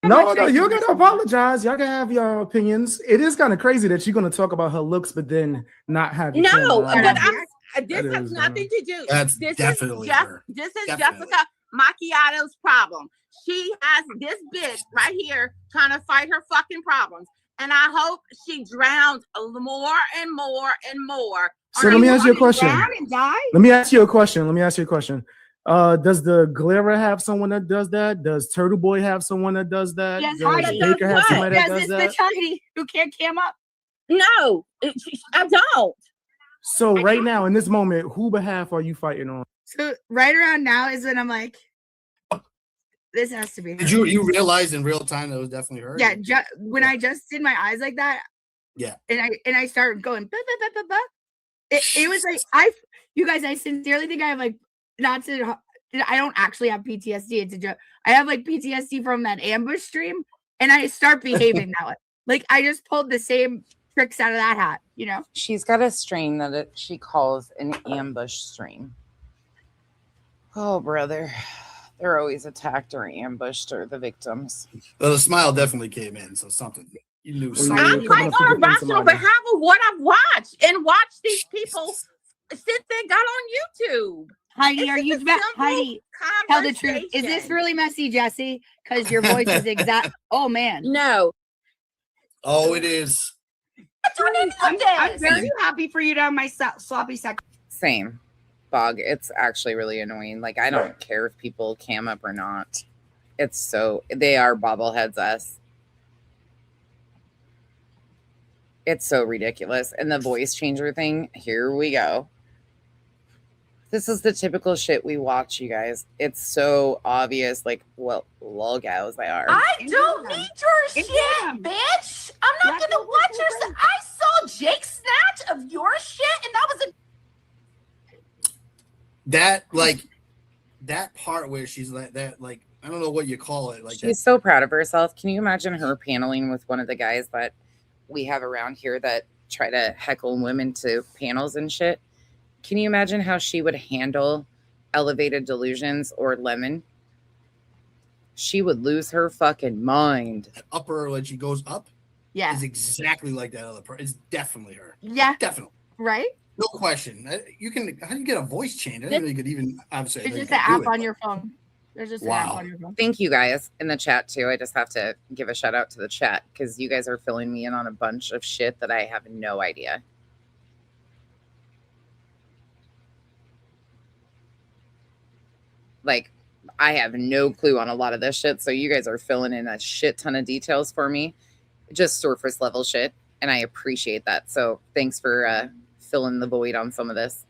No, you're gonna apologize. Y'all can have your opinions. It is kind of crazy that you're gonna talk about her looks, but then not have your camera on. But this has nothing to do. That's this definitely is her. This is Definitely. Jessica Macchiato's problem. She has this bitch right here trying to fight her fucking problems. And I hope she drowns more and more and more. So let me ask you a question. Let me ask you a question. Does the Glera have someone that does that? Does Turtle Boy have someone that does that? Yes, does Baker have somebody that does it's that? the Heidi who can't cam up. No, I don't. So right now, in this moment, who behalf are you fighting on? So right around now is when I'm like, this has to be her. Did you realize in real time that it was definitely her? Yeah, when I just did my eyes like that. Yeah. And I started going, bah, bah, bah, bah, bah. It was like you guys, I sincerely think I have like I don't actually have PTSD. It's a joke. I have like PTSD from that ambush stream, and I start behaving that way. Like I just pulled the same tricks out of that hat, you know. She's got a stream that she calls an ambush stream. Oh, brother. They're always attacked or ambushed or the victims. Well, the smile definitely came in, so something. You knew something. I'm fighting on rational behalf of what I've watched and watched these people since they got on YouTube. Heidi, Heidi, tell the truth. Is this really Messy Jessie? Because your voice is exact. Oh, man. No. Oh, it is. I'm very happy for you to have my sloppy second. Same. Bog, it's actually really annoying. Like, I don't care if people cam up or not. They are bobbleheads us. It's so ridiculous. And the voice changer thing, here we go. This is the typical shit we watch, you guys. It's so obvious, like, well, lol gals they are. I don't need your shit, bitch. I'm not gonna watch your. I saw Jake snatch of your shit, and that was a. That part where she's like that, like I don't know what you call it. Like she's so proud of herself. Can you imagine her paneling with one of the guys that we have around here that try to heckle women to panels and shit? Can you imagine how she would handle elevated delusions or Lemon? She would lose her fucking mind. That upper, when she goes up, yeah, is exactly like that other person. It's definitely her. Yeah, definitely. Right? No question. You can. How do you get a voice change? I didn't think you could even. Obviously, there's just an app on your phone. There's just an app on your phone. Thank you guys in the chat too. I just have to give a shout out to the chat because you guys are filling me in on a bunch of shit that I have no idea. Like, I have no clue on a lot of this shit. So you guys are filling in a shit ton of details for me. Just surface level shit. And I appreciate that. So thanks for filling the void on some of this.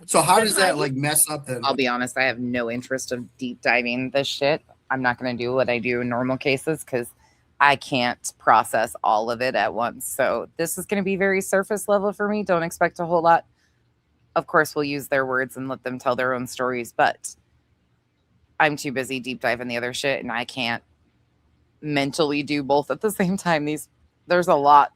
So how does that like mess up then? I'll be honest, I have no interest of deep diving this shit. I'm not going to do what I do in normal cases because I can't process all of it at once. So this is going to be very surface level for me. Don't expect a whole lot. Of course, we'll use their words and let them tell their own stories, but I'm too busy deep diving the other shit and I can't mentally do both at the same time. There's a lot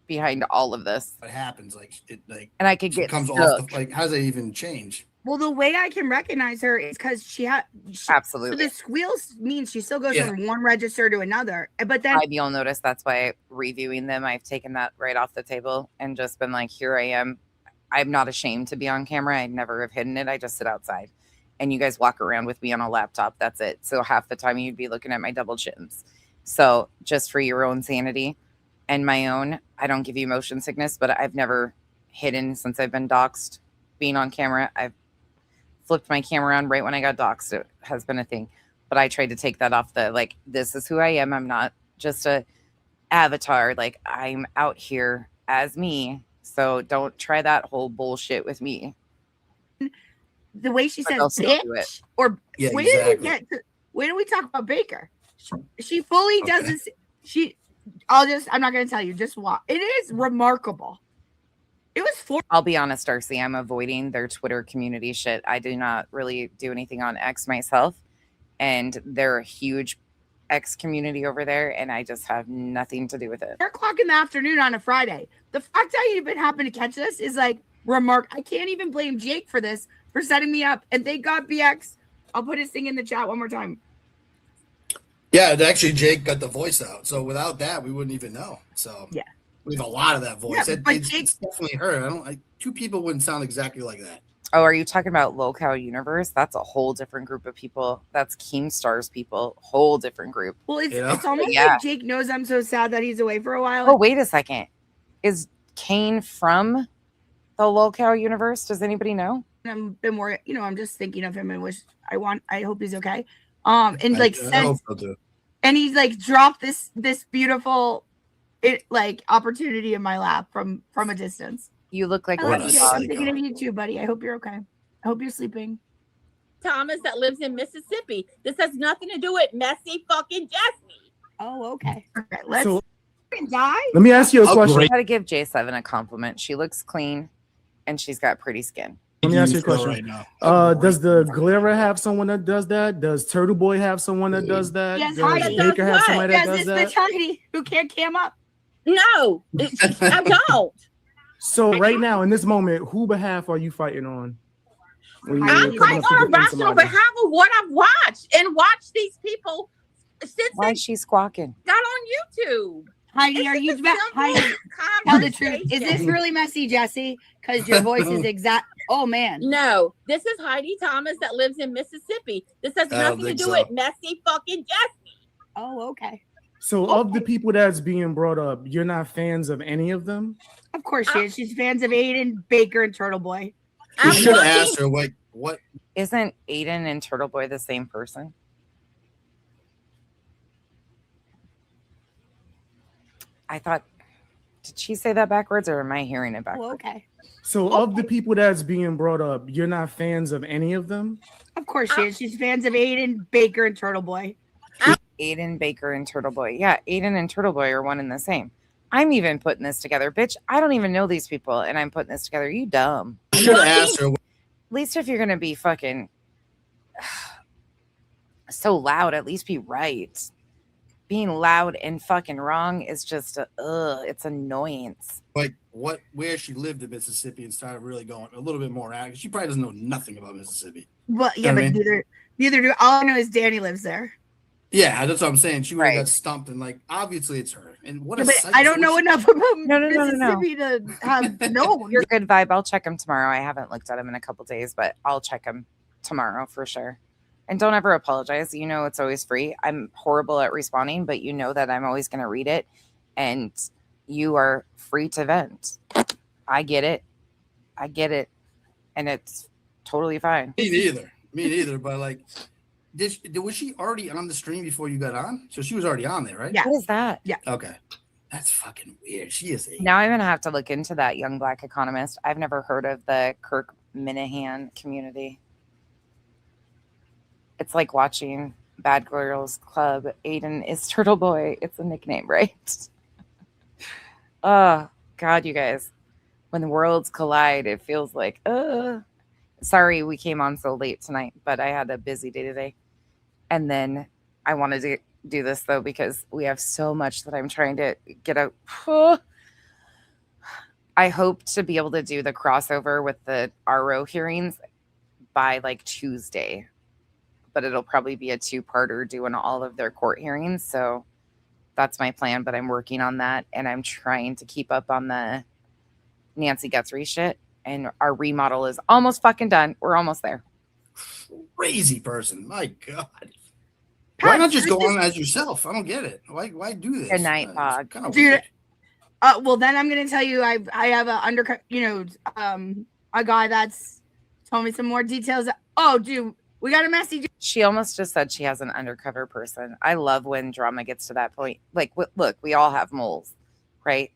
behind all of this. What happens? And I could get comes stuck. off. How does it even change? Well, the way I can recognize her is because she absolutely. So the squeals means she still goes from one register to another. But then you'll notice that's why reviewing them, I've taken that right off the table and just been like, here I am. I'm not ashamed to be on camera. I never have hidden it. I just sit outside and you guys walk around with me on a laptop. That's it. So half the time you'd be looking at my double chins. So just for your own sanity and my own, I don't give you motion sickness, but I've never hidden since I've been doxxed being on camera. I've flipped my camera on right when I got doxxed. It has been a thing, but I tried to take that off the, like, this is who I am. I'm not just a avatar. Like, I'm out here as me. So don't try that whole bullshit with me. The way she says bitch, or Yeah, where exactly. did we get to, where do we talk about Baker? She fully does this. I'm not going to tell you, just watch. It is remarkable. It was I'll be honest, Darcy, I'm avoiding their Twitter community shit. I do not really do anything on X myself, and they're a huge X community over there, and I just have nothing to do with it. 4:00 in the afternoon on a Friday. The fact I even happened to catch this is like I can't even blame Jake for this, for setting me up. And thank God BX. I'll put his thing in the chat one more time. Yeah, actually, Jake got the voice out. So without that, we wouldn't even know. So yeah, we have a lot of that voice. Yeah, It's definitely her. Two people wouldn't sound exactly like that. Oh, are you talking about Locale Universe? That's a whole different group of people. That's Keemstar's people. Whole different group. Well, it's almost like Jake knows I'm so sad that he's away for a while. Oh, wait a second. Is Kane from the Locale Universe? Does anybody know? I've been worried, I'm just thinking of him and I hope he's okay. And like I hope so too. And he's like dropped this beautiful opportunity in my lap from a distance. You look like I'm thinking of you too, buddy. I hope you're okay. I hope you're sleeping. Thomas that lives in Mississippi. This has nothing to do with messy fucking Jesse. Oh, okay. Let's So- die. Let me ask you a question. I gotta give J7 a compliment. She looks clean and she's got pretty skin. Let me ask you a feel question. right now. Does the Glera have someone that does that? Does Turtle Boy have someone that does that? Yes, does Heidi Baker have somebody that does it's that? the Heidi who can't cam up. No, I don't. So right now, in this moment, who behalf are you fighting on? When you're I'm coming fighting up to on a defend rational somebody? behalf of what I've watched and watched these people since Why is she squawking? got on YouTube. Heidi, are you Heidi? Tell the truth. Is this really messy, Jesse? Because your voice is exact. Oh man. No, this is Heidi Thomas that lives in Mississippi. This has I don't nothing to think do so. with messy fucking Jesse. Oh, okay. So of the people that's being brought up, you're not fans of any of them? Of course she is. She's fans of Aiden, Baker, and Turtle Boy. You should have asked her what. Isn't Aiden and Turtle Boy the same person? I thought, did she say that backwards or am I hearing it backwards? Oh, okay. So of the people that's being brought up, you're not fans of any of them? Of course she is. She's fans of Aiden, Baker, and Turtle Boy. Aiden, Baker, and Turtle Boy. Yeah, Aiden and Turtle Boy are one and the same. I'm even putting this together. Bitch, I don't even know these people and I'm putting this together. You dumb. You should have asked her. At least if you're going to be fucking so loud, at least be right. Being loud and fucking wrong is just it's annoyance. Like where she lived in Mississippi and started really going a little bit more active. She probably doesn't know nothing about Mississippi. Well, yeah, You know but what I mean? neither do. All I know is Danny lives there. Yeah, that's what I'm saying. She would have got stumped, and obviously it's her. And what Yeah, a but psycho. I don't know enough about No. Mississippi to have no. You're good vibe. I'll check him tomorrow. I haven't looked at him in a couple days, but I'll check him tomorrow for sure. And don't ever apologize. You know it's always free. I'm horrible at responding, but you know that I'm always going to read it. And you are free to vent. I get it. And it's totally fine. Me neither. But was she already on the stream before you got on? So she was already on there, right? Yeah. What is that? Yeah. Okay. That's fucking weird. She is a Now I'm going to have to look into that young black economist. I've never heard of the Kirk Minahan community. It's like watching Bad Girls Club. Aiden is Turtle Boy. It's a nickname, right? Oh, God, you guys. When the worlds collide, it feels like, sorry we came on so late tonight, but I had a busy day today. And then I wanted to do this, though, because we have so much that I'm trying to get out. I hope to be able to do the crossover with the RO hearings by Tuesday. But it'll probably be a two-parter doing all of their court hearings. So that's my plan, but I'm working on that. And I'm trying to keep up on the Nancy Guthrie shit and our remodel is almost fucking done. We're almost there. Crazy person. My God. Why not just go on as yourself? I don't get it. Why do this? Good night, Bog. Kind of Dude, weird. well then I'm gonna tell you I have a undercut, a guy that's told me some more details. Oh, dude, we got a message. She almost just said she has an undercover person. I love when drama gets to that point. Like, look, we all have moles, right?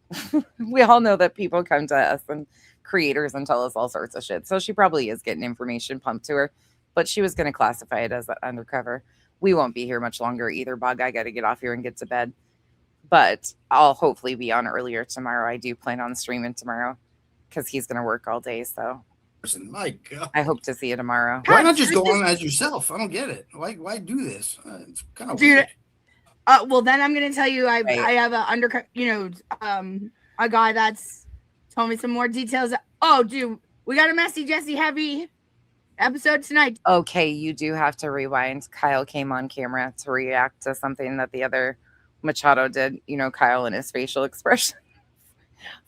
We all know that people come to us and creators and tell us all sorts of shit. So she probably is getting information pumped to her, but she was going to classify it as undercover. We won't be here much longer either, Bug. I got to get off here and get to bed. But I'll hopefully be on earlier tomorrow. I do plan on streaming tomorrow because he's going to work all day. So my God. I hope to see you tomorrow. Why not just go on as yourself? I don't get it. Why do this? It's kind of Dude, weird. well then I'm gonna tell you I have a undercut, a guy that's told me some more details. Oh, dude, we got a messy Jesse heavy episode tonight. Okay, you do have to rewind. Kyle came on camera to react to something that the other Machado did. Kyle and his facial expression.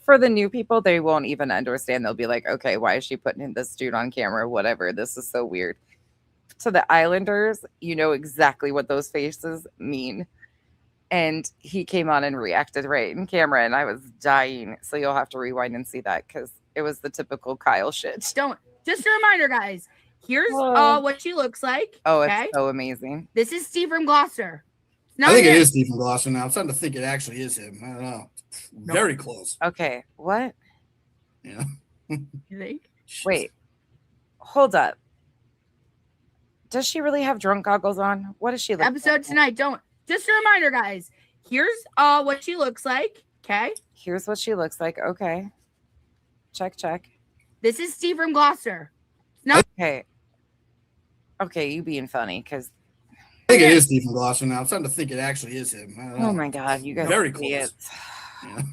For the new people, they won't even understand. They'll be like, okay, why is she putting this dude on camera? Whatever. This is so weird. To the Islanders, you know exactly what those faces mean. And he came on and reacted right in camera, and I was dying. So you'll have to rewind and see that because it was the typical Kyle shit. Just a reminder, guys. Here's what she looks like. Oh, okay? It's so amazing. This is Steve from Gloucester. I think it is Stephen Glosser now. I'm starting to think it actually is him. I don't know. Very close. Okay, what? Yeah. You think? Wait, hold up. Does she really have drunk goggles on? What does she look episode like? Tonight? Just a reminder, guys. Here's what she looks like. Okay. Here's what she looks like. Okay. Check. This is Steve from Gloucester. Okay, you being funny because I think it is Stephen Glosser now. I'm starting to think it actually is him. I don't know. Oh my God, you guys very are close. idiots. Yeah.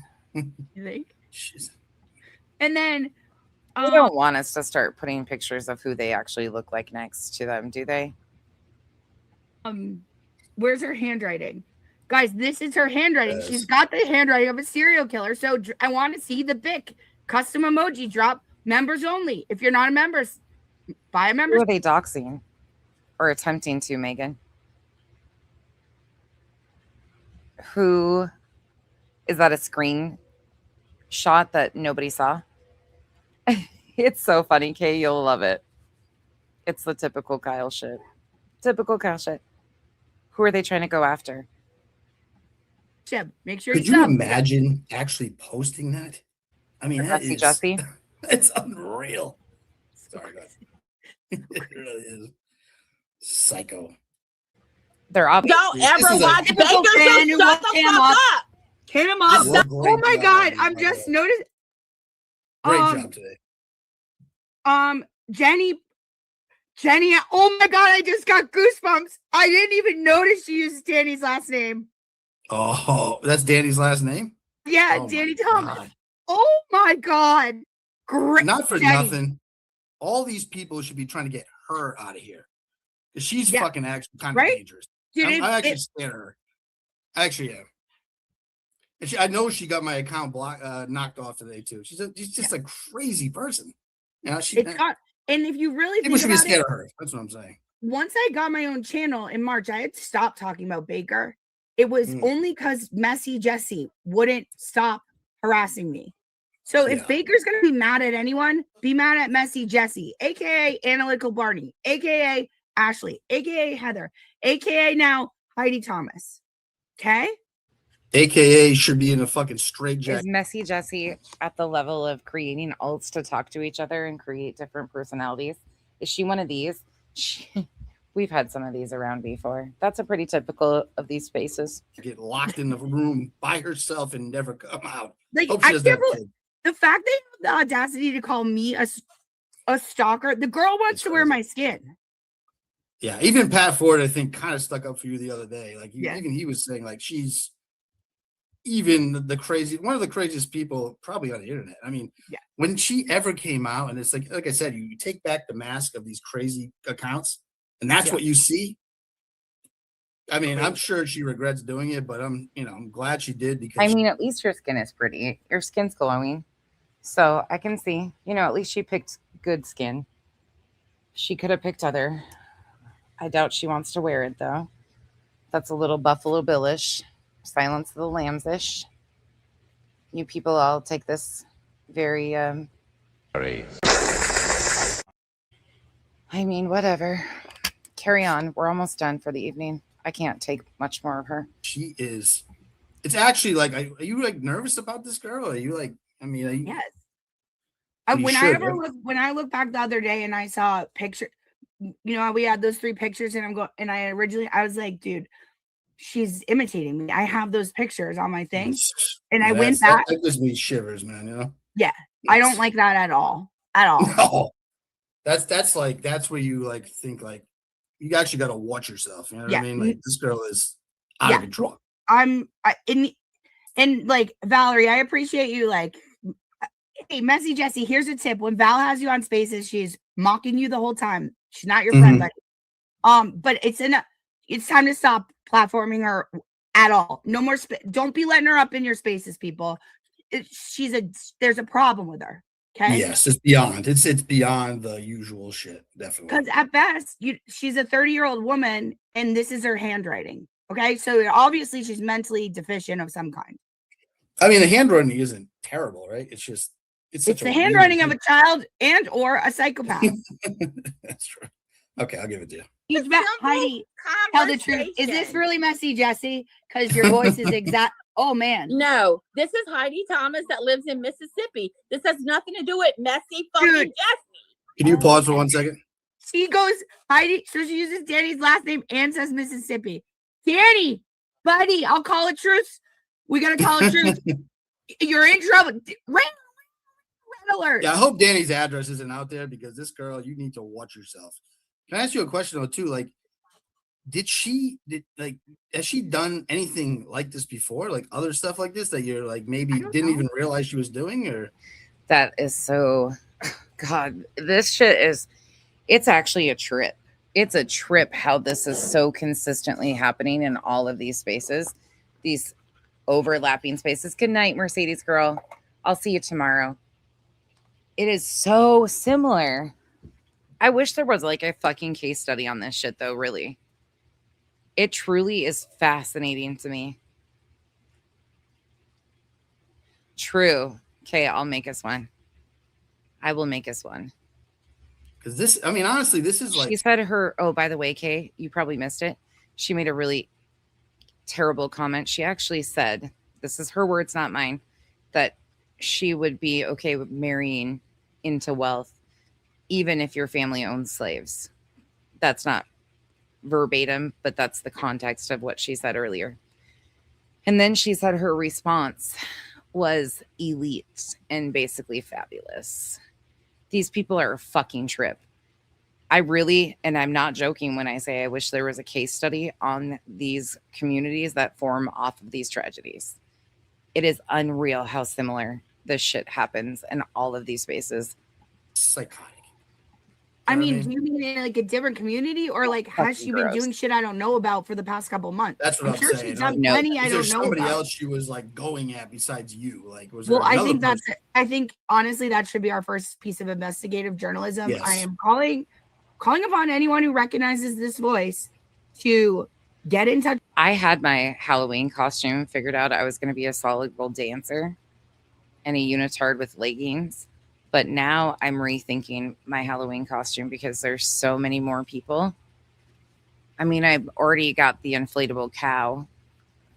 You think? And then they don't want us to start putting pictures of who they actually look like next to them, do they? Where's her handwriting? Guys, this is her handwriting. Yes. She's got the handwriting of a serial killer. So I want to see the BIC custom emoji drop. Members only. If you're not a member, buy a member. Who are they doxing or attempting to, Megan? Who is that? A screen shot that nobody saw? It's so funny, Kay. You'll love it. It's the typical Kyle shit. Typical Kyle shit. Who are they trying to go after? Make sure. Could you imagine actually posting that? I mean, that is Jesse. It's unreal. Sorry, guys. It really is psycho. They're obvious. Don't ever watch Baker. Shut the fuck up. Hit him up. Oh my God! I'm just noticed. Great job today. Jenny. Oh my God! I just got goosebumps. I didn't even notice she used Danny's last name. Oh, that's Danny's last name? Yeah, Oh Danny my Thomas. God. Oh my God! Great. Not for Jenny. nothing. All these people should be trying to get her out of here. She's fucking actually kind of dangerous. Dude, I actually scared of her. I actually am. And I know she got my account knocked off today too. She's just a crazy person. You know, and if you really people think should be about scared it, of her. That's what I'm saying. Once I got my own channel in March, I had to stop talking about Baker. It was only because Messy Jesse wouldn't stop harassing me. So if Baker's gonna be mad at anyone, be mad at Messy Jesse, aka Analytical Barney, aka Ashley, aka Heather, aka now Heidi Thomas. Okay. AKA should be in a fucking straitjacket. Is Messy Jesse at the level of creating alts to talk to each other and create different personalities? Is she one of these? We've had some of these around before. That's a pretty typical of these spaces. Get locked in the room by herself and never come out. Like, I can't believe the fact they have the audacity to call me a stalker. The girl wants to wear my skin. Yeah, even Pat Ford, I think, kind of stuck up for you the other day. Like, even he was saying, like, she's even one of the craziest people probably on the internet. I mean, when she ever came out, and it's like I said, you take back the mask of these crazy accounts, and that's what you see. I mean, I'm sure she regrets doing it, but I'm glad she did because I mean, at least your skin is pretty. Your skin's glowing. So I can see, at least she picked good skin. She could have picked other. I doubt she wants to wear it, though. That's a little Buffalo Billish, Silence of the Lambs-ish. You people all take this very, I mean, whatever. Carry on. We're almost done for the evening. I can't take much more of her. She is. It's actually like, are you like nervous about this girl? Or are you like, I mean, are you, yes. You When should, when I look back the other day and I saw a picture, we had those 3 pictures, and I was like, dude, she's imitating me. I have those pictures on my thing, and I went back. That gives me shivers, man. Yeah, I don't like that at all. No. That's where you like think like you actually got to watch yourself. You know what I mean? Like this girl is out of control. And like Valerie, I appreciate you. Like, hey, Messy Jessie, here's a tip: when Val has you on Spaces, she's mocking you the whole time. She's not your friend, buddy. But it's time to stop platforming her at all. No more. Don't be letting her up in your spaces, people. There's a problem with her. Okay. Yes, it's beyond. It's beyond the usual shit. Definitely. Because at best, she's a 30-year-old woman, and this is her handwriting. Okay, so obviously she's mentally deficient of some kind. I mean, the handwriting isn't terrible, right? It's just it's the handwriting of a child and or a psychopath. That's true. Okay, I'll give it to you. He's Heidi, tell the truth. Is this really Messy Jessie? Because your voice is exact. Oh man. No, this is Heidi Thomas that lives in Mississippi. This has nothing to do with Messy fucking Jessie. Can you pause for 1 second? She goes Heidi, so she uses Danny's last name and says Mississippi. Danny, buddy, I'll call it truth. We gotta call it truth. You're in trouble. Red alert. Yeah, I hope Danny's address isn't out there because this girl, you need to watch yourself. Can I ask you a question though too? Like, has she done anything like this before? Like other stuff like this that you're like maybe didn't even realize she was doing? Or that is so God, this shit it's actually a trip. It's a trip how this is so consistently happening in all of these spaces, these overlapping spaces. Good night, Mercedes girl. I'll see you tomorrow. It is so similar. I wish there was like a fucking case study on this shit though, really. It truly is fascinating to me. True. Okay, I'll make us one. I will make us one. Because this, I mean, honestly, this is like... She said her... Oh, by the way, Kay, you probably missed it. She made a really terrible comment. She actually said, this is her words, not mine, that she would be okay with marrying into wealth, even if your family owns slaves. That's not verbatim, but that's the context of what she said earlier. And then she said her response was elite and basically fabulous. These people are a fucking trip. I really, and I'm not joking when I say I wish there was a case study on these communities that form off of these tragedies. It is unreal how similar this shit happens in all of these spaces. Psychotic. I mean, do you mean in like a different community, or like has she been doing shit I don't know about for the past couple months? That's what I'm sure saying. She's done plenty I don't know somebody about. else she was like going at besides you? Like, was well, there I think honestly that should be our first piece of investigative journalism. Yes. I am calling upon anyone who recognizes this voice to get in touch. I had my Halloween costume figured out. I was going to be a solid gold dancer and a unitard with leggings. But now I'm rethinking my Halloween costume because there's so many more people. I mean, I've already got the inflatable cow,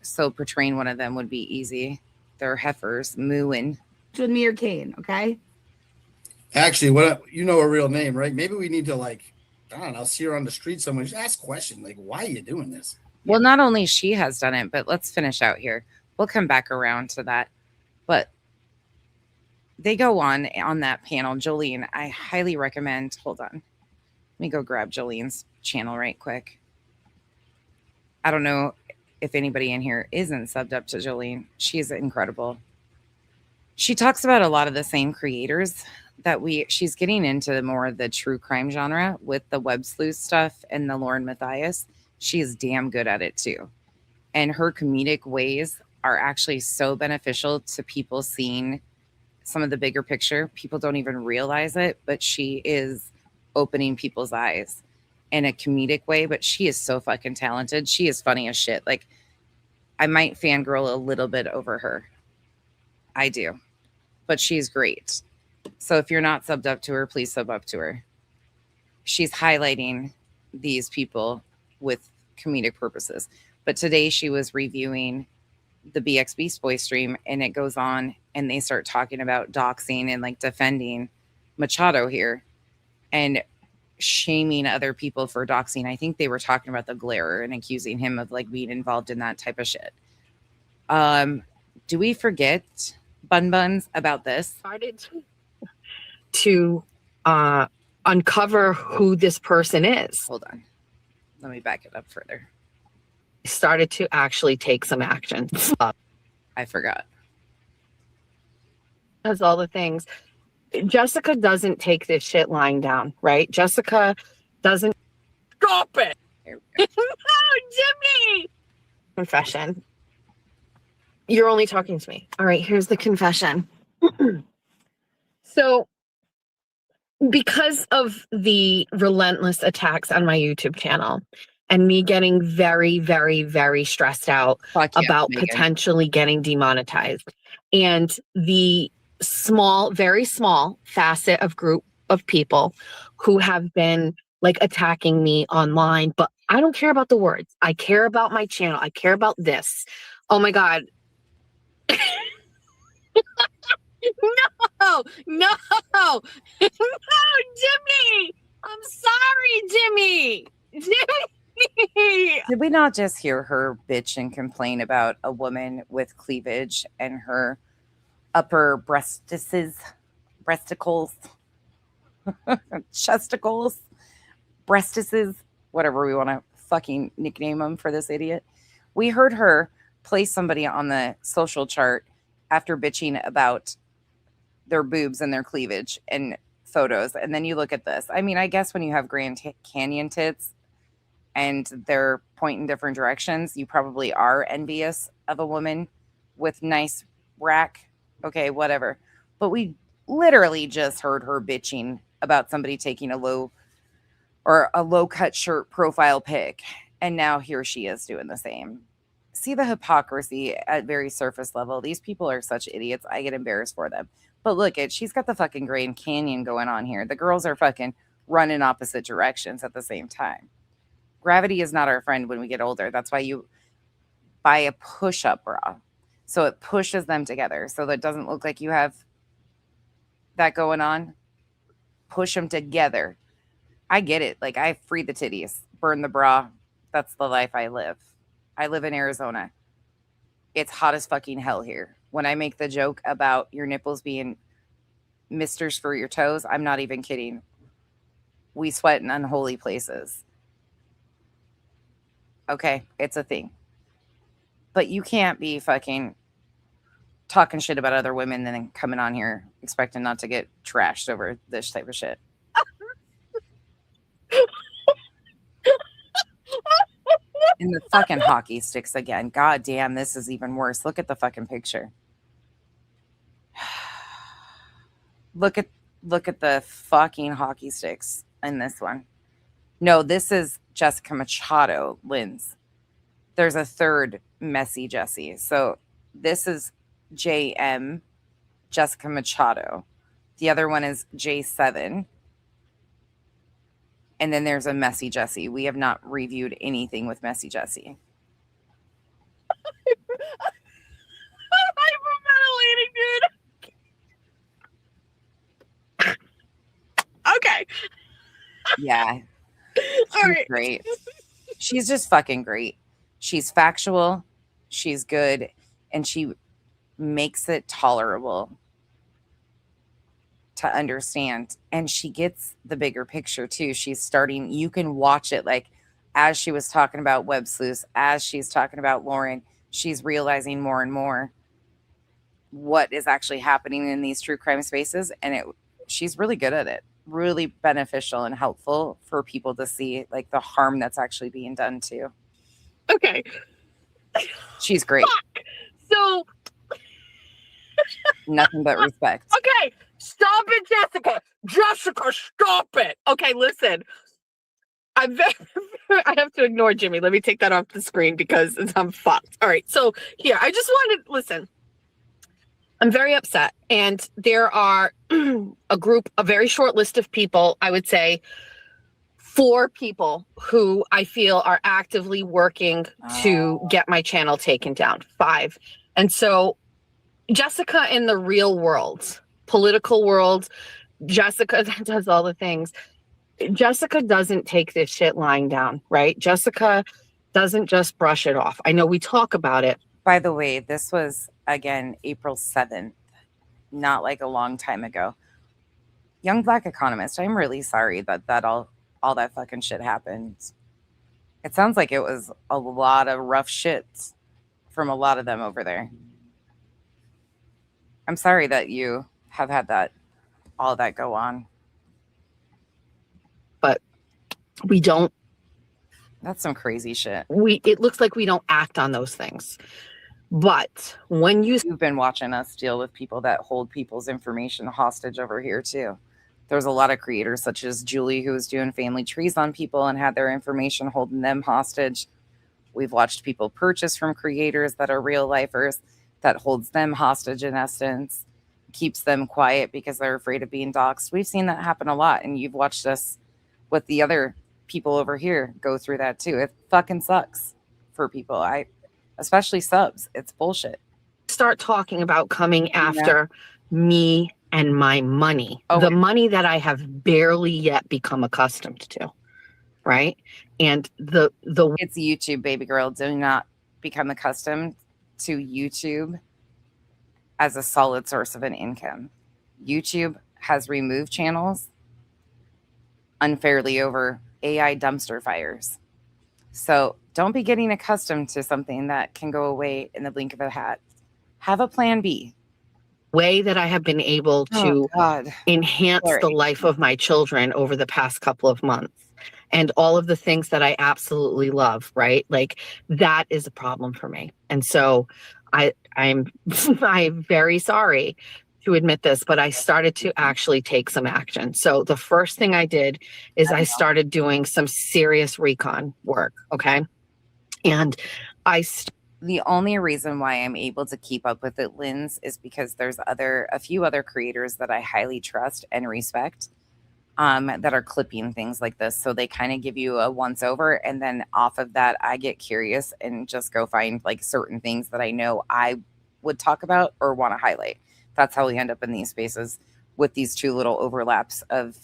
so portraying one of them would be easy. They're heifers mooing. With me or Kane, okay? Actually, what you know her real name, right? Maybe we need to like, I don't know, see her on the street somewhere. Just ask a question like, why are you doing this? Well, not only she has done it, but let's finish out here. We'll come back around to that. But they go on that panel. Jolene, I highly recommend. Hold on. Let me go grab Jolene's channel right quick. I don't know if anybody in here isn't subbed up to Jolene. She's incredible. She talks about a lot of the same creators that she's getting into more of the true crime genre with the web sleuth stuff and the Lauren Matthias. She is damn good at it too. And her comedic ways are actually so beneficial to people seeing some of the bigger picture. People don't even realize it, but she is opening people's eyes in a comedic way, but she is so fucking talented. She is funny as shit. Like, I might fangirl a little bit over her. I do. But she's great. So if you're not subbed up to her, please sub up to her. She's highlighting these people with comedic purposes. But today she was reviewing the BX Beast Boy stream, and it goes on and they start talking about doxing and like defending Machado here and shaming other people for doxing. I think they were talking about the Glairer and accusing him of like being involved in that type of shit. Do we forget Bun Buns about this? Started to uncover who this person is. Hold on. Let me back it up further. Started to actually take some action. I forgot. Does all the things. Jessica doesn't take this shit lying down, right? Jessica doesn't. Stop it! Oh, Jimmy! Confession. You're only talking to me. All right, here's the confession. So, because of the relentless attacks on my YouTube channel and me getting very, very, very stressed out about potentially getting demonetized, and the small, very small facet of group of people who have been like attacking me online, but I don't care about the words. I care about my channel. I care about this. Oh my God. No, no, no, Jimmy. I'm sorry, Jimmy. Jimmy. Did we not just hear her bitch and complain about a woman with cleavage and her upper breasticles, chesticles, breastises, whatever we want to fucking nickname them for this idiot? We heard her place somebody on the social chart after bitching about their boobs and their cleavage and photos. And then you look at this. I mean, I guess when you have Grand Canyon tits and they're pointing different directions, you probably are envious of a woman with nice rack. Okay, whatever. But we literally just heard her bitching about somebody taking a low cut shirt profile pic. And now here she is doing the same. See the hypocrisy at very surface level. These people are such idiots. I get embarrassed for them. But look at, she's got the fucking Grand Canyon going on here. The girls are fucking running opposite directions at the same time. Gravity is not our friend when we get older. That's why you buy a push-up bra. So it pushes them together. So that it doesn't look like you have that going on. Push them together. I get it. Like, I free the titties, burn the bra. That's the life I live. I live in Arizona. It's hot as fucking hell here. When I make the joke about your nipples being misters for your toes, I'm not even kidding. We sweat in unholy places. Okay, it's a thing. But you can't be fucking talking shit about other women and then coming on here expecting not to get trashed over this type of shit. In the fucking hockey sticks again. God damn, this is even worse. Look at the fucking picture. Look at the fucking hockey sticks in this one. No, this is Jessica Machado, Lynn's. There's a third messy Jessie. So this is JM, Jessica Machado. The other one is J7. And then there's a messy Jessie. We have not reviewed anything with messy Jessie. I'm hyperventilating, dude. Okay. Yeah. All right. Great. She's just fucking great. She's factual. She's good. And she makes it tolerable to understand, and she gets the bigger picture too. She's starting, you can watch it, like as she was talking about Web Sleuths, as she's talking about Lauren, she's realizing more and more what is actually happening in these true crime spaces, and she's really good at it. Really beneficial and helpful for people to see like the harm that's actually being done too. Okay. She's great. Fuck. So Nothing but respect. Okay, stop it, Jessica. Jessica, stop it. Okay, listen. I have to ignore Jimmy. Let me take that off the screen because I'm fucked. All right, so here, I just wanted, listen. I'm very upset. And there are a very short list of people, I would say 4 people who I feel are actively working to get my channel taken down. 5. And so Jessica in the real world, political world, Jessica does all the things. Jessica doesn't take this shit lying down, right? Jessica doesn't just brush it off. I know we talk about it. By the way, this was, again, April 7th, not like a long time ago. Young Black economist, I'm really sorry that all that fucking shit happened. It sounds like it was a lot of rough shit from a lot of them over there. I'm sorry that you have had all that go on. But we don't. That's some crazy shit. It looks like we don't act on those things. But when you've been watching us deal with people that hold people's information hostage over here too. There's a lot of creators such as Julie who was doing family trees on people and had their information holding them hostage. We've watched people purchase from creators that are real lifers that holds them hostage in essence, keeps them quiet because they're afraid of being doxxed. We've seen that happen a lot, and you've watched us with the other people over here go through that too. It fucking sucks for people. Especially subs. It's bullshit. Start talking about coming after me and my money, the money that I have barely yet become accustomed to, right? And it's YouTube, baby girl. Do not become accustomed to YouTube as a solid source of an income. YouTube has removed channels unfairly over AI dumpster fires. So don't be getting accustomed to something that can go away in the blink of a hat. Have a plan B. Way that I have been able to enhance the life of my children over the past couple of months and all of the things that I absolutely love, right? Like that is a problem for me. And so I'm very sorry to admit this, but I started to actually take some action. So the first thing I did is I started doing some serious recon work. Okay. And the only reason why I'm able to keep up with it, Linz, is because there's a few other creators that I highly trust and respect that are clipping things like this. So they kind of give you a once over. And then off of that, I get curious and just go find like certain things that I know I would talk about or want to highlight. That's how we end up in these spaces with these 2 little overlaps of,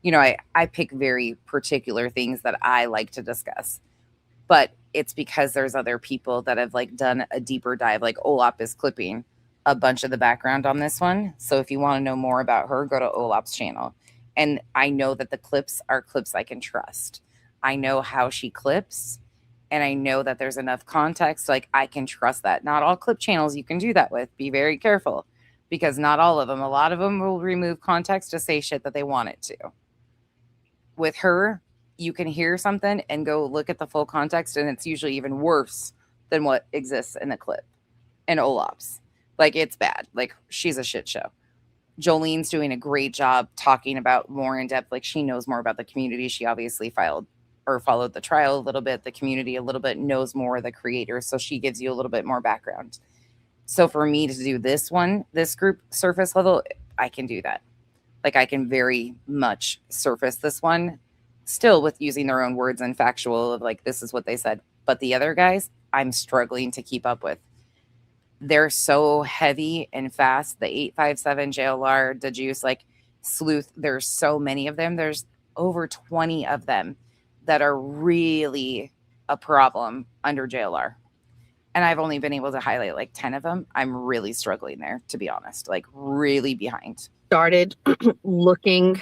I pick very particular things that I like to discuss. But it's because there's other people that have like done a deeper dive, like Olap is clipping a bunch of the background on this one. So if you want to know more about her, go to Olap's channel. And I know that the clips are clips I can trust. I know how she clips, and I know that there's enough context. Like I can trust that. Not all clip channels you can do that with. Be very careful because not all of them. A lot of them will remove context to say shit that they want it to. With her, you can hear something and go look at the full context, and it's usually even worse than what exists in the clip. And Olap's, like, it's bad. Like, she's a shit show. Jolene's doing a great job talking about more in depth. Like, she knows more about the community. She obviously followed the trial a little bit, the community a little bit, knows more of the creators. So she gives you a little bit more background. So for me to do this group surface level, I can do that. Like, I can very much surface this one still with using their own words and factual of like, this is what they said. But the other guys, I'm struggling to keep up with. They're so heavy and fast. The 857 JLR, the Juice, like Sleuth, there's so many of them. There's over 20 of them that are really a problem under JLR. And I've only been able to highlight like 10 of them. I'm really struggling there, to be honest, like really behind. Started looking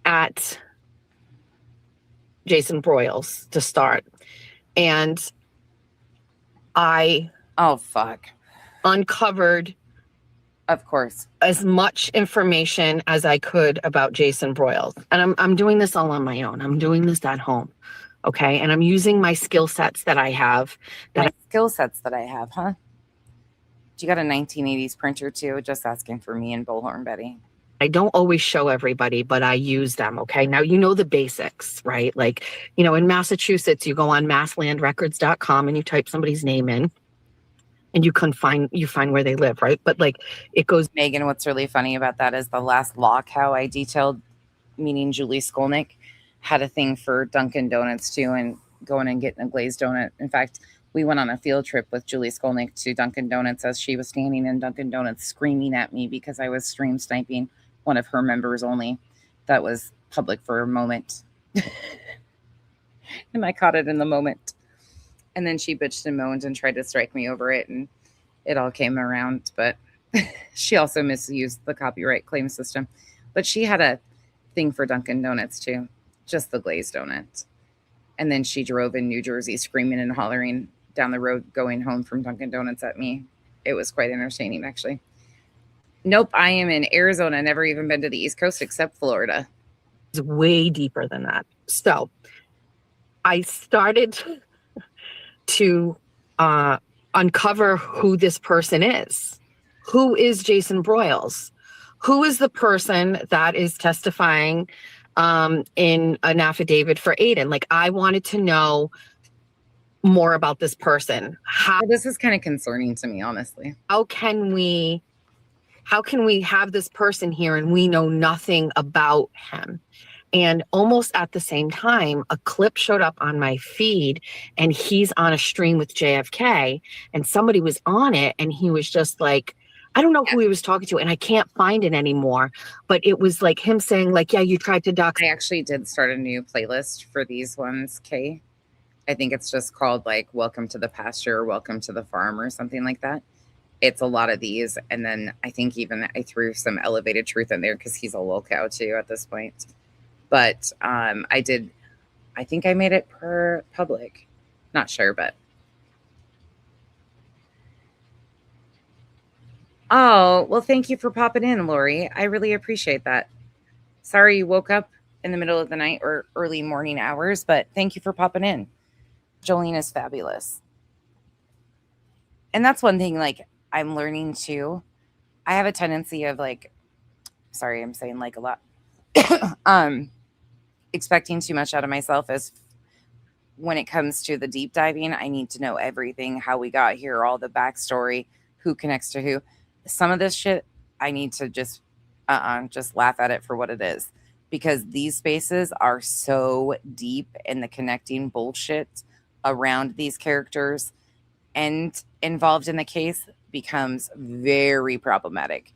at Jason Broyles to start. And I uncovered, of course, as much information as I could about Jason Broyles. And I'm doing this all on my own. I'm doing this at home. Okay. And I'm using my skill sets that I have. Skill sets that I have, huh? You got a 1980s printer too? Just asking for me and Bullhorn Betty. I don't always show everybody, but I use them. Okay. Now, you know the basics, right? Like, you know, in Massachusetts, you go on masslandrecords.com and you type somebody's name in and you find where they live, right? But like it goes. Megan, what's really funny about that is the last law cow I detailed, meaning Julie Skolnick, had a thing for Dunkin' Donuts too, and going and getting a glazed donut. In fact, we went on a field trip with Julie Skolnick to Dunkin' Donuts as she was standing in Dunkin' Donuts screaming at me because I was stream sniping one of her members only. That was public for a moment. And I caught it in the moment. And then she bitched and moaned and tried to strike me over it, and it all came around. But she also misused the copyright claim system. But she had a thing for Dunkin' Donuts too, just the glazed donut. And then she drove in New Jersey screaming and hollering down the road going home from Dunkin' Donuts at me. It was quite entertaining, actually. Nope, I am in Arizona. Never even been to the East Coast except Florida. It's way deeper than that. So I started to uncover who this person is. Who is Jason Broyles? Who is the person that is testifying in an affidavit for Aiden? Like, I wanted to know more about this person. This is kind of concerning to me, honestly. How can we have this person here and we know nothing about him? And almost at the same time, a clip showed up on my feed and he's on a stream with JFK and somebody was on it and he was just like, I don't know who he was talking to and I can't find it anymore, but it was like him saying like, yeah, you tried to dox. I actually did start a new playlist for these ones, Kay. I think it's just called like Welcome to the Pasture or Welcome to the Farm or something like that. It's a lot of these. And then I think even I threw some Elevated Truth in there because he's a lolcow too at this point. But I think I made it per public. Not sure, but. Oh, well, thank you for popping in, Lori. I really appreciate that. Sorry you woke up in the middle of the night or early morning hours, but thank you for popping in. Jolene is fabulous. And that's one thing, like, I'm learning too. I have a tendency of like, sorry, I'm saying like a lot. Expecting too much out of myself as when it comes to the deep diving, I need to know everything, how we got here, all the backstory, who connects to who. Some of this shit, I need to just laugh at it for what it is, because these spaces are so deep in the connecting bullshit around these characters and involved in the case becomes very problematic.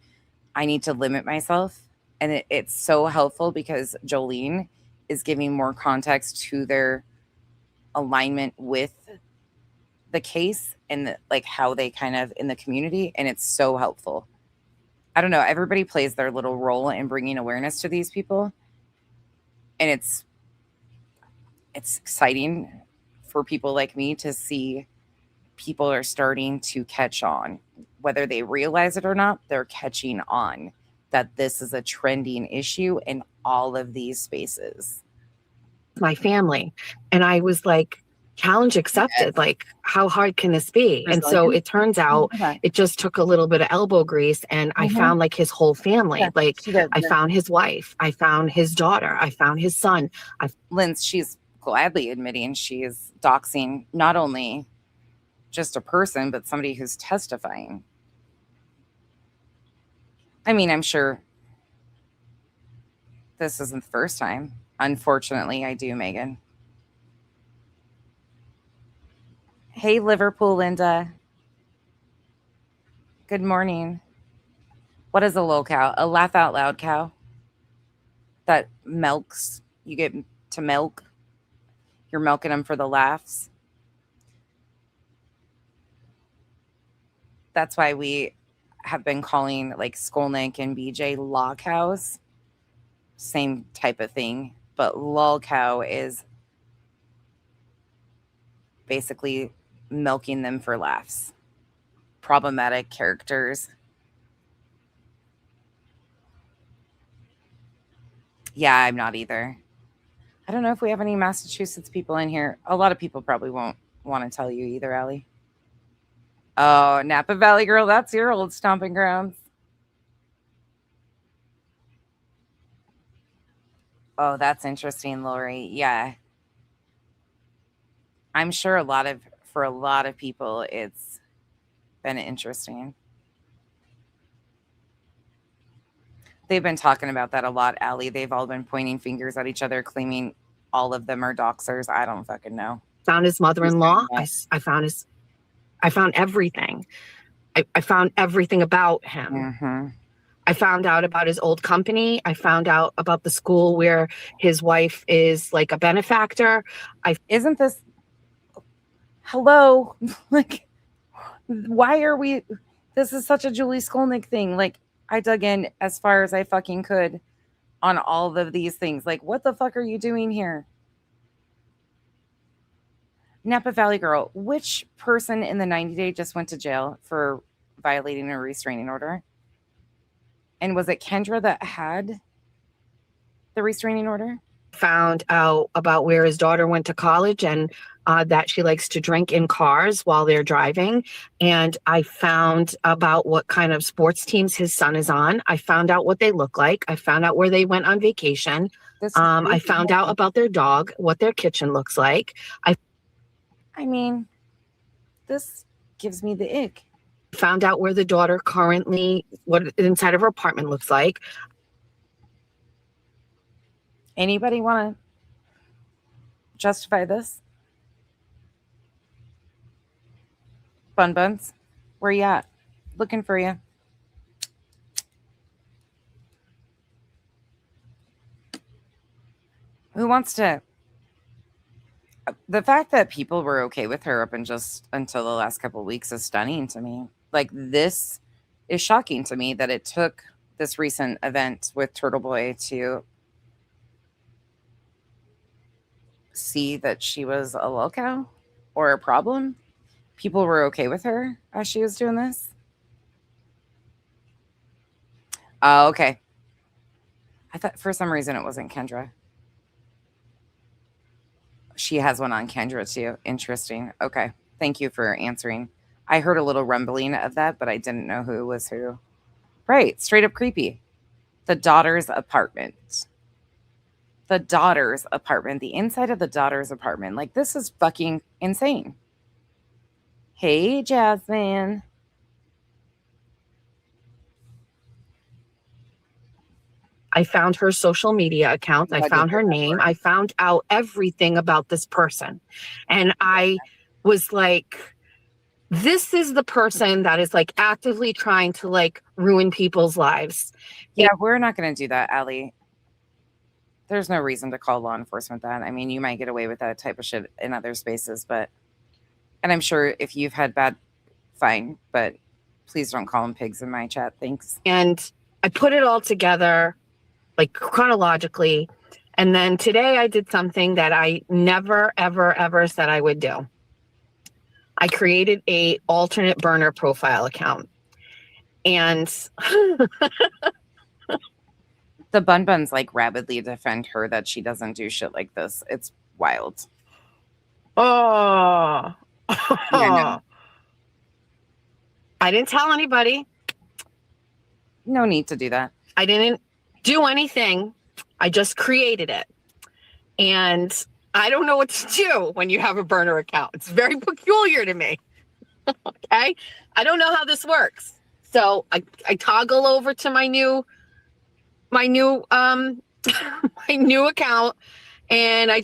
I need to limit myself, and it's so helpful because Jolene is giving more context to their alignment with the case and like how they kind of in the community. And it's so helpful. I don't know. Everybody plays their little role in bringing awareness to these people. And it's exciting for people like me to see people are starting to catch on, whether they realize it or not, they're catching on that this is a trending issue in all of these spaces. My family. And I was like, challenge accepted. Like, how hard can this be? And so it turns out it just took a little bit of elbow grease and I found like his whole family. Like I found his wife, I found his daughter, I found his son. Linz, she's gladly admitting she is doxing not only just a person, but somebody who's testifying. I mean, I'm sure this isn't the first time. Unfortunately, I do, Megan. Hey, Liverpool, Linda. Good morning. What is a low cow? A laugh out loud cow that milks. You get to milk. You're milking them for the laughs. That's why we have been calling like Skolnick and BJ law cows. Same type of thing. But lol cow is basically milking them for laughs. Problematic characters. Yeah, I'm not either. I don't know if we have any Massachusetts people in here. A lot of people probably won't want to tell you either, Allie. Oh, Napa Valley girl, that's your old stomping grounds. Oh, that's interesting, Lori. Yeah. I'm sure for a lot of people, it's been interesting. They've been talking about that a lot, Allie. They've all been pointing fingers at each other, claiming all of them are doxers. I don't fucking know. Found his mother-in-law. I found everything. I found everything about him. Mm-hmm. I found out about his old company. I found out about the school where his wife is like a benefactor. Isn't this hello? Like, why are we? This is such a Julie Skolnick thing. Like, I dug in as far as I fucking could on all of these things. Like, what the fuck are you doing here? Napa Valley girl, which person in the 90-day just went to jail for violating a restraining order? And was it Kendra that had the restraining order? Found out about where his daughter went to college and that she likes to drink in cars while they're driving. And I found about what kind of sports teams his son is on. I found out what they look like. I found out where they went on vacation. I found out about their dog, what their kitchen looks like. I mean, this gives me the ick. Found out where the daughter currently, what inside of her apartment looks like. Anybody want to justify this? Bun Buns, where you at? Looking for you. Who wants to? The fact that people were okay with her up and just until the last couple of weeks is stunning to me. Like, this is shocking to me that it took this recent event with Turtle Boy to see that she was a loco or a problem. People were okay with her as she was doing this. Oh, okay. I thought for some reason it wasn't Kendra. She has one on Kendra too. Interesting. Okay. Thank you for answering. I heard a little rumbling of that, but I didn't know who was who. Right. Straight up creepy. The daughter's apartment. The daughter's apartment. The inside of the daughter's apartment. Like, this is fucking insane. Hey, Jasmine. I found her social media account. I found her name. I found out everything about this person. And I was like, this is the person that is like actively trying to like ruin people's lives. Yeah, we're not going to do that, Allie. There's no reason to call law enforcement that. I mean, you might get away with that type of shit in other spaces, but, and I'm sure if you've had bad, fine, but please don't call them pigs in my chat. Thanks. And I put it all together, like chronologically. And then today I did something that I never, ever, ever said I would do. I created a alternate burner profile account. And the Bun Buns like rabidly defend her that she doesn't do shit like this. It's wild. Oh, I didn't tell anybody. No need to do that. I didn't do anything. I just created it. And I don't know what to do when you have a burner account. It's very peculiar to me. Okay. I don't know how this works. So I toggle over to my new my new account, and I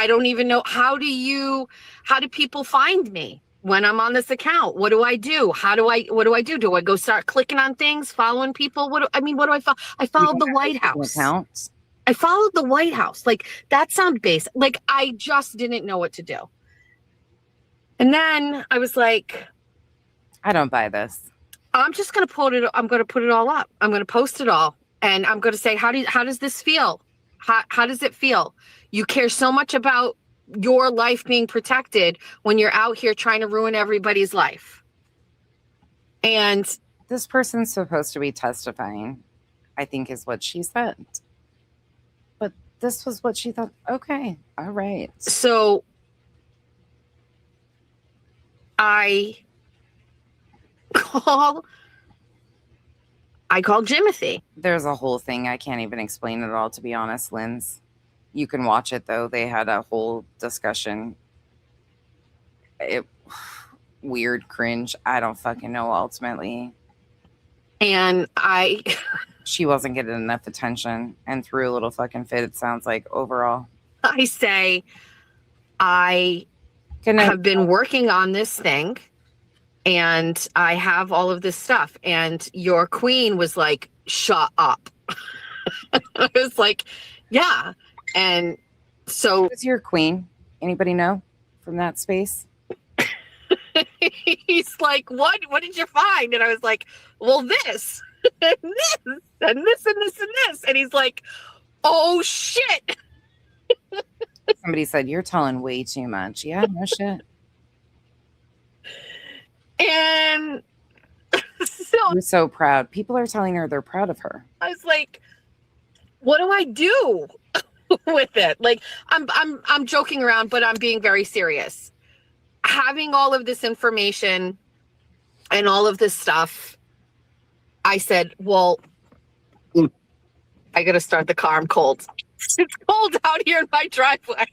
don't even know how do people find me when I'm on this account? What do I do? What do I do? Do I go start clicking on things, following people? What do I follow? I followed the White House. Account? I followed the White House. Like, that sounds basic. Like, I just didn't know what to do. And then I was like, I don't buy this. I'm just going to put it all up. I'm going to post it all. And I'm going to say, how does this feel? How does it feel? You care so much about your life being protected when you're out here trying to ruin everybody's life. And this person's supposed to be testifying, I think is what she said. But this was what she thought. Okay. All right. So I call Jimothy. There's a whole thing. I can't even explain it all, to be honest, Linz. You can watch it, though. They had a whole discussion. Weird, cringe. I don't fucking know, ultimately. And she wasn't getting enough attention and threw a little fucking fit, it sounds like, overall. I say, I have been working on this thing, and I have all of this stuff, and your queen was like, shut up. I was like, yeah. And so who's your queen? Anybody know from that space? He's like, what did you find? And I was like, well, this and this and this and this and this. And he's like, oh shit. Somebody said, you're telling way too much. Yeah, no shit. And so I'm so proud. People are telling her they're proud of her. I was like, what do I do with it? Like, I'm joking around, but I'm being very serious. Having all of this information and all of this stuff, I said, well, I got to start the car. I'm cold. It's cold out here in my driveway.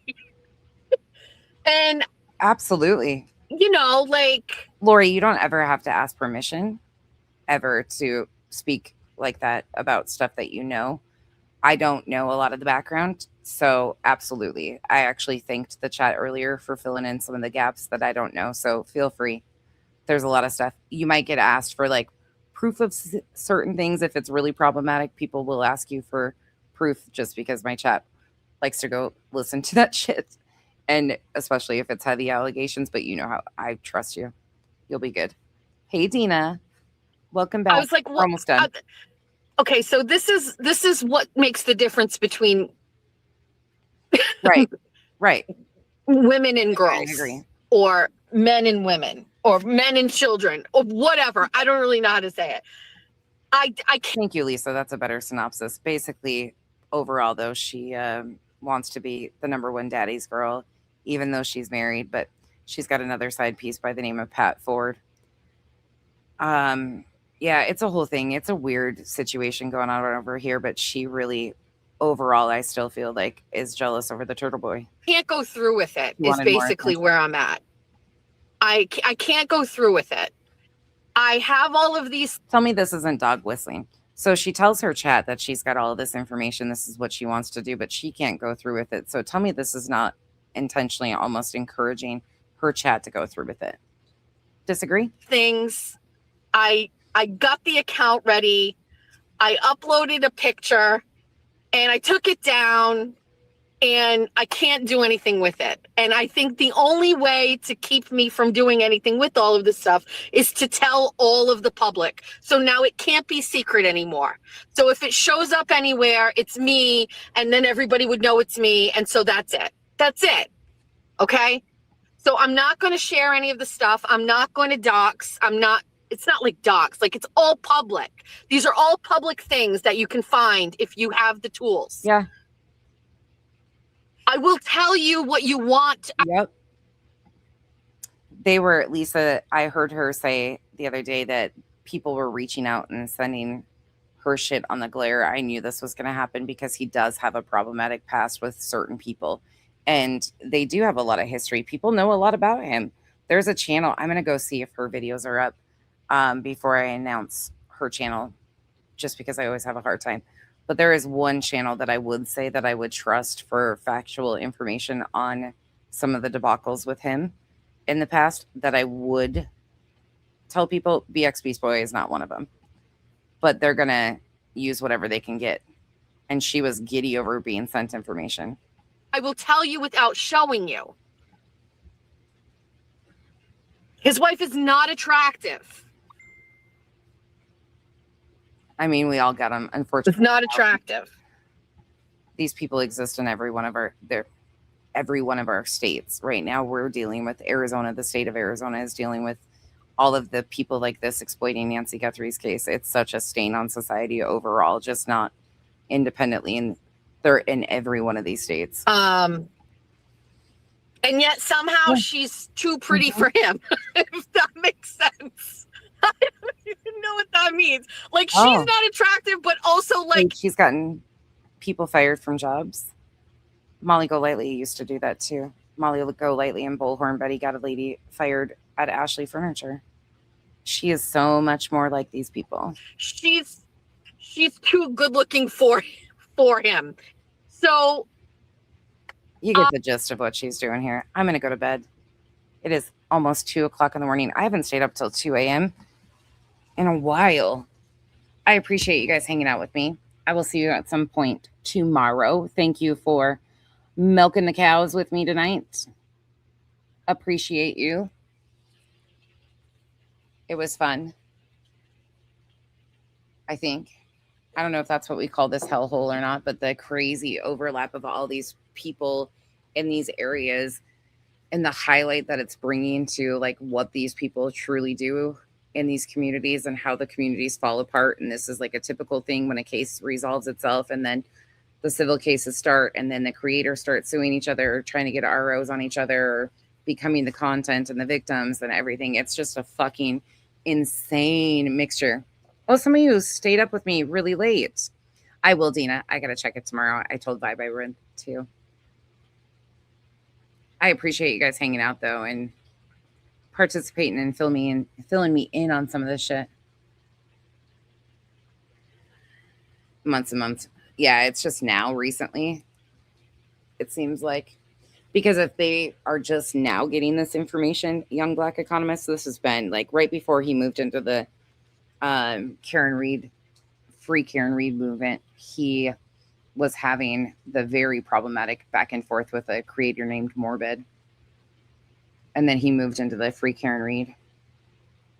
And absolutely. You know, like, Lori, you don't ever have to ask permission ever to speak like that about stuff that you know. I don't know a lot of the background, so absolutely. I actually thanked the chat earlier for filling in some of the gaps that I don't know, so feel free. There's a lot of stuff. You might get asked for, like, proof of certain things. If it's really problematic, people will ask you for proof just because my chat likes to go listen to that shit. And especially if it's heavy allegations, but you know how I trust you. You'll be good. Hey, Dina. Welcome back. I was like, we're almost done. Okay, so this is what makes the difference between right. Women and girls. I agree. Or men and women, or men and children, or whatever. I don't really know how to say it. I can't. Thank you, Lisa. That's a better synopsis. Basically, overall, though, she wants to be the #1 daddy's girl, even though she's married, but she's got another side piece by the name of Pat Ford. Yeah, it's a whole thing. It's a weird situation going on over here, but she really, overall, I still feel like is jealous over the turtle boy. Can't go through with it is basically where I'm at. I can't go through with it. I have all of these. Tell me this isn't dog whistling. So she tells her chat that she's got all of this information. This is what she wants to do, but she can't go through with it. So tell me this is not intentionally almost encouraging her chat to go through with it. Disagree? Things. I got the account ready. I uploaded a picture and I took it down and I can't do anything with it. And I think the only way to keep me from doing anything with all of this stuff is to tell all of the public. So now it can't be secret anymore. So if it shows up anywhere, it's me, and then everybody would know it's me. And so that's it. That's it. Okay? So I'm not going to share any of the stuff. I'm not going to dox. It's not like docs, like it's all public. These are all public things that you can find if you have the tools. Yeah. I will tell you what you want. Yep. They were, Lisa, I heard her say the other day that people were reaching out and sending her shit on the glare. I knew this was going to happen because he does have a problematic past with certain people. And they do have a lot of history. People know a lot about him. There's a channel. I'm going to go see if her videos are up. Before I announce her channel, just because I always have a hard time. But there is one channel that I would say that I would trust for factual information on some of the debacles with him in the past that I would tell people. BX Beast Boy is not one of them. But they're going to use whatever they can get. And she was giddy over being sent information. I will tell you without showing you. His wife is not attractive. I mean, we all got them. Unfortunately, it's not attractive. These people exist in every one of our states. Right now, we're dealing with Arizona. The state of Arizona is dealing with all of the people like this exploiting Nancy Guthrie's case. It's such a stain on society overall, just not independently. And they're in every one of these states. And yet somehow she's too pretty for him. If that makes sense. means. Like, she's not attractive, but also like she's gotten people fired from jobs. Molly Golightly used to do that too. Molly Golightly and Bullhorn Betty got a lady fired at Ashley Furniture. She is so much more like these people. she's too good looking for him. So You get the gist of what she's doing here. I'm going to go to bed. It is almost 2 o'clock in the morning. I haven't stayed up till 2 a.m. in a while. I appreciate you guys hanging out with me. I will see you at some point tomorrow. Thank you for milking the cows with me tonight. Appreciate you. It was fun. I think. I don't know if that's what we call this hellhole or not, but the crazy overlap of all these people in these areas and the highlight that it's bringing to like what these people truly do in these communities and how the communities fall apart. And this is like a typical thing when a case resolves itself and then the civil cases start and then the creators start suing each other, or trying to get ROs on each other, or becoming the content and the victims and everything. It's just a fucking insane mixture. Oh, some of you stayed up with me really late. I will, Dina. I got to check it tomorrow. I told Vibe I would too. I appreciate you guys hanging out though and participating and filling me in on some of this shit. Months and months. Yeah, it's just now recently. It seems like. Because if they are just now getting this information, young Black economists, this has been like right before he moved into the free Karen Reed movement, he was having the very problematic back and forth with a creator named Morbid. And then he moved into the free Karen Reed.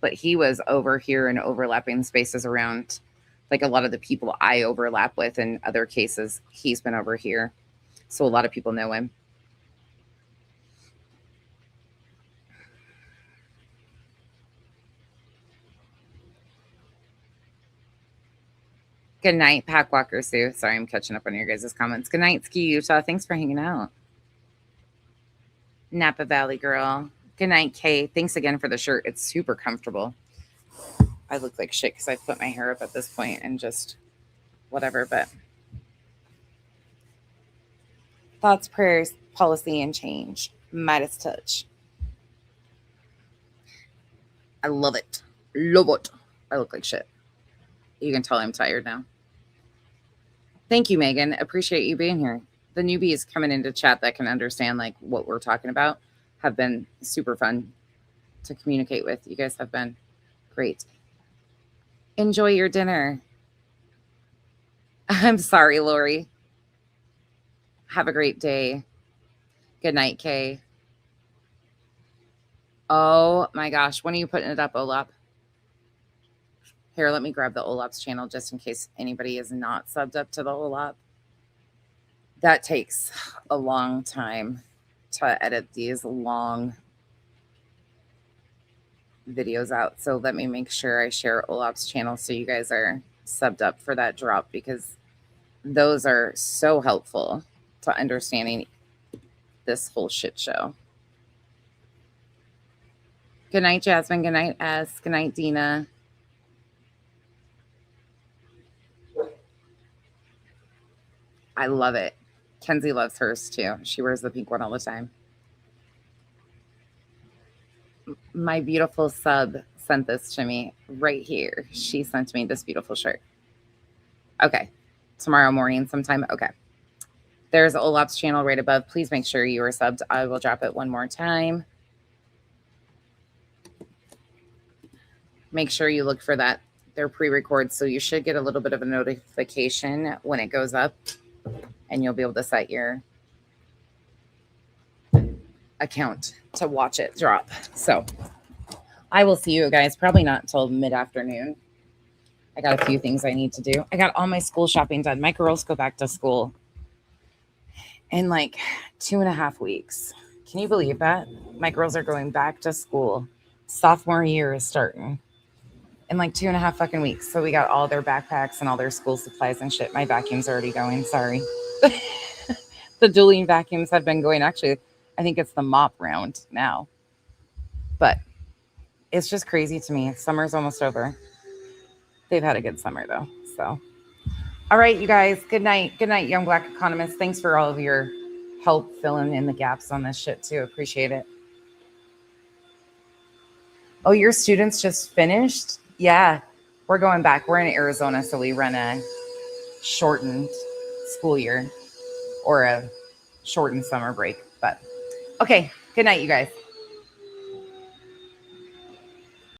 But he was over here in overlapping spaces around like a lot of the people I overlap with in other cases. He's been over here. So a lot of people know him. Good night, Packwalker Sue. Sorry, I'm catching up on your guys' comments. Good night, Ski Utah. Thanks for hanging out. Napa Valley girl. Good night, Kay. Thanks again for the shirt. It's super comfortable. I look like shit because I put my hair up at this point and just whatever, but thoughts, prayers, policy, and change. Midas touch. I love it. Love it. I look like shit. You can tell I'm tired now. Thank you, Megan. Appreciate you being here. The newbies coming into chat that can understand like what we're talking about have been super fun to communicate with. You guys have been great. Enjoy your dinner. I'm sorry, Lori. Have a great day. Good night, Kay. Oh my gosh. When are you putting it up, Olap? Here, let me grab the Olap's channel just in case anybody is not subbed up to the Olap. That takes a long time to edit these long videos out. So let me make sure I share Olap's channel so you guys are subbed up for that drop, because those are so helpful to understanding this whole shit show. Good night, Jasmine. Good night, S. Good night, Dina. I love it. Kenzie loves hers too. She wears the pink one all the time. My beautiful sub sent this to me right here. She sent me this beautiful shirt. Okay. Tomorrow morning sometime. Okay. There's Olap's channel right above. Please make sure you are subbed. I will drop it one more time. Make sure you look for that. They're pre-recorded, so you should get a little bit of a notification when it goes up, and you'll be able to set your account to watch it drop. So I will see you guys probably not until mid-afternoon. I got a few things I need to do. I got all my school shopping done. My girls go back to school in like 2.5 weeks. Can you believe that? My girls are going back to school. Sophomore year is starting in like 2.5 fucking weeks. So we got all their backpacks and all their school supplies and shit. My vacuum's already going. Sorry. The dueling vacuums have been going. Actually, I think it's the mop round now. But it's just crazy to me. Summer's almost over. they've had a good summer though. So, all right, you guys. Good night. Good night, Young Black Economist. Thanks for all of your help filling in the gaps on this shit too. Appreciate it. Oh, your students just finished? Yeah, we're going back. We're in Arizona, so we run a shortened school year or a shortened summer break. But okay, good night, you guys.